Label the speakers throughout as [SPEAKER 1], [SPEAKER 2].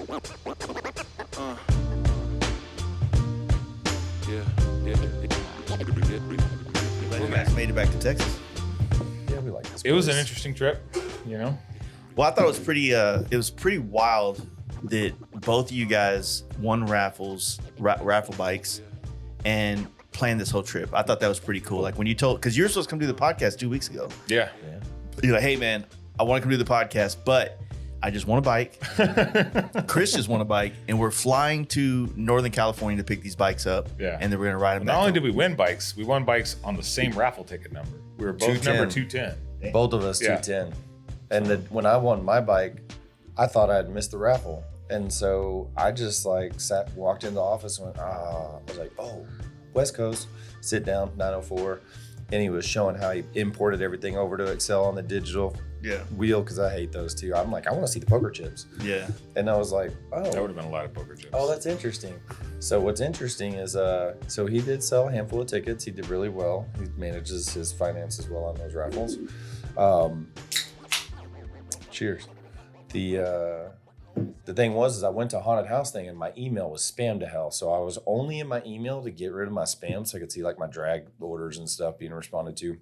[SPEAKER 1] You guys made it back to Texas.
[SPEAKER 2] Yeah, we like this.
[SPEAKER 3] It was an interesting trip, you know.
[SPEAKER 1] Well, I thought it was pretty wild that both of you guys won raffles, raffle bikes, and planned this whole trip. I thought that was pretty cool. Like when you told, because you're supposed to come do the podcast 2 weeks ago.
[SPEAKER 3] Yeah.
[SPEAKER 1] You're like, hey man, I want to come do the podcast, but I just want a bike. Chris just want a bike, and we're flying to Northern California to pick these bikes up.
[SPEAKER 3] Yeah.
[SPEAKER 1] And then we're gonna ride them.
[SPEAKER 3] Not only did we win bikes, we won bikes on the same raffle ticket number. We were both
[SPEAKER 2] 210.
[SPEAKER 3] number 210.
[SPEAKER 2] Both of us 210. And when I won my bike, I thought I'd missed the raffle. And so I just like walked in the office and went, I was like, oh, West Coast, sit down, 904. And he was showing how he imported everything over to Excel on the digital wheel, because I hate those too. I'm like, I want to see the poker chips.
[SPEAKER 1] Yeah.
[SPEAKER 2] And I was like, oh.
[SPEAKER 3] That would have been a lot of poker chips.
[SPEAKER 2] Oh, that's interesting. So what's interesting is, so he did sell a handful of tickets. He did really well. He manages his finances well on those raffles. Cheers. The thing was I went to a haunted house thing and my email was spam to hell. So I was only in my email to get rid of my spam so I could see like my drag orders and stuff being responded to.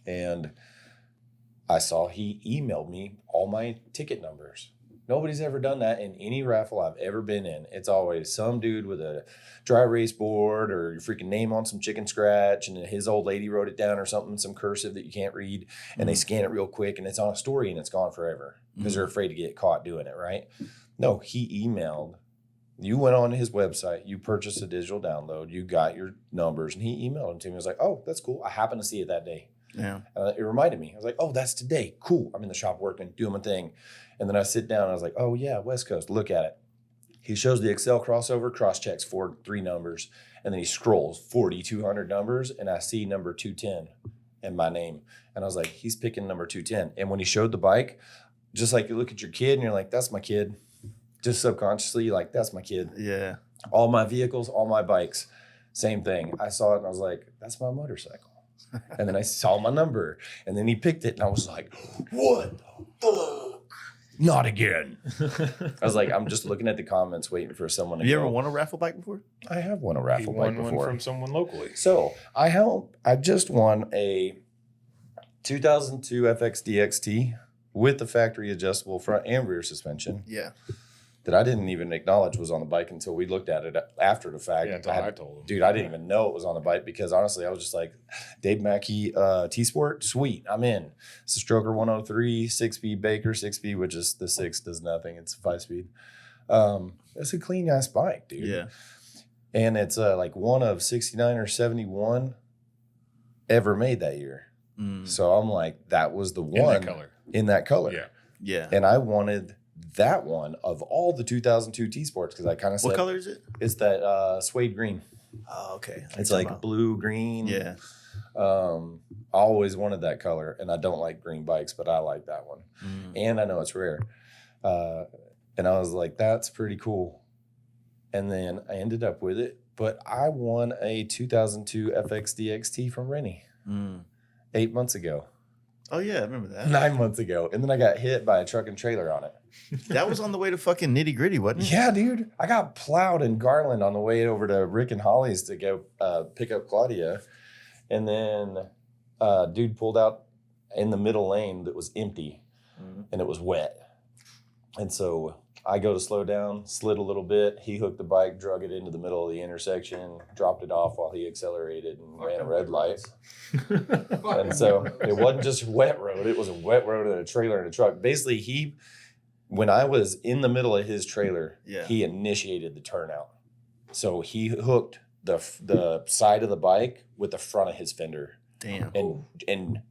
[SPEAKER 2] And I saw he emailed me all my ticket numbers. Nobody's ever done that in any raffle I've ever been in. It's always some dude with a dry erase board or your freaking name on some chicken scratch, and then his old lady wrote it down or something, some cursive that you can't read, and they scan it real quick, and it's on a story, and it's gone forever because they're afraid to get caught doing it, right? No, he emailed. You went on his website, you purchased a digital download, you got your numbers, and he emailed them to me. I was like, oh, that's cool. I happened to see it that day.
[SPEAKER 1] Yeah.
[SPEAKER 2] It reminded me. I was like, oh, that's today. Cool. I'm in the shop working, doing my thing. And then I sit down and I was like, oh, yeah, West Coast. Look at it. He shows the Excel crossover, cross-checks 3 numbers, and then he scrolls 4,200 numbers, and I see number 210 and my name. And I was like, he's picking number 210. And when he showed the bike, just like you look at your kid and you're like, that's my kid. Just subconsciously, you're like, that's my kid.
[SPEAKER 1] Yeah.
[SPEAKER 2] All my vehicles, all my bikes, same thing. I saw it and I was like, that's my motorcycle. And then I saw my number, and then he picked it, and I was like, what the fuck? Not again. I was like, I'm just looking at the comments waiting for someone to
[SPEAKER 1] Have you ever won a raffle bike before?
[SPEAKER 2] I have won a raffle bike before.
[SPEAKER 3] One from someone locally.
[SPEAKER 2] So I just won a 2002 FX DXT with the factory adjustable front and rear suspension.
[SPEAKER 1] Yeah.
[SPEAKER 2] That I didn't even acknowledge was on the bike until we looked at it after the fact.
[SPEAKER 3] Yeah, until I told him.
[SPEAKER 2] Dude, I didn't even know it was on the bike because honestly, I was just like, Dave Mackey T-Sport, sweet, I'm in. It's a Stroker 103, 6-speed Baker, 6-speed, which is the 6 does nothing. It's 5-speed. It's a clean ass bike, dude.
[SPEAKER 1] Yeah.
[SPEAKER 2] And it's like one of 69 or 71 ever made that year. So I'm like, that was the one in that color.
[SPEAKER 3] Yeah.
[SPEAKER 1] Yeah.
[SPEAKER 2] And I wanted that one of all the 2002 T-Sports because I kind of said,
[SPEAKER 1] what color is it?
[SPEAKER 2] It's that suede green.
[SPEAKER 1] Oh, okay.
[SPEAKER 2] It's like blue, green.
[SPEAKER 1] Yeah.
[SPEAKER 2] I always wanted that color, and I don't like green bikes, but I like that one. And I know it's rare. And I was like, that's pretty cool. And then I ended up with it, but I won a 2002 FX DXT from Rennie 8 months ago.
[SPEAKER 1] Oh, yeah, I remember that.
[SPEAKER 2] 9 months ago. And then I got hit by a truck and trailer on it.
[SPEAKER 1] That was on the way to fucking Nitty Gritty, wasn't it?
[SPEAKER 2] Yeah, dude. I got plowed in Garland on the way over to Rick and Holly's to go pick up Claudia. And then dude pulled out in the middle lane that was empty and it was wet. And so I go to slow down, slid a little bit. He hooked the bike, drug it into the middle of the intersection, dropped it off while he accelerated and ran a red light. And so it wasn't just a wet road. It was a wet road and a trailer and a truck. Basically, when I was in the middle of his trailer, he initiated the turnout. So he hooked the side of the bike with the front of his fender.
[SPEAKER 1] Damn.
[SPEAKER 2] And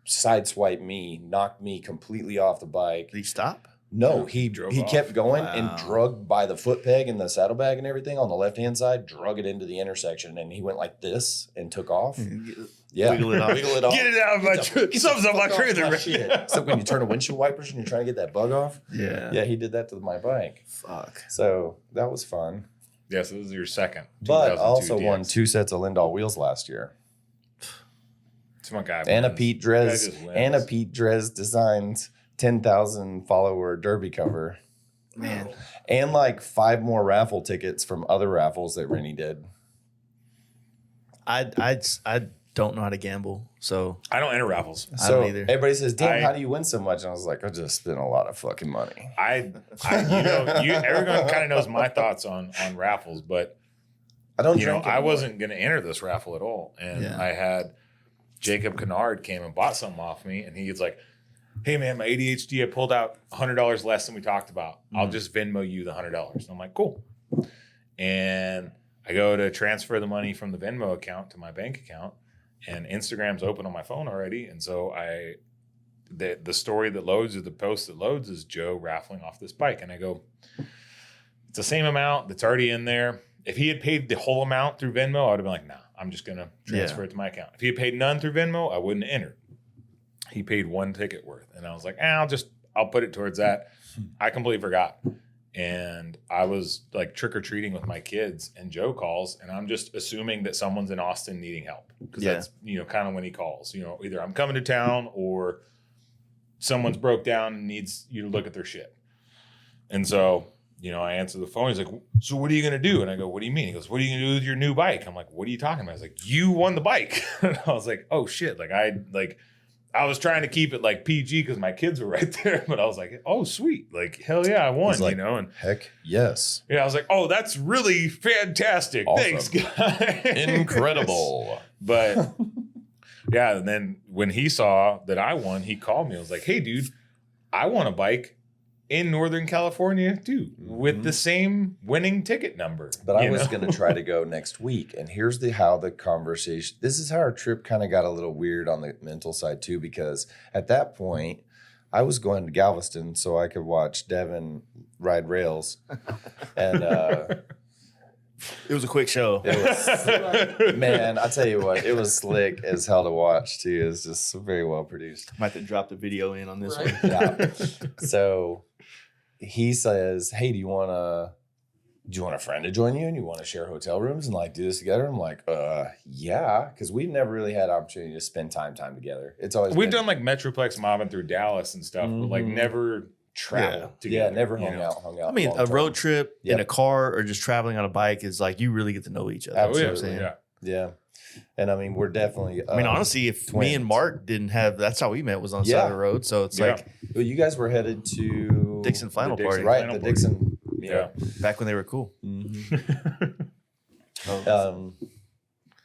[SPEAKER 2] sideswiped me, knocked me completely off the bike.
[SPEAKER 1] Did he stop?
[SPEAKER 2] No, he kept going and
[SPEAKER 1] Wow.
[SPEAKER 2] drug by the foot peg and the saddlebag and everything on the left-hand side, drug it into the intersection, and he went like this and took off. Yeah.
[SPEAKER 1] Wiggle it off.
[SPEAKER 2] Wiggle it off.
[SPEAKER 3] Get it out of my trailer. Something's on my trailer.
[SPEAKER 2] So when you turn the windshield wipers and you're trying to get that bug off.
[SPEAKER 1] Yeah.
[SPEAKER 2] Yeah, he did that to my bike.
[SPEAKER 1] Fuck.
[SPEAKER 2] So that was fun.
[SPEAKER 3] Yeah, so this is your second.
[SPEAKER 2] But I also
[SPEAKER 3] 2002
[SPEAKER 2] won
[SPEAKER 3] DX.
[SPEAKER 2] 2 sets of Lindahl wheels last year.
[SPEAKER 3] It's my guy.
[SPEAKER 2] And a
[SPEAKER 3] wins.
[SPEAKER 2] Pete
[SPEAKER 3] Guy just
[SPEAKER 2] Drez
[SPEAKER 3] wins.
[SPEAKER 2] Designs 10,000 follower derby cover.
[SPEAKER 1] Man,
[SPEAKER 2] And like 5 more raffle tickets from other raffles that Rennie did.
[SPEAKER 1] I don't know how to gamble, so
[SPEAKER 3] I don't enter raffles.
[SPEAKER 1] I
[SPEAKER 2] So
[SPEAKER 1] don't either.
[SPEAKER 2] everybody says, damn, how do you win so much? And I was like, I just spent a lot of fucking money.
[SPEAKER 3] Everyone kind of knows my thoughts on raffles, but
[SPEAKER 2] I don't
[SPEAKER 3] you know,
[SPEAKER 2] drink
[SPEAKER 3] I
[SPEAKER 2] anymore.
[SPEAKER 3] wasn't going to enter this raffle at all. And I had Jacob Kennard came and bought something off me, and he's like, hey man, my ADHD, I pulled out $100 less than we talked about. I'll just Venmo you the $100. And I'm like, cool. And I go to transfer the money from the Venmo account to my bank account, and Instagram's open on my phone already. And so the story that loads, or the post that loads, is Joe raffling off this bike. And I go, it's the same amount that's already in there. If he had paid the whole amount through Venmo, I would have been like, nah, I'm just going to transfer it to my account. If he had paid none through Venmo, I wouldn't have entered. He paid 1 ticket worth. And I was like, I'll put it towards that. I completely forgot. And I was like trick-or-treating with my kids, and Joe calls, and I'm just assuming that someone's in Austin needing help. Because that's, kind of when he calls. Either I'm coming to town or someone's broke down and needs you to look at their shit. And so, I answer the phone. He's like, so what are you going to do? And I go, what do you mean? He goes, what are you going to do with your new bike? I'm like, what are you talking about? I was like, you won the bike. And I was like, oh shit. I was trying to keep it like PG because my kids were right there, but I was like, oh sweet. Like, hell yeah, I won,
[SPEAKER 2] like,
[SPEAKER 3] and
[SPEAKER 2] heck yes.
[SPEAKER 3] Yeah, I was like, oh, that's really fantastic.
[SPEAKER 2] Awesome.
[SPEAKER 3] Thanks, guys.
[SPEAKER 2] Incredible.
[SPEAKER 3] But yeah, and then when he saw that I won, he called me. I was like, hey, dude, I won a bike in Northern California too, with the same winning ticket number.
[SPEAKER 2] But I was going to try to go next week. And here's how the conversation, this is how our trip kind of got a little weird on the mental side too, because at that point I was going to Galveston so I could watch Devin ride rails. And
[SPEAKER 1] it was a quick show.
[SPEAKER 2] It was, man, I tell you what, it was slick as hell to watch too. It was just very well produced.
[SPEAKER 1] Might have to drop the video in on this one.
[SPEAKER 2] Yeah. So he says, hey, do you want a friend to join you, and you want to share hotel rooms and like do this together? I'm like, yeah, because we've never really had opportunity to spend time together. It's always
[SPEAKER 3] we've done like Metroplex mobbing through Dallas and stuff, but like never traveled together.
[SPEAKER 2] Yeah, never hung out.
[SPEAKER 1] I mean, a road trip in a car or just traveling on a bike is like you really get to know each other.
[SPEAKER 2] Absolutely. Yeah. And I mean, we're definitely.
[SPEAKER 1] I mean, honestly, if
[SPEAKER 2] twins.
[SPEAKER 1] me and Mark didn't have, that's how we met, was on the side of the road. So it's like,
[SPEAKER 2] well, you guys were headed to
[SPEAKER 1] Dixon Final Party,
[SPEAKER 2] right?
[SPEAKER 3] Final
[SPEAKER 2] The
[SPEAKER 3] Party.
[SPEAKER 2] Dixon,
[SPEAKER 1] back when they were cool.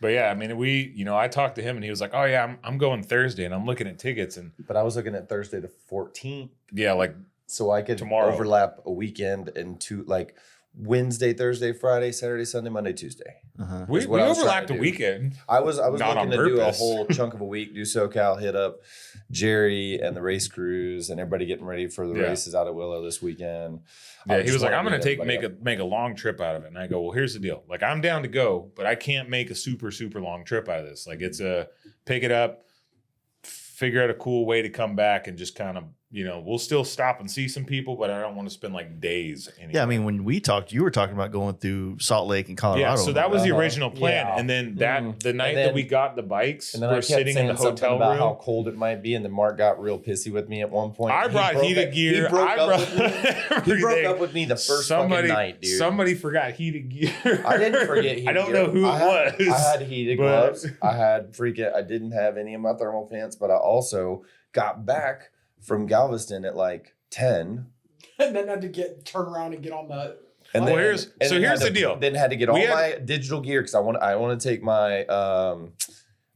[SPEAKER 3] But yeah, I mean, I talked to him and he was like, oh yeah, I'm going Thursday, and I'm looking at tickets, and
[SPEAKER 2] but I was looking at Thursday the 14th.
[SPEAKER 3] yeah, like
[SPEAKER 2] So I could
[SPEAKER 3] tomorrow.
[SPEAKER 2] overlap a weekend into like Wednesday, Thursday, Friday, Saturday, Sunday, Monday, Tuesday.
[SPEAKER 3] we
[SPEAKER 2] what I was
[SPEAKER 3] overlapped a
[SPEAKER 2] trying to do.
[SPEAKER 3] weekend.
[SPEAKER 2] I was
[SPEAKER 3] Not
[SPEAKER 2] looking
[SPEAKER 3] on
[SPEAKER 2] to do a
[SPEAKER 3] purpose.
[SPEAKER 2] whole chunk of a week, do SoCal, hit up Jerry and the race crews and everybody getting ready for the races out at Willow this weekend.
[SPEAKER 3] Yeah, he was like, I'm going to make a long trip out of it. And I go, well, here's the deal. Like, I'm down to go, but I can't make a super, super long trip out of this. Like, it's a pick it up, figure out a cool way to come back, and just kind of, we'll still stop and see some people, but I don't want to spend like days anywhere.
[SPEAKER 1] Yeah, I mean, when we talked, you were talking about going through Salt Lake and Colorado.
[SPEAKER 3] Yeah, so that was the original plan.
[SPEAKER 2] Yeah.
[SPEAKER 3] And then the night that we got the bikes,
[SPEAKER 2] And then
[SPEAKER 3] we're
[SPEAKER 2] I kept
[SPEAKER 3] sitting in the
[SPEAKER 2] saying something
[SPEAKER 3] hotel
[SPEAKER 2] about
[SPEAKER 3] room.
[SPEAKER 2] how cold it might be, and then Mark got real pissy with me at one point.
[SPEAKER 3] I brought heated gear.
[SPEAKER 2] He broke
[SPEAKER 3] I
[SPEAKER 2] up
[SPEAKER 3] brought
[SPEAKER 2] with me. He broke
[SPEAKER 3] everything.
[SPEAKER 2] up with me the first fucking night, dude.
[SPEAKER 3] Somebody forgot heated gear.
[SPEAKER 2] I didn't forget heated
[SPEAKER 3] I don't
[SPEAKER 2] gear.
[SPEAKER 3] know who it was.
[SPEAKER 2] I had heated gloves. I didn't have any of my thermal pants, but I also got back from Galveston at like 10.
[SPEAKER 4] And then had to turn around and get on the.
[SPEAKER 2] And
[SPEAKER 3] Well,
[SPEAKER 2] then,
[SPEAKER 3] here's
[SPEAKER 2] and then
[SPEAKER 3] the
[SPEAKER 2] had to-
[SPEAKER 3] deal.
[SPEAKER 2] Then had to get all my digital gear because I want to take my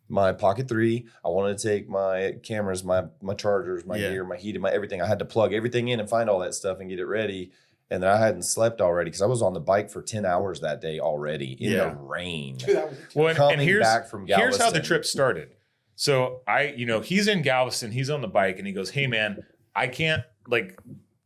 [SPEAKER 2] my Pocket 3. I wanted to take my cameras, my chargers, my gear, my heated, my everything. I had to plug everything in and find all that stuff and get it ready. And then I hadn't slept already because I was on the bike for 10 hours that day already in the rain.
[SPEAKER 4] Dude, that was
[SPEAKER 3] Well,
[SPEAKER 2] Coming
[SPEAKER 3] and here's
[SPEAKER 2] back from
[SPEAKER 3] here's how the
[SPEAKER 2] Galveston.
[SPEAKER 3] trip started. So he's in Galveston, he's on the bike, and he goes, hey man, I can't like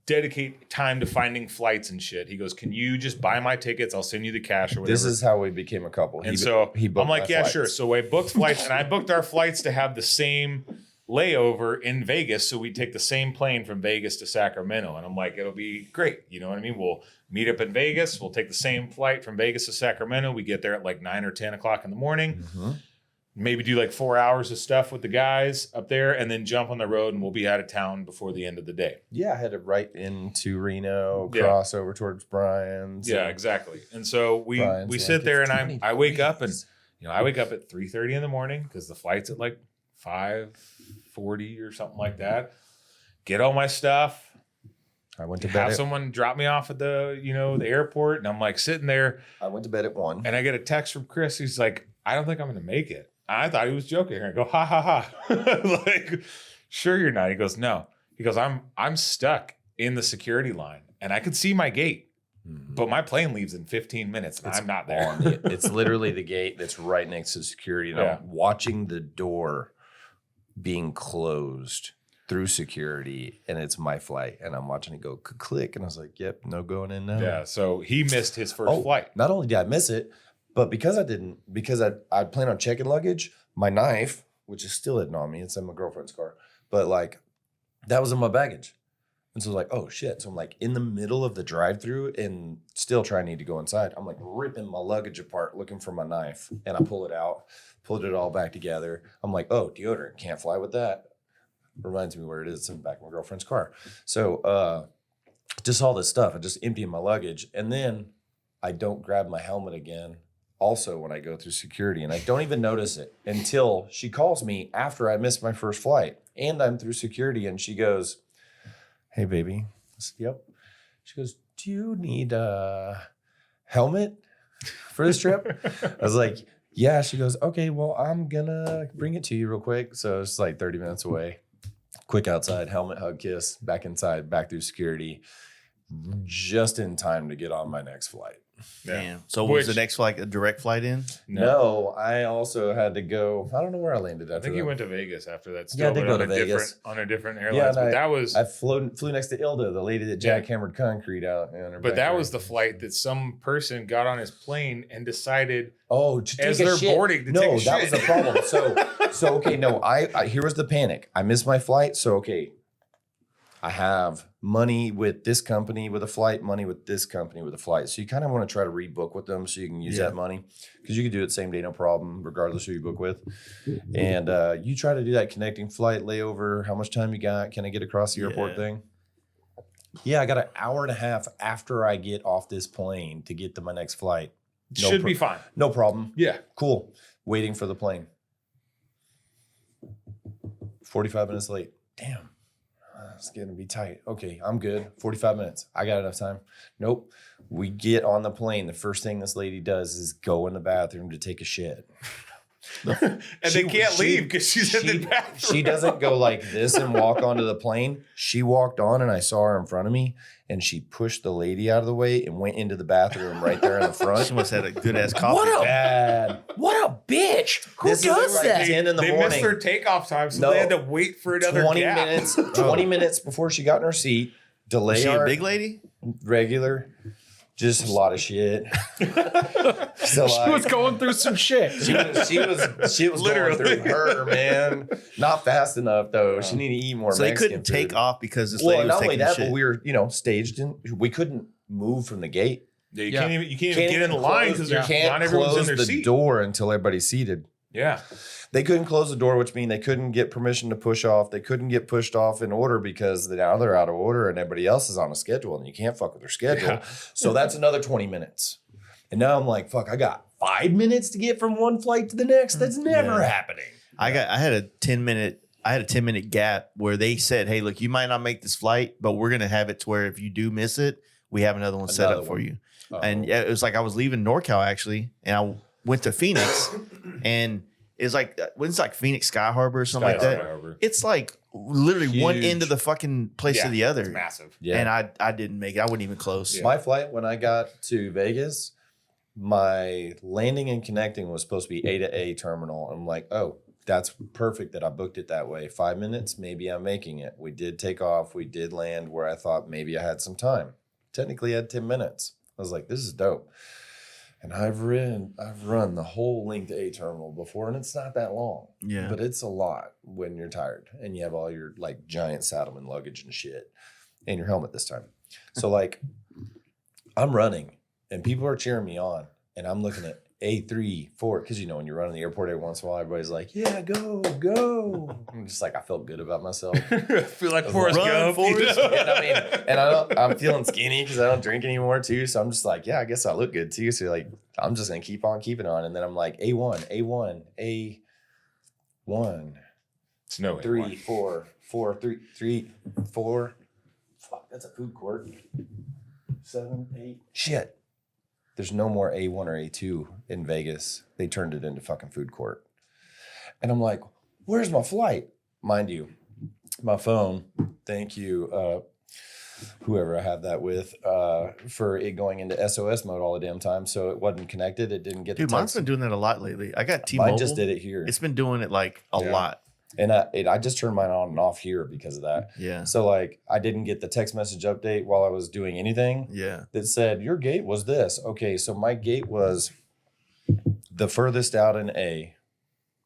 [SPEAKER 3] dedicate time to finding flights and shit. He goes, can you just buy my tickets? I'll send you the cash or whatever.
[SPEAKER 2] This is how we became a couple.
[SPEAKER 3] And so
[SPEAKER 2] booked
[SPEAKER 3] I'm like,
[SPEAKER 2] my
[SPEAKER 3] yeah,
[SPEAKER 2] flights.
[SPEAKER 3] sure. So I booked flights, and I booked our flights to have the same layover in Vegas. So we take the same plane from Vegas to Sacramento. And I'm like, it'll be great. You know what I mean? We'll meet up in Vegas. We'll take the same flight from Vegas to Sacramento. We get there at like 9 or 10 o'clock in the morning. maybe do like 4 hours of stuff with the guys up there, and then jump on the road, and we'll be out of town before the end of the day.
[SPEAKER 2] Yeah, I had to right into Reno, cross over towards Brian's.
[SPEAKER 3] Yeah, exactly. And so we sit there, and I wake up, and I wake up at 3:30 in the morning because the flight's at like 5:40 or something like that. Get all my stuff.
[SPEAKER 2] I went to bed.
[SPEAKER 3] Have someone drop me off at the the airport, and I'm like sitting there.
[SPEAKER 2] I went to bed at 1,
[SPEAKER 3] and I get a text from Chris. He's like, "I don't think I'm going to make it." I thought he was joking. I go, "Ha ha ha!" Like, sure you're not. He goes, "No." He goes, "I'm stuck in the security line, and I can see my gate, but my plane leaves in 15 minutes, and I'm not there."
[SPEAKER 2] It's literally the gate that's right next to security, and I'm watching the door being closed through security, and it's my flight, and I'm watching it go click, and I was like, "Yep, no going in now."
[SPEAKER 3] Yeah, so he missed his first flight.
[SPEAKER 2] Not only did I miss it, but because I plan on checking luggage, my knife, which is still hidden on me, it's in my girlfriend's car, but like that was in my baggage. And so like, oh shit. So I'm like in the middle of the drive-through and still trying to go inside. I'm like ripping my luggage apart looking for my knife, and I pull it out, pulled it all back together. I'm like, oh, deodorant, can't fly with that. Reminds me where it is. It's in the back of my girlfriend's car. So just all this stuff. I just empty my luggage, and then I don't grab my helmet again. Also, when I go through security, and I don't even notice it until she calls me after I missed my first flight and I'm through security, and she goes, "Hey, baby." I said, "Yep." She goes, "Do you need a helmet for this trip?" I was like, "Yeah." She goes, "Okay, well, I'm gonna bring it to you real quick." So it's like 30 minutes away. Quick outside, helmet, hug, kiss, back inside, back through security, just in time to get on my next flight.
[SPEAKER 1] Damn. So was the next flight a direct flight in?
[SPEAKER 2] No, I also had to go. I don't know where I landed after
[SPEAKER 3] I think
[SPEAKER 2] that.
[SPEAKER 3] you went to Vegas after that.
[SPEAKER 2] Yeah, I did go to Vegas.
[SPEAKER 3] On a different airline. But that was...
[SPEAKER 2] I flew next to Ilda, the lady that jackhammered concrete out.
[SPEAKER 3] But that was the flight that some person got on his plane and decided...
[SPEAKER 2] Oh, to take
[SPEAKER 3] as
[SPEAKER 2] a
[SPEAKER 3] they're
[SPEAKER 2] shit.
[SPEAKER 3] boarding to
[SPEAKER 2] No,
[SPEAKER 3] take a
[SPEAKER 2] that
[SPEAKER 3] shit.
[SPEAKER 2] was the problem. So okay, no, I here was the panic. I missed my flight. So okay, I have money with this company with a flight, money with this company with a flight. So you kind of want to try to rebook with them so you can use that money, because you can do it same day, no problem, regardless who you book with. And you try to do that connecting flight layover. How much time you got? Can I get across the airport thing? Yeah, I got an hour and a half after I get off this plane to get to my next flight.
[SPEAKER 3] Should be fine.
[SPEAKER 2] No problem.
[SPEAKER 3] Yeah.
[SPEAKER 2] Cool. Waiting for the plane. 45 minutes late. Damn. It's going to be tight. Okay, I'm good. 45 minutes. I got enough time. Nope. We get on the plane. The first thing this lady does is go in the bathroom to take a shit.
[SPEAKER 3] And they can't leave because she's in the bathroom.
[SPEAKER 2] She doesn't go like this and walk onto the plane. She walked on, and I saw her in front of me, and she pushed the lady out of the way and went into the bathroom right there in the front.
[SPEAKER 1] She must have had a good ass coffee.
[SPEAKER 2] What a bitch. Who does that? 10 in the morning.
[SPEAKER 3] They missed their takeoff time, so they had to wait for another
[SPEAKER 2] 20
[SPEAKER 3] gap.
[SPEAKER 2] minutes. 20 minutes before she got in her seat. Delay.
[SPEAKER 1] Was she a big lady?
[SPEAKER 2] Regular. Just a lot of shit. So
[SPEAKER 4] She was going through some shit.
[SPEAKER 2] She was literally going through her, man. Not fast enough though. She needed to eat more.
[SPEAKER 1] So
[SPEAKER 2] Mexican
[SPEAKER 1] they couldn't take
[SPEAKER 2] food.
[SPEAKER 1] off because this lady was
[SPEAKER 2] not only
[SPEAKER 1] taking
[SPEAKER 2] that,
[SPEAKER 1] shit.
[SPEAKER 2] but we were, staged and we couldn't move from the gate.
[SPEAKER 3] Yeah, you can't even get in the line because
[SPEAKER 2] you can't
[SPEAKER 3] not everyone's in
[SPEAKER 2] close
[SPEAKER 3] their
[SPEAKER 2] the
[SPEAKER 3] seat.
[SPEAKER 2] door until everybody's seated.
[SPEAKER 3] Yeah.
[SPEAKER 2] They couldn't close the door, which means they couldn't get permission to push off. They couldn't get pushed off in order because now they're out of order and everybody else is on a schedule and you can't fuck with their schedule.
[SPEAKER 3] Yeah.
[SPEAKER 2] So that's another 20 minutes. And now I'm like, fuck, I got 5 minutes to get from one flight to the next. That's never happening.
[SPEAKER 1] I had a 10-minute gap where they said, "Hey, look, you might not make this flight, but we're gonna have it to where if you do miss it, we have another one set up for you." And it was like I was leaving NorCal actually, and I went to Phoenix, and it's like Phoenix Sky Harbor or something like that.
[SPEAKER 3] Harbor.
[SPEAKER 1] It's like literally one
[SPEAKER 2] Huge.
[SPEAKER 1] end of the fucking place to the other.
[SPEAKER 3] It's massive.
[SPEAKER 2] Yeah.
[SPEAKER 1] And I didn't make it. I wasn't even close.
[SPEAKER 2] My flight, when I got to Vegas, my landing and connecting was supposed to be A to A terminal. I'm like, oh, that's perfect that I booked it that way. 5 minutes, maybe I'm making it. We did take off. We did land where I thought maybe I had some time. Technically, I had 10 minutes. I was like, this is dope. And I've run the whole length A terminal before, and it's not that long.
[SPEAKER 1] Yeah.
[SPEAKER 2] But it's a lot when you're tired and you have all your like giant saddleman luggage and shit and your helmet this time. So like I'm running and people are cheering me on and I'm looking at A3, 4, because you know when you're running the airport every once in a while, everybody's like, "Yeah, go." I'm just like, I felt good about myself.
[SPEAKER 3] I feel like Forrest
[SPEAKER 1] Run,
[SPEAKER 3] Gump.
[SPEAKER 1] Forrest.
[SPEAKER 2] And I mean, and I'm feeling skinny because I don't drink anymore too. So I'm just like, yeah, I guess I look good too. So like, I'm just gonna keep on keeping on. And then I'm like, A1.
[SPEAKER 3] It's no
[SPEAKER 2] 3, 4, 3, 4. Fuck, that's a food court. 7, 8. Shit. There's no more A1 or A2 in Vegas. They turned it into fucking food court. And I'm like, where's my flight? Mind you, my phone, thank you, whoever I had that with, for it going into SOS mode all the damn time. So it wasn't connected. It didn't get
[SPEAKER 1] Dude,
[SPEAKER 2] the
[SPEAKER 1] mine's
[SPEAKER 2] text.
[SPEAKER 1] been doing that a lot lately. I got T-Mobile.
[SPEAKER 2] Mine just did it here.
[SPEAKER 1] It's been doing it like a lot.
[SPEAKER 2] And I just turned mine on and off here because of that.
[SPEAKER 1] Yeah.
[SPEAKER 2] So like I didn't get the text message update while I was doing anything.
[SPEAKER 1] Yeah.
[SPEAKER 2] That said your gate was this. Okay, so my gate was the furthest out in A,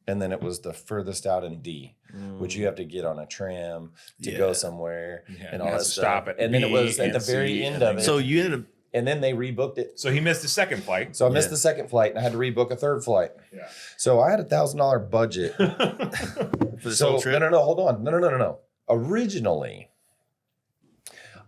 [SPEAKER 2] and then it was the furthest out in D, which you have to get on a tram to go somewhere and all that stuff.
[SPEAKER 3] Stop it.
[SPEAKER 2] And then it was at the very end of it.
[SPEAKER 1] So you ended up.
[SPEAKER 2] And then they rebooked it.
[SPEAKER 3] So he missed the second flight.
[SPEAKER 2] So I missed the second flight and I had to rebook a third flight.
[SPEAKER 3] Yeah.
[SPEAKER 2] So I had $1,000 budget.
[SPEAKER 1] For this whole trip?
[SPEAKER 2] No, hold on. No. Originally,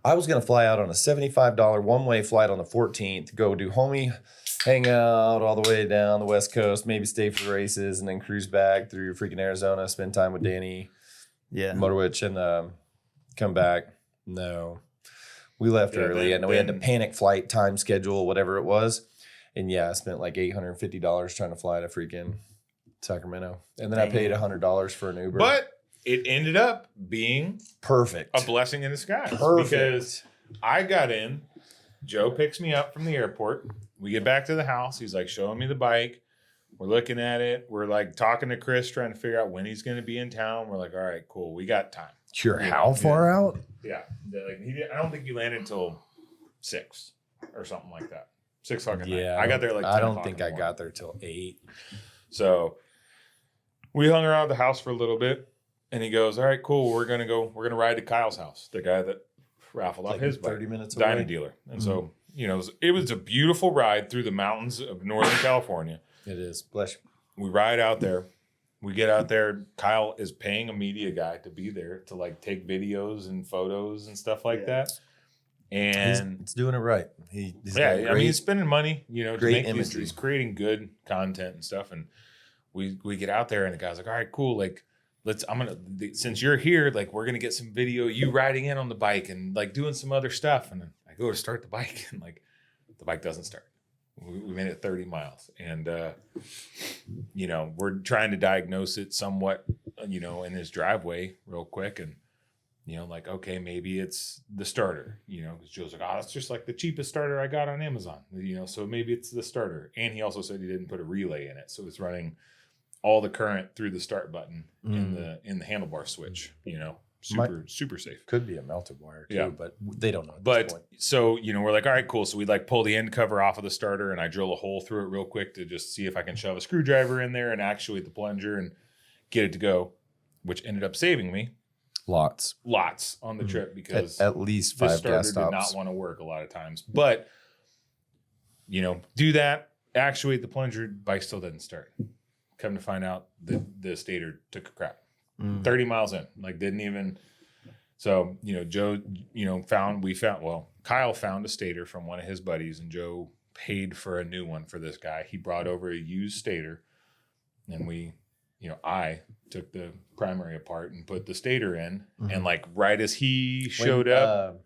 [SPEAKER 2] I was going to fly out on a $75 one-way flight on the 14th, go do homie, hang out all the way down the West Coast, maybe stay for the races, and then cruise back through freaking Arizona, spend time with Danny, Motorwitch, and come back. No. We left early, and we had to panic flight, time schedule, whatever it was. And I spent like $850 trying to fly to freaking Sacramento. And then I paid $100 for an Uber.
[SPEAKER 3] But it ended up being
[SPEAKER 2] perfect.
[SPEAKER 3] a blessing in disguise.
[SPEAKER 2] Perfect.
[SPEAKER 3] Because I got in, Joe picks me up from the airport. We get back to the house. He's like showing me the bike. We're looking at it. We're like talking to Chris, trying to figure out when he's going to be in town. We're like, all right, cool. We got time.
[SPEAKER 2] You're how far out?
[SPEAKER 3] Yeah. I don't think he landed until 6 or something like that. 6 o'clock at night. I got there like 10
[SPEAKER 2] I don't
[SPEAKER 3] o'clock
[SPEAKER 2] think
[SPEAKER 3] in the
[SPEAKER 2] I
[SPEAKER 3] morning.
[SPEAKER 2] got there till 8.
[SPEAKER 3] So we hung around the house for a little bit, and he goes, all right, cool. We're going to ride to Kyle's house, the guy that raffled off his bike.
[SPEAKER 2] 30 minutes
[SPEAKER 3] Dyna
[SPEAKER 2] away.
[SPEAKER 3] dealer. And so, it was a beautiful ride through the mountains of Northern California.
[SPEAKER 2] It is. Bless you.
[SPEAKER 3] We ride out there. We get out there. Kyle is paying a media guy to be there to like take videos and photos and stuff like that. And
[SPEAKER 2] He's doing it right. He's
[SPEAKER 3] he's spending money, to
[SPEAKER 2] great
[SPEAKER 3] make
[SPEAKER 2] imagery.
[SPEAKER 3] he's creating good content and stuff. And we get out there, and the guy's like, all right, cool. Like, since you're here, like, we're going to get some video, you riding in on the bike and like doing some other stuff. And then I go to start the bike, and like the bike doesn't start. We made it 30 miles, and we're trying to diagnose it somewhat, in his driveway real quick, and like, okay, maybe it's the starter, because Joe's like, oh, that's just like the cheapest starter I got on Amazon, so maybe it's the starter. And he also said he didn't put a relay in it, so it's running all the current through the start button in the handlebar switch, super safe.
[SPEAKER 2] Could be a melted wire too, but they don't know at this
[SPEAKER 3] But
[SPEAKER 2] point.
[SPEAKER 3] so, we're like, all right, cool. So we like pull the end cover off of the starter, and I drill a hole through it real quick to just see if I can shove a screwdriver in there and actuate the plunger and get it to go, which ended up saving me
[SPEAKER 2] Lots
[SPEAKER 3] on the trip, because
[SPEAKER 2] at least
[SPEAKER 3] this
[SPEAKER 2] 5
[SPEAKER 3] starter
[SPEAKER 2] gas
[SPEAKER 3] did
[SPEAKER 2] stops.
[SPEAKER 3] not want to work a lot of times. But, do that, actuate the plunger, bike still doesn't start. Come to find out, the stator took a crap. 30 miles in, like didn't even. So, Joe, Kyle found a stator from one of his buddies, and Joe paid for a new one for this guy. He brought over a used stator, and I took the primary apart and put the stator in. And like right as he showed up.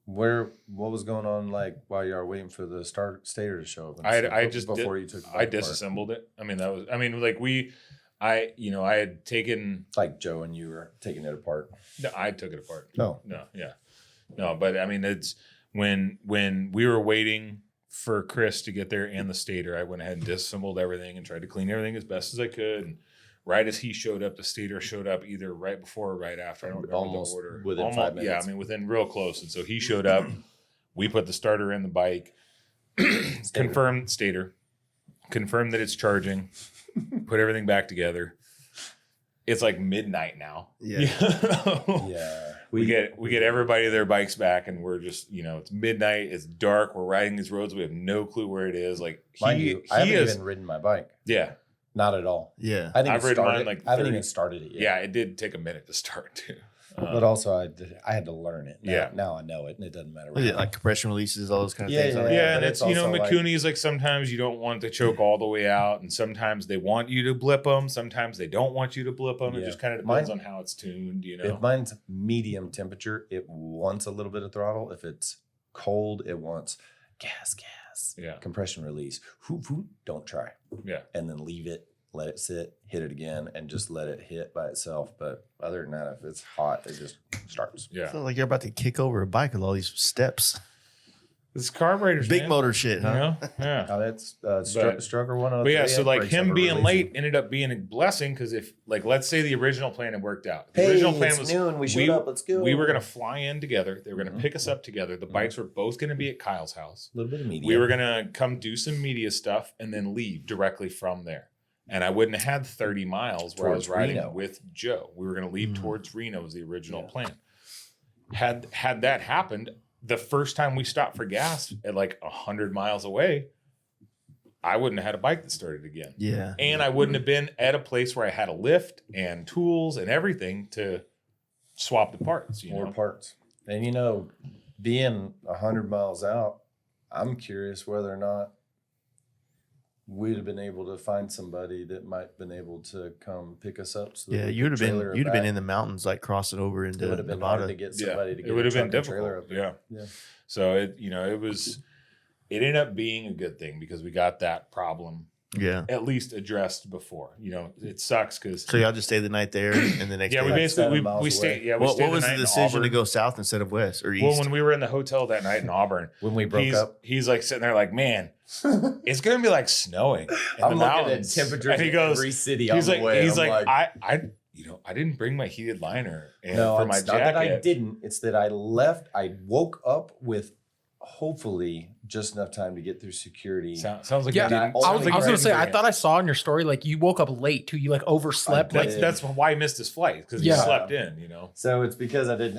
[SPEAKER 2] What was going on like while you were waiting for the stator to show up?
[SPEAKER 3] I disassembled it. I had taken,
[SPEAKER 2] like Joe and you were taking it apart.
[SPEAKER 3] No, I took it apart.
[SPEAKER 2] No,
[SPEAKER 3] but it's when we were waiting for Chris to get there and the stator, I went ahead and disassembled everything and tried to clean everything as best as I could. And right as he showed up, the stator showed up either right before or right after. I don't remember
[SPEAKER 2] almost
[SPEAKER 3] the order.
[SPEAKER 2] Within 5 minutes.
[SPEAKER 3] Yeah, within real close. And so he showed up. We put the starter in the bike, confirmed that it's charging, put everything back together. It's like midnight now.
[SPEAKER 1] Yeah.
[SPEAKER 2] Yeah.
[SPEAKER 3] We get everybody their bikes back, and we're just, it's midnight, it's dark, we're riding these roads, we have no clue where it is. Like
[SPEAKER 2] I haven't even ridden my bike.
[SPEAKER 3] Yeah.
[SPEAKER 2] Not at all.
[SPEAKER 1] Yeah.
[SPEAKER 3] I've ridden mine
[SPEAKER 2] I haven't even started it yet.
[SPEAKER 3] Yeah, it did take a minute to start too.
[SPEAKER 2] But also I had to learn it.
[SPEAKER 3] Yeah.
[SPEAKER 2] Now I know it, and it doesn't matter.
[SPEAKER 1] What is it, like compression releases, all those kind of things.
[SPEAKER 3] Yeah, and
[SPEAKER 2] but
[SPEAKER 3] it's,
[SPEAKER 2] it's also
[SPEAKER 3] Mikuni's like sometimes you don't want the choke all the way out, and sometimes they want you to blip them, sometimes they don't want you to blip them. It just kind of depends on how it's tuned,
[SPEAKER 2] If mine's medium temperature, it wants a little bit of throttle. If it's cold, it wants gas.
[SPEAKER 3] Yeah.
[SPEAKER 2] Compression release. Don't try.
[SPEAKER 3] Yeah.
[SPEAKER 2] And then leave it. Let it sit, hit it again, and just let it hit by itself. But other than that, if it's hot, it just starts.
[SPEAKER 1] I
[SPEAKER 3] Yeah.
[SPEAKER 1] feel like you're about to kick over a bike with all these steps.
[SPEAKER 3] It's carburetors,
[SPEAKER 1] Big
[SPEAKER 3] man.
[SPEAKER 1] motor shit, huh?
[SPEAKER 3] Yeah.
[SPEAKER 2] Now that's Stroker 103.
[SPEAKER 3] But yeah, so like
[SPEAKER 2] brakes have
[SPEAKER 3] him
[SPEAKER 2] a
[SPEAKER 3] being
[SPEAKER 2] release.
[SPEAKER 3] late ended up being a blessing because if, like, let's say the original plan had worked out. The
[SPEAKER 2] Hey,
[SPEAKER 3] original plan
[SPEAKER 2] it's
[SPEAKER 3] was
[SPEAKER 2] noon. We showed up. Let's go.
[SPEAKER 3] we were going to fly in together. They were going to pick us up together. The bikes were both going to be at Kyle's house.
[SPEAKER 2] A little bit of medium.
[SPEAKER 3] We were going to come do some media stuff and then leave directly from there. And I wouldn't have had 30 miles where I was
[SPEAKER 2] Towards
[SPEAKER 3] riding
[SPEAKER 2] Reno.
[SPEAKER 3] with Joe. We were going to leave towards Reno was the original plan. Had that happened, the first time we stopped for gas at like 100 miles away, I wouldn't have had a bike that started again.
[SPEAKER 1] Yeah.
[SPEAKER 3] And I wouldn't have been at a place where I had a lift and tools and everything to swap the parts.
[SPEAKER 2] More parts. And being 100 miles out, I'm curious whether or not we'd have been able to find somebody that might have been able to come pick us up. So
[SPEAKER 1] Yeah, you'd have been in the mountains, like crossing over into
[SPEAKER 2] It would have been
[SPEAKER 1] Nevada.
[SPEAKER 2] hard to get somebody to get
[SPEAKER 3] it would have been
[SPEAKER 2] a trailer
[SPEAKER 3] difficult.
[SPEAKER 2] up there.
[SPEAKER 3] Yeah. So it ended up being a good thing because we got that problem
[SPEAKER 1] Yeah.
[SPEAKER 3] at least addressed before. It sucks because
[SPEAKER 1] So y'all just stayed the night there, and the next
[SPEAKER 3] yeah,
[SPEAKER 1] day.
[SPEAKER 3] we
[SPEAKER 2] Like
[SPEAKER 3] basically
[SPEAKER 2] 7 miles
[SPEAKER 3] we
[SPEAKER 2] away.
[SPEAKER 3] stayed. Yeah, we
[SPEAKER 1] What
[SPEAKER 3] stayed
[SPEAKER 1] was
[SPEAKER 3] the
[SPEAKER 1] the
[SPEAKER 3] night in
[SPEAKER 1] decision to
[SPEAKER 3] Auburn.
[SPEAKER 1] go south instead of west or east?
[SPEAKER 3] Well, when we were in the hotel that night in Auburn,
[SPEAKER 2] When we broke up,
[SPEAKER 3] he's like sitting there like, man, it's gonna be like snowing in the mountains.
[SPEAKER 2] temperatures
[SPEAKER 3] And he
[SPEAKER 2] in
[SPEAKER 3] goes,
[SPEAKER 2] every city on
[SPEAKER 3] he's
[SPEAKER 2] the
[SPEAKER 3] like,
[SPEAKER 2] way.
[SPEAKER 3] he's
[SPEAKER 2] I'm
[SPEAKER 3] like, I didn't bring my heated liner for my
[SPEAKER 2] it's not that I
[SPEAKER 3] jacket.
[SPEAKER 2] didn't. It's that I left. I woke up with hopefully just enough time to get through security.
[SPEAKER 3] Sounds like
[SPEAKER 4] Yeah,
[SPEAKER 3] you didn't.
[SPEAKER 2] I
[SPEAKER 4] I was
[SPEAKER 2] like
[SPEAKER 4] going to say, I
[SPEAKER 3] Grant.
[SPEAKER 4] thought I saw in your story, like you woke up late too. You like overslept.
[SPEAKER 2] I
[SPEAKER 4] Like
[SPEAKER 2] did.
[SPEAKER 3] That's why he missed his flight because he
[SPEAKER 4] Yeah.
[SPEAKER 3] slept in.
[SPEAKER 2] So it's because I didn't,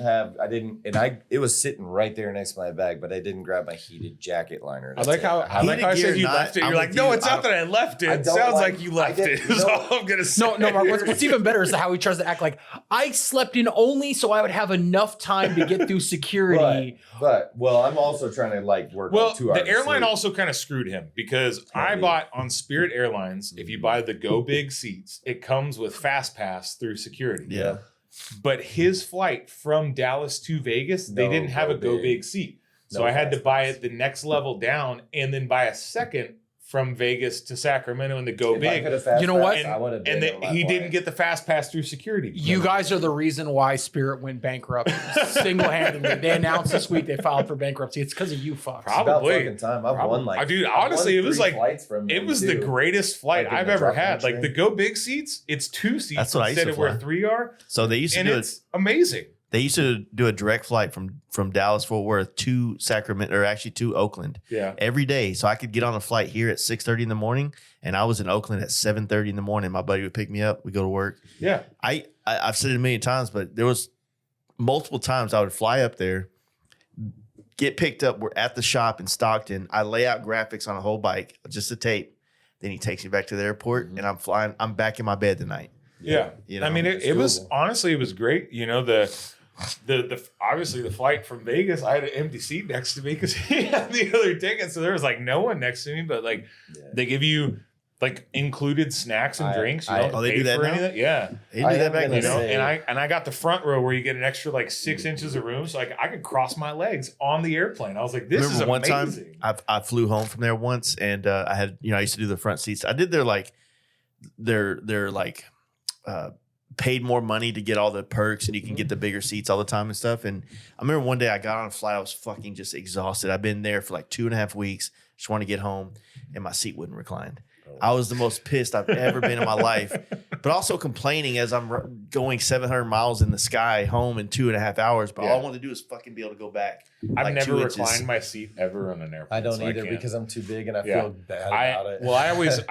[SPEAKER 2] it was sitting right there next to my bag, but I didn't grab my heated jacket liner.
[SPEAKER 3] I like how I
[SPEAKER 1] Heated
[SPEAKER 3] said
[SPEAKER 1] gear,
[SPEAKER 3] you
[SPEAKER 1] not-
[SPEAKER 3] left it.
[SPEAKER 1] I'm
[SPEAKER 3] You're like,
[SPEAKER 1] with
[SPEAKER 3] no,
[SPEAKER 1] you.
[SPEAKER 3] it's not that I left it.
[SPEAKER 2] I
[SPEAKER 3] It
[SPEAKER 2] don't
[SPEAKER 3] sounds
[SPEAKER 2] like-
[SPEAKER 3] like you left
[SPEAKER 2] I
[SPEAKER 3] it.
[SPEAKER 2] didn't-
[SPEAKER 3] Is
[SPEAKER 2] no.
[SPEAKER 3] all I'm gonna say.
[SPEAKER 4] no, Mark, what's even better is how he tries to act like I slept in only so I would have enough time to get through security.
[SPEAKER 2] But I'm also trying to work
[SPEAKER 3] Well,
[SPEAKER 2] on 2 hours.
[SPEAKER 3] the airline
[SPEAKER 2] sleep.
[SPEAKER 3] also kind of screwed him because I
[SPEAKER 2] Maybe.
[SPEAKER 3] bought on Spirit Airlines. If you buy the Go Big seats, it comes with Fast Pass through security.
[SPEAKER 1] Yeah.
[SPEAKER 3] But his flight from Dallas to Vegas, they
[SPEAKER 2] No
[SPEAKER 3] didn't have a
[SPEAKER 2] Go
[SPEAKER 3] Go
[SPEAKER 2] Big.
[SPEAKER 3] Big seat. So
[SPEAKER 2] No
[SPEAKER 3] I had to
[SPEAKER 2] Fast
[SPEAKER 3] buy
[SPEAKER 2] Pass.
[SPEAKER 3] it the next level down and then buy a second from Vegas to Sacramento in the Go
[SPEAKER 2] If I
[SPEAKER 3] Big.
[SPEAKER 2] could have fast
[SPEAKER 4] You know what?
[SPEAKER 2] passed, I would have been
[SPEAKER 3] And
[SPEAKER 2] on my
[SPEAKER 3] he
[SPEAKER 2] flight.
[SPEAKER 3] didn't get the Fast Pass through security.
[SPEAKER 4] You guys are the reason why Spirit went bankrupt single-handedly. They announced this week they filed for bankruptcy. It's because of you fucks.
[SPEAKER 2] It's about
[SPEAKER 3] Probably.
[SPEAKER 2] fucking time. I've won
[SPEAKER 3] Dude,
[SPEAKER 2] I've
[SPEAKER 3] honestly,
[SPEAKER 2] won
[SPEAKER 3] it was
[SPEAKER 2] 3
[SPEAKER 3] like
[SPEAKER 2] flights from
[SPEAKER 3] it
[SPEAKER 2] them,
[SPEAKER 3] was the
[SPEAKER 2] too.
[SPEAKER 3] greatest flight
[SPEAKER 2] Like in
[SPEAKER 3] I've
[SPEAKER 2] the
[SPEAKER 3] ever
[SPEAKER 2] drop
[SPEAKER 3] had. Like
[SPEAKER 2] train.
[SPEAKER 3] the Go Big seats, it's 2 seats
[SPEAKER 1] That's what I used
[SPEAKER 3] instead
[SPEAKER 1] to
[SPEAKER 3] of where
[SPEAKER 1] fly.
[SPEAKER 3] 3 are,
[SPEAKER 1] So they used to
[SPEAKER 3] and
[SPEAKER 1] do it.
[SPEAKER 3] it's amazing.
[SPEAKER 1] They used to do a direct flight from Dallas Fort Worth to Sacramento, or actually to Oakland,
[SPEAKER 3] Yeah.
[SPEAKER 1] every day. So I could get on a flight here at 6:30 in the morning, and I was in Oakland at 7:30 in the morning. My buddy would pick me up. We go to work.
[SPEAKER 3] Yeah.
[SPEAKER 1] I've said it a million times, but there was multiple times I would fly up there, get picked up. We're at the shop in Stockton. I lay out graphics on a whole bike, just a tape. Then he takes me back to the airport, and I'm flying. I'm back in my bed tonight.
[SPEAKER 3] Yeah.
[SPEAKER 1] You know,
[SPEAKER 3] I mean,
[SPEAKER 2] it's
[SPEAKER 3] it was
[SPEAKER 2] doable.
[SPEAKER 3] honestly, it was great. The obviously the flight from Vegas, I had an empty seat next to me because he had the other ticket. So there was like no one next to me, but like they give you like included snacks and drinks. You don't
[SPEAKER 1] Oh, they
[SPEAKER 3] pay
[SPEAKER 1] do that
[SPEAKER 3] for
[SPEAKER 1] now?
[SPEAKER 3] anything. Yeah.
[SPEAKER 1] They did
[SPEAKER 2] I
[SPEAKER 1] that
[SPEAKER 2] am
[SPEAKER 1] back
[SPEAKER 2] gonna
[SPEAKER 3] You
[SPEAKER 1] then.
[SPEAKER 3] know,
[SPEAKER 2] say-
[SPEAKER 3] and I got the front row where you get an extra like 6 inches of room, so I could cross my legs on the airplane. I was like, this is
[SPEAKER 1] Remember one
[SPEAKER 3] amazing.
[SPEAKER 1] time I flew home from there once, and I had I used to do the front seats. I did their paid more money to get all the perks, and you can get the bigger seats all the time and stuff. And I remember one day I got on a flight, I was fucking just exhausted. I've been there for like 2.5 weeks, just want to get home, and my seat wouldn't recline. I was the most pissed I've ever been in my life, but also complaining as I'm going 700 miles in the sky home in 2.5 hours. But all I want to do is fucking be able to go back.
[SPEAKER 3] I've never reclined my seat ever on an airplane.
[SPEAKER 2] I don't either because I'm too big and I feel bad about it.
[SPEAKER 3] Well, I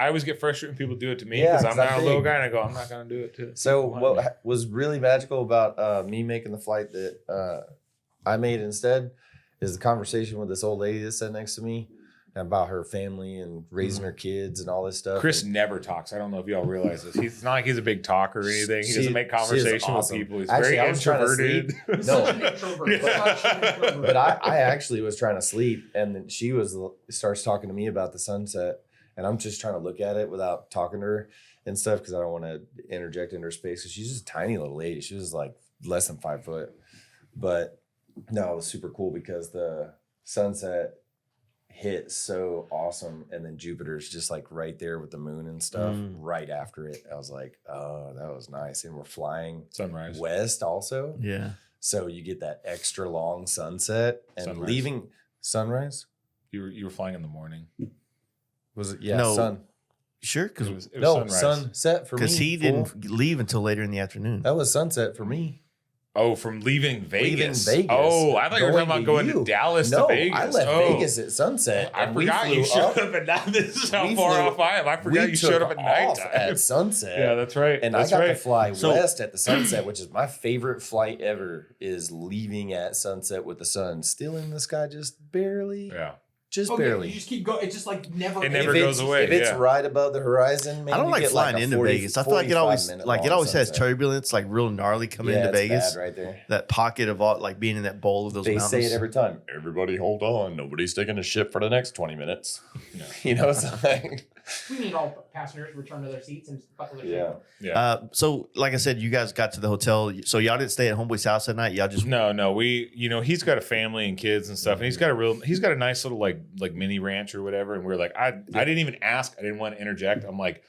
[SPEAKER 3] always get frustrated when people do it to me because I'm not a little guy and I go, I'm not going to do it to.
[SPEAKER 2] So what was really magical about me making the flight that I made instead is the conversation with this old lady that sat next to me about her family and raising her kids and all this stuff.
[SPEAKER 3] Chris never talks. I don't know if y'all realize this. It's not like he's a big talker or anything. He doesn't make conversation with people. He's very introverted.
[SPEAKER 2] No, but I actually was trying to sleep, and then she starts talking to me about the sunset, and I'm just trying to look at it without talking to her and stuff because I don't want to interject in her space. Because she's just a tiny little lady. She was like less than 5 foot, but no, it was super cool because the sunset hit so awesome, and then Jupiter's just like right there with the moon and stuff right after it. I was like, oh, that was nice. And we're flying
[SPEAKER 3] sunrise
[SPEAKER 2] west also, so you get that extra long sunset and leaving sunrise.
[SPEAKER 3] You were flying in the morning.
[SPEAKER 2] Was it sun?
[SPEAKER 1] Sure, because
[SPEAKER 3] it was
[SPEAKER 2] sunset for me
[SPEAKER 1] because he didn't leave until later in the afternoon.
[SPEAKER 2] That was sunset for me.
[SPEAKER 3] Oh, from leaving Vegas.
[SPEAKER 2] Leaving Vegas.
[SPEAKER 3] Oh, I thought you were talking about going to Dallas to Vegas.
[SPEAKER 2] I left Vegas at sunset.
[SPEAKER 3] I forgot you showed up at night. This is how far off I am. I forgot you showed up at nighttime.
[SPEAKER 2] At sunset.
[SPEAKER 3] Yeah, that's right.
[SPEAKER 2] And I got to fly west at the sunset, which is my favorite flight ever, is leaving at sunset with the sun still in the sky just barely.
[SPEAKER 3] Yeah.
[SPEAKER 2] Just barely.
[SPEAKER 4] You just keep going. It's just like never.
[SPEAKER 3] It never goes away.
[SPEAKER 2] If it's right above the horizon, maybe
[SPEAKER 1] I don't like flying into Vegas. I feel like it always has turbulence, like real gnarly coming into Vegas.
[SPEAKER 2] Bad right there.
[SPEAKER 1] That pocket of all, like being in that bowl of those mountains.
[SPEAKER 2] They say it every time. Everybody hold on. Nobody's taking a ship for the next 20 minutes. You know, it's like
[SPEAKER 4] we need all passengers to return to their seats and buckle their
[SPEAKER 2] seat.
[SPEAKER 1] Yeah. So, like I said, you guys got to the hotel. So y'all didn't stay at Homeboy's house that night. Y'all just
[SPEAKER 3] no. We, he's got a family and kids and stuff, and he's got a nice little like mini ranch or whatever. And we're like, I didn't even ask. I didn't want to interject. I'm like,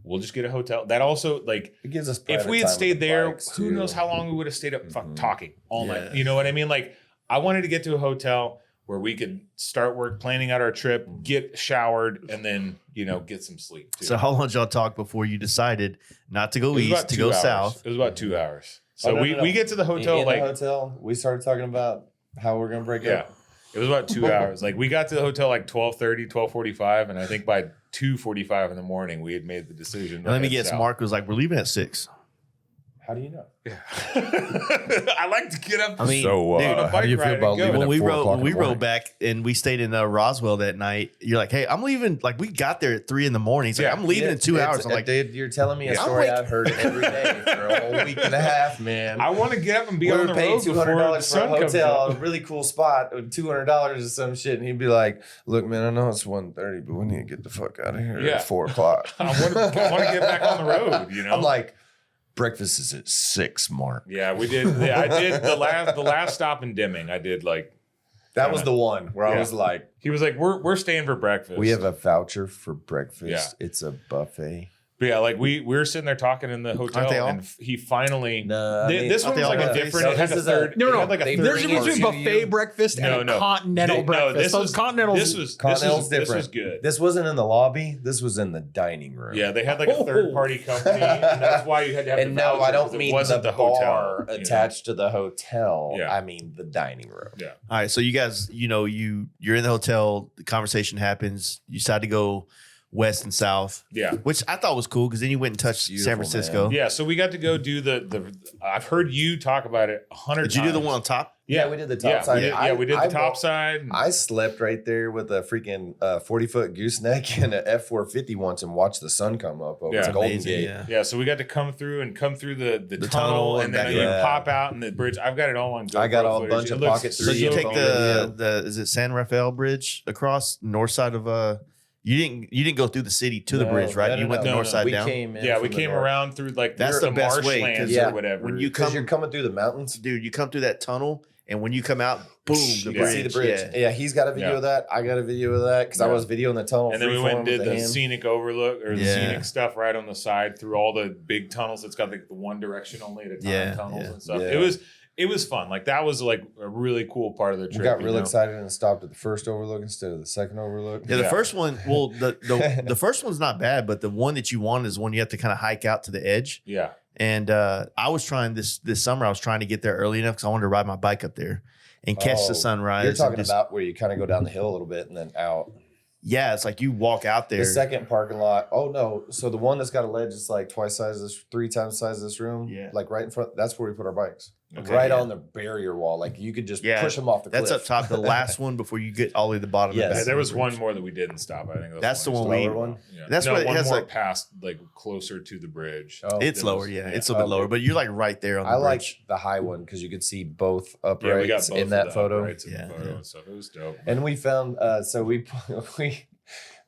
[SPEAKER 3] we'll just get a hotel. That also like
[SPEAKER 2] it gives us.
[SPEAKER 3] If we had stayed there, who knows how long we would have stayed up talking all night. You know what I mean? Like, I wanted to get to a hotel where we could start planning out our trip, get showered, and then, get some sleep too.
[SPEAKER 1] So how long did y'all talk before you decided not to go east, to go south?
[SPEAKER 3] It was about 2 hours. So we get to the hotel.
[SPEAKER 2] In the hotel, we started talking about how we're going to break up.
[SPEAKER 3] It was about 2 hours. Like, we got to the hotel like 12:30, 12:45, and I think by 2:45 in the morning, we had made the decision.
[SPEAKER 1] And let me guess, Mark was like, we're leaving at 6.
[SPEAKER 2] How do you know?
[SPEAKER 3] Yeah. I like to get up.
[SPEAKER 1] I mean,
[SPEAKER 3] so
[SPEAKER 1] dude,
[SPEAKER 2] how do you feel about leaving
[SPEAKER 1] when
[SPEAKER 2] at
[SPEAKER 1] we
[SPEAKER 2] 4 o'clock
[SPEAKER 1] rode, rode back and we stayed in Roswell that night, you're like, hey, I'm leaving. Like, we got there at 3 a.m. He's like, I'm leaving in 2 hours. I'm like,
[SPEAKER 2] dude, you're telling me a story I've heard every day for a whole week and a half, man.
[SPEAKER 3] I want to get up and be on the road before the sun
[SPEAKER 2] for a hotel,
[SPEAKER 3] comes
[SPEAKER 2] a really cool spot, with $200 or some shit, and he'd be like, look, man, I know it's 1:30, but we need to get the fuck out of here at 4 o'clock.
[SPEAKER 3] I want to get back on the road.
[SPEAKER 2] I'm like, breakfast is at 6, Mark.
[SPEAKER 3] Yeah, we did. Yeah, I did the last stop in Deming. I did like
[SPEAKER 2] that was the one where I was like,
[SPEAKER 3] he was like, we're staying for breakfast.
[SPEAKER 2] We have a voucher for breakfast. Yeah. It's a buffet.
[SPEAKER 3] But yeah, like we were sitting there talking in the hotel, and he finally. This one was like a different. It had a third.
[SPEAKER 4] No.
[SPEAKER 3] Like a
[SPEAKER 4] there's a difference between buffet breakfast and a continental breakfast. Those continentals.
[SPEAKER 3] This was
[SPEAKER 2] different.
[SPEAKER 3] This was good.
[SPEAKER 2] This wasn't in the lobby. This was in the dining room.
[SPEAKER 3] Yeah, they had like a third party company, and that's why you had to have.
[SPEAKER 2] And no, I don't mean the hotel attached to the hotel. Yeah. I mean the dining room.
[SPEAKER 3] Yeah.
[SPEAKER 1] All right, so you guys, you're in the hotel. The conversation happens. You decide to go west and south, which I thought was cool because then you went and touched San Francisco.
[SPEAKER 3] Man. Yeah, so we got to go do the. I've heard you talk about it 100 times.
[SPEAKER 1] Did you do the one on top?
[SPEAKER 2] Yeah, we did the top side.
[SPEAKER 3] Yeah, we did the top side.
[SPEAKER 2] I slept right there with a freaking 40-foot gooseneck and an F450 once and watched the sun come up over the Golden Gate.
[SPEAKER 3] Yeah, so we got to come through the tunnel and then you pop out in the bridge. I've got it all on GoPro.
[SPEAKER 2] I got a bunch of pocket 3.
[SPEAKER 1] So you take the is it San Rafael Bridge across north side of You didn't go through the city to the bridge, right? You went the north side down.
[SPEAKER 3] We came around through like
[SPEAKER 1] that's the best way
[SPEAKER 3] or whatever.
[SPEAKER 1] When you're
[SPEAKER 2] coming through the mountains,
[SPEAKER 1] dude, you come through that tunnel, and when you come out, boom, the bridge.
[SPEAKER 2] See the bridge. Yeah, he's got a video of that. I got a video of that because I was videoing the tunnel.
[SPEAKER 3] And then we went and did the scenic overlook or the scenic stuff right on the side through all the big tunnels. It's got like the one direction only at a time tunnels and stuff. it was fun. Like that was like a really cool part of the trip.
[SPEAKER 2] We got real excited and stopped at the first overlook instead of the second overlook.
[SPEAKER 1] Yeah, the first one. Well, the first one's not bad, but the one that you want is one you have to kind of hike out to the edge.
[SPEAKER 3] Yeah.
[SPEAKER 1] And I was trying this summer. I was trying to get there early enough because I wanted to ride my bike up there and catch the sunrise.
[SPEAKER 2] You're talking about where you kind of go down the hill a little bit and then out.
[SPEAKER 1] Yeah, it's like you walk out there.
[SPEAKER 2] The second parking lot. Oh no! So the one that's got a ledge is like twice size this, 3 times the size of this room.
[SPEAKER 1] Yeah,
[SPEAKER 2] like right in front. That's where we put our bikes.
[SPEAKER 3] Okay,
[SPEAKER 2] right on the barrier wall. Like you could just push them off the cliff.
[SPEAKER 1] That's up top. The last one before you get all the way to the bottom.
[SPEAKER 2] Yes.
[SPEAKER 1] Of the
[SPEAKER 3] Yeah, there was one more that we didn't stop. I think
[SPEAKER 1] that's the one
[SPEAKER 2] we.
[SPEAKER 3] Yeah.
[SPEAKER 1] That's
[SPEAKER 3] no,
[SPEAKER 1] what it
[SPEAKER 3] one
[SPEAKER 1] has
[SPEAKER 3] more
[SPEAKER 1] like
[SPEAKER 3] past, like closer to the bridge.
[SPEAKER 2] Oh,
[SPEAKER 1] it's lower. Yeah, it's a little bit lower, but you're like right there on the bridge.
[SPEAKER 2] Like the high one because you could see both uprights
[SPEAKER 3] Yeah, we got both
[SPEAKER 2] in that photo.
[SPEAKER 3] In the photo and stuff. It was dope.
[SPEAKER 2] And we found so we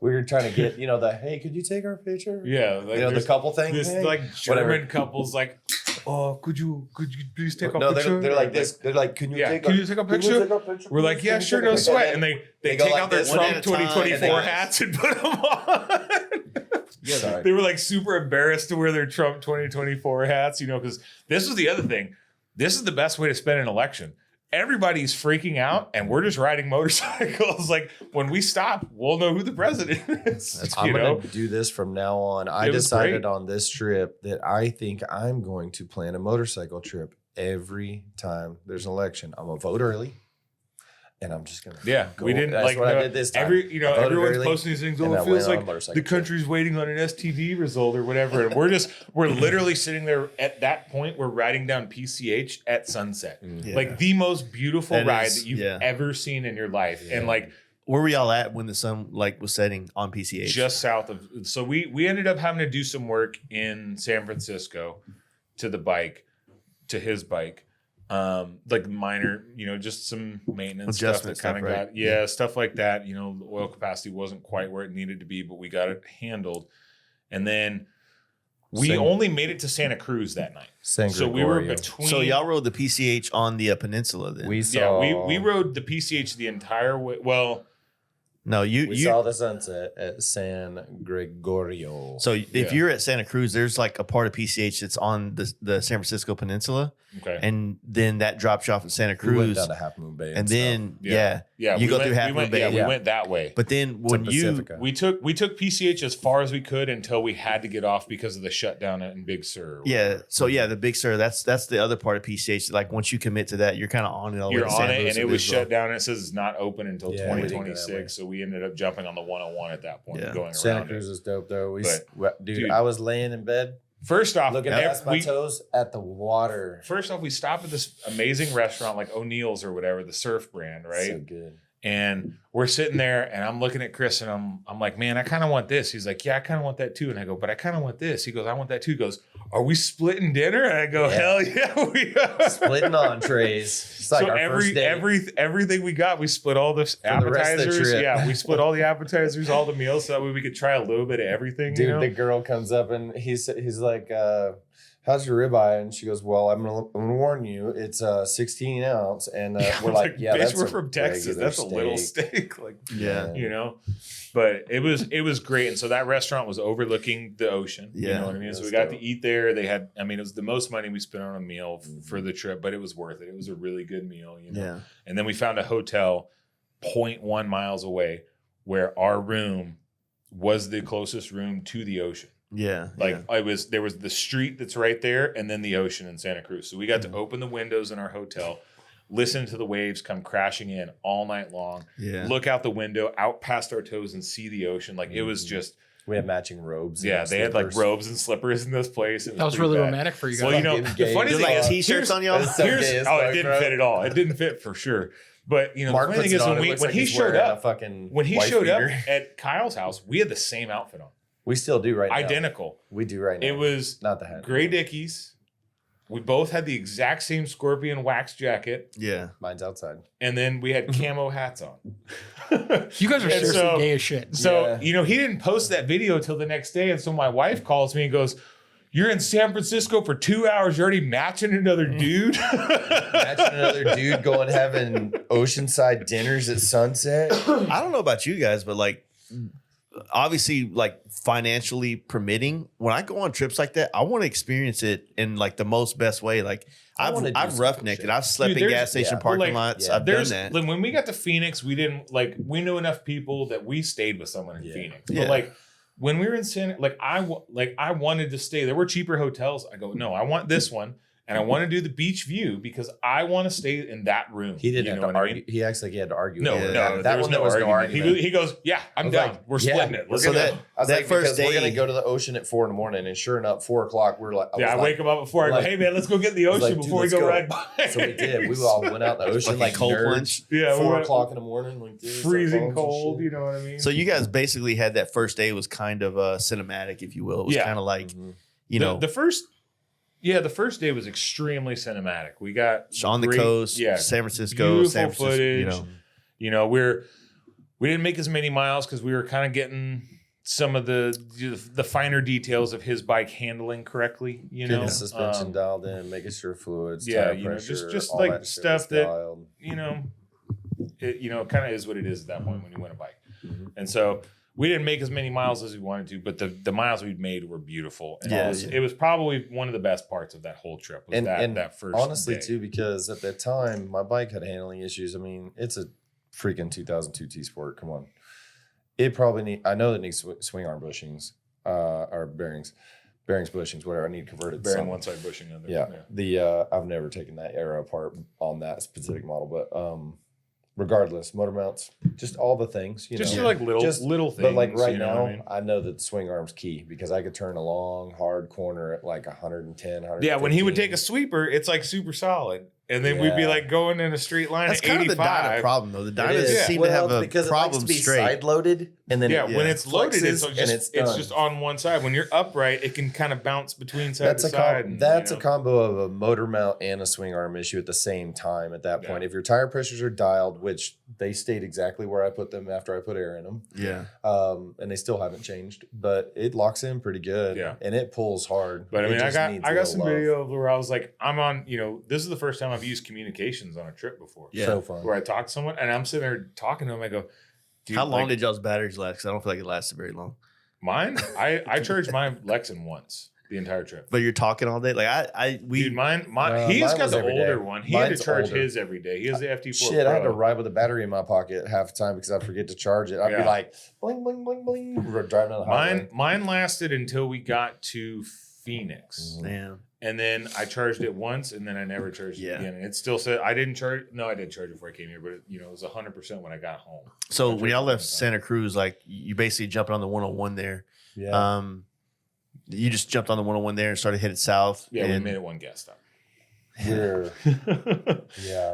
[SPEAKER 2] were trying to get the hey, could you take our picture?
[SPEAKER 3] Yeah, like
[SPEAKER 2] the couple thing.
[SPEAKER 3] This like German couples like, oh, could you please take a picture?
[SPEAKER 2] They're like this. They're like, can you take
[SPEAKER 3] a picture? We're like, yeah, sure, no sweat. And they take out their Trump 2024 hats and put them on.
[SPEAKER 2] Yeah,
[SPEAKER 3] they were like super embarrassed to wear their Trump 2024 hats, because this was the other thing. This is the best way to spend an election. Everybody's freaking out and we're just riding motorcycles. Like when we stop, we'll know who the president is.
[SPEAKER 2] I'm going to do this from now on. I decided on this trip that I think I'm going to plan a motorcycle trip every time there's an election. I'm going to vote early. And I'm just going to
[SPEAKER 3] we didn't
[SPEAKER 2] that's what I did this time.
[SPEAKER 3] Everyone's posting these things. Oh, it feels like the country's waiting on an STD result or whatever. And we're literally sitting there at that point. We're riding down PCH at sunset.
[SPEAKER 1] Yeah.
[SPEAKER 3] Like the most beautiful ride that you've ever seen in your life. Yeah. And like,
[SPEAKER 1] where were y'all at when the sun was setting on PCH?
[SPEAKER 3] Just south of, so we ended up having to do some work in San Francisco to his bike. Like minor, just some maintenance
[SPEAKER 1] adjustment
[SPEAKER 3] stuff that kind of got, stuff like that. The oil capacity wasn't quite where it needed to be, but we got it handled. And then we only made it to Santa Cruz that night. So we were between.
[SPEAKER 1] So y'all rode the PCH on the peninsula then?
[SPEAKER 3] We rode the PCH the entire way. Well,
[SPEAKER 1] no,
[SPEAKER 2] we saw the sunset at San Gregorio.
[SPEAKER 1] So if you're at Santa Cruz, there's like a part of PCH that's on the San Francisco Peninsula.
[SPEAKER 3] Okay.
[SPEAKER 1] And then that drops you off at Santa Cruz.
[SPEAKER 2] We went down to Half Moon Bay.
[SPEAKER 1] And then,
[SPEAKER 3] you
[SPEAKER 1] go through Half Moon Bay.
[SPEAKER 3] Yeah, we went that way.
[SPEAKER 1] But then when
[SPEAKER 3] we took PCH as far as we could until we had to get off because of the shutdown in Big Sur.
[SPEAKER 1] Yeah. So the Big Sur, that's the other part of PCH. Like once you commit to that, you're kind of on it all the way.
[SPEAKER 3] You're on it, and it was shut down. And it says it's not open until 2026. So we ended up jumping on the 101 at that point, going around.
[SPEAKER 2] Santa Cruz is dope though. Dude, I was laying in bed.
[SPEAKER 3] First off,
[SPEAKER 2] looking past my toes at the water.
[SPEAKER 3] First off, we stopped at this amazing restaurant like O'Neill's or whatever, the surf brand, right?
[SPEAKER 2] So good.
[SPEAKER 3] And we're sitting there and I'm looking at Chris and I'm like, man, I kind of want this. He's like, yeah, I kind of want that too. And I go, but I kind of want this. He goes, I want that too. He goes, are we splitting dinner? And I go, hell yeah, we are.
[SPEAKER 2] Splitting entrees. It's like
[SPEAKER 3] so everything we got, we split all the appetizers. Yeah, we split all the appetizers, all the meals, so that way we could try a little bit of everything.
[SPEAKER 2] Dude, the girl comes up and he's like, how's your ribeye? And she goes, well, I'm gonna warn you, it's 16 ounce. And we're like, yeah,
[SPEAKER 3] bitch, we're from Texas. That's a little steak. Like, but it was great. And so that restaurant was overlooking the ocean. You know what I mean? So we got to eat there. They had, it was the most money we spent on a meal for the trip, but it was worth it. It was a really good meal, Yeah. And then we found a hotel 0.1 miles away where our room was the closest room to the ocean.
[SPEAKER 1] Yeah.
[SPEAKER 3] There was the street that's right there and then the ocean in Santa Cruz. So we got to open the windows in our hotel, listen to the waves come crashing in all night long, look out the window, out past our toes and see the ocean. Like it was just.
[SPEAKER 2] We had matching robes.
[SPEAKER 3] Yeah, they had like robes and slippers in this place.
[SPEAKER 4] That was really romantic for you guys.
[SPEAKER 3] Well, the funny thing is,
[SPEAKER 1] t-shirts on y'all?
[SPEAKER 3] It didn't fit at all. It didn't fit for sure. But the funny thing is when he showed up at Kyle's house, we had the same outfit on.
[SPEAKER 2] We still do right now.
[SPEAKER 3] Identical.
[SPEAKER 2] We do right now.
[SPEAKER 3] It was
[SPEAKER 2] not the hat.
[SPEAKER 3] Gray Dickies. We both had the exact same scorpion wax jacket.
[SPEAKER 1] Yeah.
[SPEAKER 2] Mine's outside.
[SPEAKER 3] And then we had camo hats on.
[SPEAKER 4] You guys are seriously gay as shit.
[SPEAKER 3] So, he didn't post that video till the next day. And so my wife calls me and goes, you're in San Francisco for 2 hours. You're already matching another dude.
[SPEAKER 2] Matching another dude going having oceanside dinners at sunset.
[SPEAKER 1] I don't know about you guys, but like obviously like financially permitting, when I go on trips like that, I want to experience it in like the most best way. Like I've roughnecked it. I've slept in gas station parking lots. I've done that.
[SPEAKER 3] When we got to Phoenix, we knew enough people that we stayed with someone in Phoenix.
[SPEAKER 1] Yeah.
[SPEAKER 3] But like when we were in San, I wanted to stay. There were cheaper hotels. I go, no, I want this one. And I want to do the beach view because I want to stay in that room.
[SPEAKER 2] He didn't have to argue. He acts like he had to argue.
[SPEAKER 3] No,
[SPEAKER 2] that one there was no argument.
[SPEAKER 3] He goes, yeah, I'm down.
[SPEAKER 2] Like,
[SPEAKER 3] we're splitting it.
[SPEAKER 1] So that first day,
[SPEAKER 2] we're gonna go to the ocean at 4 a.m, and sure enough, 4 o'clock, we're like,
[SPEAKER 3] I wake him up before I go, hey man, let's go get in the ocean before we go ride bike.
[SPEAKER 2] So we did. We all went out in the ocean like
[SPEAKER 1] cold plunge.
[SPEAKER 3] Yeah,
[SPEAKER 2] 4 o'clock in the morning, like this,
[SPEAKER 3] freezing cold. You know what I mean?
[SPEAKER 1] So you guys basically had that first day was kind of cinematic, if you will. It was kind of like, you know,
[SPEAKER 3] the first. Yeah, the first day was extremely cinematic. We got
[SPEAKER 1] on the coast, San Francisco,
[SPEAKER 3] beautiful footage. You know, we didn't make as many miles because we were kind of getting some of the finer details of his bike handling correctly. You know,
[SPEAKER 2] getting suspension dialed in, making sure fluids,
[SPEAKER 3] yeah,
[SPEAKER 2] tire
[SPEAKER 3] you know,
[SPEAKER 2] pressure,
[SPEAKER 3] just like
[SPEAKER 2] that
[SPEAKER 3] stuff that
[SPEAKER 2] dialed.
[SPEAKER 3] it kind of is what it is at that point when you win a bike, and so. We didn't make as many miles as we wanted to, but the miles we'd made were beautiful. And it was probably one of the best parts of that whole trip. Was that first
[SPEAKER 2] honestly
[SPEAKER 3] day.
[SPEAKER 2] too, because at that time my bike had handling issues. I mean, it's a freaking 2002 T Sport. Come on, it probably I know it needs swing arm bushings, or bearings, bushings, whatever. I need converted
[SPEAKER 3] bearing one side bushing on there.
[SPEAKER 2] Yeah. I've never taken that era apart on that specific model, but regardless, motor mounts, just all the things,
[SPEAKER 3] like little things.
[SPEAKER 2] But like right now, I know that the swing arm's key because I could turn a long, hard corner at like 110, 115.
[SPEAKER 3] Yeah, when he would take a sweeper, it's like super solid. And then we'd be like going in a straight line
[SPEAKER 1] That's
[SPEAKER 3] at 85.
[SPEAKER 1] Kind of the Dyna problem, though. The Dynas seem to have a problem straight.
[SPEAKER 2] Side loaded, and then
[SPEAKER 3] when it's loaded, it's just on one side. When you're upright, it can kind of bounce between side to side.
[SPEAKER 2] That's a combo of a motor mount and a swing arm issue at the same time. At that point, if your tire pressures are dialed, which they stayed exactly where I put them after I put air in them, and they still haven't changed, but it locks in pretty good, and it pulls hard.
[SPEAKER 3] But I mean, I got some video where I was like, I'm on. This is the first time I've used communications on a trip before.
[SPEAKER 1] Yeah.
[SPEAKER 2] So fun.
[SPEAKER 3] Where I talk to someone and I'm sitting there talking to them. I go, dude,
[SPEAKER 1] how long did y'all's batteries last? Because I don't feel like it lasted very long.
[SPEAKER 3] Mine, I charged my Lexin once the entire trip.
[SPEAKER 1] But you're talking all day. Like
[SPEAKER 3] dude, mine he's got the older one. He had to charge his every day. He has the FT4
[SPEAKER 2] Shit,
[SPEAKER 3] Pro.
[SPEAKER 2] I had to ride with a battery in my pocket half the time because I'd forget to charge it. I'd be like, bling, bling, bling, bling. We're driving down the highway.
[SPEAKER 3] Mine lasted until we got to Phoenix.
[SPEAKER 1] Damn.
[SPEAKER 3] And then I charged it once, and then I never charged it again. And it still said I didn't charge. No, I did charge it before I came here, but it was 100% when I got home.
[SPEAKER 1] So when y'all left Santa Cruz, like you basically jumped on the 101 there.
[SPEAKER 2] Yeah.
[SPEAKER 1] You just jumped on the 101 there and started headed south.
[SPEAKER 3] Yeah, we made it one gas stop.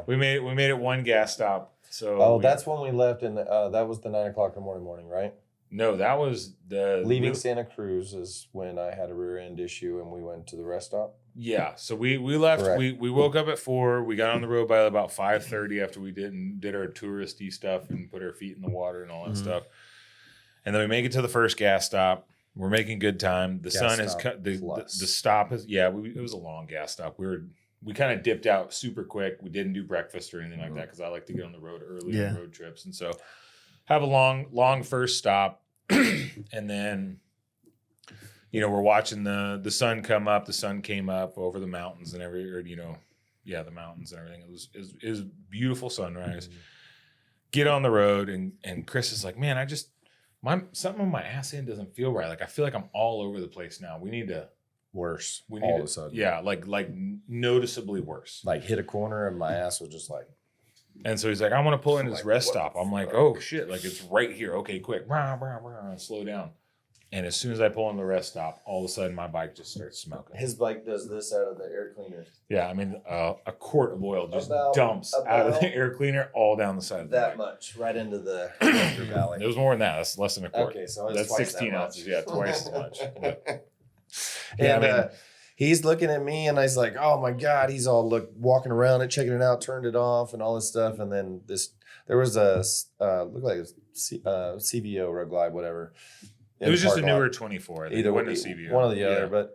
[SPEAKER 2] We
[SPEAKER 3] made it one gas stop. So
[SPEAKER 2] that's when we left, and that was the 9 o'clock in the morning, right?
[SPEAKER 3] No, that was
[SPEAKER 2] leaving Santa Cruz is when I had a rear end issue and we went to the rest stop.
[SPEAKER 3] Yeah, so we left. We woke up at 4. We got on the road by about 5:30 after we did our touristy stuff and put our feet in the water and all that stuff. And then we make it to the first gas stop. We're making good time. The sun is the stop is it was a long gas stop. We kind of dipped out super quick. We didn't do breakfast or anything like that because I like to get on the road early on road trips, and so have a long first stop. And then, we're watching the sun come up. The sun came up over the mountains and the mountains and everything. It was beautiful sunrise. Get on the road and Chris is like, man, something on my ass end doesn't feel right. Like I feel like I'm all over the place now. We need to
[SPEAKER 2] worse.
[SPEAKER 3] All of a sudden, like noticeably worse.
[SPEAKER 2] Like hit a corner and my ass was just like.
[SPEAKER 3] And so he's like, I want to pull in this rest stop. I'm like, oh shit, like it's right here. Okay, quick, slow down. And as soon as I pull in the rest stop, all of a sudden my bike just starts smoking.
[SPEAKER 2] His bike does this out of the air cleaner.
[SPEAKER 3] Yeah, I mean, a quart of oil just dumps out of the air cleaner all down the side of the bike.
[SPEAKER 2] That much, right into the valley.
[SPEAKER 3] It was more than that. That's less than a quart.
[SPEAKER 2] Okay, so
[SPEAKER 3] that's 16 ounces. Yeah, twice as much.
[SPEAKER 2] And he's looking at me and I was like, oh my God, he's all walking around it, checking it out, turned it off and all this stuff. And then there was a, looked like a CVO Road Glide, whatever.
[SPEAKER 3] It was just a newer 24.
[SPEAKER 2] Either one,
[SPEAKER 3] CVO.
[SPEAKER 2] One or the other, but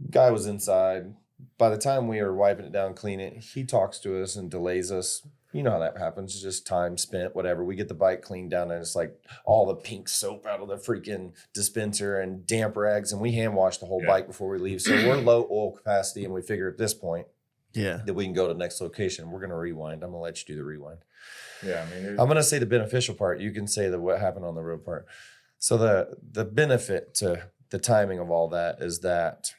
[SPEAKER 2] guy was inside. By the time we were wiping it down, clean it, he talks to us and delays us You know how that happens. It's just time spent, whatever. We get the bike cleaned down and it's like all the pink soap out of the freaking dispenser and damp rags. And we hand wash the whole bike before we leave. So we're low oil capacity. And we figure at this point that we can go to the next location. We're going to rewind. I'm going to let you do the rewind.
[SPEAKER 3] Yeah. I mean,
[SPEAKER 2] I'm going to say the beneficial part. You can say what happened on the road part. So the benefit to the timing of all that is that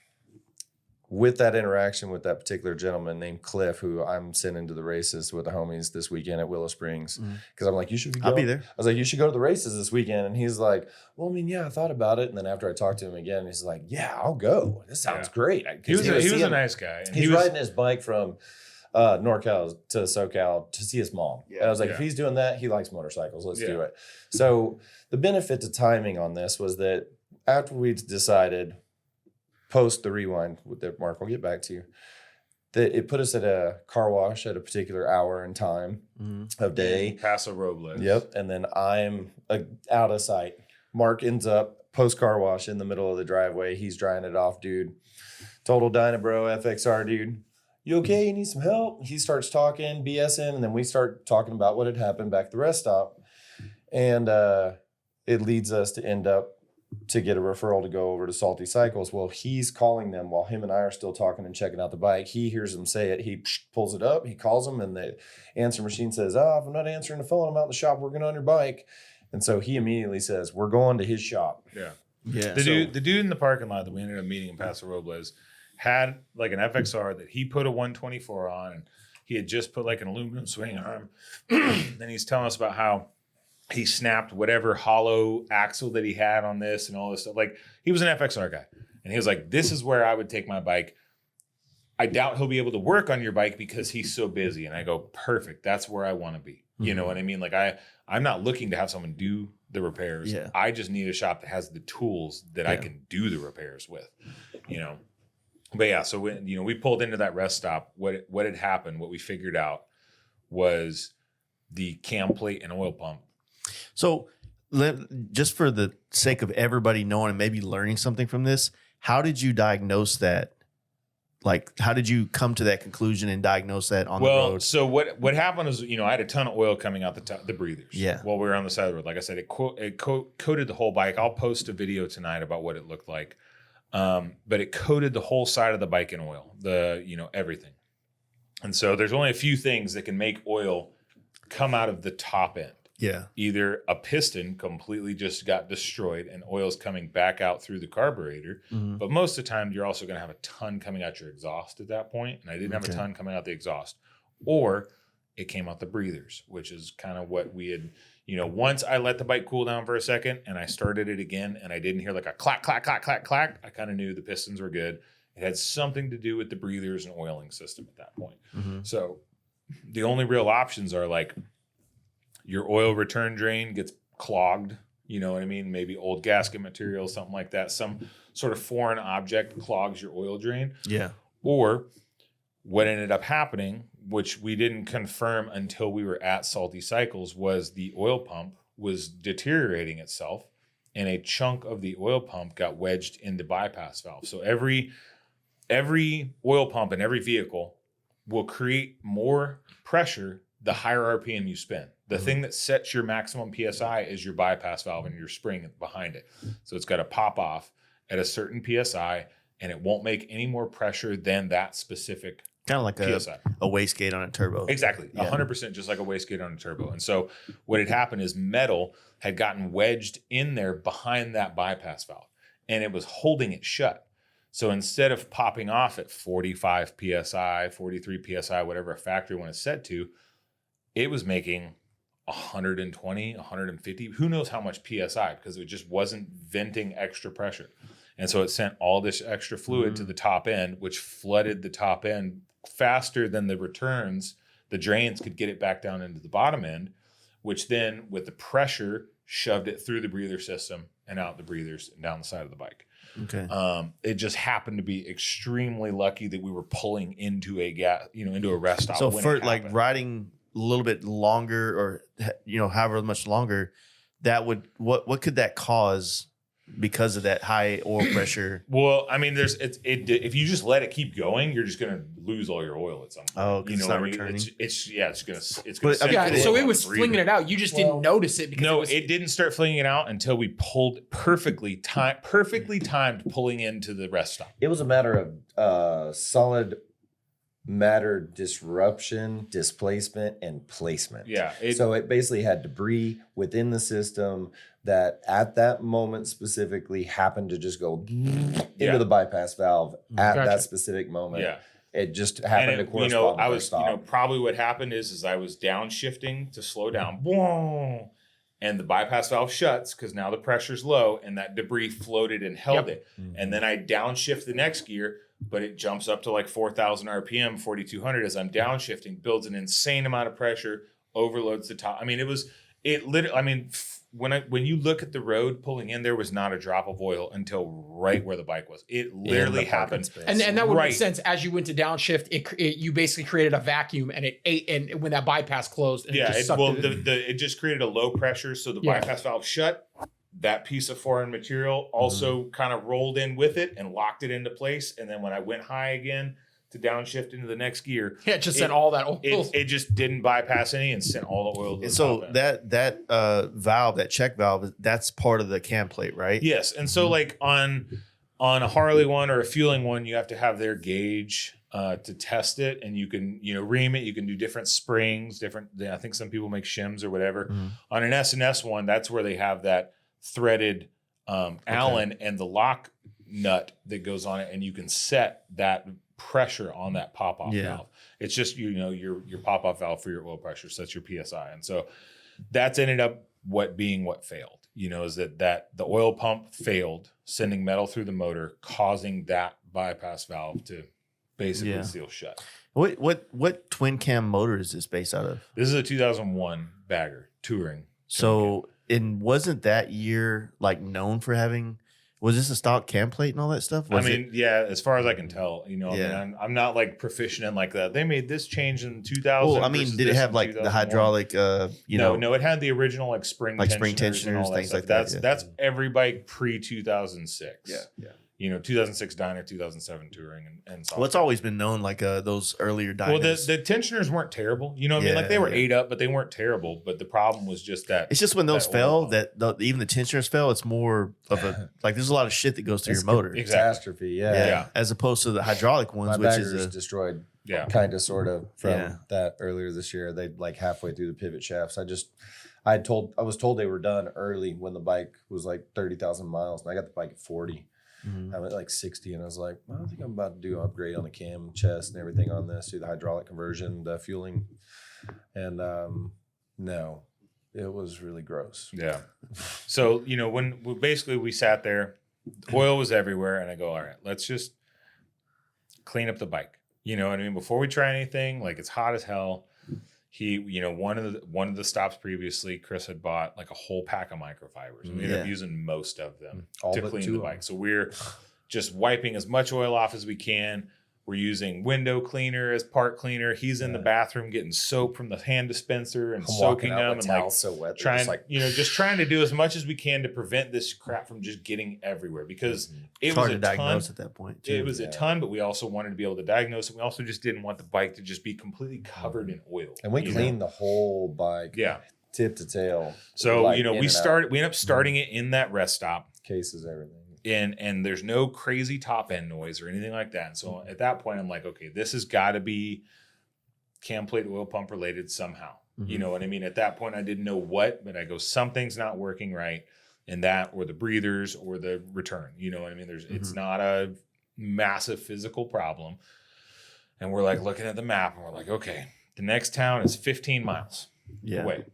[SPEAKER 2] with that interaction with that particular gentleman named Cliff, who I'm sending to the races with the homies this weekend at Willow Springs, because I'm like, you should go.
[SPEAKER 1] I'll be there.
[SPEAKER 2] I was like, you should go to the races this weekend. And he's like, well, I mean, yeah, I thought about it. And then after I talked to him again, he's like, yeah, I'll go. This sounds great.
[SPEAKER 3] He was a nice guy. And
[SPEAKER 2] he's riding his bike from NorCal to SoCal to see his mom. And I was like, if he's doing that, he likes motorcycles. Let's do it. So the benefit to timing on this was that after we decided post the rewind with the Mark, I'll get back to you, that it put us at a car wash at a particular hour and time of day.
[SPEAKER 3] Paso Robles.
[SPEAKER 2] Yep. And then I'm out of sight. Mark ends up post car wash in the middle of the driveway. He's drying it off, dude. Total Dynabro FXR, dude. You okay? You need some help? He starts talking, BSing, and then we start talking about what had happened back at the rest stop. And it leads us to end up to get a referral to go over to Salty Cycles. Well, he's calling them while him and I are still talking and checking out the bike. He hears them say it. He pulls it up. He calls them, and the answer machine says, if I'm not answering the phone, I'm out in the shop working on your bike. And so he immediately says, we're going to his shop.
[SPEAKER 3] Yeah.
[SPEAKER 1] Yeah.
[SPEAKER 3] The dude in the parking lot that we ended up meeting in Paso Robles had like an FXR that he put a 124 on, and he had just put like an aluminum swing arm. And he's telling us about how he snapped whatever hollow axle that he had on this and all this stuff. Like, he was an FXR guy. And he was like, this is where I would take my bike. I doubt he'll be able to work on your bike because he's so busy. And I go, perfect. That's where I want to be. You know what I mean? Like, I'm not looking to have someone do the repairs.
[SPEAKER 1] Yeah.
[SPEAKER 3] I just need a shop that has the tools that I can do the repairs with, But yeah, so when, we pulled into that rest stop, what had happened, what we figured out was the cam plate and oil pump.
[SPEAKER 1] So just for the sake of everybody knowing and maybe learning something from this, how did you diagnose that? Like, how did you come to that conclusion and diagnose that on the road?
[SPEAKER 3] So what happened was, I had a ton of oil coming out the breathers.
[SPEAKER 1] Yeah.
[SPEAKER 3] While we were on the side of the road. Like I said, it coated the whole bike. I'll post a video tonight about what it looked like. But it coated the whole side of the bike in oil, everything. And so there's only a few things that can make oil come out of the top end.
[SPEAKER 1] Yeah.
[SPEAKER 3] Either a piston completely just got destroyed and oil's coming back out through the carburetor. But most of the time, you're also going to have a ton coming out your exhaust at that point. And I didn't have a ton coming out the exhaust. Or it came out the breathers, which is kind of what we had, once I let the bike cool down for a second and I started it again and I didn't hear like a clack, clack, clack, clack, clack, I kind of knew the pistons were good. It had something to do with the breathers and oiling system at that point. So the only real options are like, your oil return drain gets clogged, you know what I mean? Maybe old gasket material, something like that. Some sort of foreign object clogs your oil drain.
[SPEAKER 1] Yeah.
[SPEAKER 3] Or what ended up happening, which we didn't confirm until we were at Salty Cycles, was the oil pump was deteriorating itself and a chunk of the oil pump got wedged in the bypass valve. So every oil pump in every vehicle will create more pressure the higher RPM you spin. The thing that sets your maximum PSI is your bypass valve and your spring behind it. So it's got to pop off at a certain PSI and it won't make any more pressure than that specific
[SPEAKER 1] kind of like
[SPEAKER 3] PSI.
[SPEAKER 1] A wastegate on a turbo.
[SPEAKER 3] Exactly. 100% just like a wastegate on a turbo. And so what had happened is metal had gotten wedged in there behind that bypass valve and it was holding it shut. So instead of popping off at 45 PSI, 43 PSI, whatever a factory one is set to, it was making 120, 150, who knows how much PSI, because it just wasn't venting extra pressure. And so it sent all this extra fluid to the top end, which flooded the top end faster than the returns. The drains could get it back down into the bottom end, which then with the pressure shoved it through the breather system and out the breathers and down the side of the bike.
[SPEAKER 1] Okay.
[SPEAKER 3] It just happened to be extremely lucky that we were pulling into into a rest stop.
[SPEAKER 1] So
[SPEAKER 3] when
[SPEAKER 1] for
[SPEAKER 3] it
[SPEAKER 1] like
[SPEAKER 3] happened.
[SPEAKER 1] riding a little bit longer or however much longer, that would what could that cause because of that high oil pressure.
[SPEAKER 3] Well, I mean, if you just let it keep going, you're just gonna lose all your oil at some point.
[SPEAKER 1] Oh, because it's not returning.
[SPEAKER 3] It's gonna.
[SPEAKER 1] But,
[SPEAKER 3] send
[SPEAKER 4] Yeah,
[SPEAKER 3] oil
[SPEAKER 4] so it
[SPEAKER 3] out
[SPEAKER 4] was
[SPEAKER 3] the breather.
[SPEAKER 4] flinging it out. You just didn't notice it because
[SPEAKER 3] No, it didn't start flinging it out until we pulled perfectly timed pulling into the rest stop.
[SPEAKER 2] It was a matter of solid matter disruption, displacement, and placement.
[SPEAKER 3] Yeah.
[SPEAKER 2] So it basically had debris within the system that at that moment specifically happened to just go into the bypass valve at that specific moment.
[SPEAKER 3] Yeah.
[SPEAKER 2] It just happened to correspond with our stop.
[SPEAKER 3] Probably what happened is I was downshifting to slow down. Boom. And the bypass valve shuts because now the pressure's low and that debris floated and held it. And then I downshift the next gear, but it jumps up to like 4,000 RPM, 4,200 as I'm downshifting, builds an insane amount of pressure, overloads the top. I mean, when you look at the road pulling in, there was not a drop of oil until right where the bike was. It literally happened.
[SPEAKER 4] And that would make sense. As you went to downshift, you basically created a vacuum and it ate. And when that bypass closed, and
[SPEAKER 3] it just created a low pressure. So the bypass valve shut. That piece of foreign material also kind of rolled in with it and locked it into place. And then when I went high again to downshift into the next gear,
[SPEAKER 4] it just sent all that oil.
[SPEAKER 3] It just didn't bypass any and sent all the oil to the
[SPEAKER 1] so
[SPEAKER 3] top end.
[SPEAKER 1] that valve, that check valve, that's part of the cam plate, right?
[SPEAKER 3] Yes. And so like on a Harley one or a fueling one, you have to have their gauge to test it, and you can ream it. You can do different springs, I think some people make shims or whatever. On an S&S one, that's where they have that threaded Allen and the lock nut that goes on it, and you can set that pressure on that pop-off valve. It's just your pop-off valve for your oil pressure sets your PSI, and so that's ended up what failed. Is that the oil pump failed, sending metal through the motor, causing that bypass valve to basically seal shut.
[SPEAKER 1] What twin cam motor is this based out of?
[SPEAKER 3] This is a 2001 Bagger touring.
[SPEAKER 1] So, and wasn't that year like known for having? Was this a stock cam plate and all that stuff?
[SPEAKER 3] As far as I can tell, I'm not like proficient in like that. They made this change in 2000.
[SPEAKER 1] Well, did it have like the hydraulic?
[SPEAKER 3] No, it had the original like spring tensioners and all that
[SPEAKER 1] things
[SPEAKER 3] stuff.
[SPEAKER 1] like that.
[SPEAKER 3] That's every bike pre 2006.
[SPEAKER 1] Yeah.
[SPEAKER 3] 2006 Dyna, 2007 touring, and so.
[SPEAKER 1] Well, it's always been known like those earlier Dynas.
[SPEAKER 3] Well, the tensioners weren't terrible. Like they were 8 up, but they weren't terrible. But the problem was just that
[SPEAKER 1] it's just when those fell, even the tensioners fell. It's more of a like there's a lot of shit that goes through your motor.
[SPEAKER 2] Catastrophe,
[SPEAKER 1] as opposed to the hydraulic ones,
[SPEAKER 2] My
[SPEAKER 1] which
[SPEAKER 2] is destroyed. Kind of, sort of from that earlier this year. They like halfway through the pivot shafts. I was told they were done early when the bike was like 30,000 miles, and I got the bike at 40. I went like 60, and I was like, I think I'm about to do an upgrade on the cam chest and everything on this, do the hydraulic conversion, the fueling. And no, it was really gross. Yeah.
[SPEAKER 3] So, when we sat there, oil was everywhere, and I go, all right, let's just clean up the bike. You know what I mean? Before we try anything, like it's hot as hell. One of the stops previously, Chris had bought like a whole pack of microfibers. We ended up using most of them to clean the bike. So we're just wiping as much oil off as we can. We're using window cleaner as part cleaner. He's in the bathroom getting soap from the hand dispenser and soaking them and like
[SPEAKER 2] so wet,
[SPEAKER 3] trying to do as much as we can to prevent this crap from just getting everywhere, because it was a
[SPEAKER 1] diagnose at that point too.
[SPEAKER 3] It was a ton, but we also wanted to be able to diagnose it. We also just didn't want the bike to just be completely covered in oil.
[SPEAKER 2] And we cleaned the whole bike, tip to tail.
[SPEAKER 3] So we ended up starting it in that rest stop.
[SPEAKER 2] Cases, everything.
[SPEAKER 3] And there's no crazy top end noise or anything like that. And so at that point, I'm like, okay, this has got to be cam plate oil pump related somehow. You know what I mean? At that point, I didn't know what, but I go, something's not working right in that, or the breathers, or the return. You know what I mean? It's not a massive physical problem. And we're like looking at the map, and we're like, okay, the next town is 15 miles away.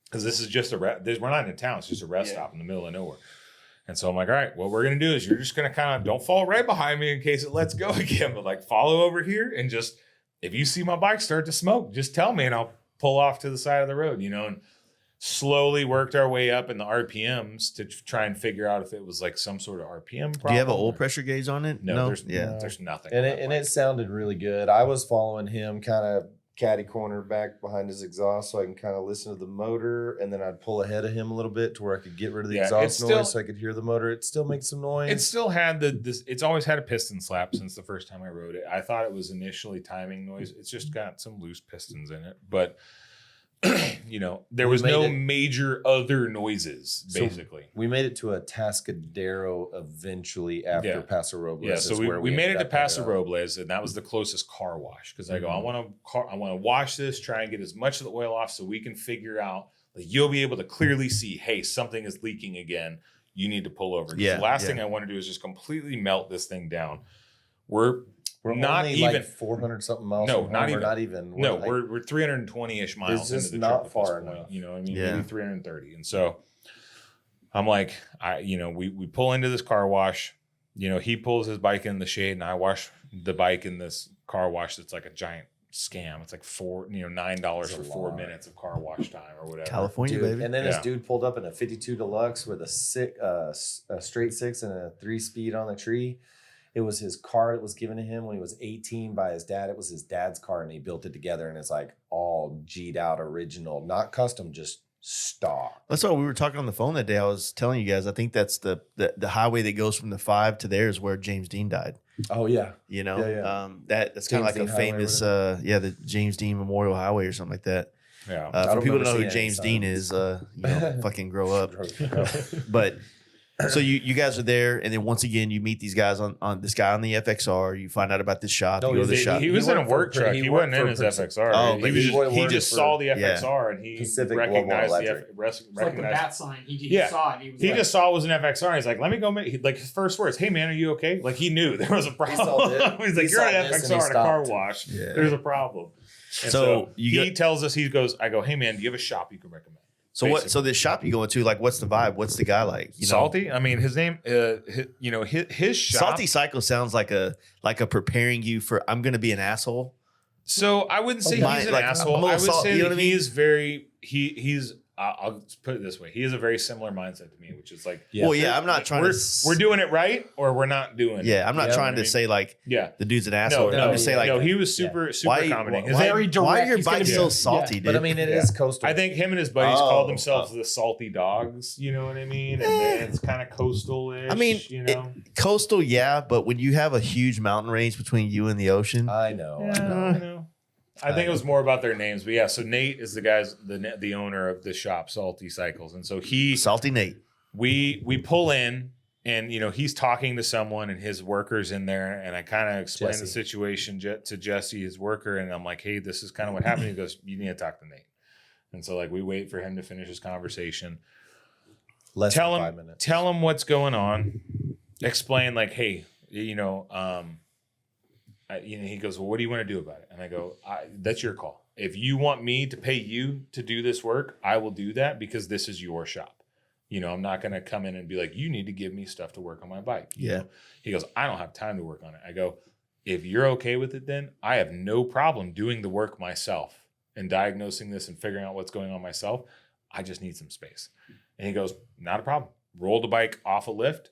[SPEAKER 3] Because this is just we're not in a town, it's just a rest stop in the middle of nowhere. And so I'm like, all right, what we're going to do is you're just going to kind of don't fall right behind me in case it lets go again, but like follow over here, and just, if you see my bike start to smoke, just tell me and I'll pull off to the side of the road, and slowly worked our way up in the RPMs to try and figure out if it was like some sort of RPM problem.
[SPEAKER 1] Do you have an oil pressure gauge on it?
[SPEAKER 3] No, there's nothing.
[SPEAKER 2] And it sounded really good. I was following him kind of caddy corner back behind his exhaust so I can kind of listen to the motor, and then I'd pull ahead of him a little bit to where I could get rid of the exhaust noise so I could hear the motor. It still makes some noise.
[SPEAKER 3] It still had it's always had a piston slap since the first time I rode it. I thought it was initially timing noise. It's just got some loose pistons in it, but there was no major other noises, basically.
[SPEAKER 2] So we made it to a Tascadero eventually after Paso Robles.
[SPEAKER 3] Yeah, so we made it to Paso Robles, and that was the closest car wash because I go, I want to wash this, try and get as much of the oil off so we can figure out, like, you'll be able to clearly see, hey, something is leaking again. You need to pull over. The last thing I want to do is just completely melt this thing down. We're not
[SPEAKER 2] only
[SPEAKER 3] even
[SPEAKER 2] like 400 something miles.
[SPEAKER 3] No,
[SPEAKER 2] from
[SPEAKER 3] not
[SPEAKER 2] home.
[SPEAKER 3] even.
[SPEAKER 2] We're not even.
[SPEAKER 3] We're 320-ish miles.
[SPEAKER 2] It's just
[SPEAKER 3] into the
[SPEAKER 2] not
[SPEAKER 3] trip
[SPEAKER 2] far
[SPEAKER 3] at this point,
[SPEAKER 2] enough.
[SPEAKER 3] You know what I mean? Maybe 330. And so I'm like, we pull into this car wash. He pulls his bike in the shade, and I wash the bike in this car wash that's like a giant scam. It's like $9 for 4 minutes of car wash time or whatever.
[SPEAKER 1] California, baby.
[SPEAKER 2] And then this dude pulled up in a 52 Deluxe with a straight 6 and a 3-speed on the tree. It was his car that was given to him when he was 18 by his dad. It was his dad's car, and he built it together, and it's like all G'd out original, not custom, just stock.
[SPEAKER 1] That's what we were talking on the phone that day. I was telling you guys, I think that's the highway that goes from the 5 to there is where James Dean died.
[SPEAKER 2] Oh yeah.
[SPEAKER 1] That's kind of like a famous the James Dean Memorial Highway or something like that.
[SPEAKER 3] Yeah.
[SPEAKER 1] For people to know who James Dean is, fucking grow up. But so you guys are there, and then once again you meet these guys on this guy on the FXR. You find out about this shop. You go to the shop.
[SPEAKER 3] He was in a work truck. He wasn't in his FXR.
[SPEAKER 1] Oh, but
[SPEAKER 3] he just saw the FXR and he recognized
[SPEAKER 4] like the bat sign. He saw it.
[SPEAKER 3] He just saw it was an FXR. He's like, let me go make. Like his first words, "Hey man, are you okay?" Like he knew there was a problem. He's like, "You're an FXR at a car wash. Yeah. There's a problem." And so he tells us, I go, "Hey man, do you have a shop you can recommend?"
[SPEAKER 1] So basically. So this shop you go into, like, what's the vibe? What's the guy like?
[SPEAKER 3] Salty. I mean, his name, his shop.
[SPEAKER 1] Salty Cycle sounds like a preparing you for I'm going to be an asshole.
[SPEAKER 3] So I wouldn't say he's an asshole. I would say that he is very he's. I'll put it this way: he has a very similar mindset to me, which is like,
[SPEAKER 1] I'm not trying
[SPEAKER 3] we're doing it right or we're not doing it.
[SPEAKER 1] Yeah, I'm not trying to say like, the dude's an asshole.
[SPEAKER 3] No,
[SPEAKER 1] I'm just saying like,
[SPEAKER 3] he was super accommodating.
[SPEAKER 4] Very direct.
[SPEAKER 1] Why are your bikes so salty, dude?
[SPEAKER 2] But I mean, it is coastal.
[SPEAKER 3] I think him and his buddies called themselves the Salty Dogs. You know what I mean? And it's kind of coastal-ish.
[SPEAKER 1] I mean, coastal, but when you have a huge mountain range between you and the ocean,
[SPEAKER 2] I know.
[SPEAKER 3] I think it was more about their names, but yeah. So Nate is the owner of the shop, Salty Cycles, and so
[SPEAKER 1] Salty Nate.
[SPEAKER 3] We pull in, and he's talking to someone, and his worker's in there, and I kind of explain the situation to Jesse, his worker, and I'm like, hey, this is kind of what happened. He goes, you need to talk to Nate, and so like we wait for him to finish his conversation.
[SPEAKER 2] Tell than 5 minutes.
[SPEAKER 3] Tell him what's going on. Explain like, hey, he goes, well, what do you want to do about it? And I go, that's your call. If you want me to pay you to do this work, I will do that because this is your shop. I'm not going to come in and be like, you need to give me stuff to work on my bike. You know? He goes, I don't have time to work on it. I go, if you're okay with it, then I have no problem doing the work myself and diagnosing this and figuring out what's going on myself. I just need some space. And he goes, not a problem. Rolled the bike off a lift.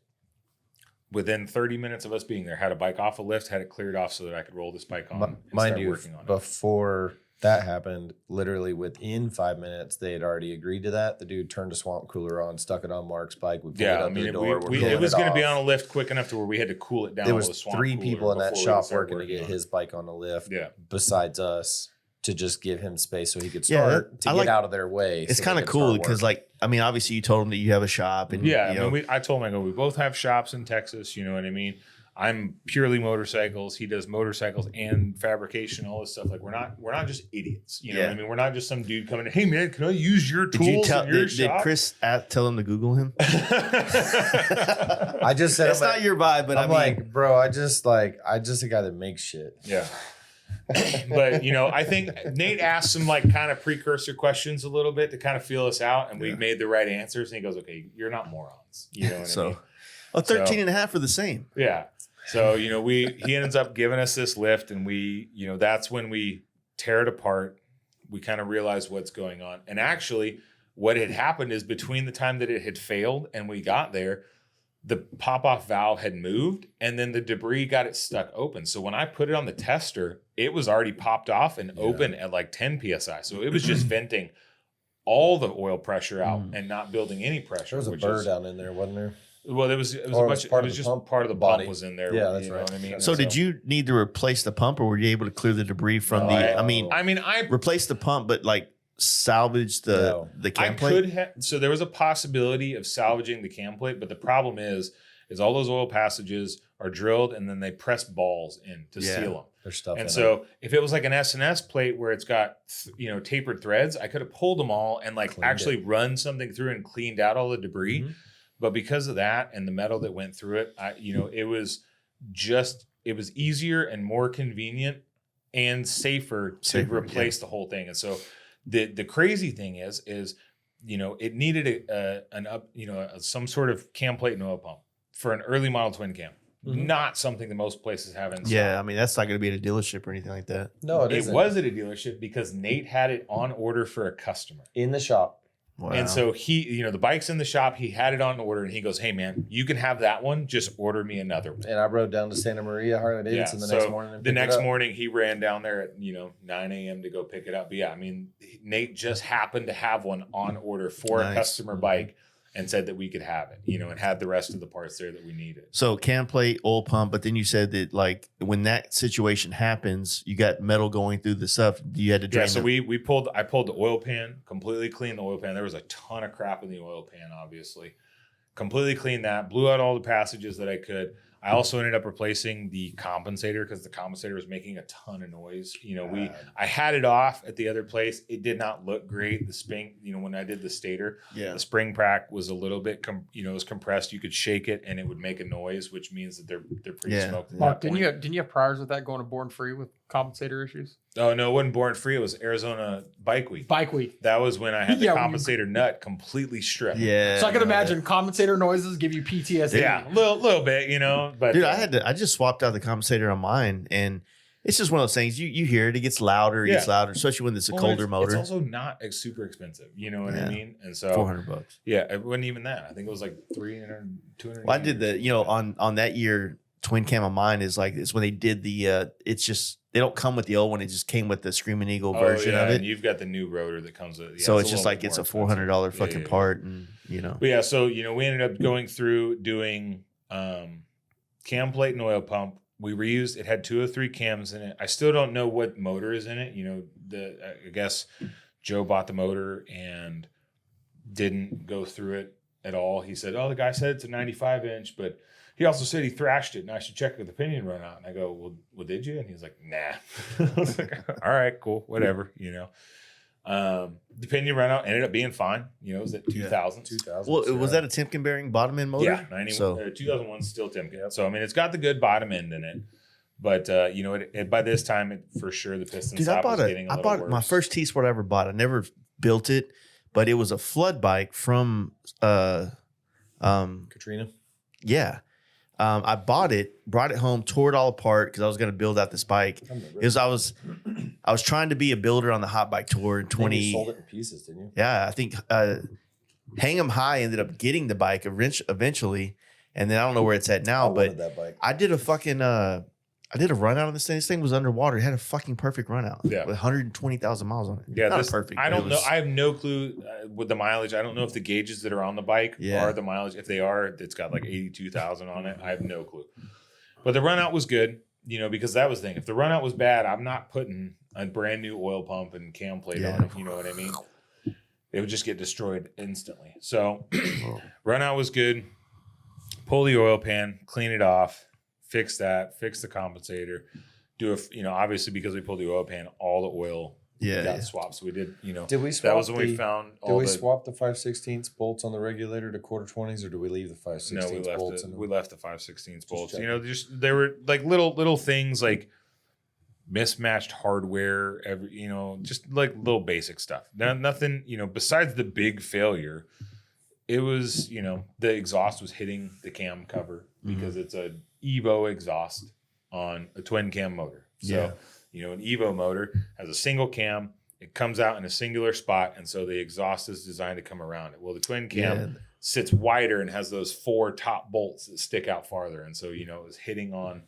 [SPEAKER 3] Within 30 minutes of us being there, had a bike off a lift, had it cleared off so that I could roll this bike on and start working on it.
[SPEAKER 2] Before that happened, literally within 5 minutes, they had already agreed to that. The dude turned a swamp cooler on, stuck it on Mark's bike. We pulled it up to the door.
[SPEAKER 3] It was going to be on a lift quick enough to where we had to cool it down.
[SPEAKER 2] There was 3 people in that shop working to get his bike on the lift. Yeah. Besides us, to just give him space so he could start to get out of their way.
[SPEAKER 1] It's kind of cool because, like, I mean, obviously you told him that you have a shop, and
[SPEAKER 3] I told him, I go, we both have shops in Texas. You know what I mean? I'm purely motorcycles. He does motorcycles and fabrication, all this stuff. Like we're not just idiots. You know what I mean? We're not just some dude coming in, hey man, can I use your tools in your shop?
[SPEAKER 1] Did Chris tell him to Google him?
[SPEAKER 2] I just said
[SPEAKER 1] it's not your vibe, but
[SPEAKER 2] I'm like, bro, I just a guy that makes shit.
[SPEAKER 3] Yeah. But I think Nate asked some like kind of precursor questions a little bit to kind of feel us out, and we made the right answers. And he goes, "Okay, you're not morons." You know what I mean?
[SPEAKER 1] 13 and a half are the same.
[SPEAKER 3] Yeah. So he ends up giving us this lift, and we that's when we tear it apart. We kind of realize what's going on, and actually, what had happened is between the time that it had failed and we got there, the pop-off valve had moved and then the debris got it stuck open. So when I put it on the tester, it was already popped off and open at like 10 PSI. So it was just venting all the oil pressure out and not building any pressure.
[SPEAKER 2] There was a bird down in there, wasn't there?
[SPEAKER 3] Well, it was just part of the
[SPEAKER 2] body.
[SPEAKER 3] pump was in there.
[SPEAKER 2] Yeah, that's
[SPEAKER 3] you know
[SPEAKER 2] right.
[SPEAKER 3] what I mean?
[SPEAKER 1] So did you need to replace the pump, or were you able to clear the debris from I replace the pump, but like salvage the cam plate?
[SPEAKER 3] Could have. So there was a possibility of salvaging the cam plate, but the problem is all those oil passages are drilled and then they press balls in to seal them.
[SPEAKER 2] There's stuff.
[SPEAKER 3] And so if it was like an S&S plate where it's got tapered threads, I could have pulled them all and like actually run something through and cleaned out all the debris. Mm-hmm. But because of that and the metal that went through it, it was easier and more convenient and safer to replace the whole thing. And so the crazy thing is it needed some sort of cam plate and oil pump for an early model twin cam. Mm-hmm. Not something that most places have in stock.
[SPEAKER 1] Yeah, I mean, that's not going to be at a dealership or anything like that.
[SPEAKER 2] No,
[SPEAKER 3] it was at a dealership because Nate had it on order for a customer.
[SPEAKER 2] In the shop.
[SPEAKER 1] Wow.
[SPEAKER 3] And so he, the bike's in the shop, he had it on order and he goes, hey man, you can have that one. Just order me another one.
[SPEAKER 2] And I rode down to Santa Maria Harley Davidson next morning.
[SPEAKER 3] The next morning he ran down there at, 9 a.m. to go pick it up. But yeah, I mean, Nate just happened to have one on order for a customer bike and said that we could have it, and had the rest of the parts there that we needed.
[SPEAKER 1] So cam plate, oil pump, but then you said that like when that situation happens, you got metal going through the stuff. You had to drain.
[SPEAKER 3] Yeah, so I pulled the oil pan, completely cleaned the oil pan. There was a ton of crap in the oil pan, obviously. Completely cleaned that, blew out all the passages that I could. I also ended up replacing the compensator because the compensator was making a ton of noise. I had it off at the other place. It did not look great. The spring, when I did the stator, the spring pack was a little bit, it was compressed. You could shake it and it would make a noise, which means that they're pretty smoked.
[SPEAKER 4] Mark, didn't you have priors with that going to Born Free with compensator issues?
[SPEAKER 3] Oh no, it wasn't Born Free. It was Arizona Bike Week. That was when I had the compensator nut completely stripped.
[SPEAKER 1] Yeah.
[SPEAKER 4] So I can imagine compensator noises give you PTSD.
[SPEAKER 3] Yeah, little bit, But
[SPEAKER 1] dude, I just swapped out the compensator on mine, and it's just one of those things. You hear it, it gets louder, especially when it's a colder motor.
[SPEAKER 3] It's also not super expensive. You know what I mean? And so
[SPEAKER 1] $400.
[SPEAKER 3] Yeah, it wasn't even that. I think it was like $300, $200.
[SPEAKER 1] Well, I did on that year twin cam on mine is like it's when they did the it's just they don't come with the old one. It just came with the Screaming Eagle version of it.
[SPEAKER 3] And you've got the new rotor that comes with it.
[SPEAKER 1] So it's just like it's a $400 fucking part, and
[SPEAKER 3] But yeah, so we ended up going through doing cam plate and oil pump. We reused it, had 203 cams in it. I still don't know what motor is in it. I guess Joe bought the motor and didn't go through it at all. He said, "Oh, the guy said it's a 95 inch, but he also said he thrashed it and I should check with the pinion run out." And I go, well, did you? And he's like, nah. I was like, all right, cool, whatever, The pinion run out ended up being fine. It was at 2000. 2000.
[SPEAKER 1] Well, was that a Timken bearing bottom end motor?
[SPEAKER 3] Yeah, 2001 still Timken. So, I mean, it's got the good bottom end in it. But, by this time, for sure, the piston stop was getting a little worse.
[SPEAKER 1] My first T-Sport I ever bought. I never built it, but it was a flood bike from
[SPEAKER 2] Katrina.
[SPEAKER 1] Yeah. I bought it, brought it home, tore it all apart because I was going to build out this bike. I was trying to be a builder on the Hot Bike Tour in 20.
[SPEAKER 2] You sold it in pieces, didn't you?
[SPEAKER 1] Yeah, I think Hang 'em High ended up getting the bike eventually, and then I don't know where it's at now. But
[SPEAKER 2] that bike.
[SPEAKER 1] I did a fucking I did a run out on this thing. This thing was underwater. It had a fucking perfect run out.
[SPEAKER 3] Yeah.
[SPEAKER 1] With 120,000 miles on it.
[SPEAKER 3] Yeah.
[SPEAKER 1] Not perfect.
[SPEAKER 3] I don't know. I have no clue with the mileage. I don't know if the gauges that are on the bike are the mileage. If they are, it's got like 82,000 on it. I have no clue. But the run out was good, because that was the thing. If the run out was bad, I'm not putting a brand new oil pump and cam plate on it. You know what I mean? It would just get destroyed instantly. So run out was good. Pull the oil pan, clean it off. Fix that, fix the compensator, obviously because we pulled the oil pan, all the oil got swapped. So we did,
[SPEAKER 2] Did we swap
[SPEAKER 3] that was when we found
[SPEAKER 2] Did we swap the 5/16 bolts on the regulator to 1/4-20s, or do we leave the 5/16 bolts?
[SPEAKER 3] We left the 5/16 bolts. There were like little things like mismatched hardware, just like little basic stuff. Nothing, besides the big failure. It was, the exhaust was hitting the cam cover because it's a Evo exhaust on a twin cam motor. So, an Evo motor has a single cam. It comes out in a singular spot. And so the exhaust is designed to come around it. Well, the twin cam sits wider and has those 4 top bolts that stick out farther. And so, it was hitting on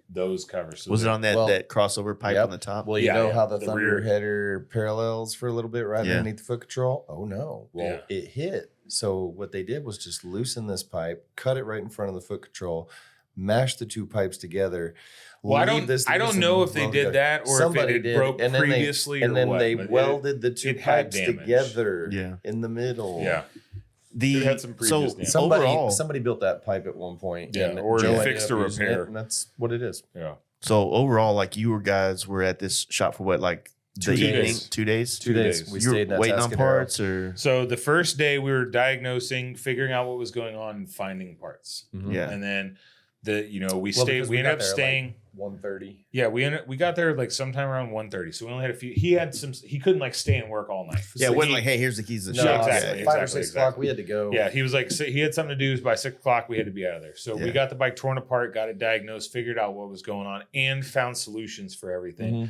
[SPEAKER 3] those covers. So
[SPEAKER 1] was it on that crossover pipe on the top?
[SPEAKER 2] Well, you know how the Thunder
[SPEAKER 3] rear
[SPEAKER 2] header parallels for a little bit right underneath the foot control? Oh, no. Well, it hit. So what they did was just loosen this pipe, cut it right in front of the foot control, mash the 2 pipes together.
[SPEAKER 3] Well, I don't know if they did that or
[SPEAKER 2] somebody
[SPEAKER 3] if it broke
[SPEAKER 2] and
[SPEAKER 3] previously
[SPEAKER 2] and then
[SPEAKER 3] what,
[SPEAKER 2] they welded the 2 pipes together in the middle.
[SPEAKER 3] Yeah.
[SPEAKER 1] It
[SPEAKER 3] had some previous
[SPEAKER 1] damage.
[SPEAKER 2] Somebody built that pipe at one point.
[SPEAKER 3] Yeah, or
[SPEAKER 2] Joe
[SPEAKER 3] fixed or repair.
[SPEAKER 2] and that's what it is.
[SPEAKER 3] Yeah.
[SPEAKER 1] So overall, like you guys were at this shop for what, like the
[SPEAKER 3] 2
[SPEAKER 1] evening?
[SPEAKER 3] days.
[SPEAKER 1] 2 days?
[SPEAKER 2] 2 days. We
[SPEAKER 1] You
[SPEAKER 2] stayed
[SPEAKER 1] were
[SPEAKER 2] in
[SPEAKER 1] waiting on
[SPEAKER 2] Atascadero.
[SPEAKER 1] parts, or
[SPEAKER 3] So the first day we were diagnosing, figuring out what was going on, and finding parts.
[SPEAKER 2] Mhm.
[SPEAKER 1] yeah,
[SPEAKER 3] And then we
[SPEAKER 2] Well,
[SPEAKER 3] stayed.
[SPEAKER 2] because
[SPEAKER 3] We ended
[SPEAKER 2] got
[SPEAKER 3] up
[SPEAKER 2] there at,
[SPEAKER 3] staying.
[SPEAKER 2] like 1:30.
[SPEAKER 3] Yeah, we got there like sometime around 1:30. So we only had a few. He had some. He couldn't like stay and work all night.
[SPEAKER 1] yeah.
[SPEAKER 3] So
[SPEAKER 1] It wasn't
[SPEAKER 3] he-
[SPEAKER 1] like, hey, here's the keys to the
[SPEAKER 2] No,
[SPEAKER 1] shop.
[SPEAKER 3] exactly.
[SPEAKER 2] 5 or 6 o'clock, we had to go.
[SPEAKER 3] Yeah, he was like, so he had something to do. By 6 o'clock, we had to be out of there. So we
[SPEAKER 1] Yeah.
[SPEAKER 3] got the bike torn apart, got it diagnosed, figured out what was going on, and found solutions for everything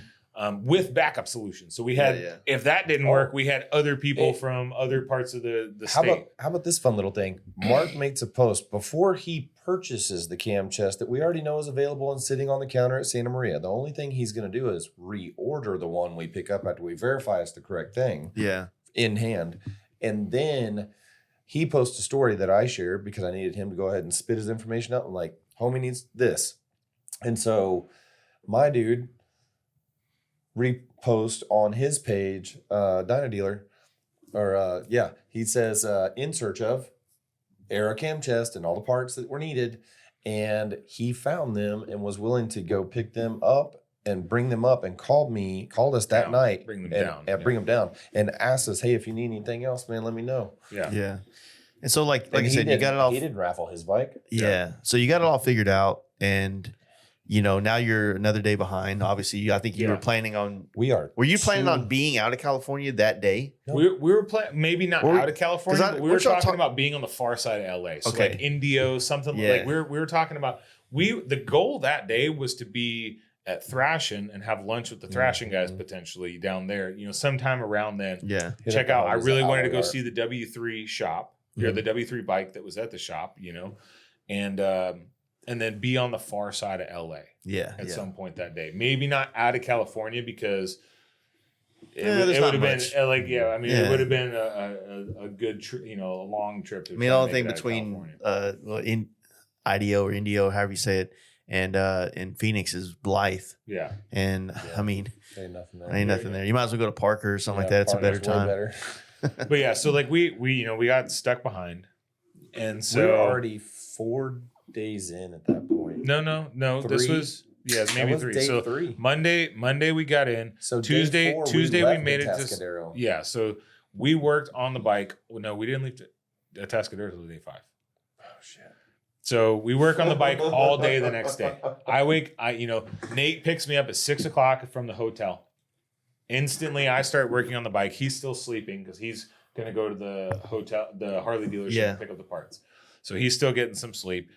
[SPEAKER 3] with backup solutions. So we had, if that didn't work, we had other people from other parts of the state.
[SPEAKER 2] How about this fun little thing? Mark makes a post before he purchases the cam chest that we already know is available and sitting on the counter at Santa Maria. The only thing he's going to do is reorder the one we pick up after we verify it's the correct thing
[SPEAKER 1] Yeah,
[SPEAKER 2] in hand. And then he posts a story that I shared because I needed him to go ahead and spit his information out. I'm like, homie needs this. And so my dude repost on his page, Dyna Dealer, or he says, in search of Aero Cam chest and all the parts that were needed. And he found them and was willing to go pick them up and bring them up and called us that night.
[SPEAKER 3] Bring them
[SPEAKER 2] and,
[SPEAKER 3] down.
[SPEAKER 2] And bring them down and asked us, hey, if you need anything else, man, let me know.
[SPEAKER 3] Yeah.
[SPEAKER 1] yeah. And so, like
[SPEAKER 2] And
[SPEAKER 1] I said, you got it all.
[SPEAKER 2] He did raffle his bike.
[SPEAKER 1] Yeah. So you got it all figured out, and now you're another day behind. Obviously, I think you were planning on.
[SPEAKER 2] Were
[SPEAKER 1] you planning on being out of California that day?
[SPEAKER 3] We were planning, maybe not out of California, but we were talking about being on the far side of LA. So like Indio, something like we were talking about. The goal that day was to be at Thrashing and have lunch with the Thrashing guys potentially down there. Sometime around then.
[SPEAKER 1] Yeah.
[SPEAKER 3] Check out. I really wanted to go see the W3 shop, or the W3 bike that was at the shop. And then be on the far side of LA.
[SPEAKER 1] Yeah.
[SPEAKER 3] At some point that day. Maybe not out of California because it
[SPEAKER 1] there's
[SPEAKER 3] would have
[SPEAKER 1] not
[SPEAKER 3] been
[SPEAKER 1] much.
[SPEAKER 3] it would have been a good trip, a long trip. To
[SPEAKER 1] I mean, the only thing between in IDO or Indio, however you say it, and Phoenix is Blythe.
[SPEAKER 3] Yeah.
[SPEAKER 1] And I mean,
[SPEAKER 2] ain't nothing there.
[SPEAKER 1] ain't nothing there. You might as well go to Parker or something like that. It's a better time.
[SPEAKER 2] Better.
[SPEAKER 3] But yeah, so like we got stuck behind, and so
[SPEAKER 2] we're already 4 days in at that point.
[SPEAKER 3] No. This was maybe
[SPEAKER 2] was
[SPEAKER 3] 3.
[SPEAKER 2] day
[SPEAKER 3] So
[SPEAKER 2] 3.
[SPEAKER 3] Monday we got in.
[SPEAKER 2] So
[SPEAKER 3] Tuesday we made it to
[SPEAKER 2] Atascadero.
[SPEAKER 3] Yeah. So we worked on the bike. Well, no, we didn't leave Atascadero until day 5.
[SPEAKER 2] Oh shit.
[SPEAKER 3] So we work on the bike all day the next day. Nate picks me up at 6 o'clock from the hotel. Instantly, I start working on the bike. He's still sleeping because he's going to go to the hotel, the Harley dealership, and pick up the parts. So he's still getting some sleep.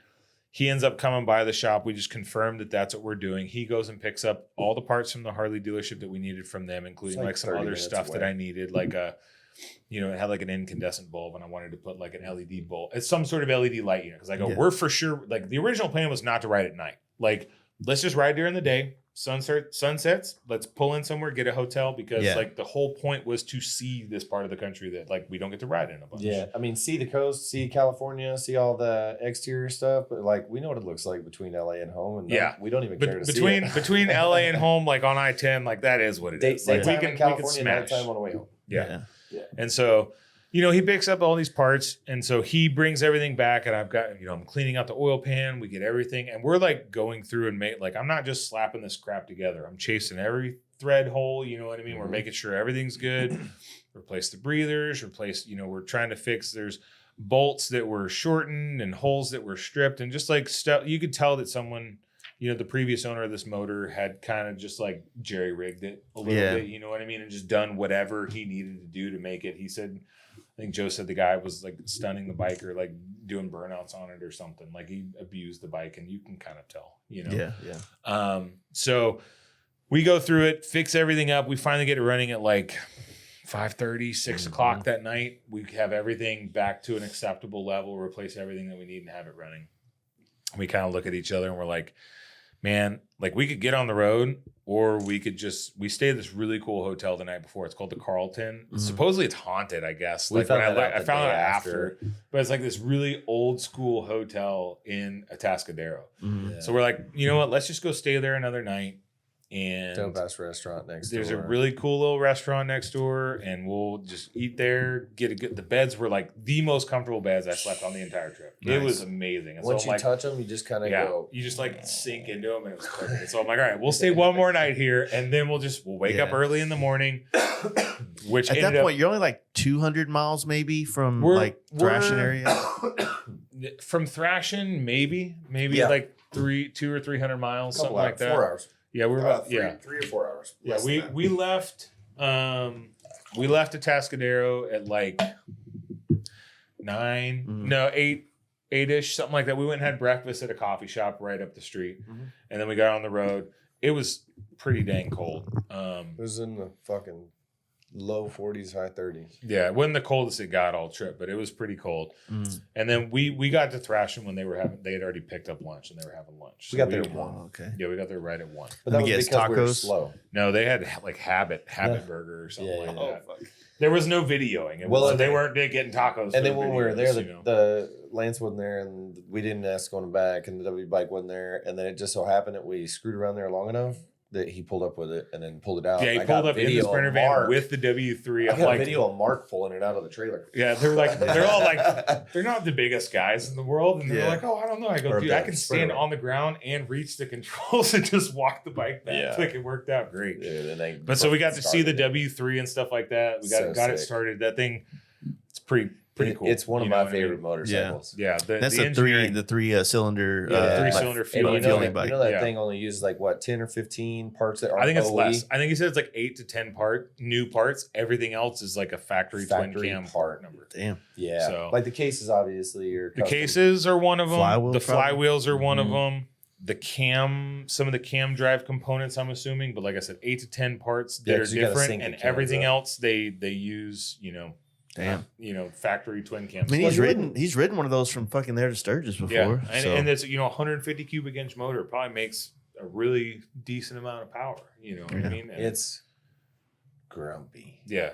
[SPEAKER 3] He ends up coming by the shop. We just confirmed that that's what we're doing. He goes and picks up all the parts from the Harley dealership that we needed from them, including like some other stuff that I needed, like it had like an incandescent bulb, and I wanted to put like an LED bulb. It's some sort of LED light unit because I go, we're for sure. Like the original plan was not to ride at night. Like let's just ride during the day. Sunsets. Let's pull in somewhere, get a hotel because like the whole point was to see this part of the country that like we don't get to ride in a bunch.
[SPEAKER 2] Yeah, I mean, see the coast, see California, see all the exterior stuff, but like we know what it looks like between LA and home, and we don't even care to see it.
[SPEAKER 3] Between LA and home, like on I-10, like that is what it is. Like we can smash.
[SPEAKER 2] Time on the way home.
[SPEAKER 3] Yeah. And so, he picks up all these parts, and so he brings everything back, and I've got, I'm cleaning out the oil pan. We get everything, and we're like going through and I'm not just slapping this crap together. I'm chasing every thread hole. You know what I mean? We're making sure everything's good. Replace the breathers. We're trying to fix. There's bolts that were shortened and holes that were stripped, and just like stuff. You could tell that someone, the previous owner of this motor had kind of just like jerry rigged it a little bit. You know what I mean? And just done whatever he needed to do to make it. He said. I think Joe said the guy was like stunning the bike or like doing burnouts on it or something. Like he abused the bike, and you can kind of tell, So we go through it, fix everything up. We finally get it running at like 5:30, 6 o'clock that night, we have everything back to an acceptable level, replace everything that we need and have it running. We kind of look at each other and we're like, man, like we could get on the road or we stayed at this really cool hotel the night before. It's called the Carlton. Supposedly it's haunted, I guess.
[SPEAKER 2] We found
[SPEAKER 3] I
[SPEAKER 2] that
[SPEAKER 3] found out
[SPEAKER 2] out
[SPEAKER 3] after, but it's like this really old school hotel in Atascadero.
[SPEAKER 2] Yeah.
[SPEAKER 3] So we're like, you know what? Let's just go stay there another night. And
[SPEAKER 2] Dope ass restaurant next door.
[SPEAKER 3] there's a really cool little restaurant next door, and we'll just eat there. The beds were like the most comfortable beds I slept on the entire trip.
[SPEAKER 1] Nice.
[SPEAKER 3] It was amazing. And
[SPEAKER 2] Once
[SPEAKER 3] so
[SPEAKER 2] you
[SPEAKER 3] I'm like,
[SPEAKER 2] touch them, you just kind of go.
[SPEAKER 3] you just like sink into them, and it was perfect. So I'm like, all right, we'll stay one more night here, and then we'll wake up early in the morning. Which
[SPEAKER 1] at that point, you're only like 200 miles maybe from like Thrashing area.
[SPEAKER 3] From Thrashing, maybe
[SPEAKER 2] Yeah.
[SPEAKER 3] like 200 or 300 miles, something like that.
[SPEAKER 2] 4 hours.
[SPEAKER 3] Yeah, we're about
[SPEAKER 2] 3 or 4 hours.
[SPEAKER 3] Yeah, we left Atascadero at like 8-ish, something like that. We went and had breakfast at a coffee shop right up the street, and then we got on the road. It was pretty dang cold.
[SPEAKER 2] It was in the fucking low 40s, high 30s.
[SPEAKER 3] Yeah, it wasn't the coldest it got all trip, but it was pretty cold. And then we got to Thrashing when they had already picked up lunch and they were having lunch.
[SPEAKER 2] We got there at 1.
[SPEAKER 1] Okay.
[SPEAKER 3] Yeah, we got there right at 1.
[SPEAKER 2] But that
[SPEAKER 1] We
[SPEAKER 2] was
[SPEAKER 1] get
[SPEAKER 2] because we were
[SPEAKER 1] tacos?
[SPEAKER 2] slow.
[SPEAKER 3] No, they had like Habit Burger or something
[SPEAKER 2] Yeah,
[SPEAKER 3] like
[SPEAKER 2] yeah.
[SPEAKER 3] that. There was no videoing. So they weren't getting tacos.
[SPEAKER 2] And then
[SPEAKER 3] for
[SPEAKER 2] when
[SPEAKER 3] the
[SPEAKER 2] we were there,
[SPEAKER 3] videos,
[SPEAKER 2] the Lance wasn't there, and we didn't ask going back, and the W bike wasn't there, and then it just so happened that we screwed around there long enough that he pulled up with it and then pulled it out.
[SPEAKER 3] Yeah, he
[SPEAKER 2] I
[SPEAKER 3] pulled
[SPEAKER 2] got
[SPEAKER 3] up in the
[SPEAKER 2] video
[SPEAKER 3] Sprinter
[SPEAKER 2] of
[SPEAKER 3] van
[SPEAKER 2] Mark.
[SPEAKER 3] with the W3.
[SPEAKER 2] I
[SPEAKER 3] I'm
[SPEAKER 2] got
[SPEAKER 3] like,
[SPEAKER 2] a video of Mark pulling it out of the trailer.
[SPEAKER 3] yeah, they're all like, they're not the biggest guys in the world, and they're
[SPEAKER 1] Yeah.
[SPEAKER 3] like, oh, I don't know. I go,
[SPEAKER 2] Or
[SPEAKER 3] dude,
[SPEAKER 2] the
[SPEAKER 3] I can stand
[SPEAKER 2] Sprinter.
[SPEAKER 3] on the ground and reach the controls and just walk the bike back.
[SPEAKER 2] Yeah.
[SPEAKER 3] Like it worked out great.
[SPEAKER 2] Dude, and they
[SPEAKER 3] But so we got to see the
[SPEAKER 2] started it.
[SPEAKER 3] W3 and stuff like that. We got
[SPEAKER 2] So
[SPEAKER 3] it
[SPEAKER 2] sick.
[SPEAKER 3] started. That thing, it's pretty cool.
[SPEAKER 2] It's one of
[SPEAKER 3] You know
[SPEAKER 2] my
[SPEAKER 3] what I mean?
[SPEAKER 2] favorite motorcycles.
[SPEAKER 3] Yeah,
[SPEAKER 1] That's
[SPEAKER 3] the
[SPEAKER 1] the
[SPEAKER 3] engineering-
[SPEAKER 1] three cylinder.
[SPEAKER 2] Yeah.
[SPEAKER 3] three-cylinder
[SPEAKER 2] And
[SPEAKER 3] fuel
[SPEAKER 2] you know,
[SPEAKER 1] fueling bike.
[SPEAKER 2] you know that
[SPEAKER 3] Yeah.
[SPEAKER 2] thing only uses like what 10 or 15 parts that are
[SPEAKER 3] I think it's
[SPEAKER 2] OE?
[SPEAKER 3] less. I think he said it's like 8 to 10 new parts. Everything else is like a factory twin cam part number.
[SPEAKER 1] Damn.
[SPEAKER 2] Yeah,
[SPEAKER 3] So-
[SPEAKER 2] like the cases obviously are
[SPEAKER 3] The
[SPEAKER 2] custom.
[SPEAKER 3] cases are one of them.
[SPEAKER 1] Flywheel,
[SPEAKER 3] the
[SPEAKER 1] probably?
[SPEAKER 3] flywheels are one of
[SPEAKER 2] Mhm.
[SPEAKER 3] them. Some of the cam drive components, I'm assuming, but like I said, 8 to 10 parts
[SPEAKER 2] Yeah,
[SPEAKER 3] that are
[SPEAKER 2] 'cause you gotta
[SPEAKER 3] different,
[SPEAKER 2] sync the
[SPEAKER 3] and
[SPEAKER 2] cams
[SPEAKER 3] everything
[SPEAKER 2] up.
[SPEAKER 3] else they use,
[SPEAKER 1] Damn.
[SPEAKER 3] factory twin cams.
[SPEAKER 1] I mean,
[SPEAKER 2] Well,
[SPEAKER 1] he's ridden one of those from fucking there to Sturgis before.
[SPEAKER 3] Yeah, and,
[SPEAKER 1] so.
[SPEAKER 3] and it's 150 cubic inch motor. It probably makes a really decent amount of power. You know what I
[SPEAKER 1] Yeah.
[SPEAKER 3] mean? And
[SPEAKER 2] It's grumpy.
[SPEAKER 3] yeah.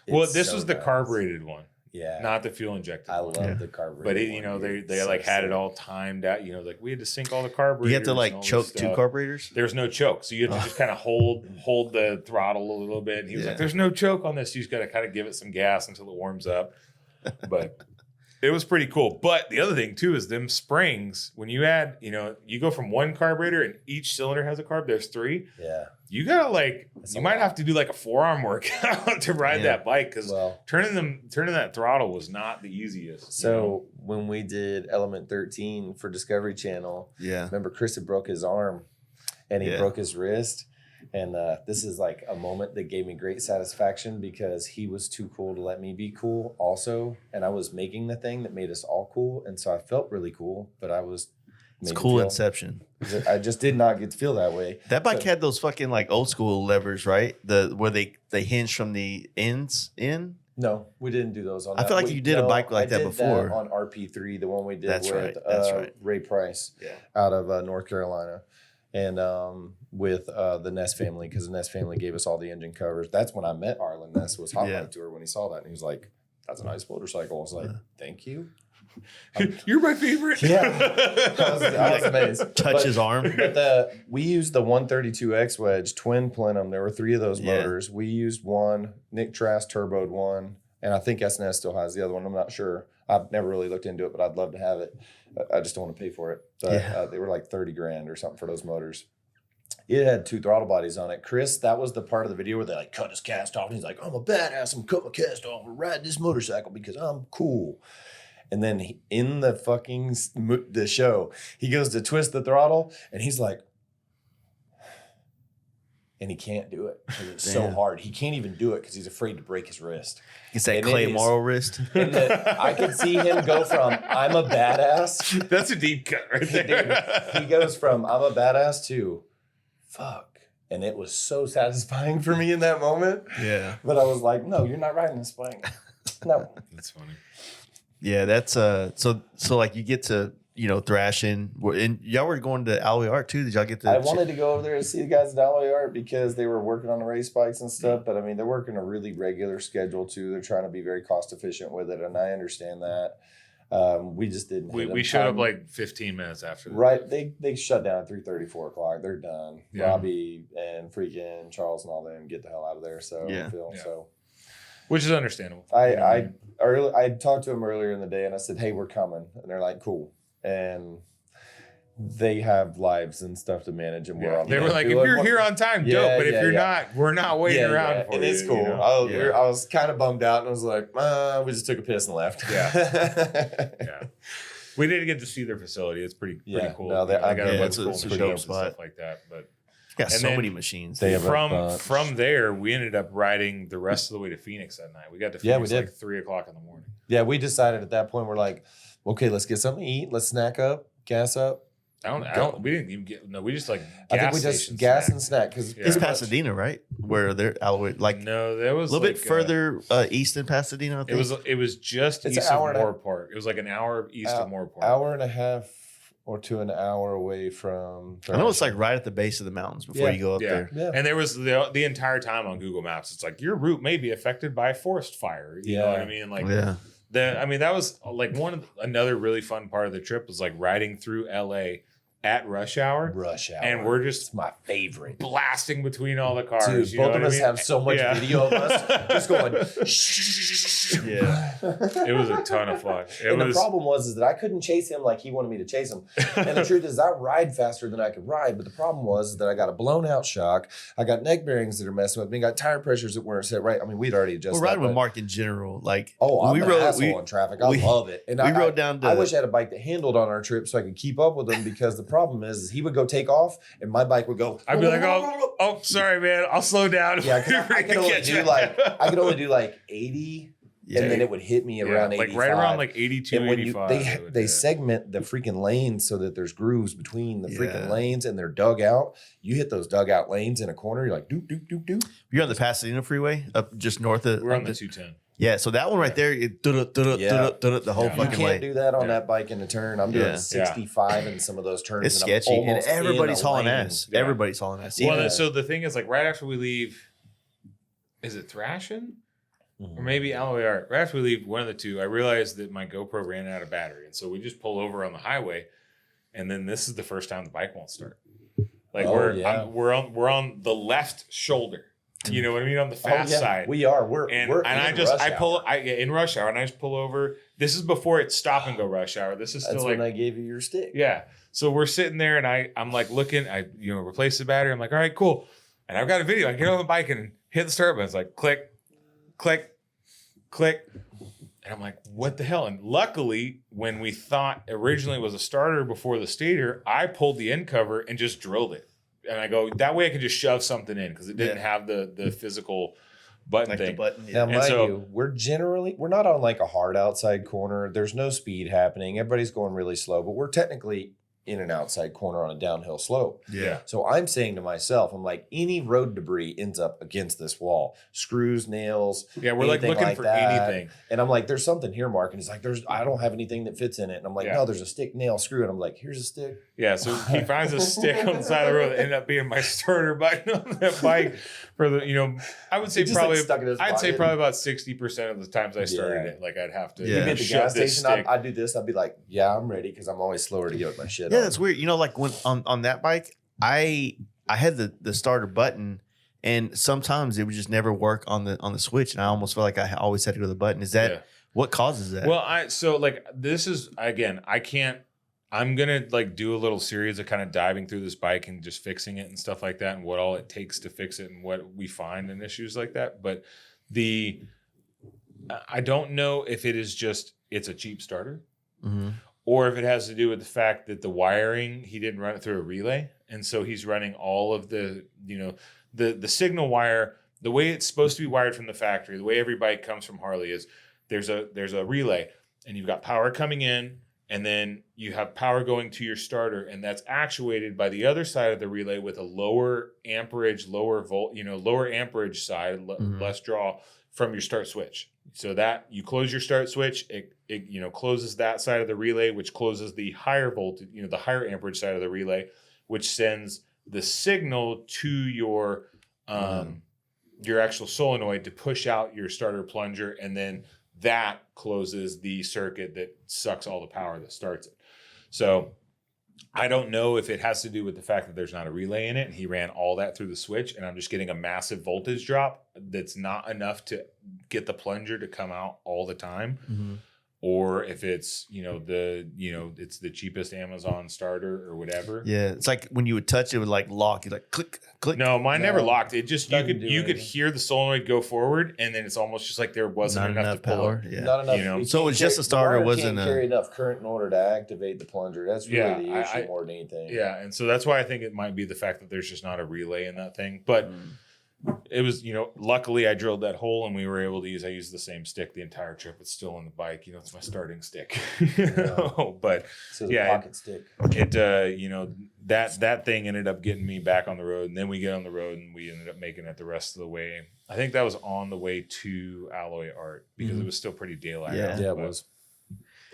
[SPEAKER 3] Well,
[SPEAKER 2] It's
[SPEAKER 3] this
[SPEAKER 2] so
[SPEAKER 3] was the
[SPEAKER 2] nice.
[SPEAKER 3] carbureted one,
[SPEAKER 2] Yeah,
[SPEAKER 3] not the fuel injected.
[SPEAKER 2] I
[SPEAKER 3] one.
[SPEAKER 2] love
[SPEAKER 1] Yeah.
[SPEAKER 2] the carburetor.
[SPEAKER 3] But it,
[SPEAKER 2] one,
[SPEAKER 3] they
[SPEAKER 2] dude.
[SPEAKER 3] like
[SPEAKER 2] So
[SPEAKER 3] had it
[SPEAKER 2] sick.
[SPEAKER 3] all timed out. Like we had to sync all the carburetors.
[SPEAKER 1] You have to
[SPEAKER 3] and
[SPEAKER 1] like
[SPEAKER 3] all this
[SPEAKER 1] choke two
[SPEAKER 3] stuff.
[SPEAKER 1] carburetors.
[SPEAKER 3] There's no choke, so you have to just kind of hold the throttle a little bit. And he was
[SPEAKER 1] Yeah.
[SPEAKER 3] like, "There's no choke on this. You just got to kind of give it some gas until it warms up." But it was pretty cool. But the other thing too is them springs. When you add, you go from one carburetor and each cylinder has a carb. There's 3.
[SPEAKER 2] Yeah,
[SPEAKER 3] You gotta
[SPEAKER 2] That's
[SPEAKER 3] you
[SPEAKER 2] a
[SPEAKER 3] might
[SPEAKER 2] lot.
[SPEAKER 3] have to do like a forearm workout to ride
[SPEAKER 1] Yeah.
[SPEAKER 3] that bike because
[SPEAKER 2] well,
[SPEAKER 3] turning that throttle was not the easiest.
[SPEAKER 2] so when we did Element 13 for Discovery Channel,
[SPEAKER 1] Yeah.
[SPEAKER 2] remember Chris had broke his arm and he
[SPEAKER 1] Yeah.
[SPEAKER 2] broke his wrist. And this is like a moment that gave me great satisfaction because he was too cool to let me be cool also. And I was making the thing that made us all cool. And so I felt really cool, but I was
[SPEAKER 1] It's
[SPEAKER 2] made to
[SPEAKER 1] cool
[SPEAKER 2] feel-
[SPEAKER 1] inception.
[SPEAKER 2] I just did not get to feel that way.
[SPEAKER 1] That bike
[SPEAKER 2] So-
[SPEAKER 1] had those fucking like old school levers, right? Where they hinge from the ends in.
[SPEAKER 2] No, we didn't do those on
[SPEAKER 1] I
[SPEAKER 2] that.
[SPEAKER 1] feel like you did a bike like
[SPEAKER 2] I
[SPEAKER 1] that
[SPEAKER 2] did
[SPEAKER 1] before.
[SPEAKER 2] on RP3, the one we did
[SPEAKER 1] That's
[SPEAKER 2] with
[SPEAKER 1] right.
[SPEAKER 2] Ray Price
[SPEAKER 1] Yeah.
[SPEAKER 2] out of North Carolina. And with the Ness family, because the Ness family gave us all the engine covers. That's when I met Arlen Ness, was Hot
[SPEAKER 1] Yeah.
[SPEAKER 2] Bike Tour, when he saw that. And he was like, that's a nice motorcycle. I was like, thank you.
[SPEAKER 3] You're my favorite.
[SPEAKER 2] Yeah. I was amazed.
[SPEAKER 1] Touch
[SPEAKER 2] But-
[SPEAKER 1] his arm.
[SPEAKER 2] But we used the 132X wedge, twin plenum. There were 3 of those
[SPEAKER 1] Yeah.
[SPEAKER 2] motors. We used one. Nick Trask turboed one. And I think SNS still has the other one. I'm not sure. I've never really looked into it, but I'd love to have it. I just don't want to pay for it. But
[SPEAKER 1] Yeah.
[SPEAKER 2] they were like 30 grand or something for those motors. It had 2 throttle bodies on it. Chris, that was the part of the video where they like cut his cast off. And he's like, I'm a badass. I'm cut my cast off and ride this motorcycle because I'm cool. And then in the fucking the show, he goes to twist the throttle and he's like, and he can't do it because it's so
[SPEAKER 1] Damn.
[SPEAKER 2] hard. He can't even do it because he's afraid to break his wrist.
[SPEAKER 1] It's that
[SPEAKER 2] And it
[SPEAKER 1] Clay
[SPEAKER 2] is-
[SPEAKER 1] Morrow wrist.
[SPEAKER 2] And I could see him go from I'm a badass.
[SPEAKER 3] That's a deep cut right there.
[SPEAKER 2] Dude, he goes from I'm a badass to fuck. And it was so satisfying for me in that moment.
[SPEAKER 1] Yeah.
[SPEAKER 2] But I was like, no, you're not riding this bike. No.
[SPEAKER 3] That's funny.
[SPEAKER 1] Yeah, that's so like you get to, you know, thrashing. And y'all were going to Alloy Art too. Did y'all get to
[SPEAKER 2] I wanted to go over there to see the guys at Alloy Art because they were working on the race bikes and stuff. But I mean, they're working a really regular schedule too. They're trying to be very cost efficient with it. And I understand that. We just didn't.
[SPEAKER 3] We showed up like 15 minutes after that.
[SPEAKER 2] Right. They shut down at 3:30, 4 o'clock. They're done.
[SPEAKER 3] Yeah.
[SPEAKER 2] Robbie and freaking Charles and all them get the hell out of there. So
[SPEAKER 1] Yeah.
[SPEAKER 2] So
[SPEAKER 3] Which is understandable.
[SPEAKER 2] I talked to them earlier in the day and I said, hey, we're coming. And they're like, cool. And they have lives and stuff to manage, and we're on.
[SPEAKER 3] They were like, if you're here on time, dope. But if you're not, we're not waiting around for
[SPEAKER 2] and
[SPEAKER 3] you.
[SPEAKER 2] it's cool.
[SPEAKER 3] You know?
[SPEAKER 2] I was kind of bummed out, and I was like, we just took a piss and left.
[SPEAKER 3] Yeah. We didn't get to see their facility. It's pretty cool.
[SPEAKER 2] No,
[SPEAKER 3] they got a bunch
[SPEAKER 1] it's
[SPEAKER 3] of
[SPEAKER 1] a
[SPEAKER 3] cool
[SPEAKER 1] dope
[SPEAKER 3] machines
[SPEAKER 1] spot.
[SPEAKER 3] and stuff like that. But
[SPEAKER 1] got
[SPEAKER 3] and
[SPEAKER 1] so
[SPEAKER 3] then
[SPEAKER 1] many machines.
[SPEAKER 2] They have
[SPEAKER 3] from there, we ended up riding the rest of the way to Phoenix that night. We got to Phoenix
[SPEAKER 2] we did.
[SPEAKER 3] like 3 o'clock in the morning.
[SPEAKER 2] Yeah, we decided at that point, we're like, okay, let's get something to eat. Let's snack up, gas up.
[SPEAKER 3] We didn't even get, we just like
[SPEAKER 2] I think we just gas and snack because
[SPEAKER 1] It's Pasadena, right? Where they're Alloy, like
[SPEAKER 3] No, that was
[SPEAKER 1] a little
[SPEAKER 3] like,
[SPEAKER 1] bit further east than Pasadena. I think.
[SPEAKER 3] It was just
[SPEAKER 2] It's
[SPEAKER 3] east
[SPEAKER 2] an
[SPEAKER 3] of
[SPEAKER 2] hour and a-
[SPEAKER 3] Moore Park. It was like an hour east of Moore Park.
[SPEAKER 2] hour and a half or to an hour away from.
[SPEAKER 1] I know it's like right at the base of the mountains before you go up there.
[SPEAKER 2] Yeah.
[SPEAKER 3] And there was the entire time on Google Maps, it's like your route may be affected by forest fire. You know what I mean? Like that was like another really fun part of the trip was like riding through LA at rush hour. And we're just
[SPEAKER 2] it's my favorite.
[SPEAKER 3] Blasting between all the cars.
[SPEAKER 2] Dude,
[SPEAKER 3] you know
[SPEAKER 2] both of
[SPEAKER 3] what
[SPEAKER 2] us
[SPEAKER 3] I mean?
[SPEAKER 2] have so much video of us just going.
[SPEAKER 1] Yeah.
[SPEAKER 3] It was a ton of fun.
[SPEAKER 2] The problem was that I couldn't chase him like he wanted me to chase him. And the truth is I ride faster than I could ride. But the problem was that I got a blown out shock. I got neck bearings that are messing with me. Got tire pressures that weren't set right. I mean, we'd already adjusted.
[SPEAKER 1] We're riding with Mark in general. Like,
[SPEAKER 2] I'm an asshole in traffic. I love it. And
[SPEAKER 1] we rode down to.
[SPEAKER 2] I wish I had a bike that handled on our trip so I could keep up with him because the problem is he would go take off and my bike would go.
[SPEAKER 3] I'd be like, oh, sorry, man. I'll slow down.
[SPEAKER 2] Yeah, I could only do like 80.
[SPEAKER 1] Yeah.
[SPEAKER 2] And then it would hit me around 85.
[SPEAKER 3] Like right around like 82,
[SPEAKER 2] and when
[SPEAKER 3] 85.
[SPEAKER 2] they segment the freaking lanes so that there's grooves between the freaking lanes and they're dug out. You hit those dugout lanes in a corner, you're like, doop, doop, doop, doop.
[SPEAKER 1] You're on the Pasadena freeway up just north of.
[SPEAKER 3] We're on the 210.
[SPEAKER 1] Yeah, so that one right there, it the whole
[SPEAKER 2] You
[SPEAKER 1] fucking
[SPEAKER 2] can't
[SPEAKER 1] way.
[SPEAKER 2] do that on that bike in the turn. I'm doing 65 in some of those turns.
[SPEAKER 1] It's
[SPEAKER 2] and I'm
[SPEAKER 1] sketchy, and
[SPEAKER 2] almost
[SPEAKER 1] everybody's
[SPEAKER 2] in a
[SPEAKER 1] hauling
[SPEAKER 2] lane.
[SPEAKER 1] ass.
[SPEAKER 3] Yeah.
[SPEAKER 1] Everybody's hauling ass.
[SPEAKER 3] Well, so the thing is, like, right after we leave, is it Thrashing? Or maybe Alloy Art. Right after we leave, one of the two, I realized that my GoPro ran out of battery. And so we just pull over on the highway. And then this is the first time the bike won't start. Like we're on the left shoulder. You know what I mean? On the fast side.
[SPEAKER 2] We are.
[SPEAKER 3] In rush hour and I just pull over. This is before it's stop and go rush hour. This is still
[SPEAKER 2] That's
[SPEAKER 3] like
[SPEAKER 2] when I gave you your stick.
[SPEAKER 3] Yeah. So we're sitting there and I'm like looking, replace the battery. I'm like, all right, cool. And I've got a video. I get on the bike and hit the start button. It's like click, click, click. And I'm like, what the hell? And luckily, when we thought originally it was a starter before the stator, I pulled the end cover and just drilled it. And I go, that way I could just shove something in because it didn't have the physical button
[SPEAKER 1] like
[SPEAKER 3] thing.
[SPEAKER 1] the button.
[SPEAKER 2] Now, mind you, we're not on like a hard outside corner. There's no speed happening. Everybody's going really slow, but we're technically in an outside corner on a downhill slope.
[SPEAKER 3] Yeah.
[SPEAKER 2] So I'm saying to myself, I'm like, any road debris ends up against this wall. Screws, nails.
[SPEAKER 3] Yeah, we're like looking for
[SPEAKER 2] that.
[SPEAKER 3] anything.
[SPEAKER 2] And I'm like, there's something here, Mark. And he's like, I don't have anything that fits in it. And I'm like, no, there's a stick, nail, screw. And I'm like, here's a stick.
[SPEAKER 3] Yeah, so he finds a stick on the side of the road that ended up being my starter button on that bike for the, I would say probably, I'd say probably about 60% of the times I started it, like I'd have to
[SPEAKER 2] Even at the gas
[SPEAKER 3] this
[SPEAKER 2] station,
[SPEAKER 3] stick.
[SPEAKER 2] I'd do this. I'd be like, yeah, I'm ready because I'm always slower to get with my shit
[SPEAKER 1] Yeah,
[SPEAKER 2] on.
[SPEAKER 1] that's weird. Like when on that bike, I had the starter button, and sometimes it would just never work on the switch, and I almost felt like I always had to go to the button. Is that what causes that?
[SPEAKER 3] Well, this is again, I'm gonna like do a little series of kind of diving through this bike and just fixing it and stuff like that, and what all it takes to fix it and what we find and issues like that. But I don't know if it is just it's a cheap starter.
[SPEAKER 1] Mm-hmm.
[SPEAKER 3] Or if it has to do with the fact that the wiring, he didn't run it through a relay. And so he's running all of the signal wire, the way it's supposed to be wired from the factory, the way every bike comes from Harley is there's a relay and you've got power coming in and then you have power going to your starter, and that's actuated by the other side of the relay with a lower amperage, lower amperage side, less draw from your start switch. So that you close your start switch, it closes that side of the relay, which closes the higher voltage, the higher amperage side of the relay, which sends the signal to your actual solenoid to push out your starter plunger, and then that closes the circuit that sucks all the power that starts it. So I don't know if it has to do with the fact that there's not a relay in it and he ran all that through the switch and I'm just getting a massive voltage drop that's not enough to get the plunger to come out all the time. Or if it's, it's the cheapest Amazon starter or whatever.
[SPEAKER 1] Yeah. It's like when you would touch it, would like lock. You like click, click.
[SPEAKER 3] No, mine never locked. It just, you could hear the solenoid go forward, and then it's almost just like there wasn't enough to
[SPEAKER 1] power.
[SPEAKER 3] pull.
[SPEAKER 1] Yeah.
[SPEAKER 2] Not enough.
[SPEAKER 1] So it was just a starter. Wasn't
[SPEAKER 2] can't carry enough current in order to activate the plunger. That's really the issue more than anything.
[SPEAKER 3] Yeah. And so that's why I think it might be the fact that there's just not a relay in that thing. But it was, luckily I drilled that hole and we were able to I used the same stick the entire trip. It's still on the bike. It's my starting stick. But
[SPEAKER 2] so the pocket stick.
[SPEAKER 3] That thing ended up getting me back on the road. And then we get on the road and we ended up making it the rest of the way. I think that was on the way to Alloy Art because it was still pretty daylight.
[SPEAKER 2] Yeah, it was.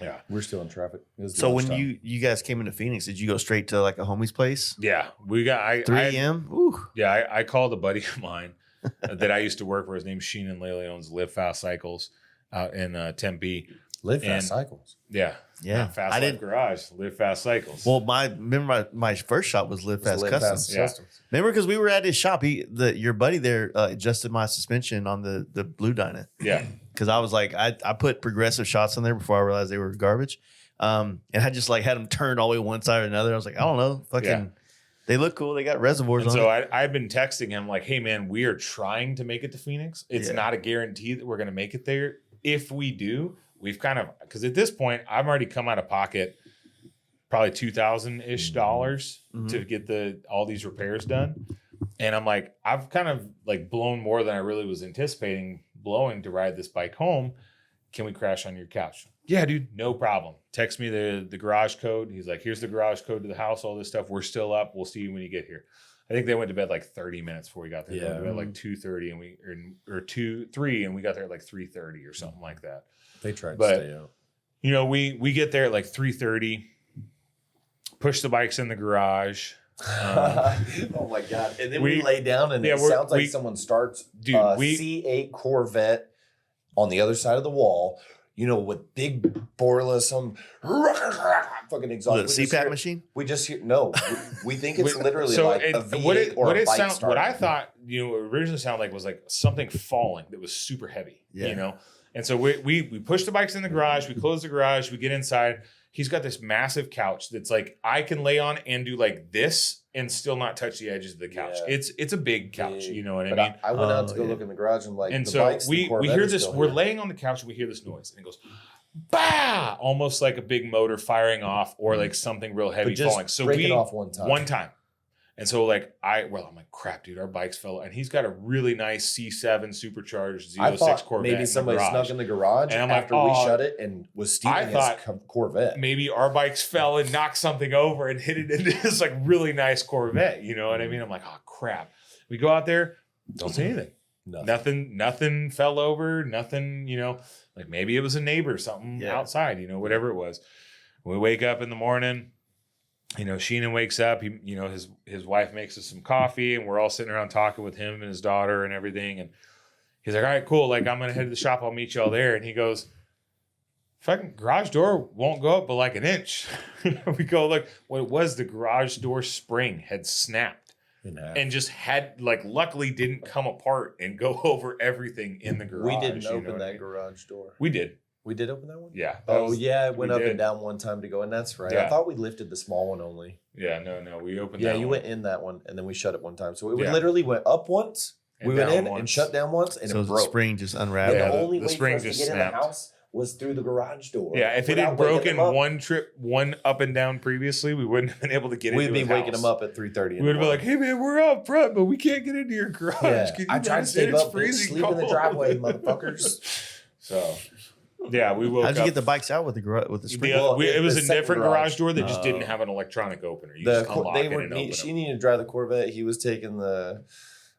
[SPEAKER 3] Yeah,
[SPEAKER 2] we're still in traffic.
[SPEAKER 1] So when you guys came into Phoenix, did you go straight to like a homie's place?
[SPEAKER 3] Yeah, we got
[SPEAKER 1] 3 a.m. Ooh.
[SPEAKER 3] Yeah, I called a buddy of mine that I used to work for. His name's Sheen and Lele, owns Live Fast Cycles out in Tempe.
[SPEAKER 2] Live Fast Cycles.
[SPEAKER 3] Yeah. Fast Life Garage. Live Fast Cycles.
[SPEAKER 1] Well, my first shop was Live Fast Customs.
[SPEAKER 3] Customs.
[SPEAKER 1] Remember, because we were at his shop. Your buddy there adjusted my suspension on the Blue Dyna.
[SPEAKER 3] Yeah.
[SPEAKER 1] Because I was like, I put progressive shots in there before I realized they were garbage. And I just like had them turned all the way one side or another. I was like, I don't know. Fucking, they look cool. They got reservoirs on
[SPEAKER 3] so
[SPEAKER 1] it.
[SPEAKER 3] I've been texting him like, hey, man, we are trying to make it to Phoenix. It's not a guarantee that we're going to make it there. If we do, we've because at this point, I've already come out of pocket probably $2,000-ish to get all these repairs done. And I'm like, I've kind of like blown more than I really was anticipating blowing to ride this bike home. Can we crash on your couch? Yeah, dude, no problem. Text me the garage code. He's like, here's the garage code to the house, all this stuff. We're still up. We'll see you when you get here. I think they went to bed like 30 minutes before we got there. They went to bed like 2:30 or 2-3, and we got there at like 3:30 or something like that.
[SPEAKER 2] They tried to stay out.
[SPEAKER 3] We get there at like 3:30, push the bikes in the garage.
[SPEAKER 2] Oh my god! And then we lay down, and it sounds like someone starts C8 Corvette on the other side of the wall. With big Borla, some fucking exhaust.
[SPEAKER 1] The CPAP machine?
[SPEAKER 2] We just hear we think it's literally like a V8 or a bike starter.
[SPEAKER 3] What I thought originally sounded like was like something falling that was super heavy. And so we push the bikes in the garage. We close the garage. We get inside. He's got this massive couch that's like I can lay on and do like this and still not touch the edges of the couch. Yeah. It's a big couch, you know what I mean?
[SPEAKER 2] I went out to go look in the garage and like,
[SPEAKER 3] and so we hear this. We're laying on the couch and we hear this noise and it goes, bah, almost like a big motor firing off or like something real heavy falling. So
[SPEAKER 2] break it off one time.
[SPEAKER 3] And so like I'm like, crap, dude, our bikes fell. And he's got a really nice C7 supercharged Z06 Corvette.
[SPEAKER 2] Maybe somebody snuck in the garage and after we shut it and was stealing his Corvette.
[SPEAKER 3] Maybe our bikes fell and knocked something over and hit it into this like really nice Corvette. You know what I mean? I'm like, oh crap. We go out there, don't say anything. Nothing fell over, nothing, like maybe it was a neighbor, something outside, whatever it was. We wake up in the morning. Sheenan wakes up, his wife makes us some coffee and we're all sitting around talking with him and his daughter and everything. And he's like, all right, cool. Like, I'm going to head to the shop. I'll meet y'all there. And he goes, fucking garage door won't go up but like an inch. We go, look, what it was, the garage door spring had snapped and just had luckily didn't come apart and go over everything in the garage.
[SPEAKER 2] We didn't open that garage door.
[SPEAKER 3] We did.
[SPEAKER 2] We did open that one?
[SPEAKER 3] Yeah.
[SPEAKER 2] It went up and down one time to go in. That's right. Yeah. I thought we lifted the small one only.
[SPEAKER 3] Yeah, no. We opened that one.
[SPEAKER 2] Yeah, you went in that one and then we shut it one time. So we literally went up once, we went in and shut down once, and it broke.
[SPEAKER 1] So the spring just unraveled.
[SPEAKER 2] Yeah, the only way
[SPEAKER 3] spring
[SPEAKER 2] for us to get in the house was through the garage door.
[SPEAKER 3] Yeah, if it had broken one up and down previously, we wouldn't have been able to get into his house. We'd be
[SPEAKER 2] waking him up at 3:30.
[SPEAKER 3] We would have been like, hey man, we're out front, but we can't get into your garage.
[SPEAKER 2] Yeah. I tried to stay up, sleep in the driveway, motherfuckers.
[SPEAKER 3] So... Yeah, we woke
[SPEAKER 1] How'd you
[SPEAKER 3] up.
[SPEAKER 1] get the bikes out with the spring?
[SPEAKER 3] It was
[SPEAKER 2] the
[SPEAKER 3] a
[SPEAKER 2] second
[SPEAKER 3] different garage door that just didn't
[SPEAKER 2] Oh.
[SPEAKER 3] have an electronic opener. You just unlock it and open
[SPEAKER 2] She
[SPEAKER 3] them.
[SPEAKER 2] needed to drive the Corvette. He was taking the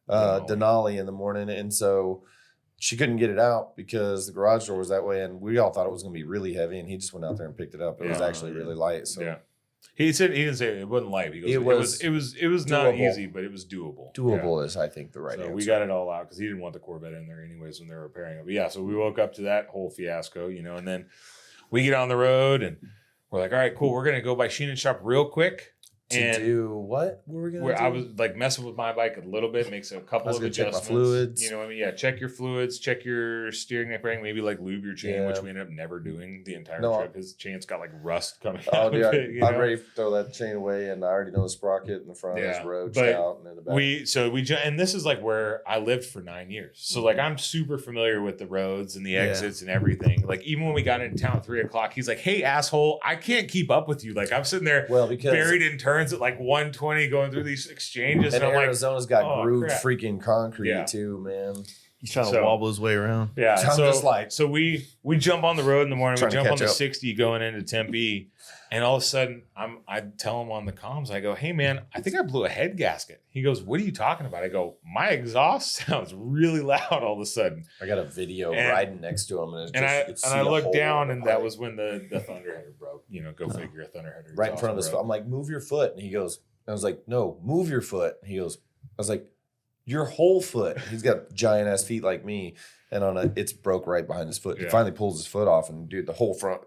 [SPEAKER 3] Denali.
[SPEAKER 2] Denali in the morning, and so she couldn't get it out because the garage door was that way, and we all thought it was going to be really heavy, and he just went out there and picked it up. It was
[SPEAKER 3] Yeah.
[SPEAKER 2] actually really light. So
[SPEAKER 3] Yeah. He didn't say it wasn't light. He goes, it was not
[SPEAKER 2] doable.
[SPEAKER 3] easy, but it was doable.
[SPEAKER 2] doable is, I think, the right
[SPEAKER 3] So
[SPEAKER 2] answer.
[SPEAKER 3] we got it all out because he didn't want the Corvette in there anyways when they were repairing it. But yeah, so we woke up to that whole fiasco, and then we get on the road and we're like, all right, cool. We're gonna go by Sheen and Shop real quick.
[SPEAKER 2] to do what were we going to do?
[SPEAKER 3] I was like messing with my bike a little bit, makes a couple
[SPEAKER 2] I was
[SPEAKER 3] of
[SPEAKER 2] gonna check my
[SPEAKER 3] adjustments.
[SPEAKER 2] fluids.
[SPEAKER 3] You know what I mean? Yeah, check your fluids, check your steering neck bearing, maybe like lube your chain,
[SPEAKER 2] Yeah.
[SPEAKER 3] which we ended up never doing the entire
[SPEAKER 2] No.
[SPEAKER 3] trip. His chain's got like rust coming
[SPEAKER 2] Oh,
[SPEAKER 3] out
[SPEAKER 2] dude,
[SPEAKER 3] of it.
[SPEAKER 2] I'm ready to throw that chain away, and I already know the sprocket in the front is
[SPEAKER 3] Yeah,
[SPEAKER 2] roached
[SPEAKER 3] but
[SPEAKER 2] out, and in the back.
[SPEAKER 3] And this is like where I lived for 9 years. So like I'm super familiar with the roads and the exits and everything. Like even when we got into town at 3:00, he's like, "Hey asshole, I can't keep up with you." Like I'm sitting there
[SPEAKER 2] because
[SPEAKER 3] buried in turns at like 120 going through these exchanges.
[SPEAKER 2] and
[SPEAKER 3] And I'm like,
[SPEAKER 2] Arizona's got
[SPEAKER 3] oh,
[SPEAKER 2] grooved
[SPEAKER 3] crap.
[SPEAKER 2] freaking concrete
[SPEAKER 3] Yeah.
[SPEAKER 2] too, man.
[SPEAKER 1] He's trying to
[SPEAKER 3] So-
[SPEAKER 1] wobble his way around.
[SPEAKER 3] yeah.
[SPEAKER 2] I'm
[SPEAKER 3] So
[SPEAKER 2] just like-
[SPEAKER 3] so we jump on the road in the morning. We
[SPEAKER 2] Trying to
[SPEAKER 3] jump on
[SPEAKER 2] catch
[SPEAKER 3] the
[SPEAKER 2] up.
[SPEAKER 3] 60 going into Tempe. And all of a sudden, I tell him on the comms, I go, "Hey man, I think I blew a head gasket." He goes, "What are you talking about?" I go, "My exhaust sounds really loud all of a sudden."
[SPEAKER 2] I got a video
[SPEAKER 3] And-
[SPEAKER 2] riding next to him, and it's
[SPEAKER 3] And
[SPEAKER 2] just, you could see
[SPEAKER 3] I
[SPEAKER 2] a
[SPEAKER 3] looked
[SPEAKER 2] hole
[SPEAKER 3] down,
[SPEAKER 2] in the
[SPEAKER 3] and that
[SPEAKER 2] pipe.
[SPEAKER 3] was when the thunderheader broke. Go figure, a thunderheader
[SPEAKER 2] right in front of his
[SPEAKER 3] exhaust
[SPEAKER 2] foot.
[SPEAKER 3] broke.
[SPEAKER 2] I'm like, "Move your foot," and he goes, I was like, "No, move your foot." He goes, I was like, "Your whole foot." He's got giant ass feet like me, and it's broke right behind his foot. He
[SPEAKER 3] Yeah.
[SPEAKER 2] finally pulls his foot off, and dude, the whole front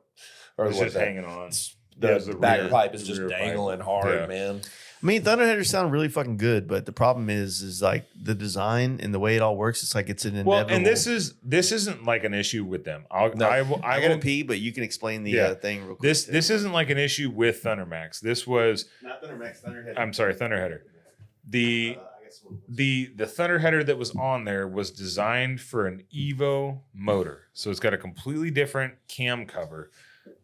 [SPEAKER 2] or
[SPEAKER 3] It's
[SPEAKER 2] what
[SPEAKER 3] just
[SPEAKER 2] that-
[SPEAKER 3] hanging on.
[SPEAKER 2] The,
[SPEAKER 3] Yeah, it's the
[SPEAKER 2] back
[SPEAKER 3] rear-
[SPEAKER 2] pipe is
[SPEAKER 3] the
[SPEAKER 2] just
[SPEAKER 3] rear pipe.
[SPEAKER 2] dangling hard,
[SPEAKER 3] Yeah.
[SPEAKER 2] man.
[SPEAKER 1] I mean, thunderheaders sound really fucking good, but the problem is like the design and the way it all works. It's like it's an inevitable.
[SPEAKER 3] Well, and this isn't like an issue with them.
[SPEAKER 1] I gotta
[SPEAKER 3] will-
[SPEAKER 1] pee, but you can explain the
[SPEAKER 3] Yeah.
[SPEAKER 1] thing real quick.
[SPEAKER 3] This isn't like an issue with Thundermax. This was
[SPEAKER 1] not Thundermax, Thunderheader.
[SPEAKER 3] I'm sorry, Thunderheader. The Thunderheader that was on there was designed for an Evo motor, so it's got a completely different cam cover.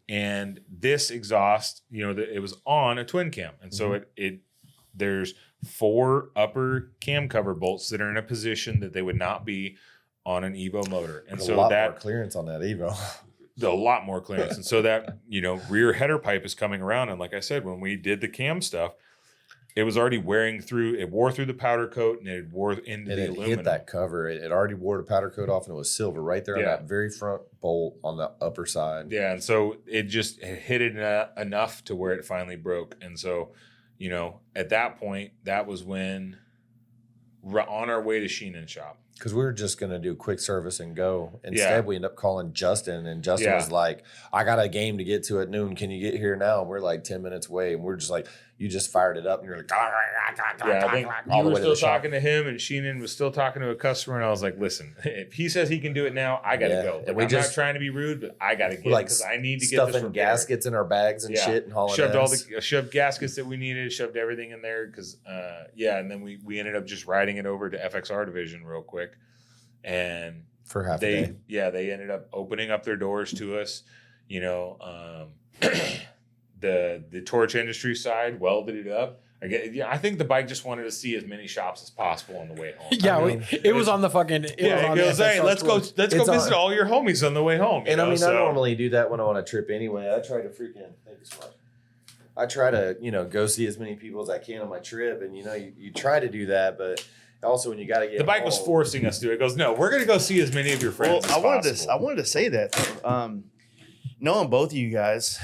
[SPEAKER 3] And this exhaust, it was on a twin cam, and so there's 4 upper cam cover bolts that are in a position that they would not be on an Evo motor, and
[SPEAKER 2] There's
[SPEAKER 3] so
[SPEAKER 2] a lot
[SPEAKER 3] that
[SPEAKER 2] more clearance on that Evo.
[SPEAKER 3] a lot more clearance, and so that rear header pipe is coming around, and like I said, when we did the cam stuff, it was already wearing through. It wore through the powder coat, and it wore into the
[SPEAKER 2] It
[SPEAKER 3] aluminum.
[SPEAKER 2] hit that cover. It already wore the powder coat off, and it was silver right there on
[SPEAKER 3] Yeah.
[SPEAKER 2] that very front bolt on the upper side.
[SPEAKER 3] Yeah, and so it hit it enough to where it finally broke. And so, at that point, that was when we're on our way to Sheen and Shop.
[SPEAKER 2] Because we were just going to do quick service and go. Instead, we end up calling Justin, and Justin
[SPEAKER 3] Yeah.
[SPEAKER 2] was like, "I got a game to get to at noon. Can you get here now?" And we're like 10 minutes away, and we're just like, you just fired it up, and you're like,
[SPEAKER 3] Yeah, I think
[SPEAKER 2] all
[SPEAKER 3] you
[SPEAKER 2] the
[SPEAKER 3] were
[SPEAKER 2] way to
[SPEAKER 3] still
[SPEAKER 2] the shop.
[SPEAKER 3] talking to him, and Sheenan was still talking to a customer, and I was like, "Listen, if he says he can do it now, I gotta
[SPEAKER 2] Yeah,
[SPEAKER 3] go.
[SPEAKER 2] and
[SPEAKER 3] Like,
[SPEAKER 2] we
[SPEAKER 3] I'm
[SPEAKER 2] just-
[SPEAKER 3] not trying to be rude, but I gotta get
[SPEAKER 2] We're like
[SPEAKER 3] because I need to get
[SPEAKER 2] stuffing
[SPEAKER 3] this repaired."
[SPEAKER 2] gaskets in our bags and
[SPEAKER 3] Yeah.
[SPEAKER 2] shit and hauling
[SPEAKER 3] Shoved gaskets that we needed, shoved everything in there because and then we ended up just riding it over to FXR division real quick, and
[SPEAKER 2] for half a day.
[SPEAKER 3] they ended up opening up their doors to us. The torch industry side welded it up. I think the bike just wanted to see as many shops as possible on the way home.
[SPEAKER 4] Yeah,
[SPEAKER 2] I mean,
[SPEAKER 4] it was on the fucking. It was
[SPEAKER 3] It
[SPEAKER 4] on
[SPEAKER 3] goes,
[SPEAKER 4] the
[SPEAKER 3] "Hey,
[SPEAKER 4] FXR
[SPEAKER 3] let's go
[SPEAKER 4] tour.
[SPEAKER 2] It's on-
[SPEAKER 3] visit all your homies on the way home."
[SPEAKER 2] And I mean, I
[SPEAKER 3] so-
[SPEAKER 2] normally do that when I'm on a trip anyway. I try to thank you so much. I try to, go see as many people as I can on my trip. And, you try to do that, but also when you got to get
[SPEAKER 3] the bike was
[SPEAKER 2] home-
[SPEAKER 3] forcing us to. It goes, "No, we're going to go see as many of your friends as
[SPEAKER 1] I wanted
[SPEAKER 3] possible."
[SPEAKER 1] to. I wanted to say that. Though. Knowing both of you guys,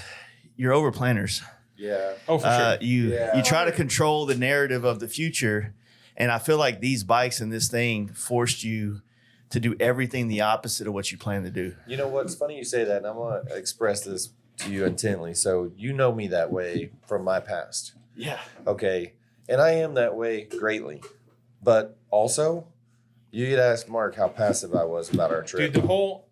[SPEAKER 1] you're over planners.
[SPEAKER 2] Yeah.
[SPEAKER 3] Oh, for sure.
[SPEAKER 1] You try to control the narrative of the future, and I feel like these bikes and this thing forced you to do everything the opposite of what you plan to do.
[SPEAKER 2] You know what's funny you say that, and I'm going to express this to you intently. So you know me that way from my past.
[SPEAKER 1] Yeah.
[SPEAKER 2] Okay. And I am that way greatly. But also, you could ask Mark how passive I was about our trip.
[SPEAKER 3] Dude,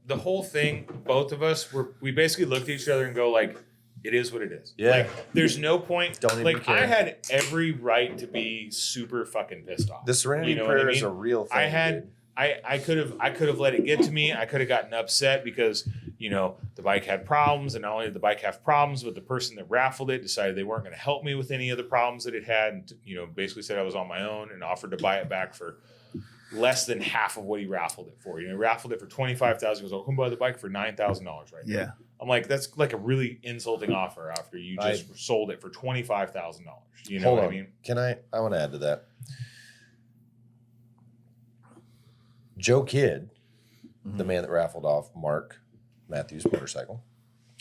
[SPEAKER 3] the whole thing, both of us we basically looked at each other and go like, it is what it is.
[SPEAKER 2] Yeah.
[SPEAKER 3] Like, there's no point.
[SPEAKER 2] Don't even
[SPEAKER 3] like,
[SPEAKER 2] care.
[SPEAKER 3] I had every right to be super fucking pissed off.
[SPEAKER 2] The Serenity
[SPEAKER 3] You know
[SPEAKER 2] Prayer
[SPEAKER 3] what I
[SPEAKER 2] is a
[SPEAKER 3] mean?
[SPEAKER 2] real thing.
[SPEAKER 3] I had,
[SPEAKER 2] dude.
[SPEAKER 3] I could have let it get to me. I could have gotten upset because, the bike had problems, and not only did the bike have problems, but the person that raffled it decided they weren't going to help me with any of the problems that it had, and basically said I was on my own and offered to buy it back for less than half of what he raffled it for. You know, he raffled it for $25,000. He goes, "Oh, come buy the bike for $9,000 right now."
[SPEAKER 1] Yeah.
[SPEAKER 3] I'm like, that's like a really insulting offer after you just sold it for $25,000. You know what I mean?
[SPEAKER 2] I want to add to that. Joe Kidd, the man that raffled off Mark Matthews' motorcycle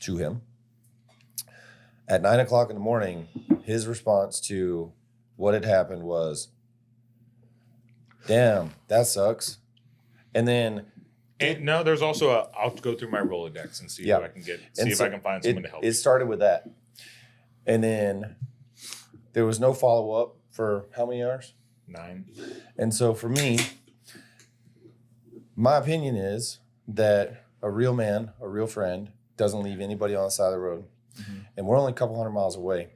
[SPEAKER 2] to him, at 9 o'clock in the morning, his response to what had happened was, "Damn, that sucks." And then
[SPEAKER 3] no, there's also I'll go through my Rolodex and see if I can if I can find someone to help.
[SPEAKER 2] It started with that. And then there was no follow-up for how many hours?
[SPEAKER 3] 9.
[SPEAKER 2] And so for me, my opinion is that a real man, a real friend, doesn't leave anybody on the side of the road. Mm-hmm. And we're only a couple hundred miles away.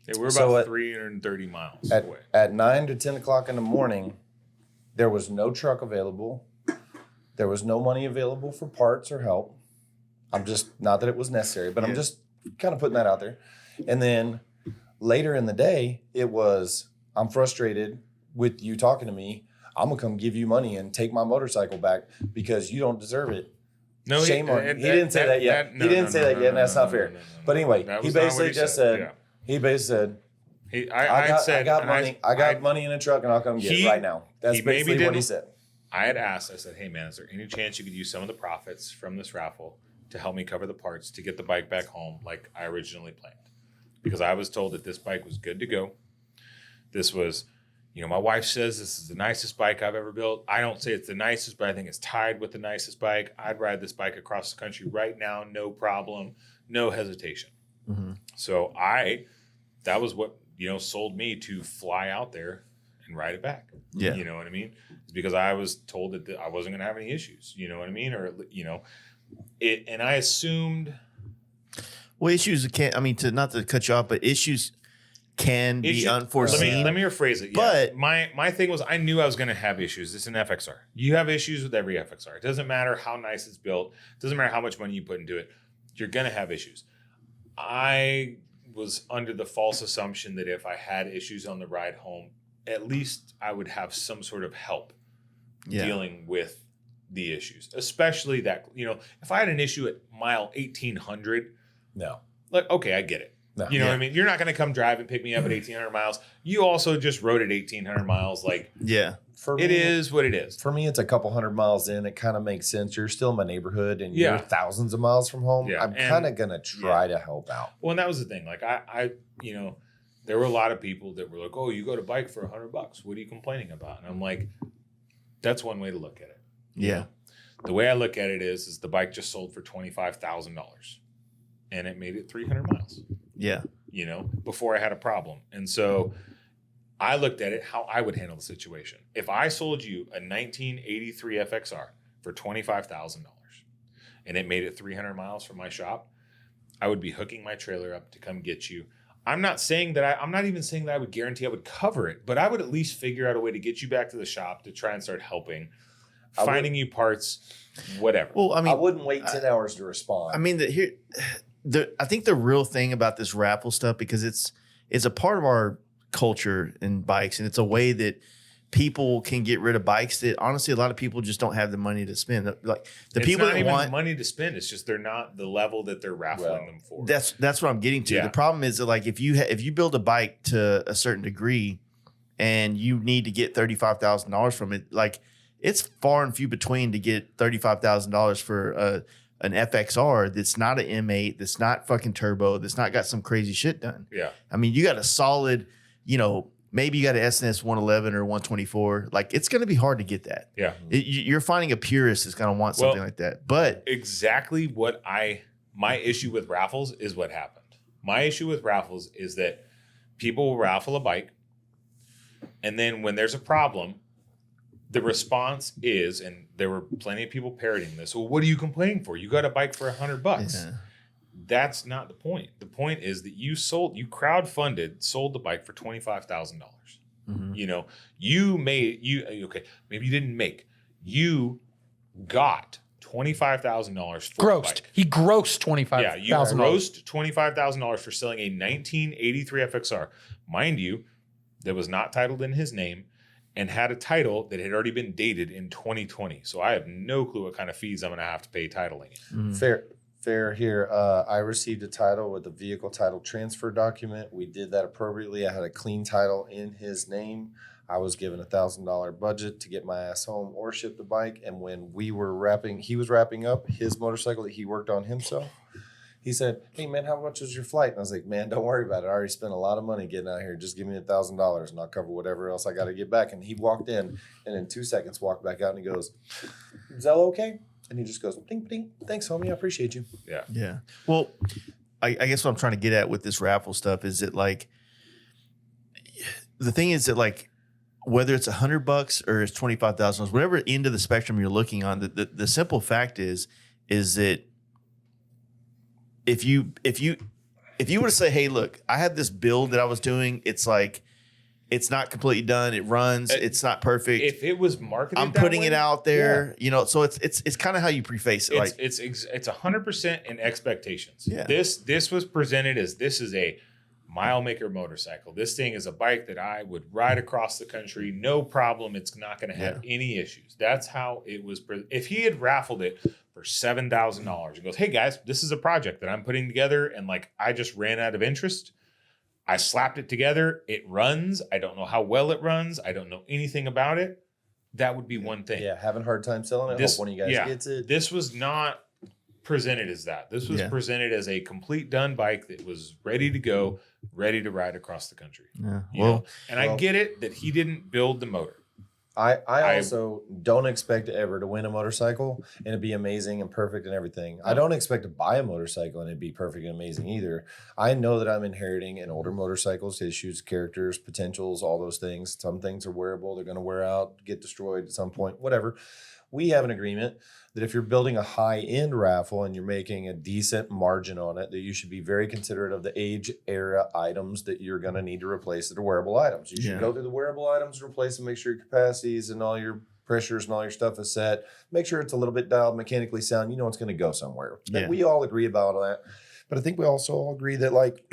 [SPEAKER 3] Yeah, we're about 330 miles away.
[SPEAKER 2] At 9 to 10 o'clock in the morning, there was no truck available. There was no money available for parts or help. I'm just, not that it was necessary, but I'm just kind of putting that out there. And then later in the day, it was, I'm frustrated with you talking to me. I'm going to come give you money and take my motorcycle back because you don't deserve it.
[SPEAKER 3] No,
[SPEAKER 2] Shame on you. He didn't say that yet. He didn't say that yet, and that's not fair. But anyway, he basically just said, I got money in a truck and I'll come get it right now. That's basically what he said.
[SPEAKER 3] I had asked, I said, "Hey man, is there any chance you could use some of the profits from this raffle to help me cover the parts to get the bike back home like I originally planned?" Because I was told that this bike was good to go. This was, you know, my wife says this is the nicest bike I've ever built. I don't say it's the nicest, but I think it's tied with the nicest bike. I'd ride this bike across the country right now, no problem, no hesitation. Mm-hmm. So that was what, you know, sold me to fly out there and ride it back.
[SPEAKER 1] Yeah.
[SPEAKER 3] You know what I mean? It's because I was told that I wasn't going to have any issues. You know what I mean? Or, you know, and I assumed.
[SPEAKER 1] Well, issues can't, I mean, not to cut you off, but issues can be unforeseen.
[SPEAKER 3] Let me rephrase it.
[SPEAKER 1] But
[SPEAKER 3] my thing was, I knew I was going to have issues. It's an FXR. You have issues with every FXR. It doesn't matter how nice it's built. It doesn't matter how much money you put into it. You're going to have issues. I was under the false assumption that if I had issues on the ride home, at least I would have some sort of help dealing with the issues, especially that, you know, if I had an issue at mile 1800, like, okay, I get it. No. You know what I mean? You're not going to come drive and pick me up at 1800 miles. You also just rode at 1800 miles. Like, it is what it is.
[SPEAKER 2] For me, it's a couple hundred miles in. It kind of makes sense. You're still in my neighborhood and you're thousands of miles from home. I'm kind of going to try to help out.
[SPEAKER 3] Well, and that was the thing. Like I, you know, there were a lot of people that were like, "Oh, you got a bike for $100. What are you complaining about?" And I'm like, that's one way to look at it.
[SPEAKER 1] Yeah.
[SPEAKER 3] The way I look at it is the bike just sold for $25,000 and it made it 300 miles.
[SPEAKER 1] Yeah.
[SPEAKER 3] You know, before I had a problem. And so I looked at it how I would handle the situation. If I sold you a 1983 FXR for $25,000 and it made it 300 miles from my shop, I would be hooking my trailer up to come get you. I'm not saying that I'm not even saying that I would guarantee I would cover it, but I would at least figure out a way to get you back to the shop to try and start helping, finding you parts, whatever.
[SPEAKER 1] Well, I mean,
[SPEAKER 2] I wouldn't wait 10 hours to respond.
[SPEAKER 1] I mean, I think the real thing about this raffle stuff, because it's a part of our culture in bikes, and it's a way that people can get rid of bikes that honestly a lot of people just don't have the money to spend. Like the people that want
[SPEAKER 3] money to spend, it's just they're not the level that they're raffling them for.
[SPEAKER 1] That's what I'm getting to. Yeah. The problem is that like if you build a bike to a certain degree and you need to get $35,000 from it, like it's far and few between to get $35,000 for an FXR that's not an M8, that's not fucking turbo, that's not got some crazy shit done.
[SPEAKER 3] Yeah.
[SPEAKER 1] I mean, you got a solid, you know, maybe you got an SNS 111 or 124. Like, it's going to be hard to get that.
[SPEAKER 3] Yeah.
[SPEAKER 1] You're finding a purist that's going to want something like that. But
[SPEAKER 3] exactly my issue with raffles is what happened. My issue with raffles is that people will raffle a bike, and then when there's a problem, the response is, and there were plenty of people parroting this, well, what are you complaining for? You got a bike for $100. Yeah. That's not the point. The point is that you crowdfunded, sold the bike for $25,000. Mm-hmm. You know, maybe you didn't make, you got $25,000 for
[SPEAKER 4] grossed.
[SPEAKER 3] the bike.
[SPEAKER 4] He grossed $25,000.
[SPEAKER 3] Yeah, you grossed $25,000 for selling a 1983 FXR. Mind you, that was not titled in his name. and had a title that had already been dated in 2020. So I have no clue what kind of fees I'm going to have to pay titling it.
[SPEAKER 2] Fair here. I received a title with a vehicle title transfer document. We did that appropriately. I had a clean title in his name. I was given $1,000 budget to get my ass home or ship the bike. And when he was wrapping up his motorcycle that he worked on himself. He said, "Hey man, how much was your flight?" And I was like, "Man, don't worry about it. I already spent a lot of money getting out here. Just give me $1,000 and I'll cover whatever else I got to get back." And he walked in and in 2 seconds walked back out and he goes, "Is that okay?" And he just goes, "Ding, ding. Thanks, homie. I appreciate you."
[SPEAKER 3] Yeah.
[SPEAKER 1] Yeah. Well, I guess what I'm trying to get at with this raffle stuff is that like, the thing is that like, whether it's $100 or it's $25,000, whatever end of the spectrum you're looking on, the simple fact is that if you were to say, "Hey, look, I had this build that I was doing. It's like, it's not completely done. It runs. It's not perfect.
[SPEAKER 3] If it was marketed,
[SPEAKER 1] I'm putting it out there, So it's kind of how you preface it.
[SPEAKER 3] It's 100% in expectations.
[SPEAKER 1] Yeah.
[SPEAKER 3] This was presented as this is a mile maker motorcycle. This thing is a bike that I would ride across the country, no problem. It's not going to have any issues. That's how it was. If he had raffled it for $7,000 and goes, "Hey guys, this is a project that I'm putting together, and like I just ran out of interest. I slapped it together. It runs. I don't know how well it runs. I don't know anything about it." That would be one thing.
[SPEAKER 2] Yeah, having a hard time selling it. Hope one of you guys gets it.
[SPEAKER 3] This was not presented as that. This was presented as a complete done bike that was ready to go, ready to ride across the country.
[SPEAKER 1] Yeah.
[SPEAKER 3] I get it that he didn't build the motor.
[SPEAKER 2] I also don't expect ever to win a motorcycle and it be amazing and perfect and everything. I don't expect to buy a motorcycle and it be perfect and amazing either. I know that I'm inheriting an older motorcycle's issues, characters, potentials, all those things. Some things are wearable. They're going to wear out, get destroyed at some point, whatever. We have an agreement that if you're building a high-end raffle and you're making a decent margin on it, that you should be very considerate of the age era items that you're going to need to replace that are wearable items. You should go through the wearable items and replace them, make sure your capacities and all your pressures and all your stuff is set. Make sure it's a little bit dialed, mechanically sound. You know it's going to go somewhere. Yeah. We all agree about all that. But I think we also all agree that, like,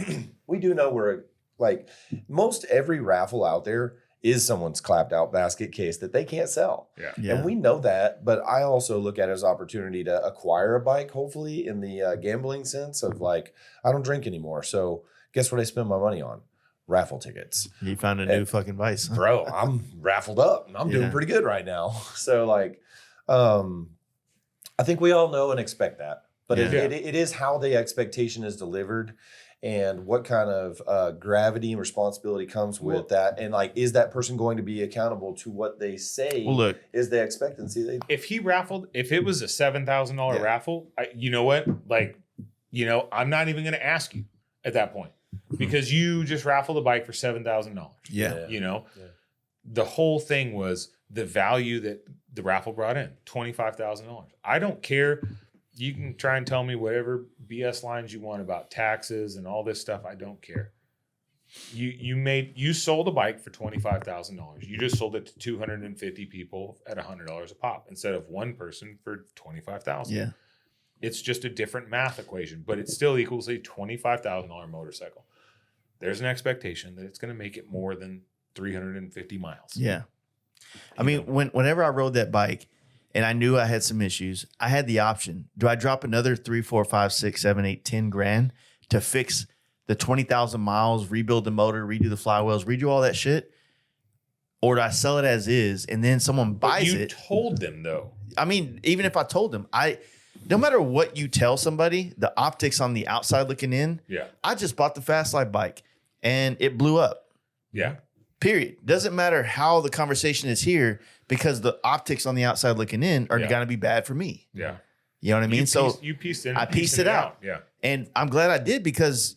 [SPEAKER 2] we do know we're, like, most every raffle out there is someone's clapped out basket case that they can't sell. Yeah. And we know that, but I also look at it as opportunity to acquire a bike, hopefully in the gambling sense of like, I don't drink anymore. So guess what I spend my money on? Raffle tickets.
[SPEAKER 1] You found a new fucking vice. Huh?
[SPEAKER 2] Bro, I'm raffled up and I'm doing pretty good right now. So like, I think we all know and expect that, but it is how the expectation is delivered and what kind of gravity and responsibility comes with that. And like, is that person going to be accountable to what they say is the expectancy?
[SPEAKER 3] If it was a $7,000 raffle, you know what? Like, I'm not even going to ask you at that point because you just raffled a bike for $7,000.
[SPEAKER 1] Yeah.
[SPEAKER 3] The whole thing was the value that the raffle brought in, $25,000. I don't care. You can try and tell me whatever BS lines you want about taxes and all this stuff. I don't care. You sold a bike for $25,000. You just sold it to 250 people at $100 a pop instead of one person for $25,000.
[SPEAKER 1] Yeah.
[SPEAKER 3] It's just a different math equation, but it still equals a $25,000 motorcycle. There's an expectation that it's going to make it more than 350 miles.
[SPEAKER 1] Yeah. I mean, whenever I rode that bike, and I knew I had some issues, I had the option. Do I drop another 3, 4, 5, 6, 7, 8, 10 grand to fix the 20,000 miles, rebuild the motor, redo the flywheels, redo all that shit? Or do I sell it as is and then someone buys it?
[SPEAKER 3] You told them though.
[SPEAKER 1] I mean, even if I told them, no matter what you tell somebody, the optics on the outside looking in, I just bought the Fast Life bike and it blew up.
[SPEAKER 3] Yeah.
[SPEAKER 1] Period. Doesn't matter how the conversation is here because the optics on the outside looking in are going to be bad for me.
[SPEAKER 3] Yeah.
[SPEAKER 1] You know what I mean? I pieced it out.
[SPEAKER 3] Yeah.
[SPEAKER 1] And I'm glad I did because,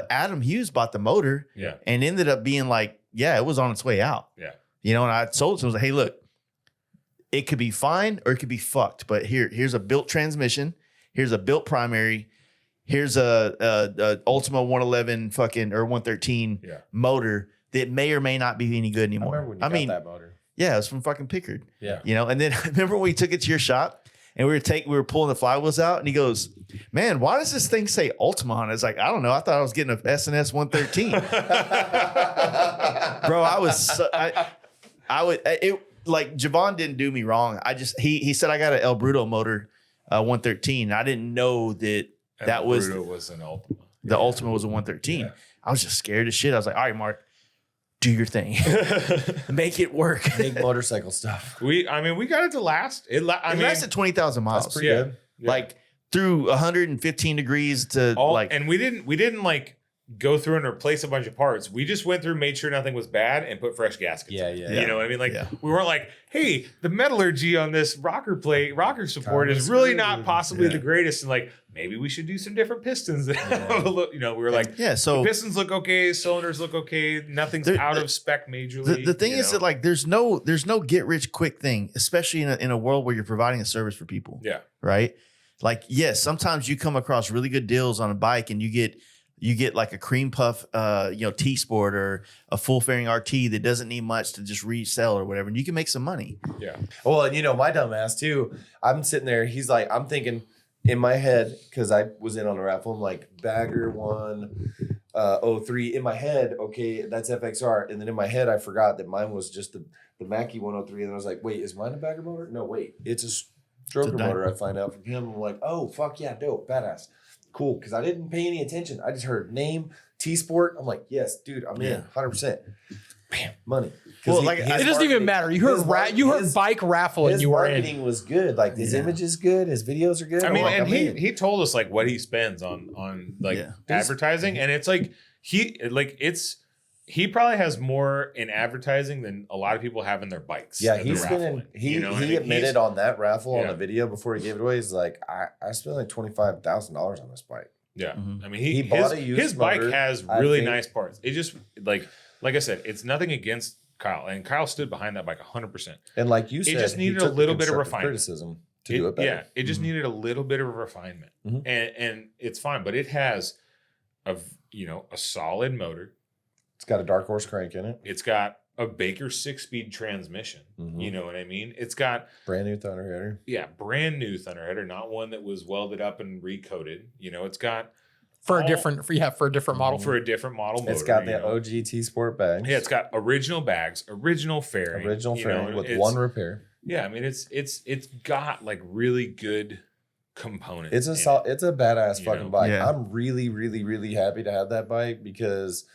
[SPEAKER 1] Adam Hughes bought the motor and ended up being like, it was on its way out.
[SPEAKER 3] Yeah.
[SPEAKER 1] And I sold it to him. I was like, hey, look, it could be fine or it could be fucked. But here's a built transmission. Here's a built primary. Here's a Ultima 111 or 113 motor that may or may not be any good anymore.
[SPEAKER 2] I remember when you got that motor.
[SPEAKER 1] Yeah, it was from fucking Pickard.
[SPEAKER 2] Yeah.
[SPEAKER 1] And then I remember when we took it to your shop and we were pulling the flywheels out and he goes, man, why does this thing say Ultima on it? It's like, I don't know. I thought I was getting a SNS 113. Bro, like Javon didn't do me wrong. He said I got an El Bruto motor, 113. I didn't know that was
[SPEAKER 3] an Ultima.
[SPEAKER 1] The Ultima was a 113. Yeah. I was just scared as shit. I was like, all right, Mark, do your thing. Make it work.
[SPEAKER 2] Big motorcycle stuff.
[SPEAKER 3] We got it to last. It
[SPEAKER 1] lasted 20,000 miles.
[SPEAKER 2] That's pretty good.
[SPEAKER 1] Yeah. Like through 115 degrees to
[SPEAKER 3] and we didn't like go through and replace a bunch of parts. We just went through, made sure nothing was bad, and put fresh gaskets.
[SPEAKER 2] Yeah.
[SPEAKER 3] You know what I mean? Like we weren't like, hey, the metallurgy on this rocker support is really not possibly the greatest, and like maybe we should do some different pistons. You know, we were like, so the pistons look okay, cylinders look okay, nothing's out of spec majorly.
[SPEAKER 1] The thing is that like there's no get rich quick thing, especially in a world where you're providing a service for people.
[SPEAKER 3] Yeah.
[SPEAKER 1] Right. Like yes, sometimes you come across really good deals on a bike, and you get like a cream puff, T Sport or a full fairing RT that doesn't need much to just resell or whatever, and you can make some money.
[SPEAKER 3] Yeah.
[SPEAKER 2] Well, and my dumb ass too. I'm sitting there. He's like, I'm thinking in my head because I was in on the raffle. I'm like Bagger 103 in my head. Okay, that's FXR, and then in my head I forgot that mine was just the Mackie 103, and I was like, wait, is mine a Bagger motor? No, wait, it's a stroker motor. I find out from him. I'm like, oh fuck yeah, dope, badass. Cool, because I didn't pay any attention. I just heard name, T-Sport. I'm like, yes, dude, I'm in 100%. Bam, money.
[SPEAKER 4] Well, it doesn't even matter. You heard bike raffle and you were in.
[SPEAKER 2] His marketing was good. Like his image is good. His videos are good.
[SPEAKER 3] I mean, and he told us like what he spends on advertising, and it's like he probably has more in advertising than a lot of people have in their bikes.
[SPEAKER 2] Yeah, he's spending. He admitted on that raffle on the video before he gave it away. He's like, I spent like $25,000 on this bike.
[SPEAKER 3] Yeah,
[SPEAKER 2] mm-hmm.
[SPEAKER 3] I mean, he bought a used his bike has really nice parts. It just like I said, it's nothing against Kyle, and Kyle stood behind that bike 100%.
[SPEAKER 2] And like you said,
[SPEAKER 3] it just needed a little bit of refinement,
[SPEAKER 2] criticism to do it better.
[SPEAKER 3] Yeah, it just needed a little bit of refinement, and it's fine. But it has a solid motor.
[SPEAKER 2] It's got a Dark Horse crank in it.
[SPEAKER 3] It's got a Baker 6-speed transmission. Mm-hmm. You know what I mean? It's got
[SPEAKER 2] brand new thunderheader.
[SPEAKER 3] Yeah, brand new thunderheader, not one that was welded up and recoated. It's got
[SPEAKER 4] for a different model.
[SPEAKER 3] For a different model motor.
[SPEAKER 2] It's got the OG T-Sport bags.
[SPEAKER 3] Yeah, it's got original bags, original fairing.
[SPEAKER 2] With one repair.
[SPEAKER 3] Yeah, I mean it's got like really good components.
[SPEAKER 2] It's a badass fucking bike. Yeah. I'm really, really, really happy to have that bike because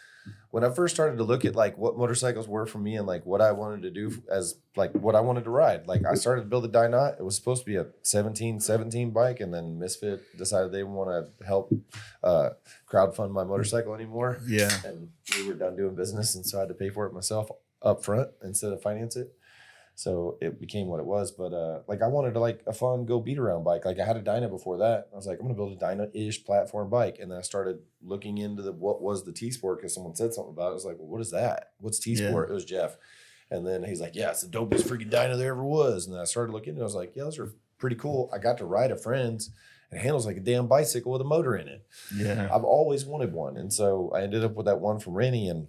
[SPEAKER 2] when I first started to look at like what motorcycles were for me and like what I wanted to do as like what I wanted to ride, like I started to build a Dynot. It was supposed to be a 17 bike, and then Misfit decided they didn't want to help crowdfund my motorcycle anymore. Yeah, and we were done doing business, and so I had to pay for it myself up front instead of finance it. So it became what it was. But like I wanted to like a fun go beat around bike. Like I had a Dyna before that. I was like, I'm gonna build a Dyna-ish platform bike. And then I started looking into what was the T-Sport because someone said something about it. I was like, well, what is that? What's T-Sport? Yeah. It was Jeff. And then he's like, yeah, it's the dopest freaking Dyna there ever was. And then I started looking and I was like, yeah, those are pretty cool. I got to ride a friend's and it handles like a damn bicycle with a motor in it. Yeah. I've always wanted one. And so I ended up with that one from Rennie, and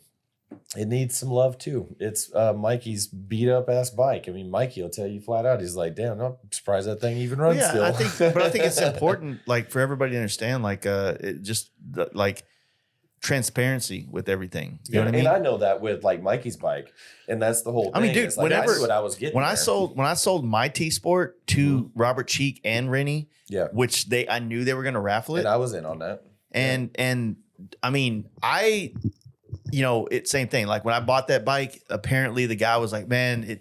[SPEAKER 2] it needs some love too. It's Mikey's beat up ass bike. I mean, Mikey will tell you flat out. He's like, "Damn, I'm surprised that thing even runs still."
[SPEAKER 1] I think it's important, like for everybody to understand, like like transparency with everything. You know what I mean?
[SPEAKER 2] And I know that with like Mikey's bike, and that's the whole thing.
[SPEAKER 1] I mean, dude,
[SPEAKER 2] it's like, that's what I was getting.
[SPEAKER 1] When I sold my T-Sport to Robert Cheek and Rennie, which I knew they were going to raffle it,
[SPEAKER 2] and I was in on that.
[SPEAKER 1] And I mean, it's same thing. Like when I bought that bike, apparently the guy was like, man,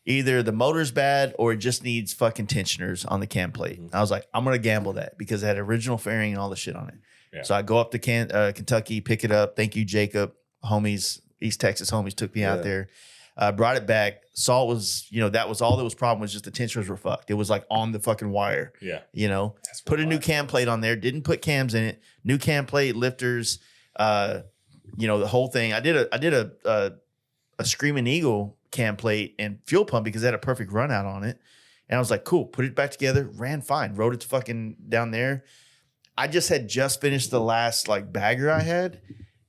[SPEAKER 1] either the motor's bad or it just needs fucking tensioners on the cam plate. I was like, I'm going to gamble that because it had original fairing and all the shit on it. Yeah. So I go up to Kentucky, pick it up. Thank you, Jacob. Homies, East Texas homies took me out there. Brought it back. Saw it was, that was all that was problem was just the tensioners were fucked. It was like on the fucking wire. Yeah. Put a new cam plate on there. Didn't put cams in it. New cam plate, lifters, the whole thing. I did a Screaming Eagle cam plate and fuel pump because it had a perfect run out on it. And I was like, cool, put it back together, ran fine, rode it to fucking down there. I had just finished the last like bagger I had,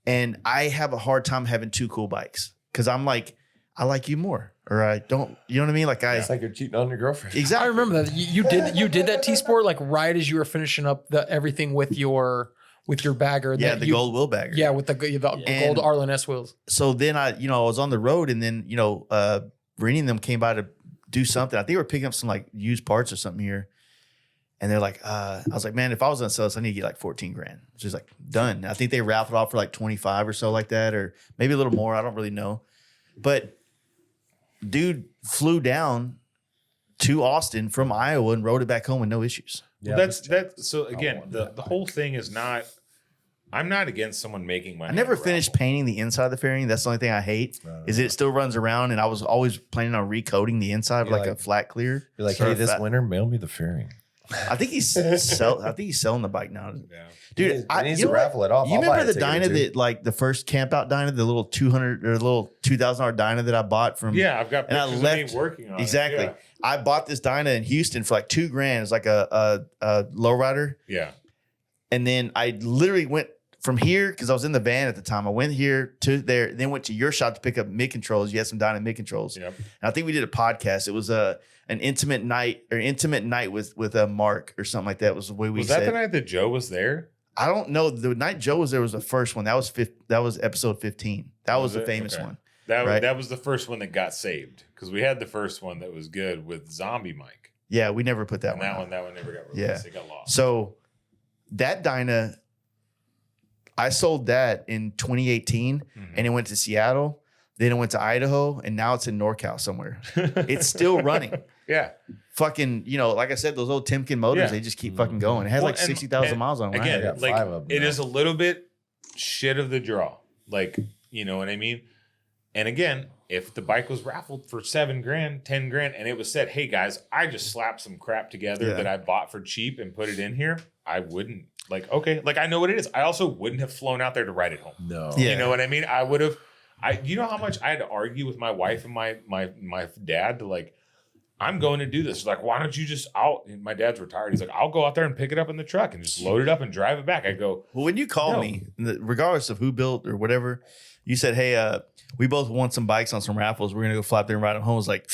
[SPEAKER 1] and I have a hard time having two cool bikes because I'm like, I like you more, or I don't. You know what I mean? Like
[SPEAKER 2] it's like you're cheating on your girlfriend.
[SPEAKER 1] Exactly.
[SPEAKER 4] I remember that you did that T-Sport like right as you were finishing up everything with your with your bagger.
[SPEAKER 1] Yeah, the gold wheel bagger.
[SPEAKER 4] Yeah, with the gold Arlen S wheels.
[SPEAKER 1] So then I was on the road, and then Rennie and them came by to do something. I think we were picking up some like used parts or something here. And they're like, I was like, man, if I was gonna sell this, I need to get like 14 grand. She's like, done. I think they raffled off for like 25 or so like that, or maybe a little more. I don't really know. But dude flew down to Austin from Iowa and rode it back home with no issues.
[SPEAKER 3] Yeah, well, that's so again, the whole thing is not, I'm not against someone making money.
[SPEAKER 1] I never finished painting the inside of the fairing. That's the only thing I hate is it still runs around, and I was always planning on recoating the inside with like a flat clear.
[SPEAKER 2] You're like, hey, this winter, mail me the fairing.
[SPEAKER 1] I think he's selling the bike now. Yeah. Dude,
[SPEAKER 2] I need to raffle it off.
[SPEAKER 1] You remember the Dyna that like the first camp out Dyna, the little $200 or little $2,000 Dyna that I bought from?
[SPEAKER 3] Yeah, I've got pictures
[SPEAKER 1] and I left
[SPEAKER 3] of me working on
[SPEAKER 1] exactly.
[SPEAKER 3] it. Yeah.
[SPEAKER 1] I bought this Dyna in Houston for like $2,000. It's like a lowrider.
[SPEAKER 3] Yeah.
[SPEAKER 1] And then I literally went from here because I was in the van at the time. I went here to there, then went to your shop to pick up mid controls. You had some Dyna mid controls.
[SPEAKER 3] Yep.
[SPEAKER 1] And I think we did a podcast. It was an intimate night with a Mark or something like that was the way we said.
[SPEAKER 3] Was that the night that Joe was there?
[SPEAKER 1] I don't know. The night Joe was there was the first one. That was episode 15. That was the famous one.
[SPEAKER 3] That was the first one that got saved because we had the first one that was good with Zombie Mike.
[SPEAKER 1] Yeah, we never put that one.
[SPEAKER 3] That one never got released.
[SPEAKER 1] Yeah.
[SPEAKER 3] It got lost.
[SPEAKER 1] So that Dyna, I sold that in 2018 and it went to Seattle. Then it went to Idaho and now it's in NorCal somewhere. It's still running.
[SPEAKER 3] Yeah.
[SPEAKER 1] Fucking, like I said, those old Timken motors, they just keep fucking going. It has like 60,000 miles on it.
[SPEAKER 3] Again, like it is a little bit shit of the draw. Like, you know what I mean? And again, if the bike was raffled for $7 grand, $10 grand, and it was said, hey guys, I just slapped some crap together that I bought for cheap and put it in here, I wouldn't okay. Like I know what it is. I also wouldn't have flown out there to ride it home.
[SPEAKER 2] No.
[SPEAKER 3] Yeah. You know what I mean? I would have, you know how much I had to argue with my wife and my dad to like, I'm going to do this. Like, why don't you just my dad's retired. He's like, I'll go out there and pick it up in the truck and just load it up and drive it back. I go,
[SPEAKER 1] well, when you called me, regardless of who built or whatever, you said, hey, we both want some bikes on some raffles. We're going to go fly up there and ride them home. I was like,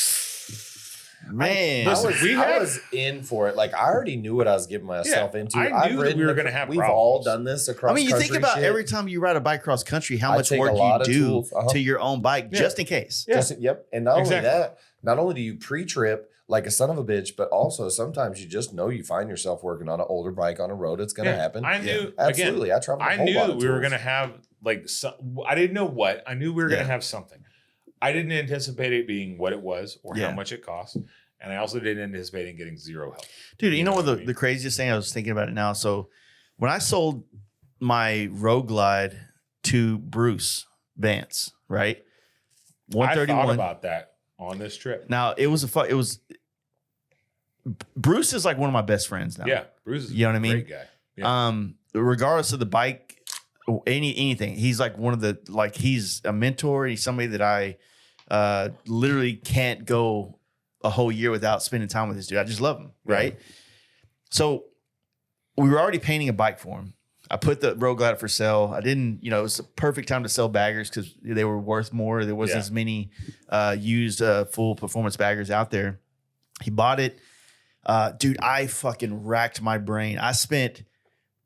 [SPEAKER 1] man.
[SPEAKER 2] I was in for it. Like, I already knew what I was getting myself into.
[SPEAKER 3] I knew that we were going to have
[SPEAKER 2] We've
[SPEAKER 3] problems.
[SPEAKER 2] all done this across country.
[SPEAKER 1] You think about every time you ride a bike cross country, how much work you do to your own bike just in case.
[SPEAKER 2] Yeah. And not only that, not only do you pre-trip like a son of a bitch, but also sometimes you just know you find yourself working on an older bike on a road. It's going to happen.
[SPEAKER 3] I knew.
[SPEAKER 2] Absolutely.
[SPEAKER 3] Again,
[SPEAKER 2] I traveled
[SPEAKER 3] I knew that we were going to have like I didn't know what. I knew we were going to have something. I didn't anticipate it being what it was or how much it cost. And I also didn't anticipate it getting zero help.
[SPEAKER 1] Dude, you know what the craziest thing, I was thinking about it now. So when I sold my Road Glide to Bruce Vance, right? 131.
[SPEAKER 3] I thought about that on this trip.
[SPEAKER 1] Now Bruce is like one of my best friends now.
[SPEAKER 3] Yeah, Bruce is
[SPEAKER 1] you know what I mean?
[SPEAKER 3] Great guy. Yeah.
[SPEAKER 1] Regardless of the bike, anything, he's like he's a mentor. He's somebody that I literally can't go a whole year without spending time with this dude. I just love him, right? So we were already painting a bike for him. I put the Road Glide for sale. I didn't, it was the perfect time to sell baggers because they were worth more. There wasn't as many used full performance baggers out there. He bought it. Dude, I fucking racked my brain. I spent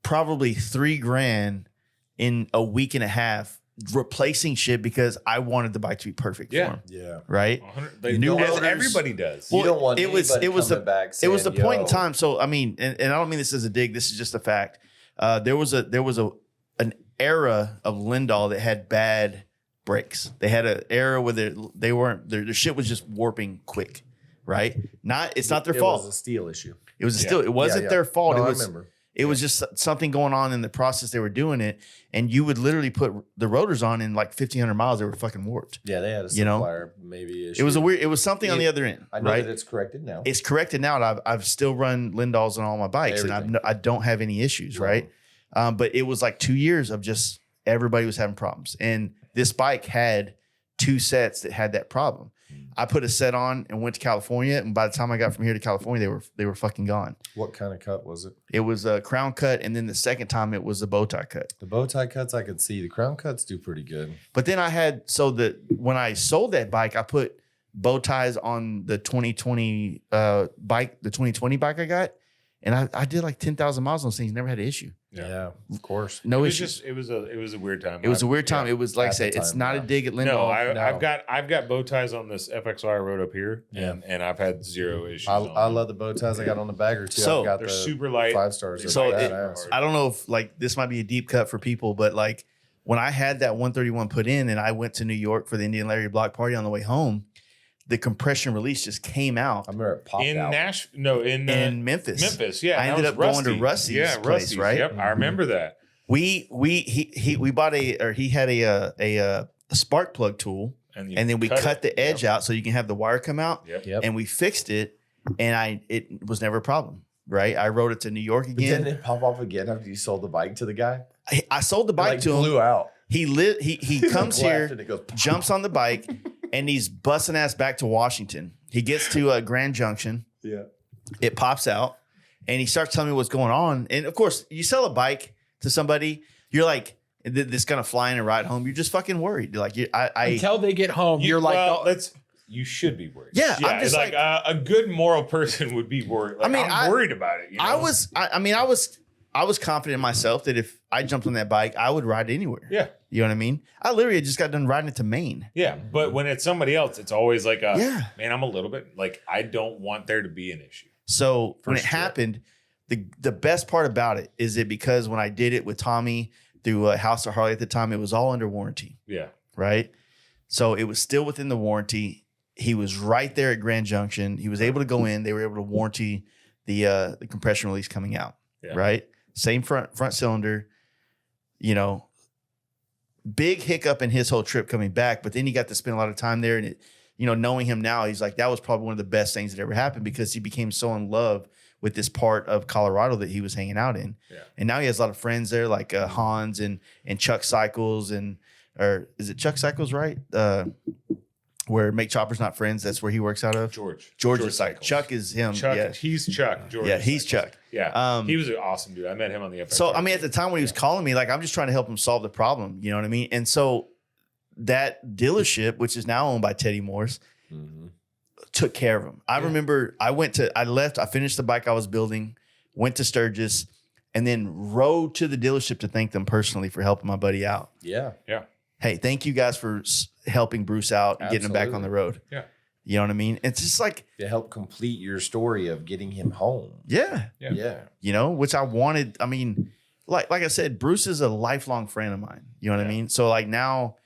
[SPEAKER 1] probably $3 grand in a week and a half replacing shit because I wanted the bike to be perfect for him.
[SPEAKER 2] Yeah.
[SPEAKER 1] Right?
[SPEAKER 3] New rotors, everybody does.
[SPEAKER 2] Well, you don't want
[SPEAKER 1] it was the point in time. So I mean, and I don't mean this as a dig, this is just a fact. There was an era of Lindahl that had bad brakes. They had an era where their shit was just warping quick. Right? It's not their fault.
[SPEAKER 2] It was a steel issue.
[SPEAKER 1] It was a steel. It wasn't their fault.
[SPEAKER 2] No,
[SPEAKER 1] I
[SPEAKER 2] remember.
[SPEAKER 1] It was just something going on in the process they were doing it, and you would literally put the rotors on in like 1,500 miles. They were fucking warped.
[SPEAKER 2] Yeah, they had a supplier maybe issue.
[SPEAKER 1] It was something on the other end.
[SPEAKER 2] I know that it's corrected now.
[SPEAKER 1] It's corrected now, and I've still run Lindahls on all my bikes, and I don't have any issues, right? But it was like 2 years of just everybody was having problems, and this bike had 2 sets that had that problem. I put a set on and went to California, and by the time I got from here to California, they were fucking gone.
[SPEAKER 2] What kind of cut was it?
[SPEAKER 1] It was a crown cut, and then the second time it was a bow tie cut.
[SPEAKER 2] The bow tie cuts I could see. The crown cuts do pretty good.
[SPEAKER 1] But then when I sold that bike, I put bow ties on the 2020 bike, the 2020 bike I got, and I did like 10,000 miles on those things. Never had an issue.
[SPEAKER 2] Yeah, of course.
[SPEAKER 1] No
[SPEAKER 3] It
[SPEAKER 1] issues.
[SPEAKER 3] was a weird time.
[SPEAKER 1] It was a weird time.
[SPEAKER 3] Yeah.
[SPEAKER 1] it was like I
[SPEAKER 2] At the
[SPEAKER 1] said, it's
[SPEAKER 2] time,
[SPEAKER 1] not
[SPEAKER 2] yeah.
[SPEAKER 1] a dig at Lindell.
[SPEAKER 3] No,
[SPEAKER 2] No.
[SPEAKER 3] I've got bow ties on this FXY I rode up here, and I've had zero issues.
[SPEAKER 2] I
[SPEAKER 3] on
[SPEAKER 2] love the bow ties I got on the bagger too.
[SPEAKER 1] So,
[SPEAKER 2] I've got
[SPEAKER 3] They're
[SPEAKER 2] the
[SPEAKER 3] super light.
[SPEAKER 2] 5 stars. They're
[SPEAKER 1] So
[SPEAKER 2] badass.
[SPEAKER 1] I don't know if like this might be a deep cut for people, but like when I had that 131 put in and I went to New York for the Indian Larry Block party on the way home, the compression release just came out
[SPEAKER 2] I remember it popped
[SPEAKER 3] in
[SPEAKER 2] out.
[SPEAKER 1] in Memphis.
[SPEAKER 3] Memphis, yeah.
[SPEAKER 1] I
[SPEAKER 3] that
[SPEAKER 1] ended
[SPEAKER 3] was
[SPEAKER 1] up going to Rusty's place, right?
[SPEAKER 3] Yep, I remember that.
[SPEAKER 1] We bought he had a spark plug tool,
[SPEAKER 3] And
[SPEAKER 1] then we cut
[SPEAKER 3] it.
[SPEAKER 1] the edge out so you can have the wire come out,
[SPEAKER 3] Yep.
[SPEAKER 2] Yep.
[SPEAKER 1] and we fixed it, and it was never a problem, right? I rode it to New York
[SPEAKER 2] But didn't
[SPEAKER 1] again.
[SPEAKER 2] it pop off again after you sold the bike to the guy?
[SPEAKER 1] I sold the
[SPEAKER 2] It,
[SPEAKER 1] bike
[SPEAKER 2] like,
[SPEAKER 1] to him.
[SPEAKER 2] blew out.
[SPEAKER 1] He comes
[SPEAKER 2] Left
[SPEAKER 1] here,
[SPEAKER 2] and it goes,
[SPEAKER 1] jumps on the bike, and he's busting ass back to Washington. He gets to Grand Junction.
[SPEAKER 2] yeah.
[SPEAKER 1] It pops out, and he starts telling me what's going on. And of course, you sell a bike to somebody, you're like, this gonna fly in and ride home. You're just fucking worried. You're like,
[SPEAKER 4] Until they get home, you're like,
[SPEAKER 3] well,
[SPEAKER 4] oh,
[SPEAKER 3] you should be worried.
[SPEAKER 1] Yeah, I'm just
[SPEAKER 3] it's like a good moral person would be worried. Like,
[SPEAKER 1] I mean,
[SPEAKER 3] I'm worried about it. You know?
[SPEAKER 1] I was confident in myself that if I jumped on that bike, I would ride it anywhere.
[SPEAKER 3] Yeah.
[SPEAKER 1] You know what I mean? I literally just got done riding it to Maine.
[SPEAKER 3] Yeah, but when it's somebody else, it's always like,
[SPEAKER 1] Yeah.
[SPEAKER 3] man, I'm a little bit like, I don't want there to be an issue.
[SPEAKER 1] So when it
[SPEAKER 3] sure.
[SPEAKER 1] happened, the best part about it is that because when I did it with Tommy through House of Harley at the time, it was all under warranty,
[SPEAKER 3] Yeah.
[SPEAKER 1] right? So it was still within the warranty. He was right there at Grand Junction. He was able to go in. They were able to warranty the compression release coming out,
[SPEAKER 3] Yeah.
[SPEAKER 1] right? Same front cylinder, big hiccup in his whole trip coming back. But then he got to spend a lot of time there, and knowing him now, he's like, that was probably one of the best things that ever happened because he became so in love with this part of Colorado that he was hanging out in.
[SPEAKER 3] Yeah.
[SPEAKER 1] And now he has a lot of friends there, like Hans and Chuck Cycles, or is it Chuck Cycles, right? Where Make Choppers Not Friends, that's where he works out of.
[SPEAKER 3] George
[SPEAKER 1] is like,
[SPEAKER 3] Cycles.
[SPEAKER 1] Chuck is him.
[SPEAKER 3] Chuck,
[SPEAKER 1] Yeah,
[SPEAKER 3] he's Chuck. George
[SPEAKER 1] yeah,
[SPEAKER 3] is
[SPEAKER 1] he's
[SPEAKER 3] Cycles.
[SPEAKER 1] Chuck.
[SPEAKER 3] Yeah, he was an awesome dude. I met him on the FX.
[SPEAKER 1] So, I mean, at the time when he was calling me, like, I'm just trying to help him solve the problem. You know what I mean? And so that dealership, which is now owned by Teddy Morse, took care of him. I remember I finished the bike I was building, went to Sturgis, and then rode to the dealership to thank them personally for helping my buddy out.
[SPEAKER 2] Yeah.
[SPEAKER 1] Hey, thank you guys for helping Bruce out and getting him back on the road.
[SPEAKER 3] Yeah.
[SPEAKER 1] You know what I mean? It's just like,
[SPEAKER 2] To help complete your story of getting him home.
[SPEAKER 1] yeah,
[SPEAKER 2] Yeah.
[SPEAKER 1] which I wanted. I mean, like I said, Bruce is a lifelong friend of mine. You know what I mean? So like now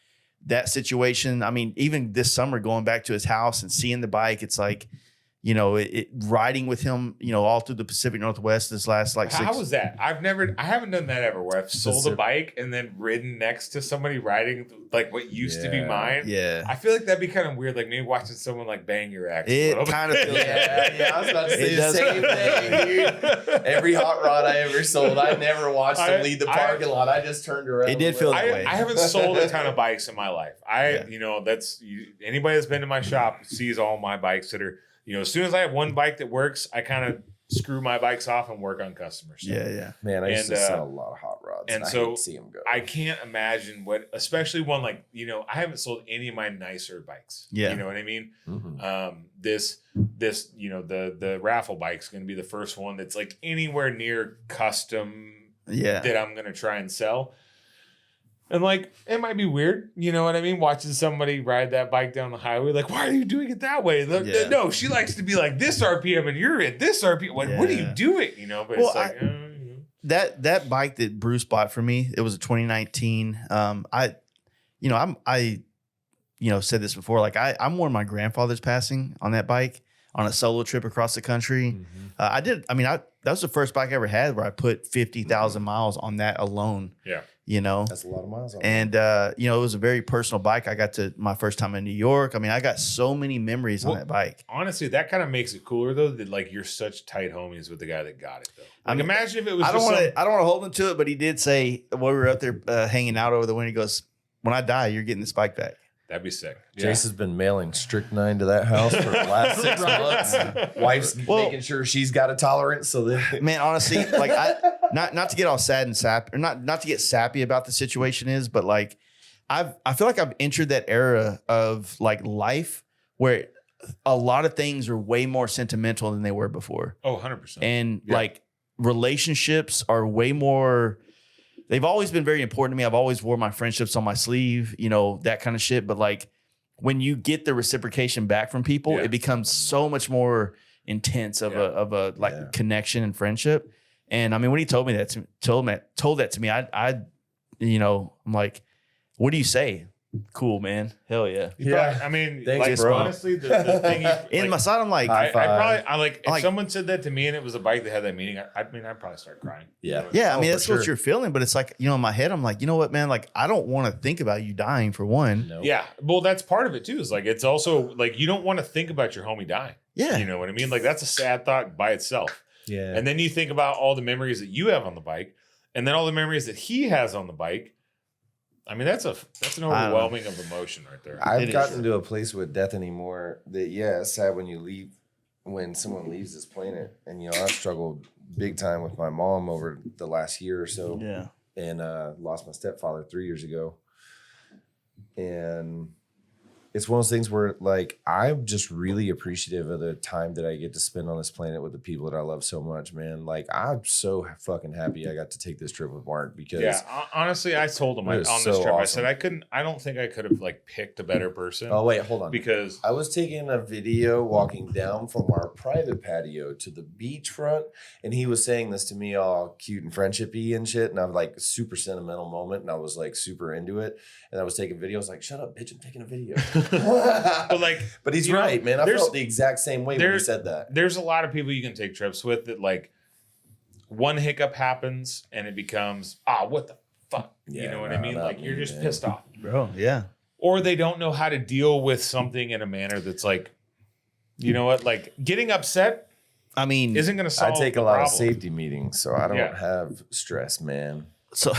[SPEAKER 1] that situation, I mean, even this summer going back to his house and seeing the bike, it's like, riding with him, all through the Pacific Northwest this last like
[SPEAKER 3] How was that? I haven't done that ever where I've sold a bike and then ridden next to somebody riding like what used to be mine.
[SPEAKER 1] Yeah.
[SPEAKER 3] I feel like that'd be kind of weird, like maybe watching someone like bang your ex. a
[SPEAKER 1] It
[SPEAKER 3] little bit.
[SPEAKER 1] kind of feels
[SPEAKER 2] Yeah, I was about to say
[SPEAKER 1] It
[SPEAKER 2] the
[SPEAKER 1] does.
[SPEAKER 2] same thing, dude. Every hot rod I ever sold, I never watched him leave the parking lot. I just turned around.
[SPEAKER 1] It did feel that way.
[SPEAKER 3] I haven't sold a ton of bikes in my life. Anybody that's been to my shop sees all my bikes that are, as soon as I have one bike that works, I kind of screw my bikes off and work on customers. So
[SPEAKER 1] Yeah.
[SPEAKER 2] Man, I used to
[SPEAKER 3] And,
[SPEAKER 2] sell a lot of hot rods.
[SPEAKER 3] and
[SPEAKER 2] I
[SPEAKER 3] so
[SPEAKER 2] hate to see them go.
[SPEAKER 3] I can't imagine especially one like, I haven't sold any of my nicer bikes.
[SPEAKER 1] Yeah.
[SPEAKER 3] You know what I mean?
[SPEAKER 2] Mhm.
[SPEAKER 3] The raffle bike's going to be the first one that's like anywhere near custom
[SPEAKER 1] Yeah.
[SPEAKER 3] that I'm going to try and sell. And like, it might be weird, you know what I mean? Watching somebody ride that bike down the highway, like, why are you doing it that way? Look,
[SPEAKER 1] Yeah.
[SPEAKER 3] no, she likes to be like this RPM and you're at this RPM. Like, what are you
[SPEAKER 1] Yeah.
[SPEAKER 3] doing? But
[SPEAKER 1] Well,
[SPEAKER 3] it's like,
[SPEAKER 1] That bike that Bruce bought for me, it was a 2019. I said this before, like I mourned my grandfather's passing on that bike on a solo trip across the country. That was the first bike I ever had where I put 50,000 miles on that alone.
[SPEAKER 3] Yeah.
[SPEAKER 2] That's a lot of miles on
[SPEAKER 1] And, it was a very personal bike. I got to my first time in New York. I mean, I got so many memories on that bike.
[SPEAKER 3] honestly, that kind of makes it cooler though, that like you're such tight homies with the guy that got it though.
[SPEAKER 1] I
[SPEAKER 3] Like,
[SPEAKER 1] mean,
[SPEAKER 3] imagine if it was
[SPEAKER 1] I don't want to hold him to it, but he did say while we were out there hanging out over the winter, he goes, when I die, you're getting this bike back.
[SPEAKER 3] that'd be sick.
[SPEAKER 2] Jace has been mailing strychnine to that house for the last 6 months. Wife's making sure she's got a tolerance so that
[SPEAKER 1] Man, honestly, like not to get all sad and sap, or not to get sappy about the situation is, but like I feel like I've entered that era of like life where a lot of things are way more sentimental than they were before.
[SPEAKER 3] Oh, 100%.
[SPEAKER 1] And like relationships are way more. They've always been very important to me. I've always wore my friendships on my sleeve, that kind of shit. But like when you get the reciprocation back from people, it becomes so much more intense of a connection and friendship. And I mean, when he told that to me, I'm like, what do you say? Cool, man. Hell yeah.
[SPEAKER 3] I mean,
[SPEAKER 2] thanks,
[SPEAKER 3] like,
[SPEAKER 2] bro.
[SPEAKER 3] honestly, the thing
[SPEAKER 1] in my side, I'm like,
[SPEAKER 3] if someone said that to me and it was a bike that had that meaning, I'd probably start crying.
[SPEAKER 2] Yeah.
[SPEAKER 1] Yeah. I mean, that's what you're feeling, but it's like, in my head, I'm like, you know what, man? Like, I don't want to think about you dying for one.
[SPEAKER 2] Nope.
[SPEAKER 3] Yeah. Well, that's part of it too. Is like, it's also like, you don't want to think about your homie dying.
[SPEAKER 1] Yeah.
[SPEAKER 3] You know what I mean? Like, that's a sad thought by itself.
[SPEAKER 2] Yeah.
[SPEAKER 3] And then you think about all the memories that you have on the bike and then all the memories that he has on the bike. I mean, that's an overwhelming of emotion right there.
[SPEAKER 2] I've gotten to a place with death anymore that, it's sad when someone leaves this planet. And, I've struggled big time with my mom over the last year or so.
[SPEAKER 1] Yeah.
[SPEAKER 2] And lost my stepfather 3 years ago. And it's one of those things where, like, I'm just really appreciative of the time that I get to spend on this planet with the people that I love so much, man. Like, I'm so fucking happy I got to take this trip with Mark because
[SPEAKER 3] honestly, I told him on this trip,
[SPEAKER 2] awesome.
[SPEAKER 3] I said I don't think I could have like picked a better person.
[SPEAKER 2] Oh wait, hold on.
[SPEAKER 3] Because
[SPEAKER 2] I was taking a video walking down from our private patio to the beachfront, and he was saying this to me all cute and friendshipy and shit, and I was like super sentimental moment, and I was like super into it, and I was taking videos like, shut up, bitch, I'm taking a video. But he's right, man. I felt the exact same way when he said that.
[SPEAKER 3] There's a lot of people you can take trips with that, like, one hiccup happens and it becomes, what the fuck?
[SPEAKER 2] Yeah,
[SPEAKER 3] you know what I mean? Like, you're just pissed off.
[SPEAKER 1] Bro, yeah.
[SPEAKER 3] Or they don't know how to deal with something in a manner that's like, you know what? Like, getting upset,
[SPEAKER 1] I mean,
[SPEAKER 3] isn't going to solve
[SPEAKER 2] I take a
[SPEAKER 3] the
[SPEAKER 2] lot
[SPEAKER 3] problem.
[SPEAKER 2] of safety meetings, so I don't have stress, man.
[SPEAKER 1] So,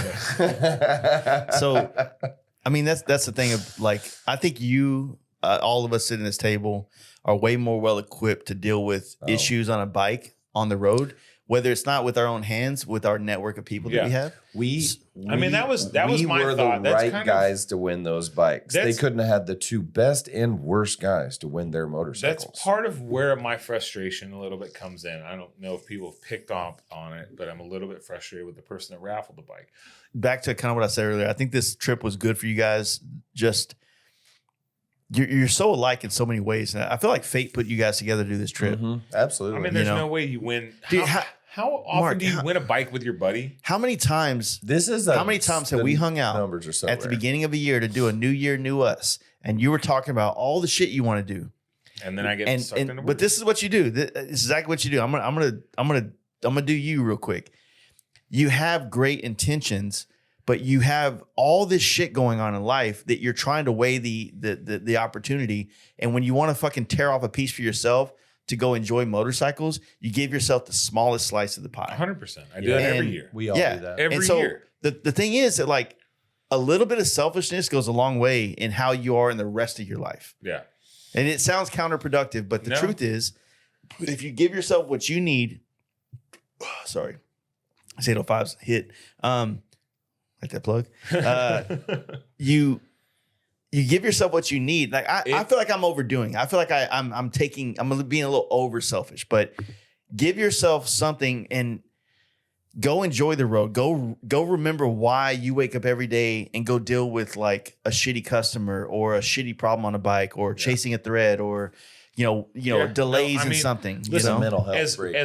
[SPEAKER 1] I mean, that's the thing of, like, I think you, all of us sitting at this table are way more well equipped to deal with issues on a bike on the road, whether it's not with our own hands, with our network of people that we have.
[SPEAKER 3] That was my
[SPEAKER 2] were
[SPEAKER 3] thought.
[SPEAKER 2] The
[SPEAKER 3] That's
[SPEAKER 2] right
[SPEAKER 3] kind
[SPEAKER 2] guys to win those bikes. They couldn't have had the two best and worst guys to win their motorcycles.
[SPEAKER 3] That's part of where my frustration a little bit comes in. I don't know if people have picked up on it, but I'm a little bit frustrated with the person that raffled the bike.
[SPEAKER 1] Back to kind of what I said earlier, I think this trip was good for you guys. Just you're so alike in so many ways, and I feel like fate put you guys together to do this trip.
[SPEAKER 2] Mm-hmm. Absolutely.
[SPEAKER 3] I mean, there's no way you win.
[SPEAKER 1] Dude,
[SPEAKER 3] how often
[SPEAKER 1] Mark,
[SPEAKER 3] do you win a bike with your buddy?
[SPEAKER 1] How many times? How many times have we hung out
[SPEAKER 2] numbers are so
[SPEAKER 1] at the beginning of a year to do a new year, new us, and you were talking about all the shit you want to do,
[SPEAKER 3] and then I get sucked into work.
[SPEAKER 1] But this is what you do. This is exactly what you do. I'm gonna do you real quick. You have great intentions, but you have all this shit going on in life that you're trying to weigh the opportunity. And when you want to fucking tear off a piece for yourself to go enjoy motorcycles, you give yourself the smallest slice of the pie.
[SPEAKER 3] 100%. I do that every year.
[SPEAKER 2] We all do that.
[SPEAKER 3] Every year.
[SPEAKER 1] The thing is that, like, a little bit of selfishness goes a long way in how you are in the rest of your life.
[SPEAKER 3] Yeah.
[SPEAKER 1] And it sounds counterproductive, but the truth is, if you give yourself what you need, sorry, 805's hit. Like that plug. You give yourself what you need. Like I feel like I'm overdoing. I feel like I'm being a little over selfish, but give yourself something and go enjoy the road. Go remember why you wake up every day and go deal with, like, a shitty customer or a shitty problem on a bike or chasing a thread or delays in something.
[SPEAKER 2] Listen, mental health break,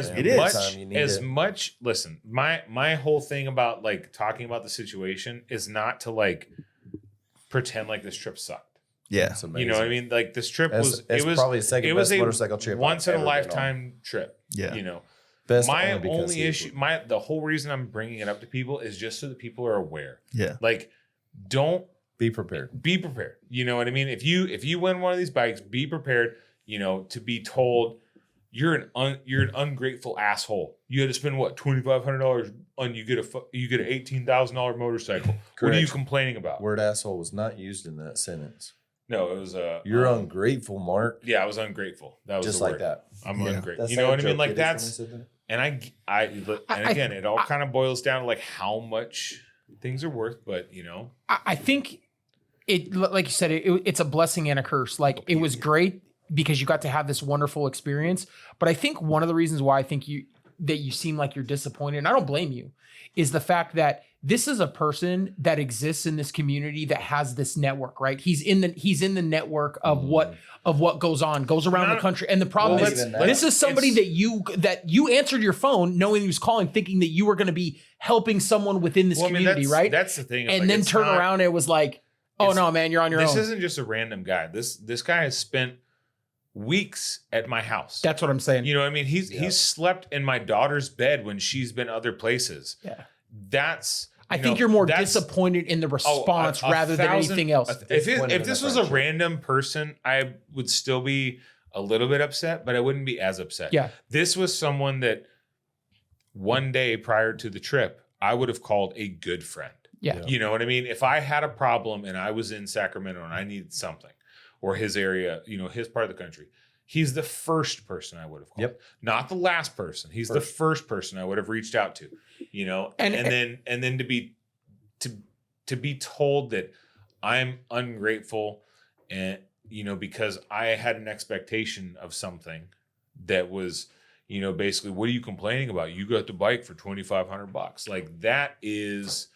[SPEAKER 3] listen, my whole thing about, like, talking about the situation is not to, like, pretend like this trip sucked.
[SPEAKER 1] Yeah.
[SPEAKER 3] You know what I mean? Like, this trip was
[SPEAKER 2] probably the second best motorcycle trip
[SPEAKER 3] once in a lifetime trip.
[SPEAKER 1] Yeah.
[SPEAKER 3] You know.
[SPEAKER 2] Best
[SPEAKER 3] my only issue, the whole reason I'm bringing it up to people is just so that people are aware.
[SPEAKER 1] Yeah.
[SPEAKER 3] Like, don't
[SPEAKER 2] be prepared.
[SPEAKER 3] Be prepared. You know what I mean? If you win one of these bikes, be prepared. You know, to be told you're an ungrateful asshole. You had to spend what, $2,500 on you get an $18,000 motorcycle.
[SPEAKER 2] Correct.
[SPEAKER 3] What are you complaining about?
[SPEAKER 2] Word asshole was not used in that sentence.
[SPEAKER 3] No, it was
[SPEAKER 2] you're ungrateful, Mark.
[SPEAKER 3] Yeah, I was ungrateful. That was
[SPEAKER 2] just
[SPEAKER 3] the
[SPEAKER 2] like
[SPEAKER 3] word.
[SPEAKER 2] that.
[SPEAKER 3] I'm ungrateful. You know what I mean? Like, that's and again, it all kind of boils down to, like, how much things are worth. But
[SPEAKER 4] I think it, like you said, it's a blessing and a curse. Like, it was great because you got to have this wonderful experience. But I think one of the reasons why I think that you seem like you're disappointed, and I don't blame you, is the fact that this is a person that exists in this community that has this network, right? He's in the network of what goes around the country. And the problem is, this is somebody that you answered your phone knowing he was calling, thinking that you were going to be helping someone within this community, right?
[SPEAKER 3] That's the thing.
[SPEAKER 4] And then turn around and it was like, oh no, man, you're on your own.
[SPEAKER 3] This isn't just a random guy. This guy has spent weeks at my house.
[SPEAKER 4] That's what I'm saying.
[SPEAKER 3] You know what I mean? He's slept in my daughter's bed when she's been other places.
[SPEAKER 4] Yeah.
[SPEAKER 3] I
[SPEAKER 4] think you're more disappointed in the response rather than anything else.
[SPEAKER 3] If this was a random person, I would still be a little bit upset, but I wouldn't be as upset.
[SPEAKER 4] Yeah.
[SPEAKER 3] This was someone that one day prior to the trip, I would have called a good friend.
[SPEAKER 4] Yeah.
[SPEAKER 3] You know what I mean? If I had a problem and I was in Sacramento and I needed something, or his area, his part of the country, he's the first person I would have called.
[SPEAKER 2] Yep.
[SPEAKER 3] Not the last person. He's the first person I would have reached out to, and then to be told that I'm ungrateful and, because I had an expectation of something that was, basically, what are you complaining about? You got the bike for $2,500. Like, that is...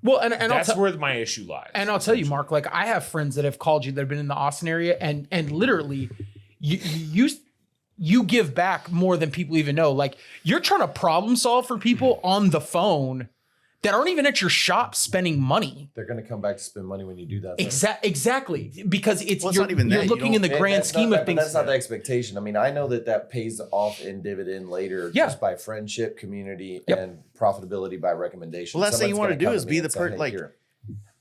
[SPEAKER 4] Well, and
[SPEAKER 3] that's where my issue lies.
[SPEAKER 4] And I'll tell you, Mark, like, I have friends that have called you that have been in the Austin area, and literally you give back more than people even know. Like, you're trying to problem solve for people on the phone that aren't even at your shop spending money.
[SPEAKER 2] They're going to come back to spend money when you do that.
[SPEAKER 4] Exactly. Because you're
[SPEAKER 1] not even
[SPEAKER 4] you're
[SPEAKER 1] that.
[SPEAKER 4] looking in the grand scheme of things.
[SPEAKER 2] That's not the expectation. I mean, I know that pays off in dividend later just by friendship, community, and profitability by recommendation.
[SPEAKER 1] Well, last thing you want to do is be the person, like,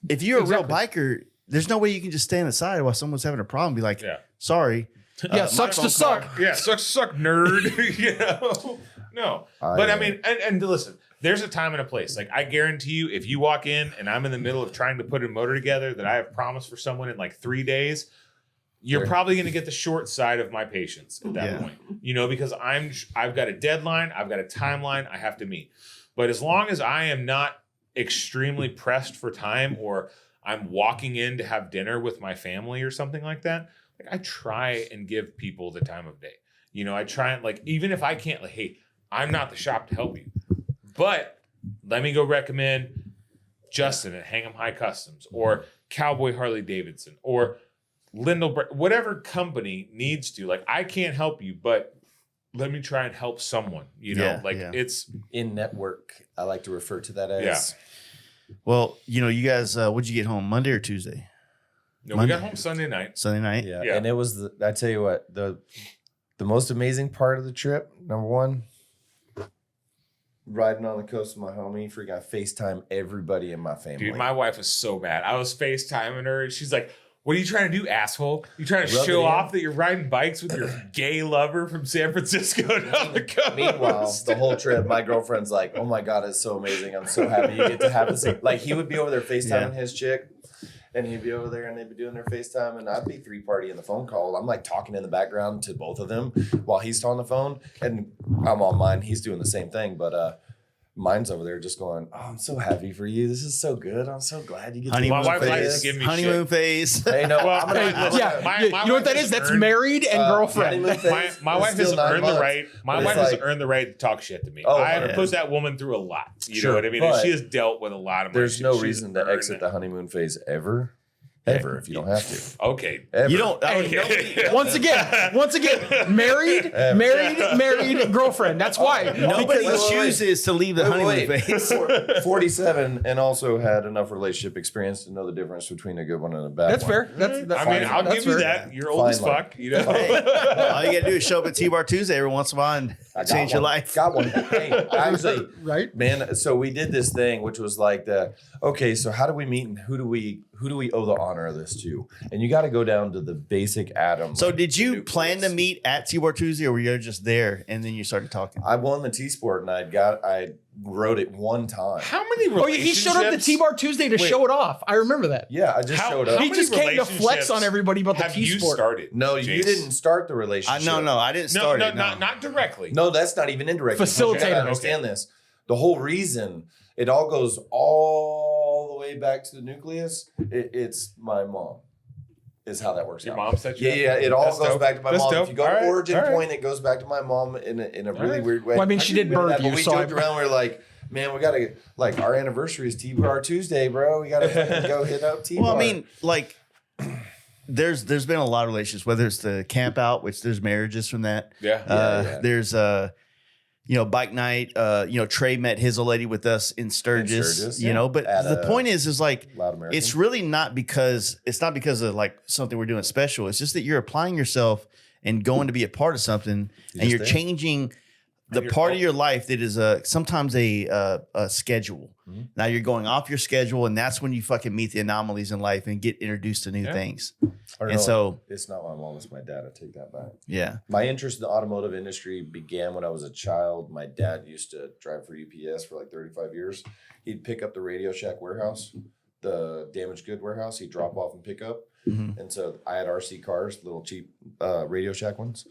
[SPEAKER 1] if you're a real biker, there's no way you can just stand aside while someone's having a problem and be like, sorry.
[SPEAKER 4] Sucks to suck.
[SPEAKER 3] Yeah, sucks to suck, nerd. No. But I mean, and listen, there's a time and a place. Like, I guarantee you, if you walk in and I'm in the middle of trying to put a motor together that I have promised for someone in like 3 days, you're probably going to get the short side of my patience at that point. Because I've got a deadline, I've got a timeline I have to meet. But as long as I am not extremely pressed for time, or I'm walking in to have dinner with my family or something like that, like, I try and give people the time of day. I try and, like, even if I can't, like, hey, I'm not the shop to help you, but let me go recommend Justin at Hang 'em High Customs, or Cowboy Harley Davidson, or Lindell, whatever company needs to. Like, I can't help you, but let me try and help someone. It's
[SPEAKER 2] in network. I like to refer to that as.
[SPEAKER 1] Yeah. Well, you guys, what'd you get home, Monday or Tuesday?
[SPEAKER 3] No, Monday. We got home Sunday night.
[SPEAKER 1] Sunday night?
[SPEAKER 2] Yeah. And it was, I tell you what, the most amazing part of the trip, number one, riding on the coast with my homie, freaking I FaceTime everybody in my family.
[SPEAKER 3] Dude, my wife was so mad. I was FaceTiming her, and she's like, what are you trying to do, asshole? You trying to show off that you're riding bikes with your gay lover from San Francisco down the coast?
[SPEAKER 2] Meanwhile, the whole trip, my girlfriend's like, oh my God, it's so amazing. I'm so happy you get to have this. Like, he would be over there FaceTiming his chick, and he'd be over there and they'd be doing their FaceTime, and I'd be 3-party in the phone call. I'm like talking in the background to both of them while he's on the phone, and I'm on mine. He's doing the same thing, but mine's over there just going, oh, I'm so happy for you. This is so good. I'm so glad you get to
[SPEAKER 3] my wife likes to give me
[SPEAKER 1] honeymoon phase.
[SPEAKER 2] Hey, no,
[SPEAKER 3] well,
[SPEAKER 4] you know what that is? That's married and girlfriend.
[SPEAKER 3] My wife has earned the right. My wife has earned the right to talk shit to me. I have put that woman through a lot. You know what I mean? And she has dealt with a lot of.
[SPEAKER 2] There's no reason to exit the honeymoon phase ever. If you don't have to.
[SPEAKER 3] Okay.
[SPEAKER 2] Ever.
[SPEAKER 1] You don't.
[SPEAKER 4] Once again, married girlfriend. That's why.
[SPEAKER 1] Nobody chooses to leave the honeymoon phase.
[SPEAKER 2] 47 and also had enough relationship experience to know the difference between a good one and a bad
[SPEAKER 4] That's
[SPEAKER 2] one.
[SPEAKER 4] fair. That's
[SPEAKER 3] I'll give you that. You're old as fuck.
[SPEAKER 1] Hey, all you gotta do is show up at T-Bar Tuesday every once in a while and change your life.
[SPEAKER 2] Got one. Hey, actually,
[SPEAKER 4] right,
[SPEAKER 2] man. So we did this thing, which was like so how do we meet and who do we owe the honor of this to? And you got to go down to the basic atom.
[SPEAKER 1] So did you plan to meet at T-Bar Tuesday, or were you just there and then you started talking?
[SPEAKER 2] I won the T-Sport and I rode it one time.
[SPEAKER 3] How many relationships?
[SPEAKER 4] He showed up to T-Bar Tuesday to show it off. I remember that.
[SPEAKER 2] Yeah, I just showed up.
[SPEAKER 4] He just came to flex on everybody about the T-Sport.
[SPEAKER 3] Have you started?
[SPEAKER 2] No,
[SPEAKER 3] Jace?
[SPEAKER 2] you didn't start the relationship.
[SPEAKER 1] No, I didn't start it. No.
[SPEAKER 3] Not directly.
[SPEAKER 2] No, that's not even indirectly.
[SPEAKER 4] Facilitator.
[SPEAKER 2] You gotta understand this. The whole reason it all goes all the way back to the nucleus. It's my mom. is how that works
[SPEAKER 3] Your
[SPEAKER 2] out.
[SPEAKER 3] mom set you
[SPEAKER 2] Yeah,
[SPEAKER 3] up?
[SPEAKER 2] yeah. It all
[SPEAKER 3] That's
[SPEAKER 2] goes
[SPEAKER 3] dope.
[SPEAKER 2] back to my
[SPEAKER 3] That's
[SPEAKER 2] mom.
[SPEAKER 3] dope.
[SPEAKER 2] If you go
[SPEAKER 3] All
[SPEAKER 2] to
[SPEAKER 3] right,
[SPEAKER 2] origin
[SPEAKER 3] all right.
[SPEAKER 2] point, it goes back to my mom in a really
[SPEAKER 3] right.
[SPEAKER 2] weird way.
[SPEAKER 4] Well, I mean, she did birth you,
[SPEAKER 2] But we
[SPEAKER 4] so
[SPEAKER 2] joked around. We're like, man, we gotta like our anniversary is T-Bar Tuesday, bro. We gotta fucking go hit up T-Bar.
[SPEAKER 1] Well, I mean, like, there's been a lot of relationships, whether it's the camp out, which there's marriages from that.
[SPEAKER 3] Yeah.
[SPEAKER 1] There's bike night. Trey met his old lady with us in Sturgis. But
[SPEAKER 2] At
[SPEAKER 1] the point is like
[SPEAKER 2] Loud American.
[SPEAKER 1] it's really not because of like something we're doing special. It's just that you're applying yourself and going to be a part of something, and you're changing the part of your life that is sometimes a schedule.
[SPEAKER 2] Mm-hmm.
[SPEAKER 1] Now you're going off your schedule, and that's when you fucking meet the anomalies in life and get introduced to new things. And so
[SPEAKER 2] it's not my mom, it's my dad. I take that back.
[SPEAKER 1] Yeah.
[SPEAKER 2] My interest in the automotive industry began when I was a child. My dad used to drive for UPS for like 35 years. He'd pick up the Radio Shack warehouse, the damaged good warehouse. He'd drop off and pick up.
[SPEAKER 1] Mm-hmm.
[SPEAKER 2] And so I had RC cars, little cheap Radio Shack ones.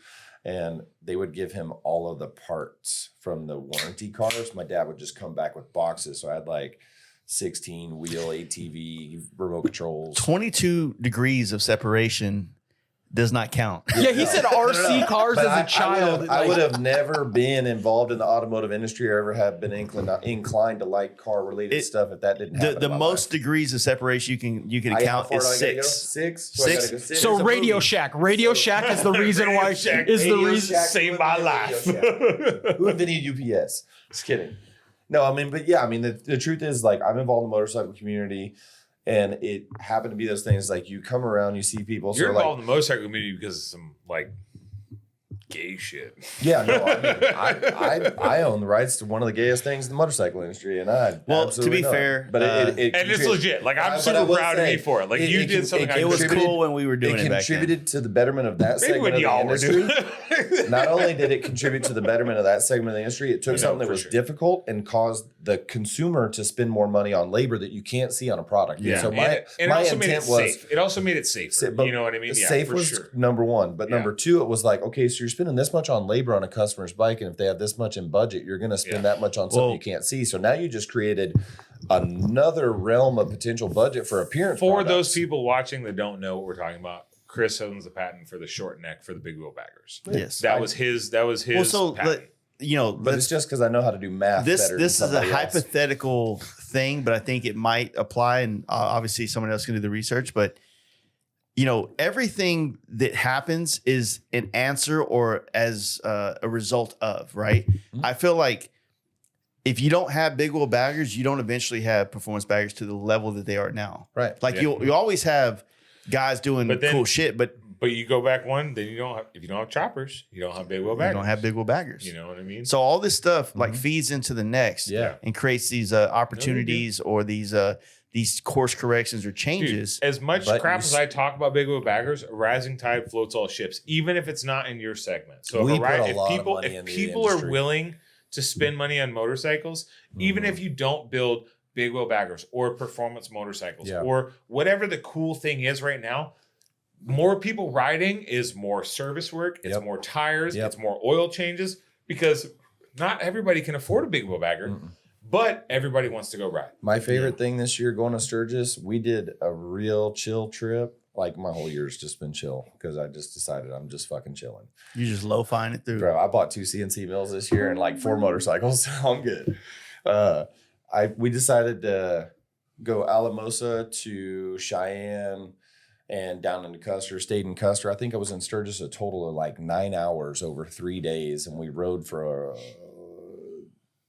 [SPEAKER 2] And they would give him all of the parts from the warranty cars. My dad would just come back with boxes. So I had like 16 wheel ATV remote controls.
[SPEAKER 1] 22 degrees of separation does not count.
[SPEAKER 4] Yeah, he said RC cars
[SPEAKER 2] But
[SPEAKER 4] as a child.
[SPEAKER 2] I would have never been involved in the automotive industry or ever have been inclined to like car related stuff if that didn't happen.
[SPEAKER 1] The most degrees of separation you can account is 6.
[SPEAKER 2] 6.
[SPEAKER 1] Six.
[SPEAKER 4] So Radio Shack. Radio Shack is the reason why
[SPEAKER 3] saved my life.
[SPEAKER 2] Who invented UPS? Just kidding. No, I mean, but yeah, I mean, the truth is like I'm involved in the motorcycle community. And it happened to be those things like you come around, you see people.
[SPEAKER 3] You're
[SPEAKER 2] so
[SPEAKER 3] involved in the motorcycle community because of some like gay shit.
[SPEAKER 2] Yeah, no, I mean, I own the rights to one of the gayest things in the motorcycle industry, and I
[SPEAKER 1] to be fair,
[SPEAKER 2] but it
[SPEAKER 3] And it's legit. Like I'm
[SPEAKER 2] but I
[SPEAKER 3] super
[SPEAKER 2] will
[SPEAKER 3] proud of
[SPEAKER 2] say,
[SPEAKER 3] me for it. Like you did something.
[SPEAKER 1] it was cool when we were doing it back then.
[SPEAKER 2] contributed to the betterment of that
[SPEAKER 3] Maybe
[SPEAKER 2] segment
[SPEAKER 3] when
[SPEAKER 2] of the
[SPEAKER 3] y'all were
[SPEAKER 2] industry.
[SPEAKER 3] doing it.
[SPEAKER 2] Not only did it contribute to the betterment of that segment of the industry, it took something that
[SPEAKER 3] for
[SPEAKER 2] was
[SPEAKER 3] sure.
[SPEAKER 2] difficult and caused the consumer to spend more money on labor that you can't see on a product.
[SPEAKER 3] Yeah.
[SPEAKER 2] So
[SPEAKER 3] And
[SPEAKER 2] my
[SPEAKER 3] it
[SPEAKER 2] my
[SPEAKER 3] also made it
[SPEAKER 2] intent was
[SPEAKER 3] safe. It also made it safer.
[SPEAKER 2] but
[SPEAKER 3] You know what I mean? Yeah,
[SPEAKER 2] safe
[SPEAKER 3] for
[SPEAKER 2] was
[SPEAKER 3] sure.
[SPEAKER 2] number one, but
[SPEAKER 3] Yeah.
[SPEAKER 2] number two, it was like, okay, so you're spending this much on labor on a customer's bike, and if they have this much in budget, you're going to spend that much on something
[SPEAKER 1] Well-
[SPEAKER 2] you can't see. So now you just created another realm of potential budget for appearance.
[SPEAKER 3] For
[SPEAKER 2] products.
[SPEAKER 3] those people watching that don't know what we're talking about, Chris owns the patent for the short neck for the big wheel baggers.
[SPEAKER 1] Yes.
[SPEAKER 3] That was his
[SPEAKER 1] Well, so
[SPEAKER 3] patent.
[SPEAKER 2] but it's just because I know how to do math.
[SPEAKER 1] this
[SPEAKER 2] better than
[SPEAKER 1] is a
[SPEAKER 2] somebody else.
[SPEAKER 1] hypothetical thing, but I think it might apply, and obviously someone else can do the research. But everything that happens is an answer or as a result of, right?
[SPEAKER 2] Mm-hmm.
[SPEAKER 1] I feel like if you don't have big wheel baggers, you don't eventually have performance baggers to the level that they are now.
[SPEAKER 2] Right.
[SPEAKER 1] Like
[SPEAKER 3] Yeah.
[SPEAKER 1] you always have guys doing
[SPEAKER 3] But then-
[SPEAKER 1] cool shit, but
[SPEAKER 3] But you go back one, then you don't have. If you don't have choppers, you don't have big wheel baggers.
[SPEAKER 1] you don't have big wheel baggers.
[SPEAKER 3] You know what I mean?
[SPEAKER 1] So all this stuff like feeds into the next,
[SPEAKER 2] Yeah.
[SPEAKER 1] and creates these opportunities or these course corrections or
[SPEAKER 3] Dude,
[SPEAKER 1] changes.
[SPEAKER 3] as much
[SPEAKER 2] But
[SPEAKER 3] crap
[SPEAKER 2] you
[SPEAKER 3] as I talk about big wheel baggers, a rising tide floats all ships, even if it's not in your segment. So
[SPEAKER 2] We
[SPEAKER 3] if,
[SPEAKER 2] put a
[SPEAKER 3] if
[SPEAKER 2] lot of
[SPEAKER 3] people
[SPEAKER 2] money
[SPEAKER 3] if
[SPEAKER 2] into the
[SPEAKER 3] people are
[SPEAKER 2] industry.
[SPEAKER 3] willing to spend money on motorcycles, even if you don't build big wheel baggers or performance motorcycles
[SPEAKER 2] Yeah.
[SPEAKER 3] or whatever the cool thing is right now, more people riding is more service work, it's
[SPEAKER 2] Yep.
[SPEAKER 3] more tires,
[SPEAKER 2] Yep.
[SPEAKER 3] it's more oil changes, because not everybody can afford a big wheel bagger, but everybody wants to go ride.
[SPEAKER 2] My favorite thing this year going to Sturgis, we did a real chill trip. Like my whole year's just been chill because I just decided I'm just fucking chilling.
[SPEAKER 1] You just lo-fiing it through.
[SPEAKER 2] Bro, I bought 2 CNC mills this year and like 4 motorcycles. So I'm good. We decided to go Alamosa to Cheyenne and down into Custer, stayed in Custer. I think I was in Sturgis a total of like 9 hours over 3 days. And we rode for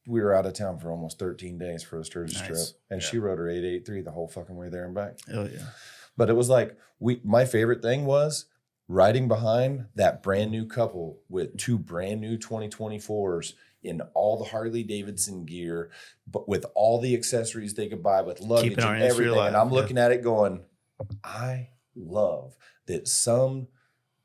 [SPEAKER 2] we were out of town for almost 13 days for a Sturgis
[SPEAKER 1] Nice.
[SPEAKER 2] trip. And she rode her 883 the whole fucking way there and back.
[SPEAKER 1] Oh yeah.
[SPEAKER 2] But it was like my favorite thing was riding behind that brand new couple with 2 brand new 2024s in all the Harley Davidson gear, but with all the accessories they could buy with luggage
[SPEAKER 1] Keeping our
[SPEAKER 2] and
[SPEAKER 1] industry
[SPEAKER 2] everything. And
[SPEAKER 1] alive,
[SPEAKER 2] I'm looking at it going, I love that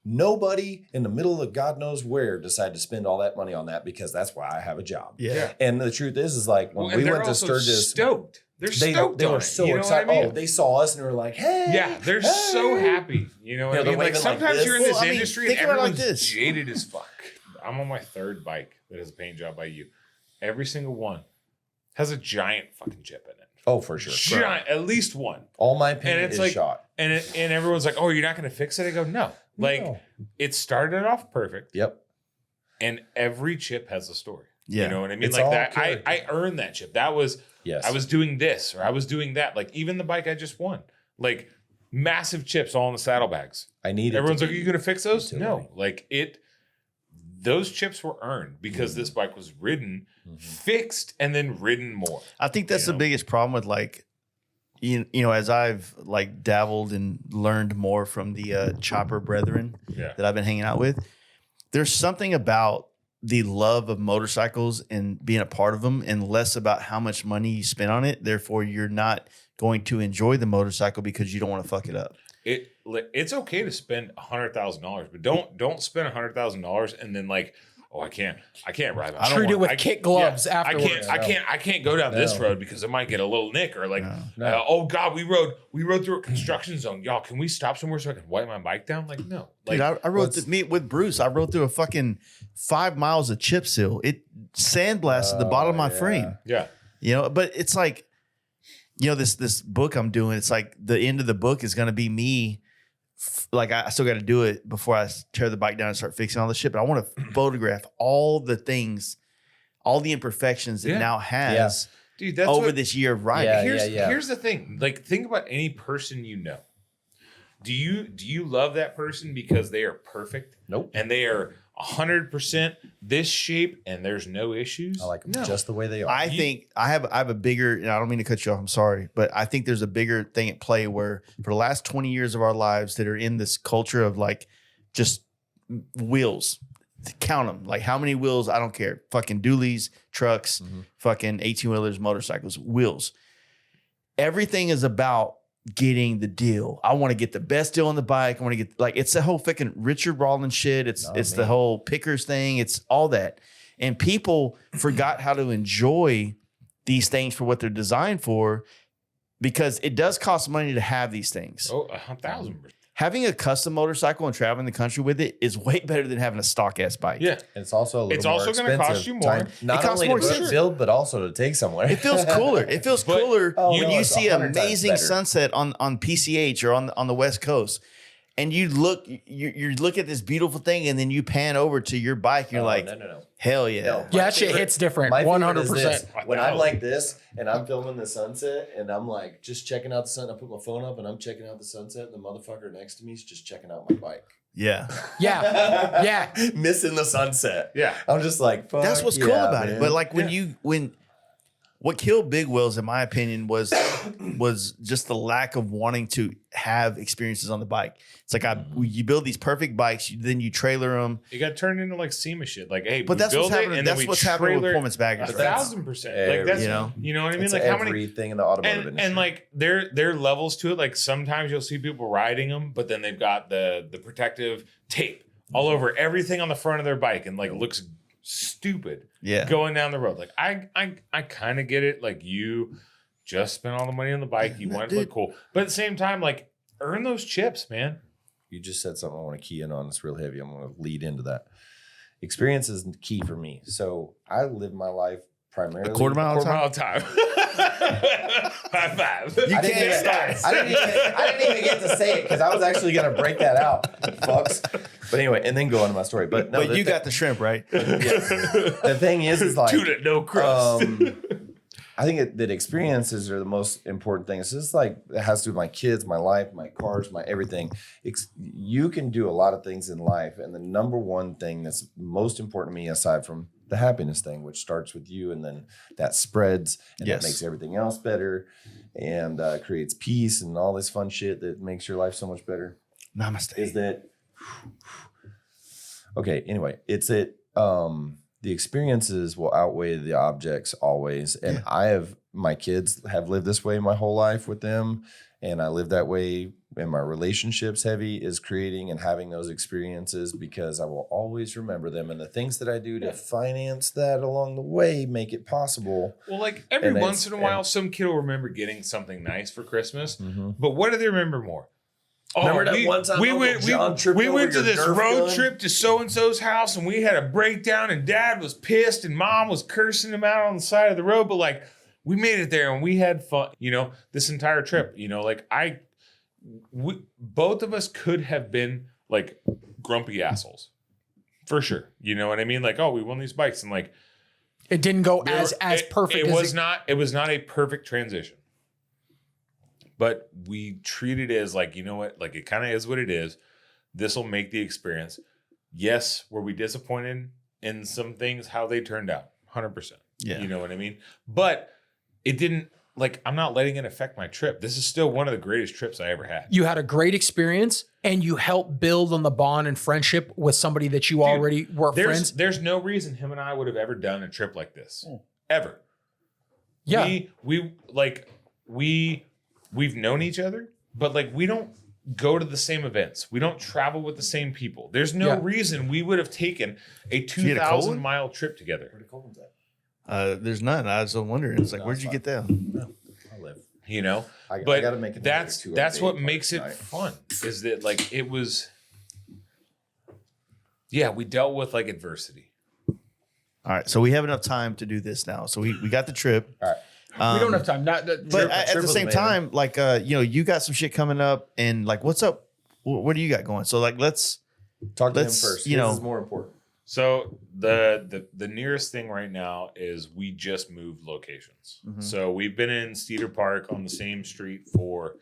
[SPEAKER 2] nobody in the middle of God knows where decided to spend all that money on that because that's why I have a job.
[SPEAKER 1] Yeah.
[SPEAKER 2] And the truth is like when
[SPEAKER 3] Well, and
[SPEAKER 2] we
[SPEAKER 3] they're
[SPEAKER 2] went to
[SPEAKER 3] also
[SPEAKER 2] Sturgis,
[SPEAKER 3] stoked. They're stoked
[SPEAKER 2] they
[SPEAKER 3] on
[SPEAKER 2] were
[SPEAKER 3] it.
[SPEAKER 2] so
[SPEAKER 3] You know
[SPEAKER 2] excited.
[SPEAKER 3] what I mean?
[SPEAKER 2] Oh, they saw us and they were like, hey.
[SPEAKER 3] Yeah, they're so happy. You know what
[SPEAKER 2] Yeah,
[SPEAKER 3] I
[SPEAKER 2] they're
[SPEAKER 3] mean? Like
[SPEAKER 2] waving like
[SPEAKER 3] sometimes
[SPEAKER 2] this.
[SPEAKER 3] you're in
[SPEAKER 1] Well,
[SPEAKER 3] this
[SPEAKER 1] I mean,
[SPEAKER 3] industry
[SPEAKER 1] think
[SPEAKER 3] and
[SPEAKER 1] about it like
[SPEAKER 3] everyone's
[SPEAKER 1] this.
[SPEAKER 3] jaded as fuck. I'm on my 3rd bike that has a paint job by you. Every single one has a giant fucking chip in it.
[SPEAKER 2] Oh, for sure.
[SPEAKER 3] Giant, at least one.
[SPEAKER 2] All my
[SPEAKER 3] And
[SPEAKER 2] paint
[SPEAKER 3] it's
[SPEAKER 2] is
[SPEAKER 3] like,
[SPEAKER 2] shot.
[SPEAKER 3] And everyone's like, oh, you're not going to fix it? I go, no. Like, it started off perfect.
[SPEAKER 2] Yep.
[SPEAKER 3] And every chip has a story.
[SPEAKER 1] Yeah.
[SPEAKER 3] You know what I mean?
[SPEAKER 2] It's
[SPEAKER 3] like
[SPEAKER 2] all
[SPEAKER 3] that.
[SPEAKER 2] character.
[SPEAKER 3] I earned that chip. That was,
[SPEAKER 2] Yes.
[SPEAKER 3] I was doing this or I was doing that. Like, even the bike I just won. Like, massive chips all in the saddlebags.
[SPEAKER 2] I need it.
[SPEAKER 3] Everyone's like, are you going to fix those?
[SPEAKER 2] utility.
[SPEAKER 3] No. Like, those chips were earned because this bike was ridden, fixed, and then ridden more.
[SPEAKER 1] I think that's the biggest problem with like, you know, as I've like dabbled and learned more from the chopper brethren that I've been hanging out with, there's something about the love of motorcycles and being a part of them and less about how much money you spend on it. Therefore, you're not going to enjoy the motorcycle because you don't want to fuck it up.
[SPEAKER 3] It's okay to spend $100,000, but don't spend $100,000 and then like, oh, I can't ride.
[SPEAKER 4] Treat it with kit gloves afterwards.
[SPEAKER 3] I can't go down this road because it might get a little nick or like, oh God, we rode through a construction zone. Y'all, can we stop somewhere so I can wipe my bike down? Like, no. Like,
[SPEAKER 1] Dude, I rode with Bruce. I rode through a fucking 5 miles of chip seal. It sandblasted the bottom of my frame.
[SPEAKER 3] Yeah.
[SPEAKER 1] You know, but it's like, you know, this book I'm doing, it's like the end of the book is going to be me. Like I still got to do it before I tear the bike down and start fixing all the shit. But I want to photograph all the things, all the imperfections it now has
[SPEAKER 3] Dude, that's
[SPEAKER 1] over this year of riding.
[SPEAKER 3] Here's the thing. Like, think about any person you know. Do you love that person because they are perfect?
[SPEAKER 2] Nope.
[SPEAKER 3] And they are 100% this shape and there's no issues?
[SPEAKER 2] I like them just the way they are.
[SPEAKER 1] I think I have a bigger, and I don't mean to cut you off, I'm sorry, but I think there's a bigger thing at play where for the last 20 years of our lives that are in this culture of like just wheels, count them, like how many wheels, I don't care, fucking dualies, trucks, fucking 18-wheelers, motorcycles, wheels. Everything is about getting the deal. I want to get the best deal on the bike. I want to get like, it's the whole fucking Richard Rawlins shit. It's the whole Pickers thing. It's all that. And people forgot how to enjoy these things for what they're designed for, because it does cost money to have these things.
[SPEAKER 3] Oh, 1,000%.
[SPEAKER 1] Having a custom motorcycle and traveling the country with it is way better than having a stock ass bike.
[SPEAKER 3] Yeah.
[SPEAKER 2] It's also a little
[SPEAKER 3] also going to cost you more.
[SPEAKER 2] Not only to build, but also to take somewhere.
[SPEAKER 1] It feels cooler. It feels cooler when you see an
[SPEAKER 2] 100 times
[SPEAKER 1] amazing
[SPEAKER 2] better.
[SPEAKER 1] sunset on PCH or on the West Coast. And you look at this beautiful thing, and then you pan over to your bike. And you're like,
[SPEAKER 2] no.
[SPEAKER 1] hell yeah.
[SPEAKER 2] No.
[SPEAKER 4] Yeah, that shit hits different.
[SPEAKER 2] My favorite
[SPEAKER 4] 100%.
[SPEAKER 2] is this. When I'm like this and I'm filming the sunset and I'm like just checking out the sun, I put my phone up and I'm checking out the sunset, and the motherfucker next to me is just checking out my bike.
[SPEAKER 1] Yeah.
[SPEAKER 4] Yeah.
[SPEAKER 2] Missing the sunset.
[SPEAKER 3] Yeah.
[SPEAKER 2] I'm just like, fuck,
[SPEAKER 1] That's what's cool about
[SPEAKER 2] man.
[SPEAKER 1] it. But like when what killed Big Wheels, in my opinion, was just the lack of wanting to have experiences on the bike. It's like you build these perfect bikes, then you trailer them.
[SPEAKER 3] It got turned into like SEMA shit. Like, hey,
[SPEAKER 1] But that's what's happening. That's what's happening with performance baggage.
[SPEAKER 3] 1,000%. Like that's you know what I mean.
[SPEAKER 2] It's
[SPEAKER 3] like how many
[SPEAKER 2] everything in the automotive industry.
[SPEAKER 3] and like there are levels to it. Like sometimes you'll see people riding them, but then they've got the protective tape all over everything on the front of their bike, and like looks stupid.
[SPEAKER 1] Yeah.
[SPEAKER 3] Going down the road. Like I kind of get it. Like you just spent all the money on the bike. You want it to look cool, but at the same time, like earn those chips, man.
[SPEAKER 2] You just said something I want to key in on. It's real heavy. I'm going to lead into that. Experience is key for me. So I live my life primarily
[SPEAKER 1] A quarter mile
[SPEAKER 3] Quarter
[SPEAKER 1] time.
[SPEAKER 3] mile time. High five.
[SPEAKER 1] You can't start.
[SPEAKER 2] I didn't even get to say it because I was actually going to break that out, fucks. But anyway, and then go on to my story. But no,
[SPEAKER 1] But you got the shrimp, right?
[SPEAKER 2] the thing is like
[SPEAKER 3] Dude, no crust.
[SPEAKER 2] I think that experiences are the most important thing. It's just like it has to do with my kids, my life, my cars, my everything. You can do a lot of things in life, and the number one thing that's most important to me, aside from the happiness thing, which starts with you, and then that spreads, and that makes everything else better, and creates peace and all this fun shit that makes your life so much better.
[SPEAKER 1] Namaste.
[SPEAKER 2] Is that okay? Anyway, it's that the experiences will outweigh the objects always. And my kids have lived this way my whole life with them. And I live that way in my relationships. Heavy is creating and having those experiences because I will always remember them. And the things that I do to finance that along the way make it possible.
[SPEAKER 3] Well, like every once in a while, some kid will remember getting something nice for Christmas.
[SPEAKER 2] Mm-hmm.
[SPEAKER 3] But what do they remember more?
[SPEAKER 2] Remember that one time
[SPEAKER 3] we
[SPEAKER 2] Uncle
[SPEAKER 3] went
[SPEAKER 2] John tripped
[SPEAKER 3] we
[SPEAKER 2] over
[SPEAKER 3] went to
[SPEAKER 2] your
[SPEAKER 3] this
[SPEAKER 2] Nerf
[SPEAKER 3] road
[SPEAKER 2] gun?
[SPEAKER 3] trip to so-and-so's house, and we had a breakdown, and Dad was pissed and Mom was cursing him out on the side of the road. But like we made it there and we had fun, you know, this entire trip, you know, like both of us could have been like grumpy assholes for sure. You know what I mean? Like, oh, we won these bikes, and like
[SPEAKER 4] it didn't go as perfect.
[SPEAKER 3] It was not a perfect transition, but we treated it as like, you know what? Like, it kind of is what it is. This will make the experience. Yes, were we disappointed in some things, how they turned out? 100%.
[SPEAKER 1] Yeah.
[SPEAKER 3] You know what I mean? But it didn't, like, I'm not letting it affect my trip. This is still one of the greatest trips I ever had.
[SPEAKER 4] You had a great experience, and you helped build on the bond and friendship with somebody that you already were friends.
[SPEAKER 3] There's no reason him and I would have ever done a trip like this. Ever.
[SPEAKER 4] Yeah.
[SPEAKER 3] We've known each other, but like, we don't go to the same events. We don't travel with the same people. There's no reason we would have taken a 2,000 mile trip together.
[SPEAKER 2] Where the Coleman's at?
[SPEAKER 1] There's none. I was wondering. It's like,
[SPEAKER 2] No,
[SPEAKER 1] where'd
[SPEAKER 2] it's
[SPEAKER 1] you
[SPEAKER 2] fine.
[SPEAKER 1] get that?
[SPEAKER 2] No, I live.
[SPEAKER 3] You know,
[SPEAKER 2] I
[SPEAKER 3] but
[SPEAKER 2] gotta make it.
[SPEAKER 3] that's what makes it fun. Is that like it was? Yeah, we dealt with like adversity.
[SPEAKER 1] All right, so we have enough time to do this now. So we got the trip.
[SPEAKER 2] All right.
[SPEAKER 4] We don't have time.
[SPEAKER 1] But at the same time, like you got some shit coming up, and like, what's up? What do you got going? So like, let's
[SPEAKER 2] Talk to him first.
[SPEAKER 1] You know,
[SPEAKER 2] this is more important.
[SPEAKER 3] So the nearest thing right now is we just moved locations.
[SPEAKER 1] Mhm.
[SPEAKER 3] So we've been in Cedar Park on the same street for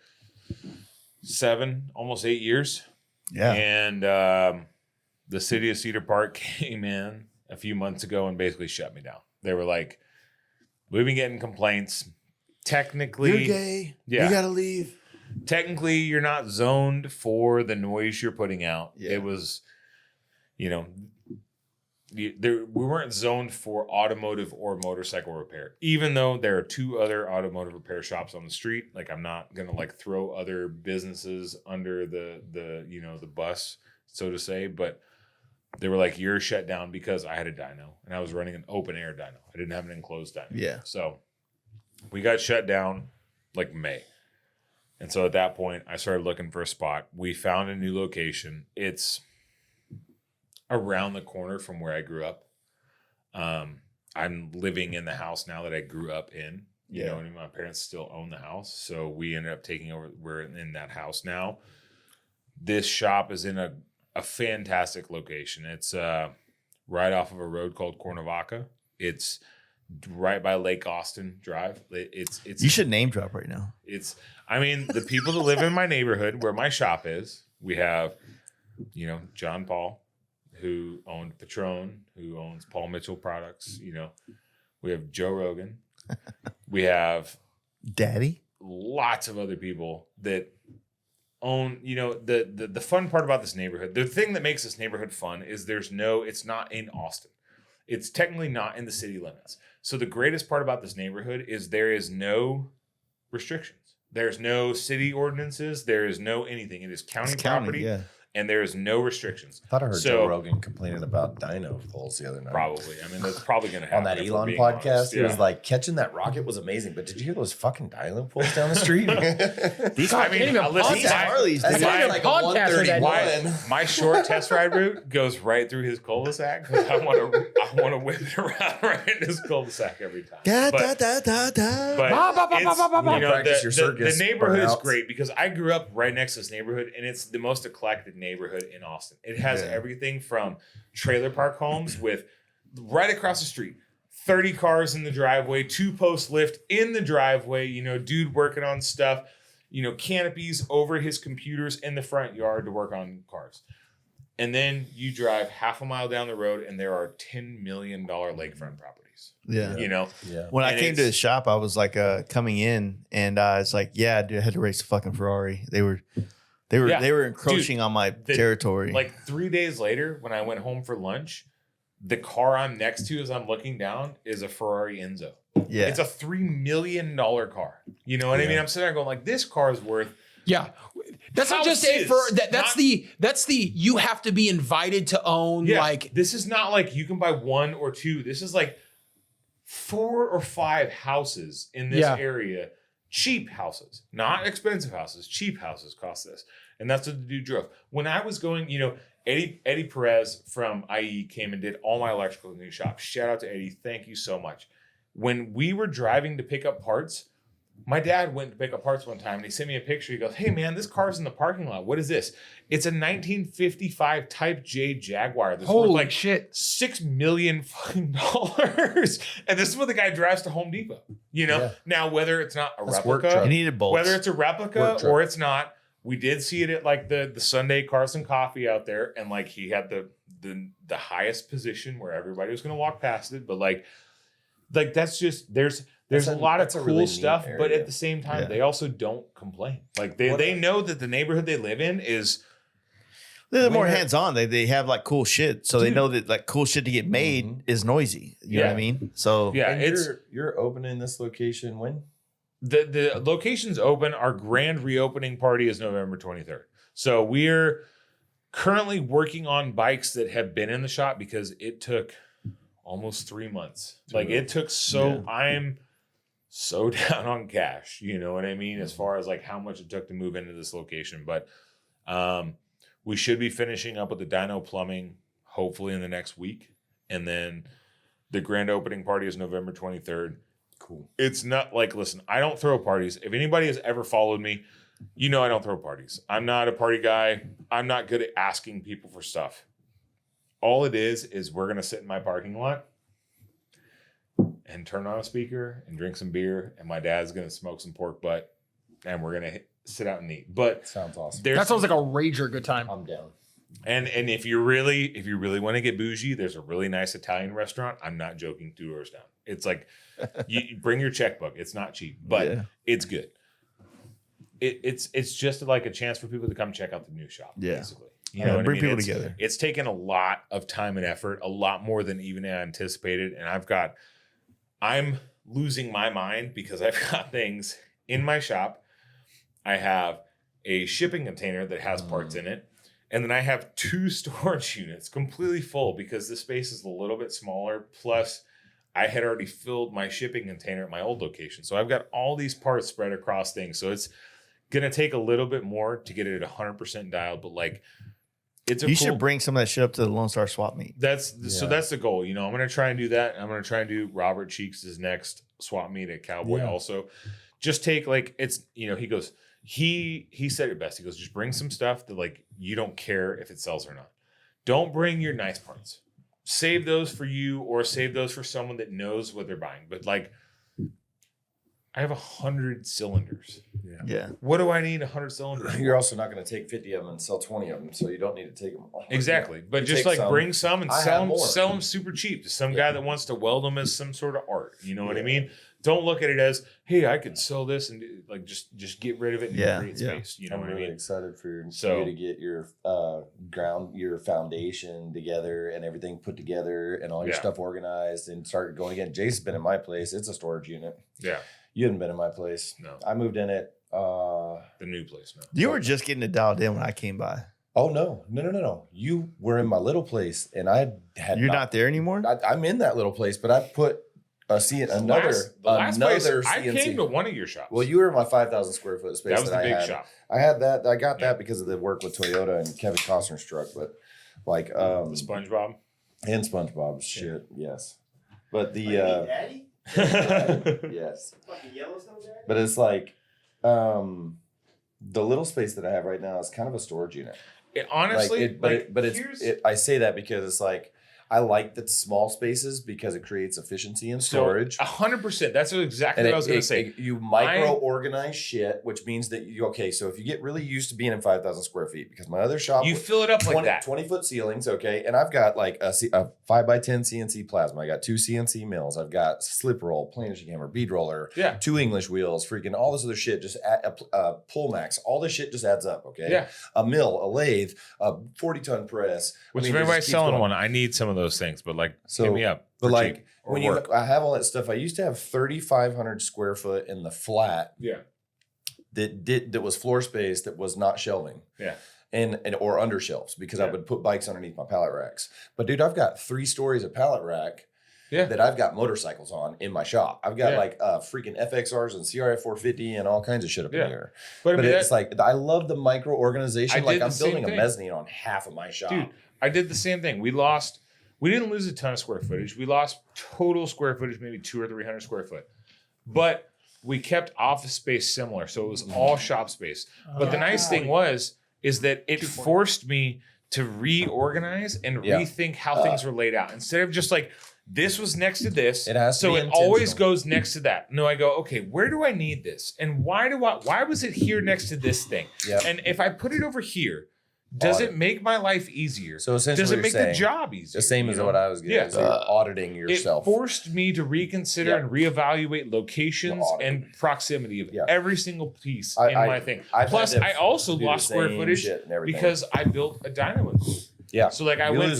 [SPEAKER 3] 7, almost 8 years.
[SPEAKER 1] Yeah.
[SPEAKER 3] And the city of Cedar Park came in a few months ago and basically shut me down. They were like, we've been getting complaints. Technically,
[SPEAKER 1] You're gay.
[SPEAKER 3] Yeah.
[SPEAKER 1] You gotta leave.
[SPEAKER 3] Technically, you're not zoned for the noise you're putting out.
[SPEAKER 1] Yeah.
[SPEAKER 3] It was, we weren't zoned for automotive or motorcycle repair, even though there are 2 other automotive repair shops on the street. Like, I'm not going to like throw other businesses under the bus, so to say, but they were like, you're shut down because I had a dyno and I was running an open air dyno. I didn't have an enclosed dyno.
[SPEAKER 1] Yeah.
[SPEAKER 3] So we got shut down like May. And so at that point, I started looking for a spot. We found a new location. It's around the corner from where I grew up. I'm living in the house now that I grew up in. You know what I mean? My parents still own the house. So we ended up taking over. We're in that house now. This shop is in a fantastic location. It's right off of a road called Cuernavaca. It's right by Lake Austin Drive. It's
[SPEAKER 1] You should name drop right now.
[SPEAKER 3] The people that live in my neighborhood where my shop is, we have, John Paul, who owned Patron, who owns Paul Mitchell Products. We have Joe Rogan. We have
[SPEAKER 1] Daddy.
[SPEAKER 3] lots of other people that own, the fun part about this neighborhood. The thing that makes this neighborhood fun is it's not in Austin. It's technically not in the city limits. So the greatest part about this neighborhood is there is no restrictions. There's no city ordinances. There is no anything. It is county property.
[SPEAKER 1] Yeah.
[SPEAKER 3] And there is no restrictions.
[SPEAKER 2] I thought I heard Joe Rogan complaining about dyno pulls the other night.
[SPEAKER 3] Probably. That's probably going to happen.
[SPEAKER 2] On that Elon podcast, he was like, catching that rocket was amazing, but did you hear those fucking dyno pulls down the street?
[SPEAKER 1] These
[SPEAKER 2] Harleys.
[SPEAKER 3] My short test ride route goes right through his cul-de-sac because I want to whip it around right in his cul-de-sac every time. The neighborhood is great because I grew up right next to this neighborhood, and it's the most eclectic neighborhood in Austin. It has everything from trailer park homes with right across the street, 30 cars in the driveway, 2-post lift in the driveway, dude working on stuff, canopies over his computers in the front yard to work on cars. And then you drive half a mile down the road and there are $10 million lakefront properties.
[SPEAKER 1] Yeah. When
[SPEAKER 3] And
[SPEAKER 1] I came to the shop, I was like coming in and I was like, yeah, dude, I had to race a fucking Ferrari. They were encroaching on my territory.
[SPEAKER 3] Like 3 days later, when I went home for lunch, the car I'm next to as I'm looking down is a Ferrari Enzo.
[SPEAKER 1] Yeah.
[SPEAKER 3] It's a $3 million car. You know what I mean? I'm sitting there going like, this car is worth.
[SPEAKER 4] Yeah. That's not just it for that. That's the you have to be invited to own.
[SPEAKER 3] Yeah,
[SPEAKER 4] like
[SPEAKER 3] this is not like you can buy 1 or 2. This is like 4 or 5 houses in this area. Cheap houses, not expensive houses. Cheap houses cost this. And that's what the dude drove. When I was going, Eddie Perez from IE came and did all my electrical in the new shop. Shout out to Eddie. Thank you so much. When we were driving to pick up parts, My dad went to pick up parts one time and he sent me a picture. He goes, "Hey man, this car's in the parking lot. What is this?" It's a 1955 Type J Jaguar. That's worth
[SPEAKER 4] Holy
[SPEAKER 3] like
[SPEAKER 4] shit.
[SPEAKER 3] $6 million fucking dollars. And this is what the guy drives to Home Depot. You know,
[SPEAKER 2] Yeah.
[SPEAKER 3] now whether it's not a
[SPEAKER 2] That's work
[SPEAKER 3] replica,
[SPEAKER 2] truck.
[SPEAKER 1] You needed bolts.
[SPEAKER 3] whether it's a replica
[SPEAKER 2] Work truck.
[SPEAKER 3] or it's not, we did see it at like the Sunday Carson Coffee out there, and like he had the highest position where everybody was gonna walk past it. But like that's just there's a lot of cool
[SPEAKER 2] really neat
[SPEAKER 3] stuff, but
[SPEAKER 2] area.
[SPEAKER 3] at the same time,
[SPEAKER 1] Yeah.
[SPEAKER 3] they also don't complain. Like they know that the neighborhood they live in is
[SPEAKER 1] They're more
[SPEAKER 2] Where-
[SPEAKER 1] hands on. They have like cool shit, so they
[SPEAKER 3] Dude.
[SPEAKER 1] know that like cool shit to get made
[SPEAKER 2] Mhm.
[SPEAKER 1] is noisy. You know what I
[SPEAKER 3] Yeah.
[SPEAKER 1] mean? So
[SPEAKER 3] yeah,
[SPEAKER 2] And
[SPEAKER 3] it's
[SPEAKER 2] you're opening this location when?
[SPEAKER 3] the location's open. Our grand reopening party is November 23rd. So we're currently working on bikes that have been in the shop because it took almost 3 months. Like it took I'm so down on cash, you know what I mean? As far as like how much it took to move into this location. But we should be finishing up with the dyno plumbing hopefully in the next week. And then the grand opening party is November 23rd.
[SPEAKER 2] Cool.
[SPEAKER 3] It's not like, listen, I don't throw parties. If anybody has ever followed me, you know I don't throw parties. I'm not a party guy. I'm not good at asking people for stuff. All it is we're going to sit in my parking lot and turn on a speaker and drink some beer, and my dad's going to smoke some pork butt, and we're going to sit out and eat. But
[SPEAKER 2] Sounds awesome.
[SPEAKER 3] there's
[SPEAKER 4] That sounds like a rager good time.
[SPEAKER 2] I'm down.
[SPEAKER 3] and if you really want to get bougie, there's a really nice Italian restaurant. I'm not joking, 2 doors down. It's like you bring your checkbook. It's not cheap, but
[SPEAKER 1] Yeah.
[SPEAKER 3] it's good. It's just like a chance for people to come check out the new shop.
[SPEAKER 1] Yeah.
[SPEAKER 3] Basically,
[SPEAKER 1] Yeah,
[SPEAKER 3] what I
[SPEAKER 1] bring
[SPEAKER 3] mean?
[SPEAKER 1] people
[SPEAKER 3] It's-
[SPEAKER 1] together.
[SPEAKER 3] It's taken a lot of time and effort, a lot more than even I anticipated, and I'm losing my mind because I've got things in my shop. I have a shipping container that has parts in it. And then I have 2 storage units completely full because the space is a little bit smaller. Plus, I had already filled my shipping container at my old location. So I've got all these parts spread across things. So it's going to take a little bit more to get it at 100% dialed. But like, it's a
[SPEAKER 1] you
[SPEAKER 3] cool,
[SPEAKER 1] should bring some of that shit up to the Lone Star swap meet.
[SPEAKER 3] so that's the goal. You know, I'm going to try and do that. I'm going to try and do Robert Cheeks' next swap meet at Cowboy
[SPEAKER 2] Yeah.
[SPEAKER 3] also. Just take like, it's, you know, he goes, he said it best. He goes, just bring some stuff that like you don't care if it sells or not. Don't bring your nice parts. Save those for you or save those for someone that knows what they're buying. But like, I have 100 cylinders.
[SPEAKER 1] Yeah.
[SPEAKER 3] What do I need 100 cylinders?
[SPEAKER 2] You're also not going to take 50 of them and sell 20 of them, so you don't need to take them all.
[SPEAKER 3] Exactly. But
[SPEAKER 2] You
[SPEAKER 3] just
[SPEAKER 2] take
[SPEAKER 3] like
[SPEAKER 2] some.
[SPEAKER 3] bring some and
[SPEAKER 2] I
[SPEAKER 3] sell
[SPEAKER 2] have more.
[SPEAKER 3] them super cheap to some guy that wants to weld them as some sort of art. You know what I mean? Don't look at it as, hey, I could sell this and like just get rid of it and create space. You know
[SPEAKER 2] I'm
[SPEAKER 3] what I
[SPEAKER 2] really
[SPEAKER 3] mean?
[SPEAKER 2] excited for
[SPEAKER 3] So-
[SPEAKER 2] you to get your your foundation together and everything put together and all your
[SPEAKER 3] Yeah.
[SPEAKER 2] stuff organized and start going again. Jason's been in my place. It's a storage unit.
[SPEAKER 3] Yeah.
[SPEAKER 2] You hadn't been in my place.
[SPEAKER 3] No.
[SPEAKER 2] I moved in it.
[SPEAKER 3] The new place. No.
[SPEAKER 1] You were just getting it dialed in when I came by.
[SPEAKER 2] Oh no! You were in my little place, and I had.
[SPEAKER 1] You're not there anymore?
[SPEAKER 2] I'm in that little place, but I put another
[SPEAKER 3] place, I
[SPEAKER 2] CNC.
[SPEAKER 3] came to one of your shops.
[SPEAKER 2] Well, you were in my 5,000 square foot space.
[SPEAKER 3] that was the
[SPEAKER 2] I
[SPEAKER 3] big
[SPEAKER 2] had.
[SPEAKER 3] shop.
[SPEAKER 2] I had that. I got that because of the work with Toyota and Kevin Costner's truck, but like
[SPEAKER 3] The SpongeBob.
[SPEAKER 2] and SpongeBob's shit. Yes, but the
[SPEAKER 5] Daddy?
[SPEAKER 2] yes,
[SPEAKER 5] Fucking Yellowstone Daddy?
[SPEAKER 2] but it's like the little space that I have right now is kind of a storage unit.
[SPEAKER 3] Honestly,
[SPEAKER 2] I say that because it's like I like the small spaces because it creates efficiency in storage.
[SPEAKER 3] 100%. That's exactly
[SPEAKER 2] And
[SPEAKER 3] what I was going to say.
[SPEAKER 2] you micro organize shit, which means that so if you get really used to being in 5,000 square feet, because my other shop
[SPEAKER 3] You
[SPEAKER 2] was
[SPEAKER 3] fill it up like that.
[SPEAKER 2] 20-foot ceilings, okay, and I've got like a 5x10 CNC plasma. I got 2 CNC mills. I've got slip roll, planishing hammer, bead roller,
[SPEAKER 3] Yeah.
[SPEAKER 2] 2 English wheels, freaking all this other shit. Just pull max, all this shit just adds up, okay.
[SPEAKER 3] Yeah.
[SPEAKER 2] A mill, a lathe, a 40-ton press.
[SPEAKER 3] Which
[SPEAKER 2] I
[SPEAKER 3] if
[SPEAKER 2] mean, it
[SPEAKER 3] everybody's
[SPEAKER 2] just keeps
[SPEAKER 3] selling
[SPEAKER 2] going.
[SPEAKER 3] one, I need some of those things. But like,
[SPEAKER 2] So,
[SPEAKER 3] hit me up.
[SPEAKER 2] But
[SPEAKER 3] for
[SPEAKER 2] like
[SPEAKER 3] cheap or
[SPEAKER 2] when
[SPEAKER 3] work.
[SPEAKER 2] I have all that stuff, I used to have 3,500 square foot in the flat
[SPEAKER 3] Yeah.
[SPEAKER 2] that was floor space that was not shelving.
[SPEAKER 3] Yeah.
[SPEAKER 2] And or under shelves because I
[SPEAKER 3] Yeah.
[SPEAKER 2] would put bikes underneath my pallet racks. But dude, I've got 3 stories of pallet rack
[SPEAKER 3] Yeah.
[SPEAKER 2] that I've got motorcycles on in my shop. I've got
[SPEAKER 3] Yeah.
[SPEAKER 2] like freaking FXRs and CRF 450 and all kinds of shit up
[SPEAKER 3] Yeah.
[SPEAKER 2] in here.
[SPEAKER 3] But, I
[SPEAKER 2] But
[SPEAKER 3] mean,
[SPEAKER 2] it's like I love the micro organization.
[SPEAKER 3] I
[SPEAKER 2] Like
[SPEAKER 3] did
[SPEAKER 2] I'm
[SPEAKER 3] the same
[SPEAKER 2] building a
[SPEAKER 3] thing.
[SPEAKER 2] mezzanine on half of my shop.
[SPEAKER 3] dude, I did the same thing. We didn't lose a ton of square footage. We lost total square footage, maybe 200 or 300 square foot. But we kept office space similar. So it was all shop space. But the nice thing is that it forced me to reorganize and rethink how things were laid out. Instead of just like, this was next to this,
[SPEAKER 2] it has to
[SPEAKER 3] so
[SPEAKER 2] be
[SPEAKER 3] it always goes next to that. No, I go, okay, where do I need this? And why was it here next to this thing? Yep. And if I put it over here, does it make my life easier?
[SPEAKER 2] So essentially,
[SPEAKER 3] does it make the job easier?
[SPEAKER 2] The same as what I was getting. Yeah. So you're auditing yourself.
[SPEAKER 3] It forced me to reconsider and reevaluate locations and proximity of every single piece in my thing. Plus, I also lost square footage because I built a dyno.
[SPEAKER 2] Yeah.
[SPEAKER 3] So like I went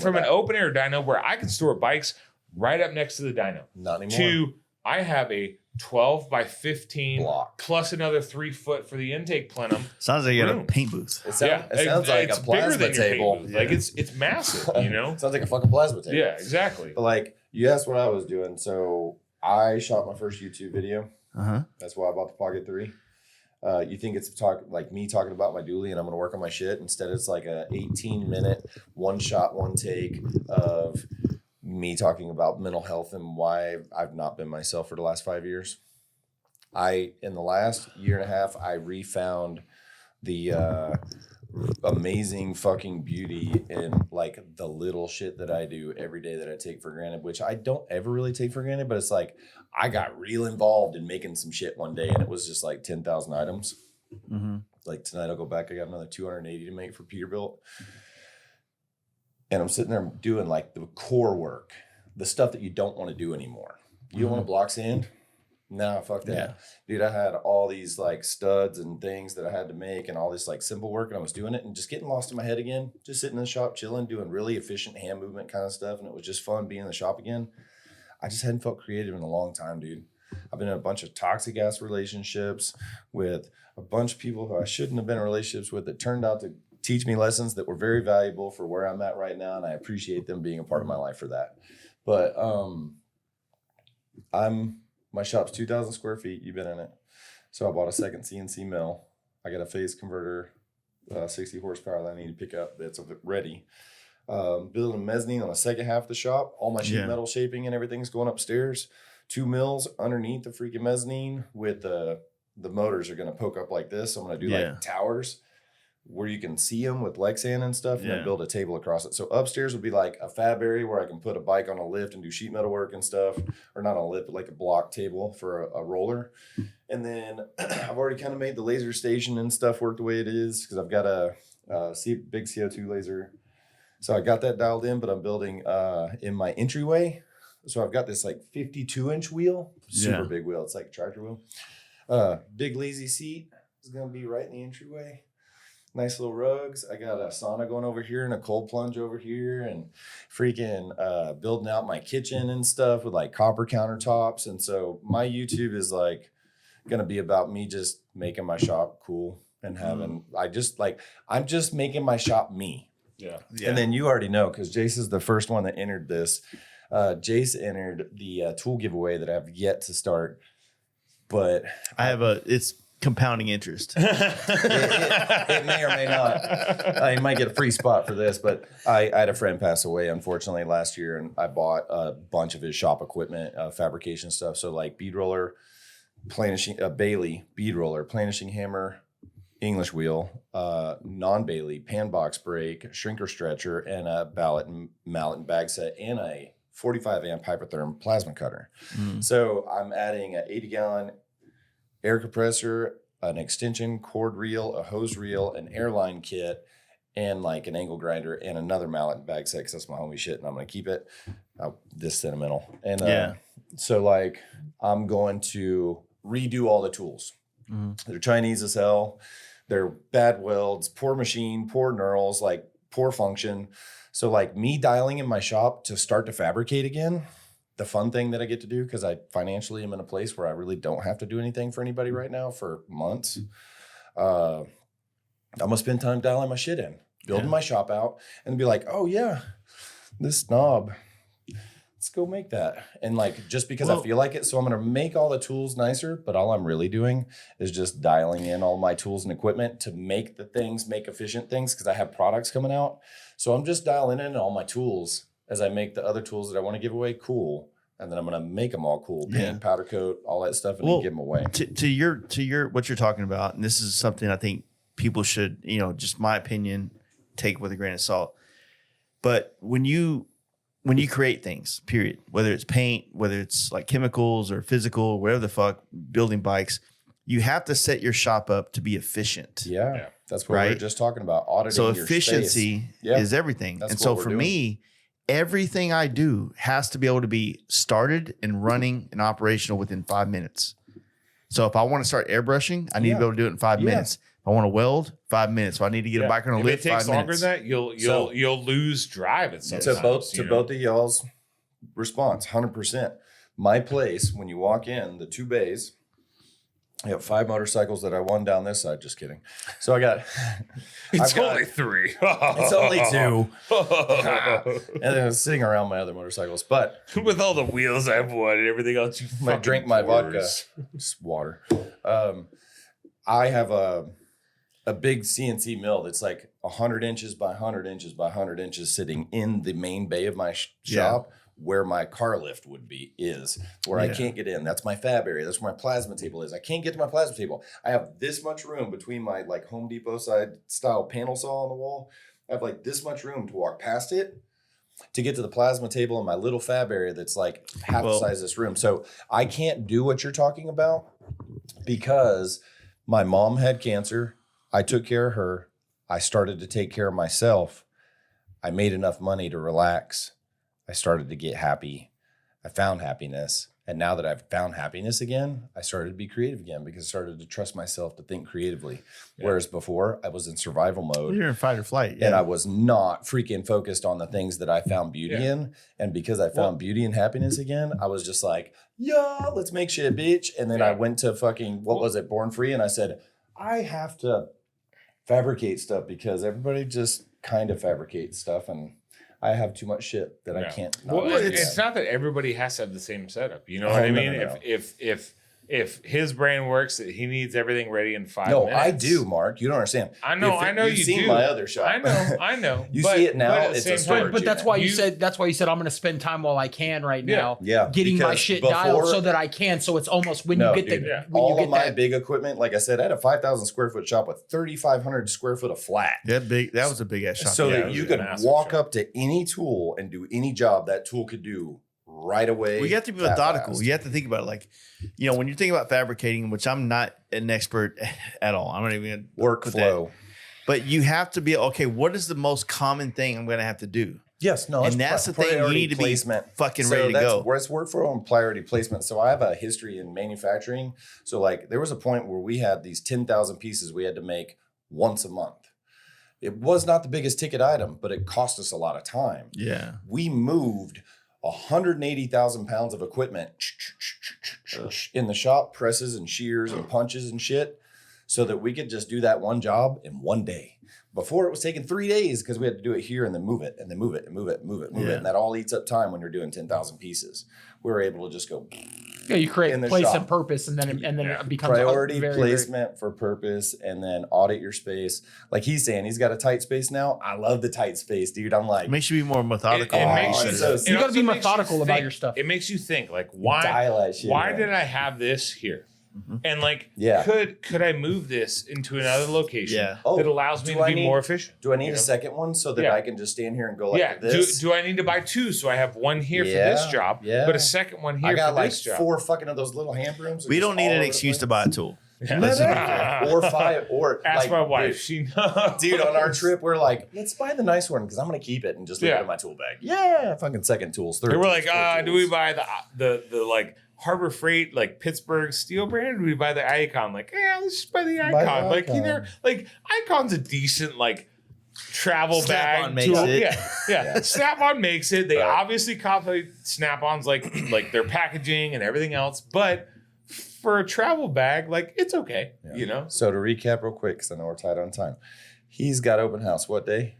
[SPEAKER 3] from an open air dyno where I can store bikes right up next to the dyno.
[SPEAKER 2] Not anymore.
[SPEAKER 3] To I have a 12 by 15
[SPEAKER 2] block
[SPEAKER 3] plus another 3 foot for the intake plenum.
[SPEAKER 1] Sounds like you got a paint booth.
[SPEAKER 2] It sounds like a plasma table.
[SPEAKER 3] Like it's massive, you know?
[SPEAKER 2] Sounds like a fucking plasma table.
[SPEAKER 3] Yeah, exactly.
[SPEAKER 2] But like you asked what I was doing. So I shot my first YouTube video. That's why I bought the Pocket 3. You think it's like me talking about my dually and I'm gonna work on my shit. Instead, it's like a 18-minute one shot, one take of me talking about mental health and why I've not been myself for the last 5 years. In the last year and a half, I refound the amazing fucking beauty in like the little shit that I do every day that I take for granted, which I don't ever really take for granted, but it's like I got real involved in making some shit one day and it was just like 10,000 items. Like tonight I'll go back, I got another 280 to make for Peterbilt. And I'm sitting there doing like the core work, the stuff that you don't want to do anymore. You don't want to block sand? Nah, fuck that. Yeah. Dude, I had all these like studs and things that I had to make and all this like simple work and I was doing it and just getting lost in my head again, just sitting in the shop, chilling, doing really efficient hand movement kind of stuff. And it was just fun being in the shop again. I just hadn't felt creative in a long time, dude. I've been in a bunch of toxic ass relationships with a bunch of people who I shouldn't have been in relationships with that turned out to teach me lessons that were very valuable for where I'm at right now. And I appreciate them being a part of my life for that. But my shop's 2,000 square feet. You've been in it. So I bought a second CNC mill. I got a phase converter, 60 horsepower that I need to pick up. That's ready. Building a mezzanine on the second half of the shop. All my sheet metal shaping and everything's going upstairs. 2 mills underneath the freaking mezzanine with the motors are going to poke up like this. So I'm going to do like towers where you can see them with Lexin and stuff and then build a table across it. So upstairs would be like a fab area where I can put a bike on a lift and do sheet metal work and stuff, or not on a lift, but like a block table for a roller. And then I've already kind of made the laser station and stuff work the way it is because I've got a big CO2 laser. So I got that dialed in, but I'm building in my entryway. So I've got this like 52-inch wheel, super big wheel. It's like a tractor wheel. Big lazy seat is going to be right in the entryway. Nice little rugs. I got a sauna going over here and a cold plunge over here and freaking building out my kitchen and stuff with like copper countertops. And so my YouTube is like going to be about me just making my shop cool and having, I'm just making my shop me. Yeah. And then you already know, because Jace is the first one that entered this. Jace entered the tool giveaway that I've yet to start, but
[SPEAKER 1] it's compounding interest.
[SPEAKER 2] It may or may not. I might get a free spot for this, but I had a friend pass away, unfortunately, last year, and I bought a bunch of his shop equipment, fabrication stuff. So like bead roller, planishing, Bailey bead roller, planishing hammer, English wheel, non-Bailey, pan box brake, shrinker stretcher, and a mallet and bag set, and a 45 amp hypertherm plasma cutter. So I'm adding an 80-gallon air compressor, an extension cord reel, a hose reel, an airline kit, and like an angle grinder and another mallet and bag set because that's my homie shit and I'm going to keep it. This sentimental. And so like I'm going to redo all the tools. They're Chinese as hell. They're bad welds, poor machine, poor knurls, like poor function. So like me dialing in my shop to start to fabricate again, the fun thing that I get to do, because I financially am in a place where I really don't have to do anything for anybody right now for months. I'm going to spend time dialing my shit in, building my shop out, and be like, oh yeah, this knob, let's go make that. And like, just because I feel like it. So I'm going to make all the tools nicer, but all I'm really doing is just dialing in all my tools and equipment to make the things, make efficient things, because I have products coming out. So I'm just dialing in all my tools as I make the other tools that I want to give away cool, and then I'm going to make them all cool, paint, powder coat, all that stuff, and then give them away.
[SPEAKER 1] To your what you're talking about, and this is something I think people should, just my opinion, take with a grain of salt. But when you create things, period, whether it's paint, whether it's like chemicals or physical, whatever the fuck, building bikes, you have to set your shop up to be efficient.
[SPEAKER 2] Yeah. That's what we were just talking about. Auditing
[SPEAKER 1] so
[SPEAKER 2] your
[SPEAKER 1] efficiency
[SPEAKER 2] space.
[SPEAKER 1] is everything.
[SPEAKER 2] That's
[SPEAKER 1] and so
[SPEAKER 2] what
[SPEAKER 1] for
[SPEAKER 2] we're doing.
[SPEAKER 1] me, everything I do has to be able to be started and running and operational within 5 minutes. So if I want to start airbrushing, I need to be able to do it in 5 minutes. If I want to weld, 5 minutes. If I need to get a bike on a lift, 5 minutes.
[SPEAKER 3] If it takes longer than that, you'll lose drive at some time.
[SPEAKER 2] To both of y'all's response, 100%. My place, when you walk in, the 2 bays, I have 5 motorcycles that I won down this side. Just kidding. So I got.
[SPEAKER 3] It's only 3.
[SPEAKER 2] It's only 2. And then it's sitting around my other motorcycles, but
[SPEAKER 3] with all the wheels I've won and everything else, you
[SPEAKER 2] I drink my vodka, just water. I have a big CNC mill that's like 100 inches by 100 inches by 100 inches sitting in the main bay of my shop. Where my car lift would be where I can't get in. That's my fab area. That's where my plasma table is. I can't get to my plasma table. I have this much room between my like Home Depot side style panel saw on the wall. I have like this much room to walk past it to get to the plasma table in my little fab area that's like half the size of this room. So I can't do what you're talking about because my mom had cancer. I took care of her. I started to take care of myself. I made enough money to relax. I started to get happy. I found happiness. And now that I've found happiness again, I started to be creative again because I started to trust myself to think creatively. Yeah. Whereas before I was in survival mode.
[SPEAKER 1] You're in fight or flight.
[SPEAKER 2] And I was not freaking focused on the things that I found beauty in. And because I found beauty and happiness again, I was just like, yeah, let's make shit, bitch. And then I went to fucking, Born Free? And I said, I have to fabricate stuff because everybody just kind of fabricates stuff. And I have too much shit that I can't.
[SPEAKER 3] It's not that everybody has to have the same setup. You know what I mean? No. If his brain works, that he needs everything ready in 5 minutes.
[SPEAKER 2] No, I do, Mark. You don't understand.
[SPEAKER 3] I know
[SPEAKER 2] You've seen my other shop.
[SPEAKER 3] I know.
[SPEAKER 2] You see it now. It's a storage.
[SPEAKER 4] But that's why you said I'm going to spend time while I can right now.
[SPEAKER 2] Yeah.
[SPEAKER 4] Getting my shit dialed so that I can. So it's almost when you get
[SPEAKER 2] all of my big equipment. Like I said, I had a 5,000 square foot shop with 3,500 square foot of flat.
[SPEAKER 1] That was a big ass shop.
[SPEAKER 2] So that you could walk up to any tool and do any job that tool could do right away.
[SPEAKER 1] Well, you have to be methodical.
[SPEAKER 2] Fast.
[SPEAKER 1] You have to think about it like, when you think about fabricating, which I'm not an expert at all. I'm not even
[SPEAKER 2] workflow.
[SPEAKER 1] But you have to be, okay, what is the most common thing I'm going to have to do?
[SPEAKER 2] Yes, no,
[SPEAKER 1] and that's the thing you need to be fucking ready to go.
[SPEAKER 2] Where it's workflow and priority placement. So I have a history in manufacturing. So like there was a point where we had these 10,000 pieces we had to make once a month. It was not the biggest ticket item, but it cost us a lot of time.
[SPEAKER 1] Yeah.
[SPEAKER 2] We moved 180,000 pounds of equipment in the shop, presses and shears and punches and shit, so that we could just do that one job in one day. Before it was taking 3 days because we had to do it here and then move it and then move it and move it and move it and move it. And that all eats up time when you're doing 10,000 pieces. We were able to just go.
[SPEAKER 4] Yeah, you create place and purpose, and then it becomes
[SPEAKER 2] priority placement for purpose, and then audit your space. Like he's saying, he's got a tight space now. I love the tight space, dude. I'm like,
[SPEAKER 1] it makes you be more methodical.
[SPEAKER 4] You got to be methodical about your stuff.
[SPEAKER 3] It makes you think, like, why did I have this here? Mm-hmm. And like, could I move this into another location that allows me to be more efficient?
[SPEAKER 2] Do I need a second one so that I can just stand here and go like this?
[SPEAKER 3] Do I need to buy 2 so I have one here for this job, but a second one here for this job?
[SPEAKER 2] I got like 4 fucking of those little hand brooms.
[SPEAKER 1] We don't need an excuse to buy a tool.
[SPEAKER 2] Or 5, or
[SPEAKER 3] ask my wife. She knows.
[SPEAKER 2] Dude, on our trip, we're like, let's buy the nice one because I'm gonna keep it and just leave it in my tool bag. Yeah, fucking second tools, third.
[SPEAKER 3] And we're like, do we buy the like Harbor Freight, like Pittsburgh steel brand? Or do we buy the Icon? Like, let's just buy the Icon. Like either like Icon's a decent like travel
[SPEAKER 1] Snap-on
[SPEAKER 3] bag
[SPEAKER 1] makes
[SPEAKER 3] tool.
[SPEAKER 1] it.
[SPEAKER 3] Yeah. Snap-on makes it. They obviously copy Snap-ons like their packaging and everything else, but for a travel bag, like it's okay,
[SPEAKER 2] So to recap real quick, because I know we're tight on time. He's got open house. What day?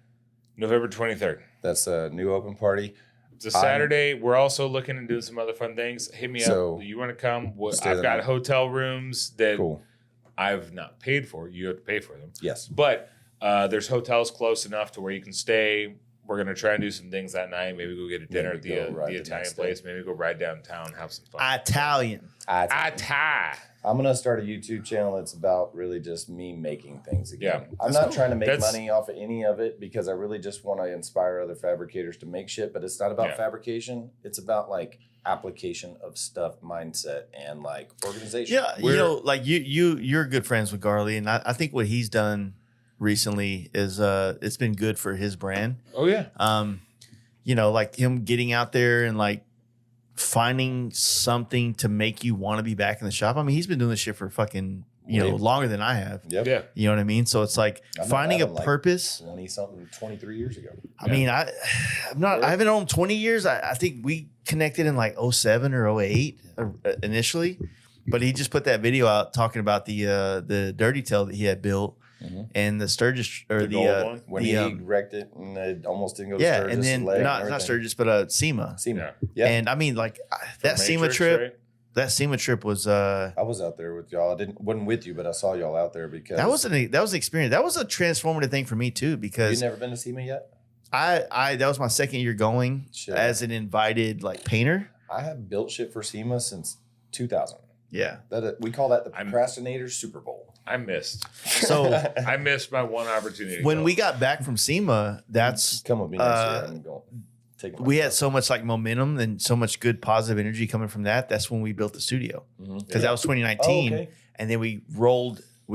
[SPEAKER 3] November 23rd.
[SPEAKER 2] That's a new open party.
[SPEAKER 3] It's a Saturday. We're also looking and doing some other fun things. Hit me up. You want to come? I've got hotel rooms that I've not paid for. You have to pay for them.
[SPEAKER 2] Yes.
[SPEAKER 3] But there's hotels close enough to where you can stay. we're gonna try and do some things that night. Maybe go get a dinner at the Italian
[SPEAKER 2] next
[SPEAKER 3] place. Maybe go ride downtown, have some fun.
[SPEAKER 1] Italian.
[SPEAKER 2] I'm gonna start a YouTube channel that's about really just me making things again.
[SPEAKER 3] Yeah,
[SPEAKER 2] I'm not trying to make money off of any of it because I really just want to inspire other fabricators to make shit. But it's not about fabrication. It's about like application of stuff, mindset, and like organization.
[SPEAKER 1] Yeah, you know, like you're good friends with Garley, and I think what he's done recently is it's been good for his brand.
[SPEAKER 3] Oh yeah.
[SPEAKER 1] You know, like him getting out there and like finding something to make you want to be back in the shop. I mean, he's been doing this shit for fucking, longer than I have.
[SPEAKER 2] Yep.
[SPEAKER 3] Yeah.
[SPEAKER 1] You know what I mean? So it's like finding a purpose.
[SPEAKER 2] 23 years ago.
[SPEAKER 1] I mean, I haven't known him 20 years. I think we connected in like 07 or 08 initially, but he just put that video out talking about the dirty tail that he had built. Mm-hmm. And the Sturgis or the
[SPEAKER 3] gold one?
[SPEAKER 2] When he wrecked it and it almost didn't go to Sturgis.
[SPEAKER 1] And then not Sturgis, but SEMA.
[SPEAKER 2] Yeah.
[SPEAKER 1] And I mean, like that SEMA trip. Right? That SEMA trip was. I
[SPEAKER 2] was out there with y'all. Wasn't with you, but I saw y'all out there because
[SPEAKER 1] that was an experience. That was a transformative thing for me too. Because
[SPEAKER 2] you've never been to SEMA yet.
[SPEAKER 1] That was my second year going as an invited like painter.
[SPEAKER 2] I have built shit for SEMA since 2000.
[SPEAKER 1] Yeah,
[SPEAKER 2] we call that the Procrastinator Super Bowl.
[SPEAKER 3] I missed.
[SPEAKER 1] So
[SPEAKER 3] I missed my one opportunity.
[SPEAKER 1] When we got back from SEMA, that's
[SPEAKER 2] come with me next year. I'm going.
[SPEAKER 1] We had so much like momentum and so much good positive energy coming from that. That's when we built the studio because that was 2019, and then we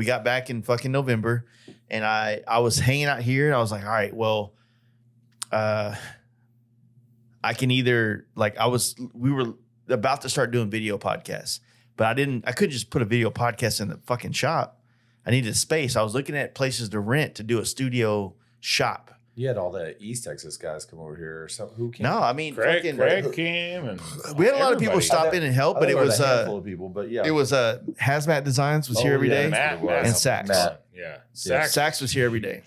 [SPEAKER 1] got back in fucking November, and I was hanging out here, and I was like, all right, well, I can either like we were about to start doing video podcasts, but I couldn't just put a video podcast in the fucking shop. I needed space. I was looking at places to rent to do a studio shop.
[SPEAKER 2] You had all the East Texas guys come over here or something. Who came?
[SPEAKER 1] No, I mean,
[SPEAKER 3] Craig came, and
[SPEAKER 1] we had a lot of people stop in and help, but it was
[SPEAKER 2] a handful of people. But yeah,
[SPEAKER 1] it was Hazmat Designs was here every day, and Sax. Sax was here every day.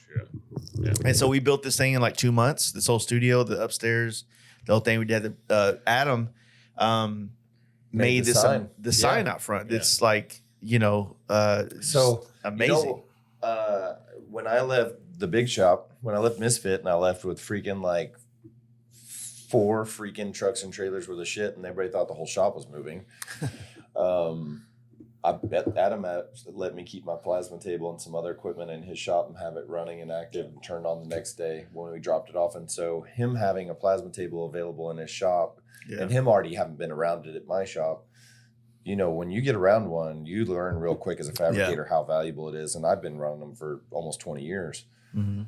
[SPEAKER 1] Yeah. And so we built this thing in like 2 months. This whole studio, the upstairs, the whole thing. We did. Adam made this sign out front. It's like
[SPEAKER 2] so
[SPEAKER 1] amazing.
[SPEAKER 2] When I left the big shop, when I left Misfit, and I left with freaking like 4 freaking trucks and trailers worth of shit, and everybody thought the whole shop was moving. I bet Adam let me keep my plasma table and some other equipment in his shop and have it running and active and turned on the next day when we dropped it off. And so him having a plasma table available in his shop and him already having been around it at my shop, when you get around one, you learn real quick as a fabricator how valuable it is. And I've been running them for almost 20 years. Mm-hmm.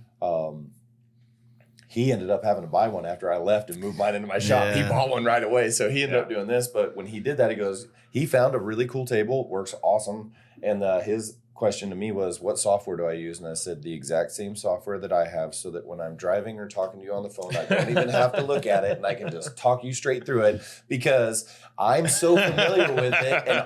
[SPEAKER 2] He ended up having to buy one after I left and moved mine into my shop. He bought one right away. So he ended up doing this. But when he did that, he found a really cool table, works awesome. And his question to me was, what software do I use? And I said, the exact same software that I have, so that when I'm driving or talking to you on the phone, I don't even have to look at it and I can just talk you straight through it because I'm so familiar with it. And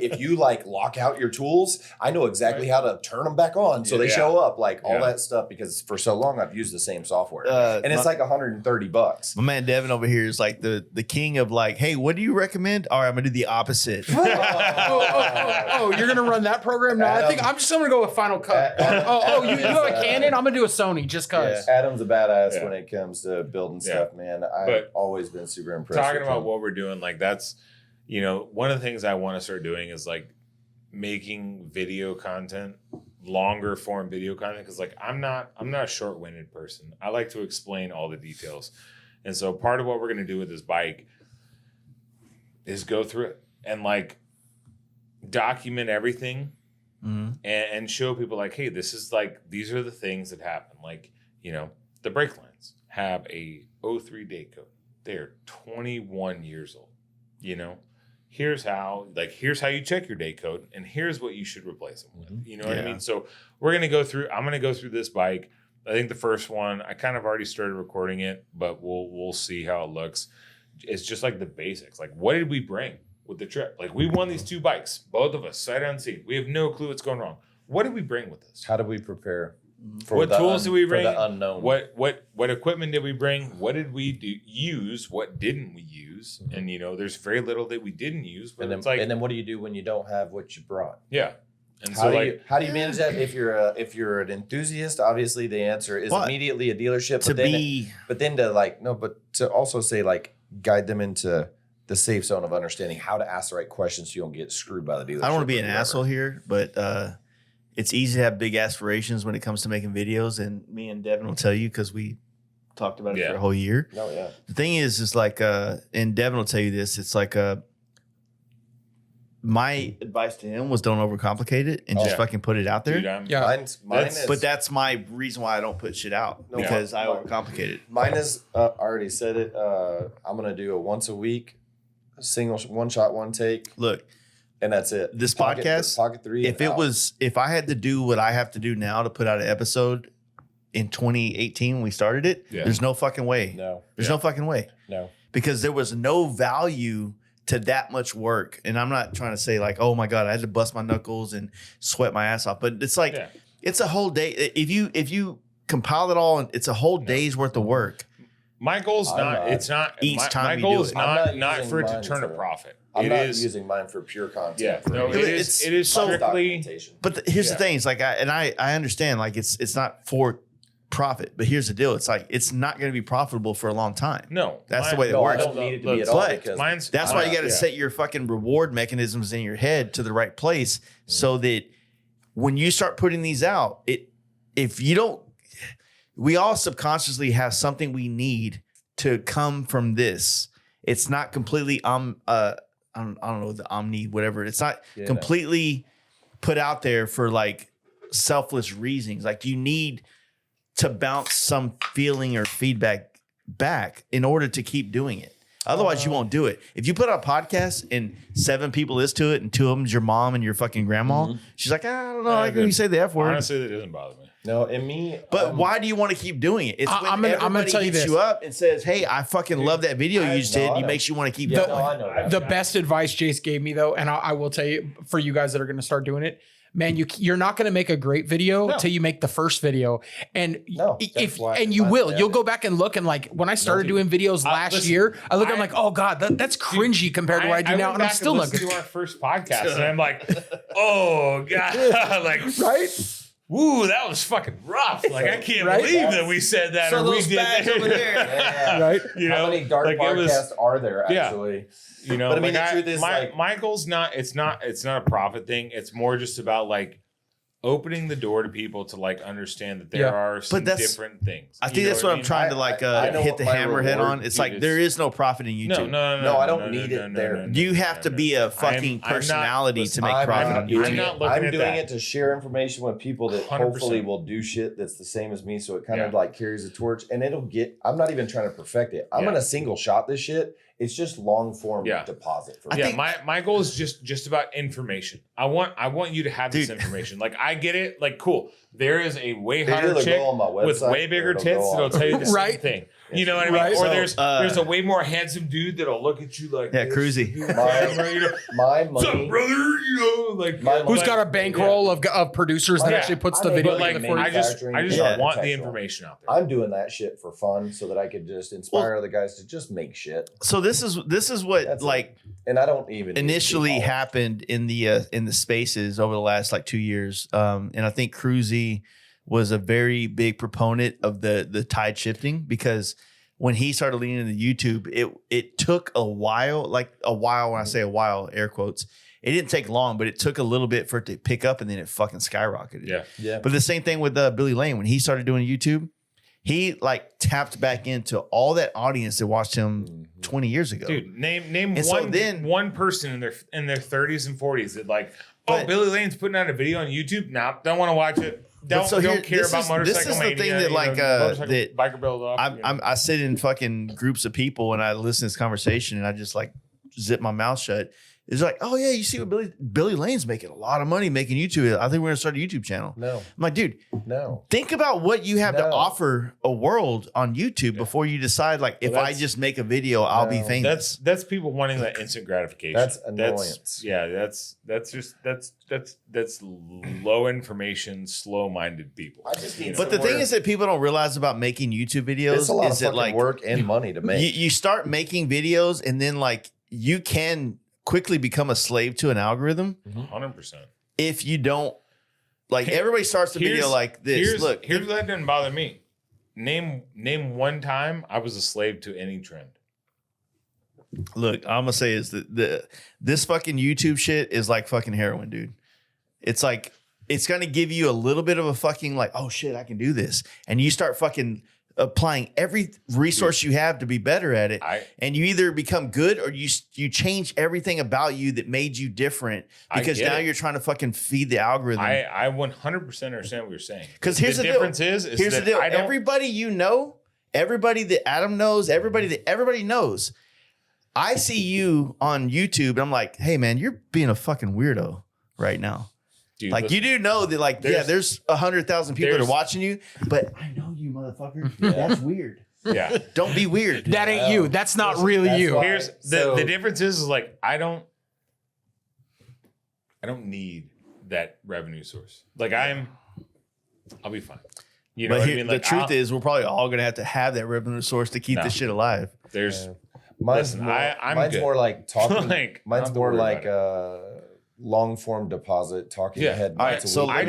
[SPEAKER 2] if you lock out your tools, I know exactly how to turn them back on so they show up, all that stuff, because for so long I've used the same software. And it's like $130.
[SPEAKER 1] My man Devin over here is like the king of hey, what do you recommend? All right, I'm gonna do the opposite.
[SPEAKER 4] You're gonna run that program now? I think I'm just gonna go with Final Cut. You have a Canon? I'm gonna do a Sony just cause.
[SPEAKER 2] Adam's a badass when it comes to building stuff, man. I've always been super impressed.
[SPEAKER 3] Talking about what we're doing, that's one of the things I want to start doing is making video content, longer form video content, because I'm not a short-winded person. I like to explain all the details. And so part of what we're gonna do with this bike is go through it and document everything. Mm-hmm. And show people hey, this is these are the things that happen. The brake lines have a 03 date code. They're 21 years old. Here's how you check your date code, and here's what you should replace them with. You know what I mean? So I'm gonna go through this bike. I think the first one, I kind of already started recording it, but we'll see how it looks. It's just the basics. What did we bring with the trip? We won these 2 bikes, both of us, sight unseen. We have no clue what's going wrong. What did we bring with us?
[SPEAKER 2] How did we prepare?
[SPEAKER 3] What tools did we bring?
[SPEAKER 2] For the unknown.
[SPEAKER 3] What equipment did we bring? What did we use? What didn't we use? And there's very little that we didn't use. But
[SPEAKER 2] and then what do you do when you don't have what you brought?
[SPEAKER 3] Yeah. And
[SPEAKER 2] how do you manage that if you're an enthusiast? Obviously, the answer is immediately a dealership. But to also say like guide them into the safe zone of understanding how to ask the right questions so you don't get screwed by the dealership.
[SPEAKER 1] I don't want to be an asshole here, but it's easy to have big aspirations when it comes to making videos, and me and Devin will tell you because we talked about it for a whole year.
[SPEAKER 2] Oh yeah.
[SPEAKER 1] The thing is like, and Devin will tell you this. It's like my advice to him was don't overcomplicate it and just fucking put it out there.
[SPEAKER 3] Dude,
[SPEAKER 1] but that's my reason why I don't put shit out because I overcomplicate it.
[SPEAKER 2] Mine is I already said it. I'm gonna do a once a week, single one shot, one take.
[SPEAKER 1] Look,
[SPEAKER 2] and that's it.
[SPEAKER 1] This podcast,
[SPEAKER 2] Pocket 3.
[SPEAKER 1] If I had to do what I have to do now to put out an episode in 2018 when we started it, there's no fucking way.
[SPEAKER 2] No,
[SPEAKER 1] there's no fucking way.
[SPEAKER 2] No,
[SPEAKER 1] because there was no value to that much work. And I'm not trying to say like, oh my God, I had to bust my knuckles and sweat my ass off. But it's like, it's a whole day. If you compile it all, it's a whole day's worth of work.
[SPEAKER 3] My goal is my goal is not for it to turn a profit.
[SPEAKER 2] I'm not using mine for pure content.
[SPEAKER 3] Yeah, no, it is strictly.
[SPEAKER 1] But here's the thing: it's like I understand, like it's not for profit, but here's the deal: it's like it's not going to be profitable for a long time.
[SPEAKER 3] No,
[SPEAKER 1] that's the way it works.
[SPEAKER 2] I don't need it to be at all because
[SPEAKER 1] that's why you got to set your fucking reward mechanisms in your head to the right place, so that when you start putting these out, if you don't, we all subconsciously have something we need to come from this. It's not completely I don't know, the omni, whatever. It's not completely put out there for like selfless reasons. Like you need to bounce some feeling or feedback back in order to keep doing it. Otherwise, you won't do it. If you put out a podcast and 7 people listen to it and 2 of them's your mom and your fucking grandma, she's like, I don't know, I can you say the F word.
[SPEAKER 3] Honestly, that doesn't bother me.
[SPEAKER 2] No, and me.
[SPEAKER 1] But why do you want to keep doing it? It's when everybody hits you up and says, hey, I fucking love that video you just did. It makes you want to keep going.
[SPEAKER 4] The best advice Jace gave me, though, and I will tell you, for you guys that are going to start doing it, man, you're not going to make a great video till you make the first video. And you'll go back and look, and like when I started doing videos last year, I'm like, oh God, that's cringy compared to what I do now. And I'm still not
[SPEAKER 3] to our first podcast. And I'm like, oh God, like,
[SPEAKER 4] right?
[SPEAKER 3] Woo, that was fucking rough. Like, I can't believe that we said that.
[SPEAKER 1] So those bags over there.
[SPEAKER 4] Right?
[SPEAKER 2] You know, how many dark podcasts are there actually?
[SPEAKER 3] You know,
[SPEAKER 2] but I mean, the truth is,
[SPEAKER 3] my goal's not a profit thing. It's more just about like opening the door to people to like understand that there are some different things.
[SPEAKER 1] I think that's what I'm trying to like hit the hammerhead on. It's like there is no profit in YouTube.
[SPEAKER 2] No, I don't need it there.
[SPEAKER 1] You have to be a fucking personality to make profit on YouTube.
[SPEAKER 2] I'm doing it to share information with people that hopefully will do shit that's the same as me, so it kind of like carries the torch, and I'm not even trying to perfect it. I'm gonna single shot this shit. It's just long form deposit for me.
[SPEAKER 3] My goal is just about information. I want you to have this information. Like I get it. Like cool. There is a way hotter chick with way bigger tits that'll tell you the same thing. You know what I mean? Right. Or there's a way more handsome dude that'll look at you like
[SPEAKER 1] Cruisy.
[SPEAKER 2] My money,
[SPEAKER 3] what's up, brother? You know, like
[SPEAKER 4] who's got a bankroll of producers that actually puts the video together for you.
[SPEAKER 3] I just want the information out there.
[SPEAKER 2] I'm doing that shit for fun so that I could just inspire other guys to just make shit.
[SPEAKER 1] So this is what
[SPEAKER 2] and I don't even
[SPEAKER 1] initially happened in the spaces over the last like 2 years. And I think Cruisy was a very big proponent of the tide shifting, because when he started leaning into YouTube, it took a while, when I say a while, air quotes, it didn't take long, but it took a little bit for it to pick up, and then it fucking skyrocketed.
[SPEAKER 3] Yeah.
[SPEAKER 1] But the same thing with Billy Lane, when he started doing YouTube, he like tapped back into all that audience that watched him 20 years ago.
[SPEAKER 3] Dude, name one person in their 30s and 40s that like, Billy Lane's putting out a video on YouTube. Nah, don't want to watch it. Don't care about motorcycle.
[SPEAKER 1] This is the thing that like that
[SPEAKER 3] biker build off.
[SPEAKER 1] I sit in fucking groups of people and I listen to this conversation and I just like zip my mouth shut. It's like, oh yeah, you see what Billy Lane's making a lot of money making YouTube. I think we're gonna start a YouTube channel.
[SPEAKER 2] No,
[SPEAKER 1] I'm like, dude,
[SPEAKER 2] no.
[SPEAKER 1] Think about what you have to offer a world on YouTube before you decide. Like, if I just make a video, I'll be famous.
[SPEAKER 3] That's people wanting that instant gratification.
[SPEAKER 2] That's annoyance.
[SPEAKER 3] That's low information, slow minded people.
[SPEAKER 1] But the thing is that people don't realize about making YouTube videos
[SPEAKER 2] it's a lot
[SPEAKER 1] is
[SPEAKER 2] of fucking work and money to make.
[SPEAKER 1] You start making videos and then like you can quickly become a slave to an algorithm.
[SPEAKER 3] 100%.
[SPEAKER 1] if you don't like, everybody starts the video like this.
[SPEAKER 3] Here's what didn't bother me. Name one time I was a slave to any trend.
[SPEAKER 1] Look, I'm gonna say is that this fucking YouTube shit is like fucking heroin, dude. It's like, it's gonna give you a little bit of a fucking like, oh shit, I can do this, and you start fucking applying every resource you have to be better at it, and you either become good or you change everything about you that made you different, because now you're trying to fucking feed the algorithm.
[SPEAKER 3] I 100% understand what you're saying.
[SPEAKER 1] Because here's the difference
[SPEAKER 3] is
[SPEAKER 1] here's the deal. Everybody you know, everybody that Adam knows, everybody that everybody knows. I see you on YouTube and I'm like, hey man, you're being a fucking weirdo right now. Dude, like, you do know that, like, there's 100,000 people that are watching you, but I know you, motherfucker. That's weird.
[SPEAKER 3] Yeah.
[SPEAKER 1] Don't be weird.
[SPEAKER 4] That ain't you. That's not really you.
[SPEAKER 3] Here's the difference is like, I don't need that revenue source. Like, I'll be fine. You know what I mean? Like,
[SPEAKER 1] the truth is, we're probably all going to have that revenue source to keep this shit alive.
[SPEAKER 2] Mine's more like talking. Mine's more like long form deposit, talking ahead.
[SPEAKER 1] All right, so
[SPEAKER 3] I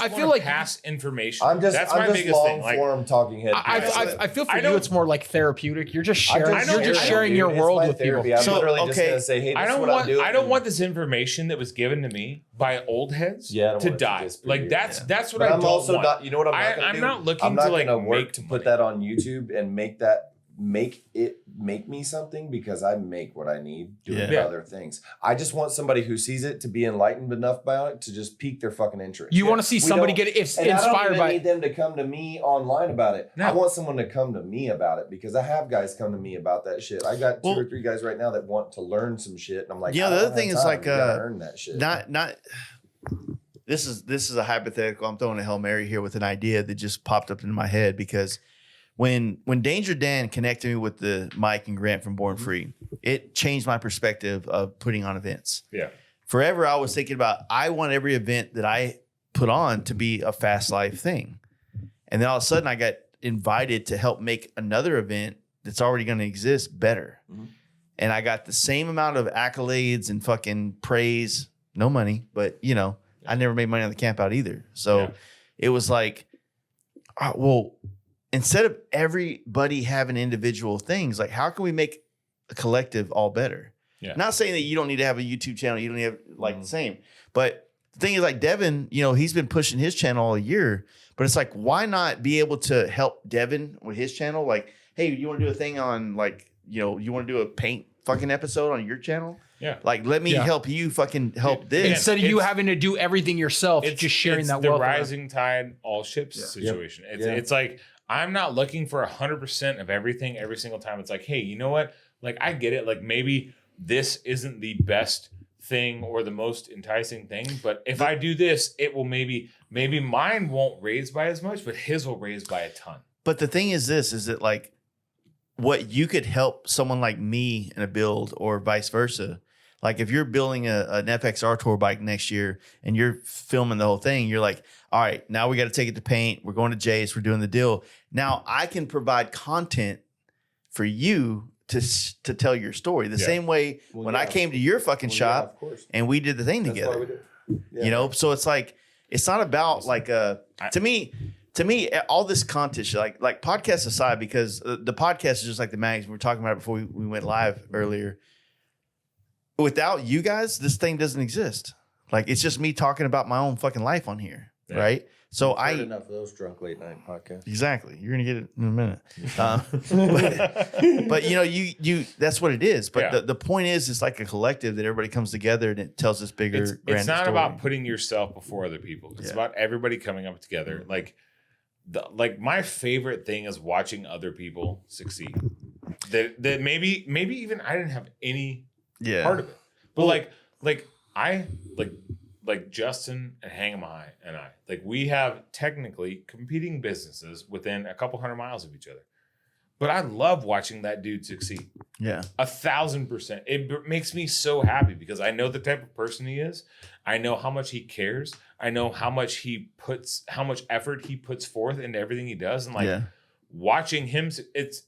[SPEAKER 3] feel like pass information. That's my biggest
[SPEAKER 2] long
[SPEAKER 3] thing.
[SPEAKER 2] form talking head.
[SPEAKER 4] I feel for you, it's more like therapeutic. You're just sharing your world with people.
[SPEAKER 2] I'm literally just gonna say, hey, this is what I'm doing.
[SPEAKER 3] I don't want this information that was given to me by old heads to die. Like, that's what I don't want.
[SPEAKER 2] Not, you know what I'm not gonna do?
[SPEAKER 3] I'm not looking to like
[SPEAKER 2] work to put that on YouTube and make me something, because I make what I need doing other things. I just want somebody who sees it to be enlightened enough about it to just pique their fucking interest.
[SPEAKER 4] You want to see somebody get inspired
[SPEAKER 2] I don't
[SPEAKER 4] by
[SPEAKER 2] need them to come to me online about it. No. I want someone to come to me about it, because I have guys come to me about that shit. I got 2 or 3 guys right now that want to learn some shit, and I'm like,
[SPEAKER 1] the other thing is like,
[SPEAKER 2] earn that shit.
[SPEAKER 1] Not. This is a hypothetical. I'm throwing a Hail Mary here with an idea that just popped up in my head, because when Danger Dan connected me with the Mike and Grant from Born Free, it changed my perspective of putting on events.
[SPEAKER 3] Yeah.
[SPEAKER 1] Forever, I was thinking about, I want every event that I put on to be a fast life thing. And then all of a sudden I got invited to help make another event that's already going to exist better. Mm-hmm. And I got the same amount of accolades and fucking praise, no money, but I never made money on the camp out either. So it was like, well, instead of everybody having individual things, like, how can we make a collective all better? Yeah. Not saying that you don't need to have a YouTube channel, you don't have like the same, but the thing is, like, Devin, he's been pushing his channel all year, but it's like, why not be able to help Devin with his channel? Like, hey, you want to do a thing on, like, you want to do a paint fucking episode on your channel? Yeah. Like, let me help you fucking help this.
[SPEAKER 4] Instead of you having to do everything yourself, it's just sharing that
[SPEAKER 3] wealth. The rising tide all ships situation. It's like, I'm not looking for 100% of everything every single time. It's like, hey, you know what? Like, I get it. Like, maybe this isn't the best thing or the most enticing thing, but if I do this, it will maybe mine won't raise by as much, but his will raise by a ton.
[SPEAKER 1] But the thing is that, like, what you could help someone like me in a build or vice versa. Like, if you're building an FXR tour bike next year and you're filming the whole thing, you're like, all right, now we got to take it to paint. We're going to Jace. We're doing the deal. Now I can provide content for you to tell your story. The same way when I came to your fucking shop and we did the thing together. So it's like, it's not about to me, all this content shit, like podcasts aside, because the podcast is just like the magazine. We were talking about it before we went live earlier. Without you guys, this thing doesn't exist. Like, it's just me talking about my own fucking life on here, right? So
[SPEAKER 2] I've heard enough of those drunk late night podcasts.
[SPEAKER 1] Exactly. You're gonna get it in a minute. But you that's what it is. But the point is, it's like a collective that everybody comes together and it tells this bigger.
[SPEAKER 3] It's not about putting yourself before other people. It's about everybody coming up together. Mm-hmm. Like my favorite thing is watching other people succeed. That maybe even I didn't have any part of it. But like Justin and Hang'em High and I, like, we have technically competing businesses within a couple 100 miles of each other. But I love watching that dude succeed. Yeah. 1,000%. It makes me so happy because I know the type of person he is. I know how much he cares. I know how much effort he puts forth into everything he does. And watching him, it's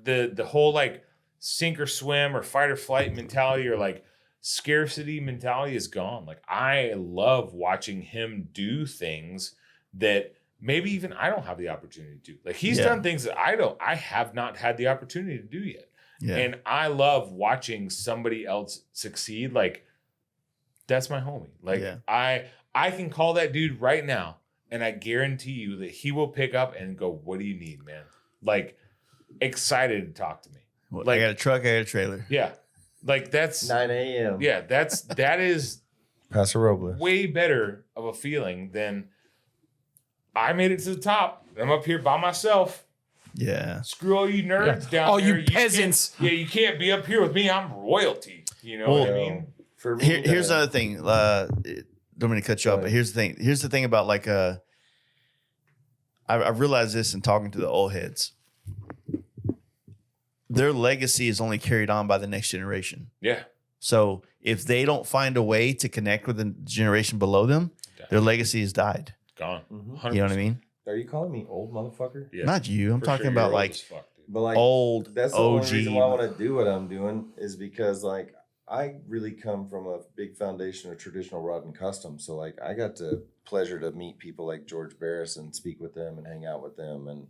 [SPEAKER 3] the whole like sink or swim or fight or flight mentality, or like scarcity mentality is gone. Like I love watching him do things that maybe even I don't have the opportunity to do. Like he's done things that I have not had the opportunity to do yet. Yeah. And I love watching somebody else succeed. Like that's my homie. Like I can call that dude right now and I guarantee you that he will pick up and go, what do you need, man? Like excited to talk to me.
[SPEAKER 1] Well,
[SPEAKER 3] like
[SPEAKER 1] I got a truck, I got a trailer.
[SPEAKER 3] Yeah. Like that's
[SPEAKER 2] 9 a.m.
[SPEAKER 3] Yeah, that is
[SPEAKER 2] Paso Robles.
[SPEAKER 3] Way better of a feeling than I made it to the top. I'm up here by myself.
[SPEAKER 1] Yeah.
[SPEAKER 3] Screw all you nerds down
[SPEAKER 4] all
[SPEAKER 3] there.
[SPEAKER 4] You peasants.
[SPEAKER 3] You can't be up here with me. I'm royalty. You know what I mean?
[SPEAKER 2] For me,
[SPEAKER 1] here's another thing. Don't mean to cut you off, but here's the thing. Here's the thing about like I've realized this in talking to the old heads. Their legacy is only carried on by the next generation.
[SPEAKER 3] Yeah.
[SPEAKER 1] So if they don't find a way to connect with the generation below them, their legacy has died.
[SPEAKER 3] Gone.
[SPEAKER 1] Mm-hmm. You know what I mean?
[SPEAKER 2] Are you calling me old motherfucker?
[SPEAKER 3] Yeah.
[SPEAKER 1] Not you. I'm talking about like,
[SPEAKER 2] but like
[SPEAKER 1] old
[SPEAKER 2] that's the
[SPEAKER 1] OG.
[SPEAKER 2] only reason why I want to do what I'm doing is because like I really come from a big foundation of traditional rod and custom. So like I got the pleasure to meet people like George Barris and speak with them and hang out with them. And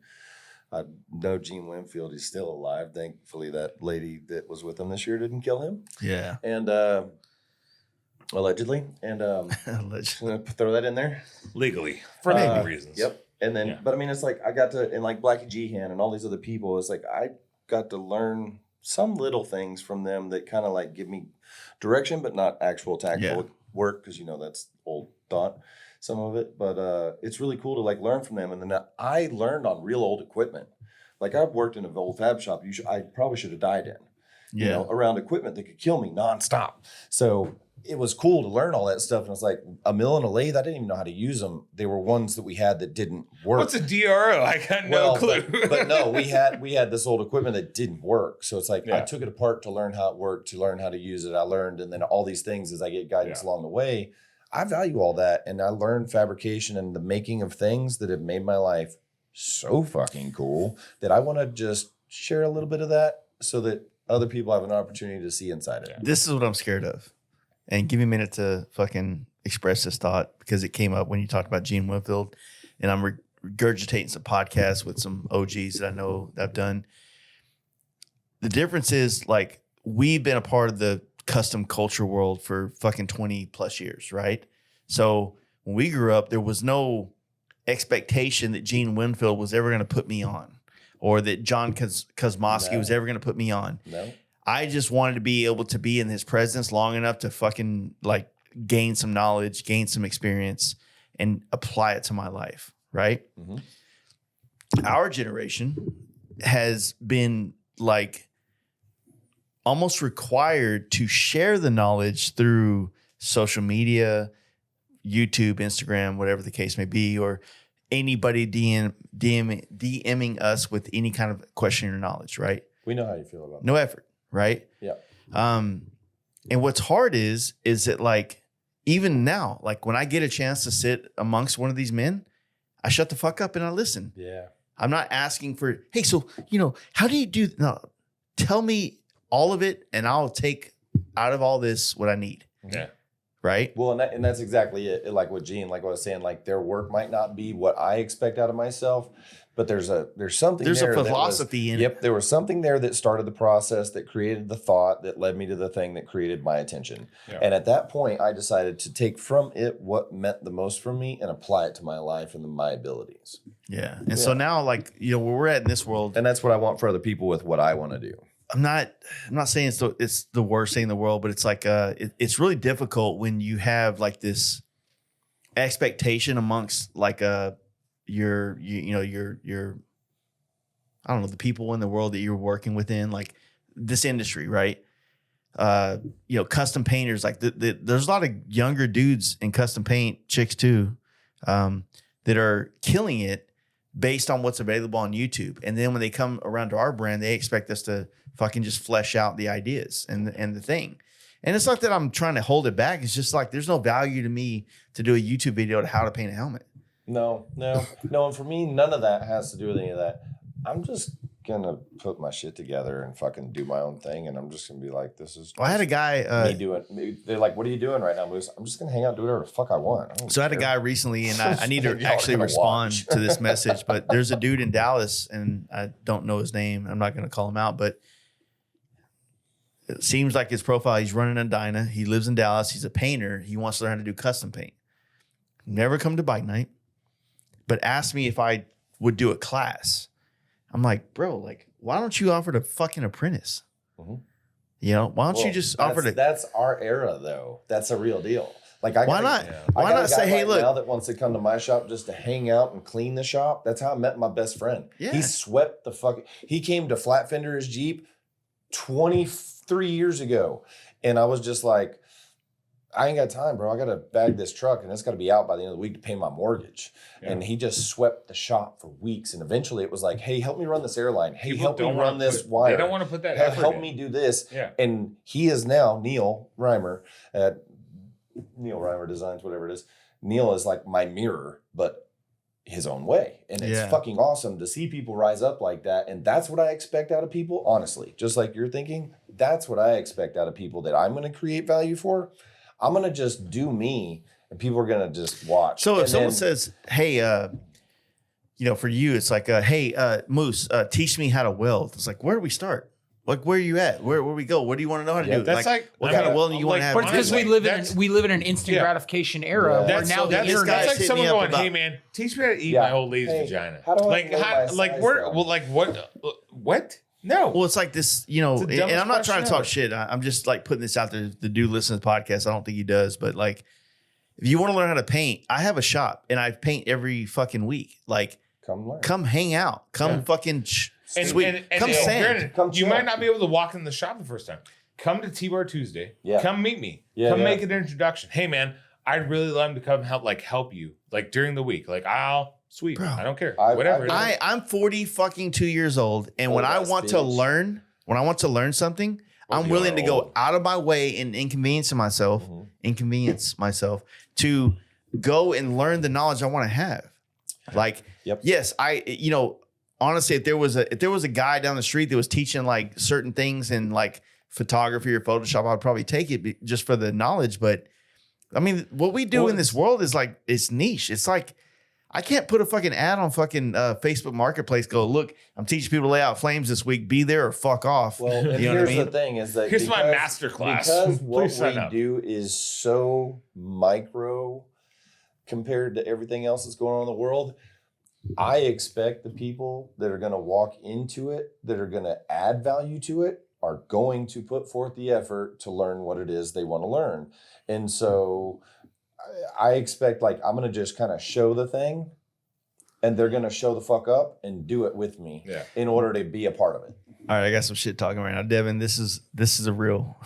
[SPEAKER 2] I know Gene Winfield is still alive. Thankfully, that lady that was with him this year didn't kill him.
[SPEAKER 1] Yeah.
[SPEAKER 2] And allegedly. And
[SPEAKER 1] allegedly.
[SPEAKER 2] I'm gonna throw that in there.
[SPEAKER 3] Legally. For legal reasons.
[SPEAKER 2] Yep. And then, but I mean, it's like I got to, and like Blackie Gehan and all these other people, it's like I got to learn some little things from them that kind of like give me direction, but not actual tactical work, because, you know, that's old thought, some of it. But it's really cool to like learn from them. And then I learned on real old equipment. Like I've worked in an old fab shop I probably should have died in, you know, around equipment that could kill me nonstop. So it was cool to learn all that stuff. And it's like a mill and a lathe, I didn't even know how to use them. They were ones that we had that didn't work.
[SPEAKER 3] What's a DRO? I got no clue.
[SPEAKER 2] but no, we had this old equipment that didn't work. So it's like I took it apart to learn how it worked, to learn how to use it. I learned, and then all these things as I get guidance along the way. I value all that. And I learned fabrication and the making of things that have made my life so fucking cool that I want to just share a little bit of that so that other people have an opportunity to see inside it.
[SPEAKER 1] This is what I'm scared of. And give me a minute to fucking express this thought, because it came up when you talked about Gene Winfield, and I'm regurgitating some podcasts with some OGs that I know that I've done. The difference is, like, we've been a part of the custom culture world for fucking 20 plus years, right? So when we grew up, there was no expectation that Gene Winfield was ever going to put me on, or that John Kosmosky was ever going to put me on.
[SPEAKER 2] No.
[SPEAKER 1] I just wanted to be able to be in his presence long enough to fucking like gain some knowledge, gain some experience, and apply it to my life, right? Mm-hmm. Our generation has been like almost required to share the knowledge through social media, YouTube, Instagram, whatever the case may be, or anybody DMing us with any kind of question or knowledge, right?
[SPEAKER 2] We know how you feel about that.
[SPEAKER 1] No effort. Right.
[SPEAKER 2] Yeah.
[SPEAKER 1] And what's hard is that like, even now, like when I get a chance to sit amongst one of these men, I shut the fuck up and I listen.
[SPEAKER 2] Yeah.
[SPEAKER 1] I'm not asking for, hey, so, you know, how do you do? No, tell me all of it and I'll take out of all this what I need.
[SPEAKER 3] Yeah.
[SPEAKER 1] Right.
[SPEAKER 2] Well, and that's exactly it. Like with Gene, like what I was saying, like their work might not be what I expect out of myself, but there's something
[SPEAKER 1] there's
[SPEAKER 2] there
[SPEAKER 1] a philosophy in it.
[SPEAKER 2] Yep, there was something there that started the process, that created the thought, that led me to the thing that created my attention. Yeah. And at that point, I decided to take from it what meant the most for me and apply it to my life and my abilities.
[SPEAKER 1] Yeah. And so now, like, you know, where we're at in this world,
[SPEAKER 2] and that's what I want for other people with what I want to do.
[SPEAKER 1] I'm not saying it's the worst thing in the world, but it's like it's really difficult when you have like this expectation amongst like your I don't know, the people in the world that you're working within, like this industry, right? You know, custom painters, like there's a lot of younger dudes in custom paint, chicks too, that are killing it based on what's available on YouTube. And then when they come around to our brand, they expect us to fucking just flesh out the ideas and the thing. And it's not that I'm trying to hold it back. It's just like there's no value to me to do a YouTube video to how to paint a helmet.
[SPEAKER 2] No. And for me, none of that has to do with any of that. I'm just gonna put my shit together and fucking do my own thing, and I'm just gonna be like, this is.
[SPEAKER 1] Well, I had a guy.
[SPEAKER 2] Me doing. They're like, "What are you doing right now, Moose?" I'm just gonna hang out, do whatever the fuck I want.
[SPEAKER 1] So I had a guy recently, and I need to
[SPEAKER 2] Y'all
[SPEAKER 1] actually
[SPEAKER 2] gonna
[SPEAKER 1] respond
[SPEAKER 2] watch.
[SPEAKER 1] to this message. But there's a dude in Dallas, and I don't know his name. I'm not going to call him out, but it seems like his profile. He's running a Dyna. He lives in Dallas. He's a painter. He wants to learn how to do custom paint. Never come to bike night, but asked me if I would do a class. I'm like, bro, like, why don't you offer to fucking apprentice?
[SPEAKER 2] Mhm.
[SPEAKER 1] You know, why don't you just offer to?
[SPEAKER 2] That's our era, though. That's a real deal. Like,
[SPEAKER 1] Why not? Why not say, hey, look,
[SPEAKER 2] now that wants to come to my shop just to hang out and clean the shop. That's how I met my best friend.
[SPEAKER 1] Yeah.
[SPEAKER 2] He swept the fucking. He came to flat fender his Jeep 23 years ago, and I was just like, I ain't got time, bro. I got to bag this truck, and it's got to be out by the end of the week to pay my mortgage. Yeah. And he just swept the shop for weeks, and eventually it was like, hey, help me run this airline. Hey, help me run this wire.
[SPEAKER 3] They don't want to put that effort
[SPEAKER 2] help
[SPEAKER 3] in.
[SPEAKER 2] me do this.
[SPEAKER 3] Yeah.
[SPEAKER 2] And he is now Neil Reimer at Neil Reimer Designs, whatever it is. Neil is like my mirror, but his own way. And it's fucking awesome to see people rise up like that. And that's what I expect out of people, honestly. Just like you're thinking, that's what I expect out of people that I'm going to create value for. I'm going to just do me, and people are going to just watch.
[SPEAKER 1] So if someone says, hey, you know, for you, it's like, hey, Moose, teach me how to weld. It's like, where do we start? Like, where are you at? Where we go? What do you want to know how to do?
[SPEAKER 3] That's like
[SPEAKER 1] what kind of welding you want to have?
[SPEAKER 4] But it's because we live in an instant gratification era where now the internet.
[SPEAKER 3] That's like someone going, hey man, teach me how to eat my old lady's vagina.
[SPEAKER 2] How do I
[SPEAKER 3] what? No.
[SPEAKER 1] Well, it's like this, you know, and I'm not trying to talk shit. I'm just like putting this out there. The dude listens to the podcast. I don't think he does, but like, if you want to learn how to paint, I have a shop and I paint every fucking week. Like,
[SPEAKER 2] come learn.
[SPEAKER 1] Come hang out. Come fucking sweet. Come sand.
[SPEAKER 3] You might not be able to walk in the shop the first time. Come to T-Bar Tuesday.
[SPEAKER 2] Yeah.
[SPEAKER 3] Come meet me.
[SPEAKER 2] Yeah,
[SPEAKER 3] come make an introduction. Hey man, I'd really love to come help you like during the week. Like sweet. Bro, I don't care. Whatever.
[SPEAKER 1] I'm 42 years old, and when I want to learn something, I'm willing to go out of my way and inconvenience myself to go and learn the knowledge I want to have. Like, yes, honestly, if there was a guy down the street that was teaching like certain things in like photography or Photoshop, I'd probably take it just for the knowledge. But I mean, what we do in this world is like, it's niche. It's like, I can't put a fucking ad on fucking Facebook Marketplace. Go, look, I'm teaching people to lay out flames this week. Be there or fuck off.
[SPEAKER 2] Well,
[SPEAKER 1] you know
[SPEAKER 2] here's
[SPEAKER 1] what I mean?
[SPEAKER 2] the thing is that
[SPEAKER 3] here's my master class.
[SPEAKER 2] Because what we do is so micro compared to everything else that's going on in the world, I expect the people that are going to walk into it, that are going to add value to it, are going to put forth the effort to learn what it is they want to learn. And so I expect, like, I'm going to just kind of show the thing, and they're going to show the fuck up and do it with me in order to be a part of it.
[SPEAKER 1] All right, I got some shit talking right now. Devin, this is a real.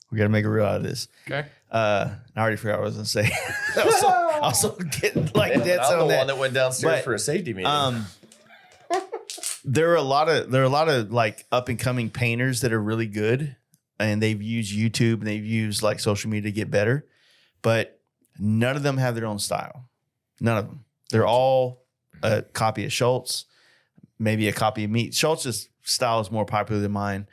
[SPEAKER 1] We got to make a reel out of this.
[SPEAKER 3] Okay.
[SPEAKER 1] I already forgot what I was going to say. I was so getting like dead
[SPEAKER 2] I'm
[SPEAKER 1] on
[SPEAKER 2] the
[SPEAKER 1] that.
[SPEAKER 2] one that went downstairs for a safety meeting.
[SPEAKER 1] There are a lot of like up and coming painters that are really good, and they've used YouTube and they've used like social media to get better, but none of them have their own style. None of them. They're all a copy of Schultz, maybe a copy of me. Schultz's style is more popular than mine.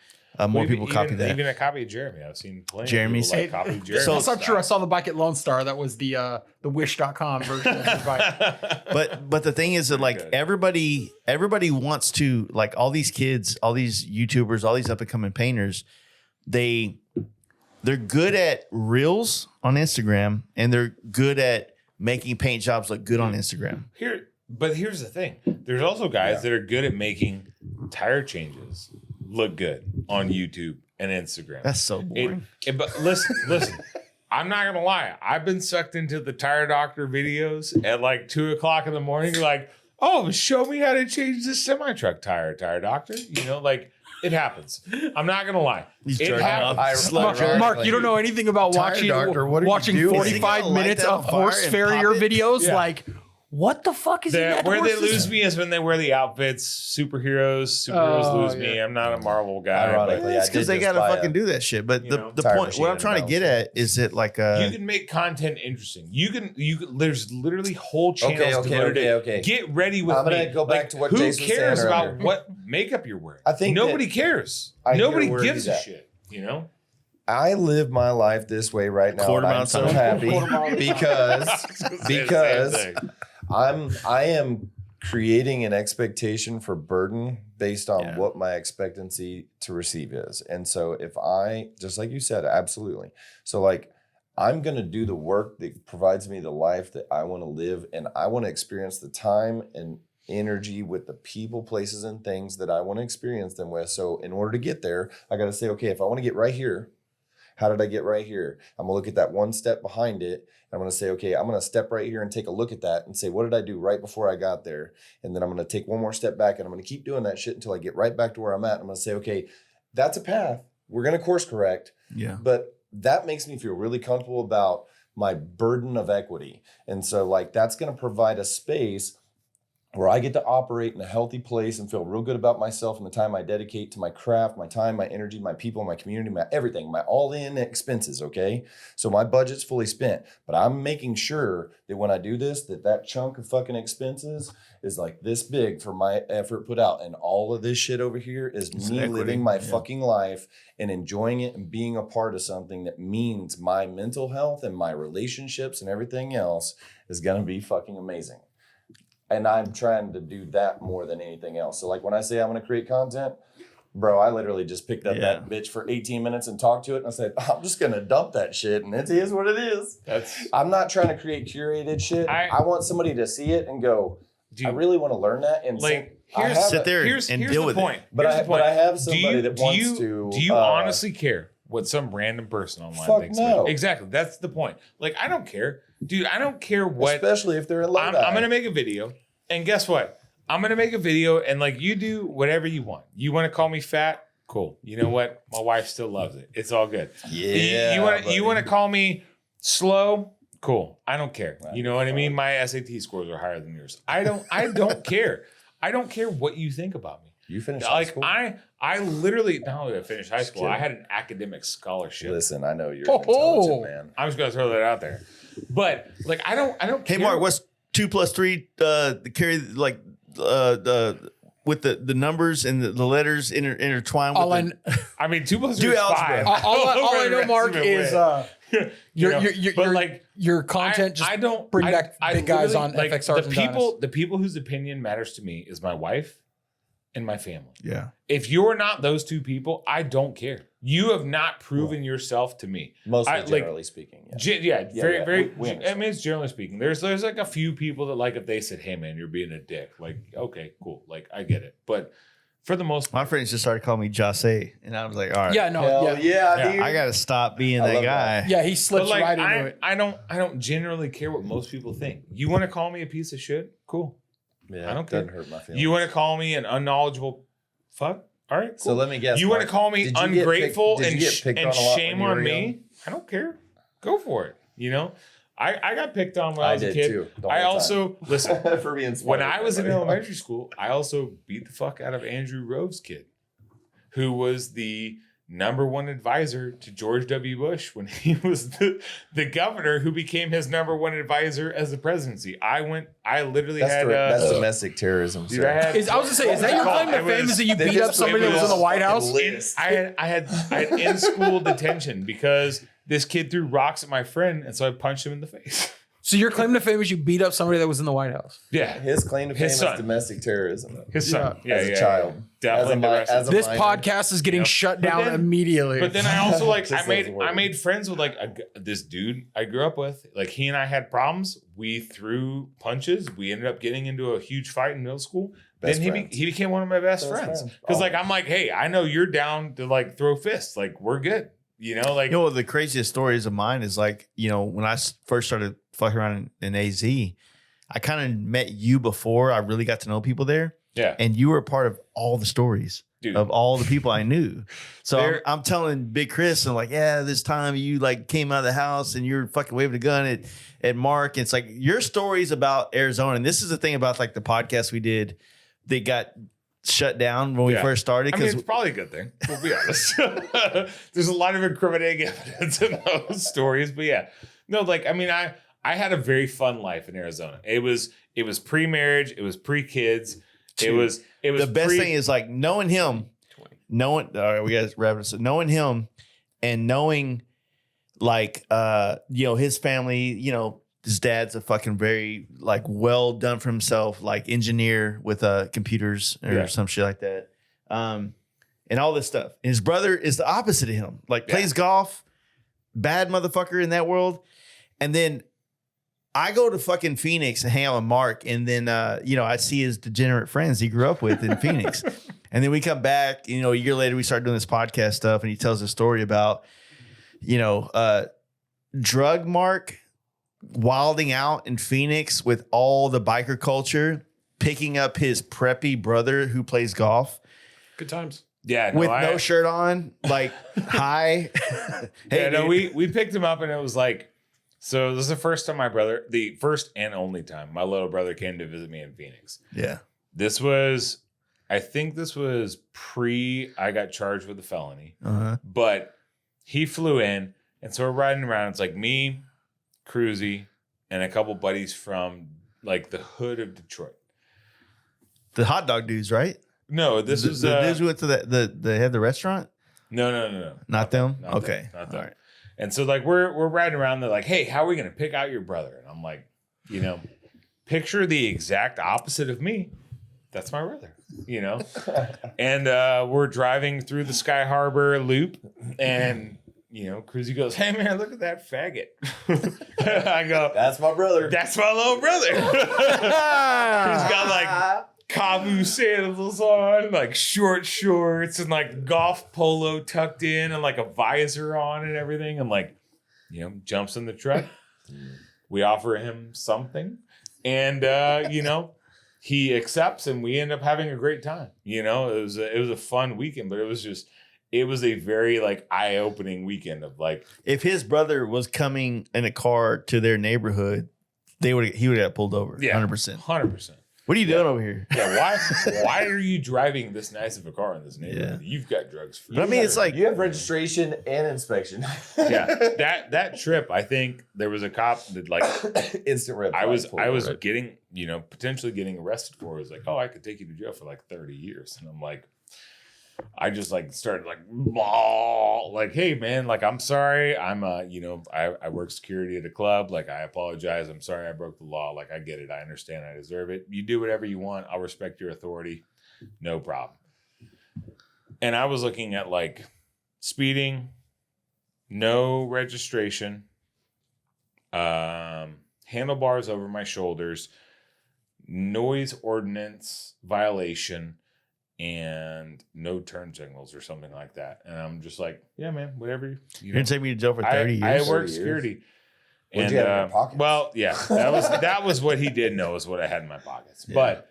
[SPEAKER 1] More people copy that.
[SPEAKER 3] Even a copy of Jeremy. I've seen plenty
[SPEAKER 1] Jeremy's
[SPEAKER 3] of people copy Jeremy.
[SPEAKER 1] So
[SPEAKER 4] that's not true. I saw the bike at Lone Star. That was the wish.com version of the bike.
[SPEAKER 1] But the thing is that like everybody wants to, like, all these kids, all these YouTubers, all these up and coming painters, they're good at reels on Instagram, and they're good at making paint jobs look good on Instagram.
[SPEAKER 3] But here's the thing. There's also guys that are good at making tire changes look good on YouTube and Instagram.
[SPEAKER 1] That's so boring.
[SPEAKER 3] But listen, I'm not gonna lie. I've been sucked into the tire doctor videos at like 2:00 in the morning. You're like, oh, show me how to change this semi-truck tire doctor. You know, like, it happens. I'm not gonna lie. It happens.
[SPEAKER 4] Mark, you don't know anything about watching 45 minutes of horse farrier videos.
[SPEAKER 3] Yeah.
[SPEAKER 4] Like, What the fuck is in that
[SPEAKER 3] Where they
[SPEAKER 4] horse
[SPEAKER 3] lose
[SPEAKER 4] system?
[SPEAKER 3] me is when they wear the outfits. Superheroes lose me. I'm not a Marvel guy.
[SPEAKER 2] Ironically,
[SPEAKER 1] It's
[SPEAKER 2] I
[SPEAKER 1] because
[SPEAKER 2] did
[SPEAKER 1] they
[SPEAKER 2] just
[SPEAKER 1] gotta
[SPEAKER 2] buy
[SPEAKER 1] fucking do that shit. But the
[SPEAKER 2] tire
[SPEAKER 1] point,
[SPEAKER 2] machine
[SPEAKER 1] what I'm
[SPEAKER 2] and
[SPEAKER 1] trying to
[SPEAKER 2] belts.
[SPEAKER 1] get at is it like
[SPEAKER 3] you can make content interesting. You can. There's literally whole channels devoted.
[SPEAKER 2] Okay.
[SPEAKER 3] Get ready with
[SPEAKER 2] I'm gonna
[SPEAKER 3] me.
[SPEAKER 2] go back to what
[SPEAKER 3] who
[SPEAKER 2] Jason was
[SPEAKER 3] cares
[SPEAKER 2] saying
[SPEAKER 3] about
[SPEAKER 2] earlier.
[SPEAKER 3] what makeup you're wearing?
[SPEAKER 2] I think
[SPEAKER 3] nobody cares. Nobody gives a shit. You know.
[SPEAKER 2] I live my life this way right now,
[SPEAKER 1] Quarter
[SPEAKER 2] and I'm
[SPEAKER 1] mile
[SPEAKER 2] so
[SPEAKER 1] time.
[SPEAKER 2] happy because
[SPEAKER 3] Same thing.
[SPEAKER 2] I am creating an expectation for burden based on what my expectancy to receive is. And so if I, just like you said, absolutely. So like, I'm going to do the work that provides me the life that I want to live, and I want to experience the time and energy with the people, places, and things that I want to experience them with. So in order to get there, I got to say, okay, if I want to get right here, how did I get right here? I'm gonna look at that one step behind it. I'm gonna say, okay, I'm gonna step right here and take a look at that and say, what did I do right before I got there? And then I'm gonna take one more step back and I'm gonna keep doing that shit until I get right back to where I'm at. I'm gonna say, okay, that's a path. We're gonna course correct.
[SPEAKER 1] Yeah.
[SPEAKER 2] But that makes me feel really comfortable about my burden of equity. And so like that's gonna provide a space where I get to operate in a healthy place and feel real good about myself and the time I dedicate to my craft, my time, my energy, my people, my community, my everything, my all-in expenses, okay? So my budget's fully spent, but I'm making sure that when I do this, that chunk of fucking expenses is like this big for my effort put out. And all of this shit over here is me
[SPEAKER 1] equity.
[SPEAKER 2] living my fucking life and enjoying it and being a part of something that means my mental health and my relationships and everything else is gonna be fucking amazing. And I'm trying to do that more than anything else. So like when I say I'm going to create content, bro, I literally just picked up that bitch for 18 minutes and talked to it. And I said, I'm just going to dump that shit. And it is what it is. I'm not trying to create curated shit. I want somebody to see it and go, I really want to learn that. And
[SPEAKER 3] like,
[SPEAKER 1] sit there and deal with it.
[SPEAKER 2] But I have somebody that wants to.
[SPEAKER 3] Do you honestly care what some random person online thinks?
[SPEAKER 2] No.
[SPEAKER 3] Exactly. That's the point. Like, I don't care. Dude, I don't care what.
[SPEAKER 2] Especially if they're in love.
[SPEAKER 3] I'm going to make a video. And guess what? I'm going to make a video. And like, you do whatever you want. You want to call me fat? Cool. You know what? My wife still loves it. It's all good.
[SPEAKER 2] Yeah.
[SPEAKER 3] You want to call me slow? Cool. I don't care. You know what I mean? My SAT scores are higher than yours. I don't care. I don't care what you think about me.
[SPEAKER 2] You finished high school?
[SPEAKER 3] I literally, not only did I finish high school, I had an academic scholarship.
[SPEAKER 2] Listen, I know you're an intelligent man.
[SPEAKER 3] I'm just gonna throw that out there. But like I don't care.
[SPEAKER 1] Hey Mark, what's 2 + 3 carry like with the numbers and the letters intertwined with
[SPEAKER 3] I mean 2 + 3
[SPEAKER 1] Do
[SPEAKER 3] is
[SPEAKER 1] algebra.
[SPEAKER 3] 5.
[SPEAKER 4] All I know, Mark, is your content just bring back big guys on
[SPEAKER 3] like,
[SPEAKER 4] FXRs.
[SPEAKER 3] the people whose opinion matters to me is my wife and my family.
[SPEAKER 1] Yeah.
[SPEAKER 3] If you're not those two people, I don't care. You have not proven yourself to me.
[SPEAKER 2] Mostly generally speaking.
[SPEAKER 3] Very. I mean, it's generally speaking. There's like a few people that like if they said, "Hey, man, you're being a dick." Like, okay, cool. Like, I get it. But for the most part,
[SPEAKER 1] my friends just started calling me Jose, and I was like, all right.
[SPEAKER 4] Yeah, no,
[SPEAKER 2] dude.
[SPEAKER 1] I got to stop being that guy.
[SPEAKER 4] Yeah, he slips
[SPEAKER 3] like,
[SPEAKER 4] right into it.
[SPEAKER 3] I don't generally care what most people think. You want to call me a piece of shit? Cool.
[SPEAKER 2] Yeah,
[SPEAKER 3] I don't care.
[SPEAKER 2] Doesn't hurt my feelings.
[SPEAKER 3] You want to call me an unknowledgeable fuck? All right, cool.
[SPEAKER 2] So let me guess.
[SPEAKER 3] You want to call me ungrateful and shame on me?
[SPEAKER 2] Young?
[SPEAKER 3] I don't care. Go for it. You know, I got picked on when I was a
[SPEAKER 2] did
[SPEAKER 3] kid.
[SPEAKER 2] too,
[SPEAKER 3] I also listen
[SPEAKER 2] for being smart.
[SPEAKER 3] When I was in elementary school, I also beat the fuck out of Andrew Rove's kid, who was the #1 advisor to George W. Bush when he was the governor, who became his #1 advisor as the presidency. I literally
[SPEAKER 2] that's domestic terrorism.
[SPEAKER 3] Dude,
[SPEAKER 2] I
[SPEAKER 4] was gonna say, is that your claim to fame? Is that you beat up somebody that was in the White House?
[SPEAKER 3] I had in school detention because this kid threw rocks at my friend, and so I punched him in the face.
[SPEAKER 4] So your claim to fame is you beat up somebody that was in the White House?
[SPEAKER 3] Yeah.
[SPEAKER 2] His claim to fame is
[SPEAKER 3] son.
[SPEAKER 2] domestic terrorism.
[SPEAKER 3] His son.
[SPEAKER 2] As a child.
[SPEAKER 3] Definitely.
[SPEAKER 4] This podcast is getting shut down immediately.
[SPEAKER 3] But then I also I made friends with this dude I grew up with. Like he and I had problems. We threw punches. We ended up getting into a huge fight in middle school. Then he became one of my best friends. Because I'm like, hey, I know you're down to like throw fists. Like we're good. You know,
[SPEAKER 1] the craziest stories of mine is like, when I first started fucking around in AZ, I kind of met you before I really got to know people there.
[SPEAKER 3] Yeah.
[SPEAKER 1] And you were a part of all the stories. of all the people I knew. So
[SPEAKER 3] There-
[SPEAKER 1] I'm telling Big Chris, I'm like, yeah, this time you like came out of the house and you're fucking waving a gun at Mark. It's like your stories about Arizona. And this is the thing about like the podcast we did that got shut down when we first started.
[SPEAKER 3] I mean, it's probably a good thing. We'll be honest. There's a lot of incriminating evidence in those stories, but yeah, no, like, I mean, I had a very fun life in Arizona. It was pre-marriage. It was pre-kids. It was
[SPEAKER 1] the best thing is like knowing him, knowing him and knowing like, his family, his dad's a fucking very like well done for himself, like engineer with computers or some shit like that. And all this stuff. And his brother is the opposite of him, like plays golf, bad motherfucker in that world. And then I go to fucking Phoenix and hang out with Mark. And then, I see his degenerate friends he grew up with in Phoenix. And then we come back, a year later, we start doing this podcast stuff. And he tells a story about, drug Mark wilding out in Phoenix with all the biker culture, picking up his preppy brother who plays golf.
[SPEAKER 4] Good times.
[SPEAKER 3] Yeah,
[SPEAKER 1] with no shirt on, like, hi.
[SPEAKER 3] We picked him up and it was like, so this is the first time the first and only time my little brother came to visit me in Phoenix.
[SPEAKER 1] Yeah.
[SPEAKER 3] I think this was I got charged with a felony,
[SPEAKER 1] uh-huh.
[SPEAKER 3] But he flew in. And so we're riding around. It's like me, Cruzy, and a couple buddies from like the hood of Detroit.
[SPEAKER 1] The hot dog dudes, right?
[SPEAKER 3] No, this was
[SPEAKER 1] the dudes who went to they had the restaurant.
[SPEAKER 3] No.
[SPEAKER 1] Not them.
[SPEAKER 3] Not
[SPEAKER 1] okay,
[SPEAKER 3] them. Not them.
[SPEAKER 1] All right.
[SPEAKER 3] And so like we're riding around. They're like, "Hey, how are we gonna pick out your brother?" And I'm like, picture the exact opposite of me. That's my brother. And we're driving through the Sky Harbor Loop, and Cruzy goes, "Hey man, look at that faggot." I go,
[SPEAKER 2] "That's my brother.
[SPEAKER 3] That's my little brother." He's got like Kabu sandals on, like short shorts and like golf polo tucked in and like a visor on and everything. And like, jumps in the truck. We offer him something and, he accepts and we end up having a great time. It was a fun weekend, but it was a very like eye-opening weekend of like,
[SPEAKER 1] if his brother was coming in a car to their neighborhood, he would have got pulled over.
[SPEAKER 3] Yeah,
[SPEAKER 1] 100%. What are you doing over here?
[SPEAKER 3] Yeah, why are you driving this nice of a car in this neighborhood? Yeah. You've got drugs free.
[SPEAKER 1] But I mean, it's like
[SPEAKER 2] you have registration and inspection.
[SPEAKER 3] Yeah, that trip, I think there was a cop that like
[SPEAKER 2] instant red.
[SPEAKER 3] I was getting potentially getting arrested for. It was like, oh, I could take you to jail for like 30 years, and I'm like, I just like started like, blah, like, hey man, like I'm sorry, I'm I work security at a club, like I apologize, I'm sorry I broke the law, like I get it, I understand, I deserve it. You do whatever you want, I'll respect your authority, no problem. And I was looking at like speeding, no registration, handlebars over my shoulders, noise ordinance violation, and no turn signals or something like that. And I'm just like, yeah, man, whatever.
[SPEAKER 1] You're gonna take me to jail for 30 years?
[SPEAKER 3] I work security.
[SPEAKER 2] What'd you have in your pockets?
[SPEAKER 3] Well, yeah, that was what he did know is what I had in my pockets. Yeah. But,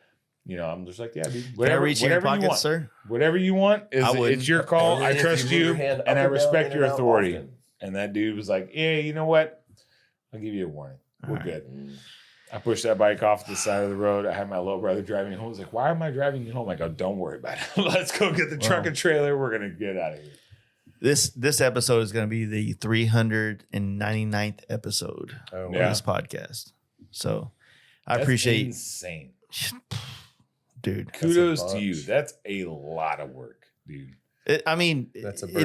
[SPEAKER 3] I'm just like, yeah, dude, whatever you want,
[SPEAKER 1] sir?
[SPEAKER 3] Whatever you want, it's your call. I trust you and I respect your authority. Often. And that dude was like, yeah, you know what? I'll give you a warning. We're good. I pushed that bike off the side of the road. I had my little brother driving me home. I was like, why am I driving you home? I go, don't worry about it. Let's go get the truck and trailer. We're going to get out of here.
[SPEAKER 1] This episode is going to be the 399th episode of this podcast. So I appreciate
[SPEAKER 3] insane.
[SPEAKER 1] Dude.
[SPEAKER 3] Kudos to you. That's a lot of work, dude.
[SPEAKER 1] It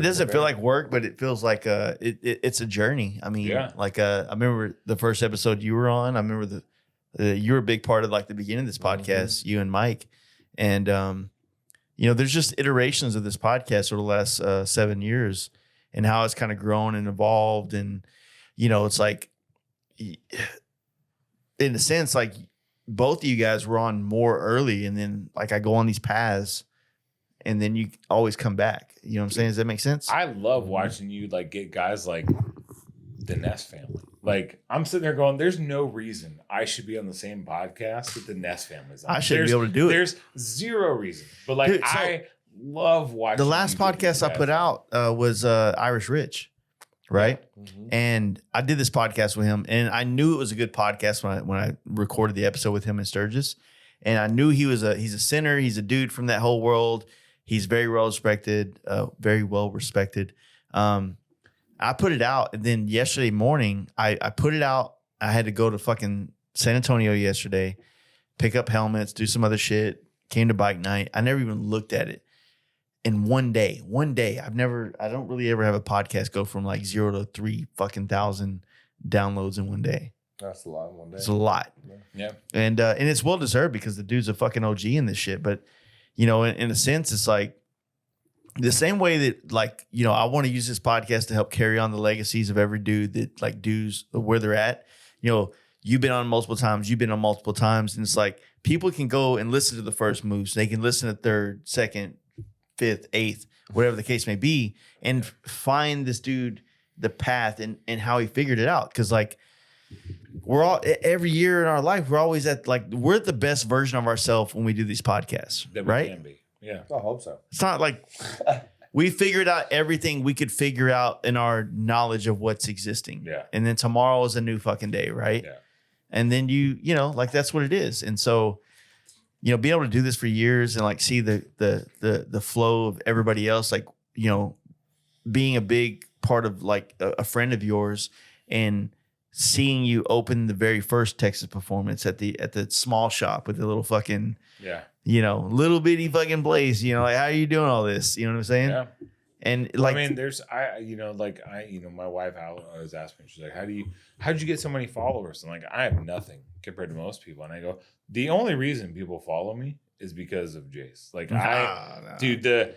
[SPEAKER 1] doesn't feel like work, but it feels like it's a journey. I mean, I remember the first episode you were on. I remember you were a big part of like the beginning of this podcast, you and Mike. And, there's just iterations of this podcast over the last 7 years and how it's kind of grown and evolved. And, it's like, in a sense, like both of you guys were on more early. And then like I go on these paths and then you always come back. You know what I'm saying? Does that make sense?
[SPEAKER 3] I love watching you like get guys like the Ness family. Like I'm sitting there going, there's no reason I should be on the same podcast that the Ness family's on.
[SPEAKER 1] I should be able to do it.
[SPEAKER 3] There's zero reason. But like, dude, love watching.
[SPEAKER 1] The last podcast I put out was Irish Rich, right?
[SPEAKER 2] Mm-hmm.
[SPEAKER 1] And I did this podcast with him, and I knew it was a good podcast when I recorded the episode with him in Sturgis. And I knew he's a sinner. He's a dude from that whole world. He's very well respected, I put it out, and then yesterday morning, I put it out. I had to go to fucking San Antonio yesterday, pick up helmets, do some other shit. Came to bike night. I never even looked at it. In one day, I don't really ever have a podcast go from like 0 to 3,000 downloads in one day.
[SPEAKER 2] That's a lot in one day.
[SPEAKER 1] It's a lot.
[SPEAKER 3] Yeah.
[SPEAKER 1] And it's well deserved because the dude's a fucking OG in this shit. But, you know, in a sense, it's like the same way that, like, you know, I want to use this podcast to help carry on the legacies of every dude that like dudes where they're at. You know, you've been on multiple times, and it's like people can go and listen to the first Moos. They can listen to third, second, fifth, eighth, whatever the case may be, and find this dude, the path and how he figured it out. Because like we're all every year in our life, we're always at like we're the best version of ourselves when we do these podcasts,
[SPEAKER 3] That we
[SPEAKER 1] right?
[SPEAKER 3] can be. Yeah.
[SPEAKER 2] I hope so.
[SPEAKER 1] It's not like we figured out everything we could figure out in our knowledge of what's existing.
[SPEAKER 3] Yeah.
[SPEAKER 1] And then tomorrow is a new fucking day, right?
[SPEAKER 3] Yeah.
[SPEAKER 1] And then you know, like that's what it is. And so, you know, being able to do this for years and like see the flow of everybody else, like, you know, being a big part of like a friend of yours and seeing you open the very first Texas performance at the small shop with the little fucking,
[SPEAKER 3] Yeah.
[SPEAKER 1] you know, little bitty fucking place, you know, like how are you doing all this? You know what I'm saying?
[SPEAKER 3] Yeah.
[SPEAKER 1] And like,
[SPEAKER 3] I mean, my wife always asks me, she's like, how'd you get so many followers? And like, I have nothing compared to most people. And I go, the only reason people follow me is because of Jace. Like dude, the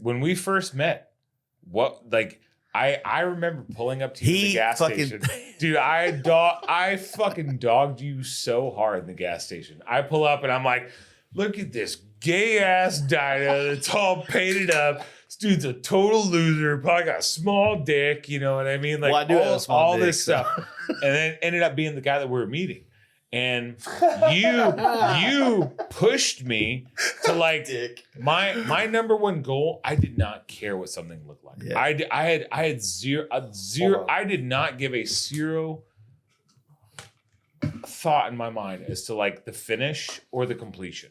[SPEAKER 3] when we first met, I remember pulling up to you at the gas station. Dude, I fucking dogged you so hard in the gas station. I pull up and I'm like, look at this gay ass dyno that's all painted up. This dude's a total loser. Probably got a small dick. You know what I mean? Like,
[SPEAKER 1] well, I do have a small
[SPEAKER 3] all
[SPEAKER 1] dick,
[SPEAKER 3] this stuff. And then ended up being the guy that we were meeting. And you pushed me to like my number one goal. I did not care what something looked like. Yeah. I had zero. I did not give a zero thought in my mind as to like the finish or the completion.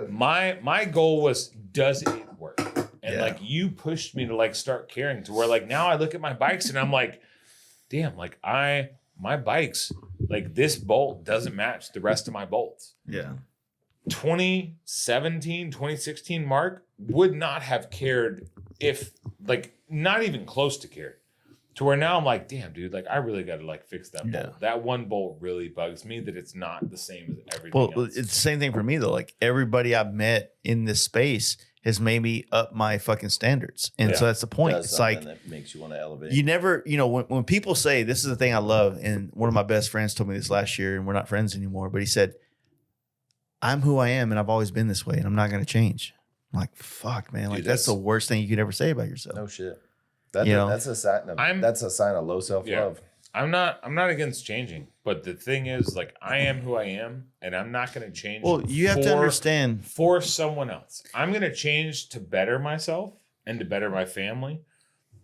[SPEAKER 3] My goal was, does it work? And like you pushed me to like start caring to where like now I look at my bikes and I'm like, damn, like my bikes, like this bolt doesn't match the rest of my bolts.
[SPEAKER 1] Yeah.
[SPEAKER 3] 2017, 2016 Mark would not have cared if like not even close to cared. To where now I'm like, damn, dude, like I really got to like fix that bolt. That one bolt really bugs me that it's not the same as everything else.
[SPEAKER 1] Well, it's the same thing for me though. Like everybody I've met in this space has made me up my fucking standards. And so that's the point. It's like
[SPEAKER 2] that makes you want to elevate.
[SPEAKER 1] You never, you know, when people say this is the thing I love, and one of my best friends told me this last year, and we're not friends anymore, but he said, I'm who I am and I've always been this way and I'm not going to change. I'm like, fuck, man. Like dude, that's the worst thing you could ever say about yourself.
[SPEAKER 2] No shit. That's a sign of low self-love.
[SPEAKER 3] Yeah. I'm not against changing, but the thing is, like, I am who I am, and I'm not going to change.
[SPEAKER 1] Well, you have to understand
[SPEAKER 3] for someone else. I'm going to change to better myself and to better my family.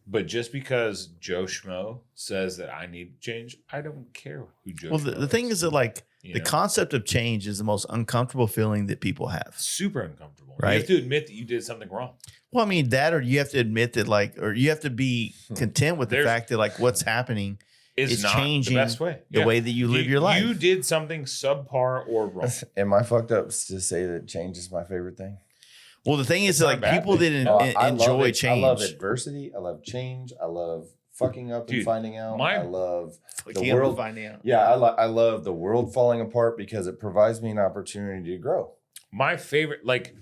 [SPEAKER 3] But just because Joe Schmo says that I need to change, I don't care who Joe. Well,
[SPEAKER 1] the thing is that like the concept of change is the most uncomfortable feeling that people have.
[SPEAKER 3] Super uncomfortable.
[SPEAKER 1] Right?
[SPEAKER 3] You have to admit that you did something wrong.
[SPEAKER 1] Well, I mean that, or you have to admit that, like, or you have to be content with the fact that like what's happening is not changing the best way. The way that you live your life.
[SPEAKER 3] You did something subpar or wrong.
[SPEAKER 2] Am I fucked up to say that change is my favorite thing?
[SPEAKER 1] Well, the thing is, like, people that enjoy change.
[SPEAKER 2] I love adversity. I love change. I love fucking up and finding out. I love the world finding out. Yeah, I love the world falling apart because it provides me an opportunity to grow.
[SPEAKER 3] My favorite, like,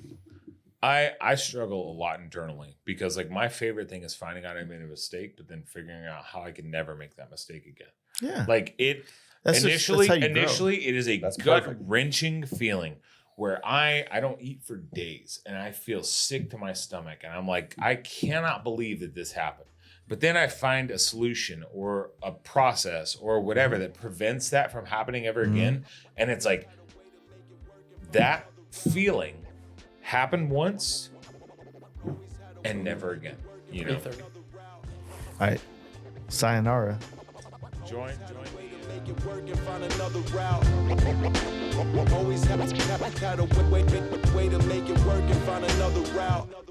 [SPEAKER 3] I struggle a lot internally because, like, my favorite thing is finding out I made a mistake, but then figuring out how I can never make that mistake again.
[SPEAKER 1] Yeah,
[SPEAKER 3] like initially, it is a gut-wrenching feeling where I don't eat for days and I feel sick to my stomach and I'm like, I cannot believe that this happened. But then I find a solution or a process or whatever that prevents that from happening ever again. And it's like that feeling happened once and never again. You know.
[SPEAKER 4] 8:30.
[SPEAKER 1] All right. Sayonara.
[SPEAKER 3] Join.
[SPEAKER 5] Make it work and find another route. Always have a way to make it work and find another route.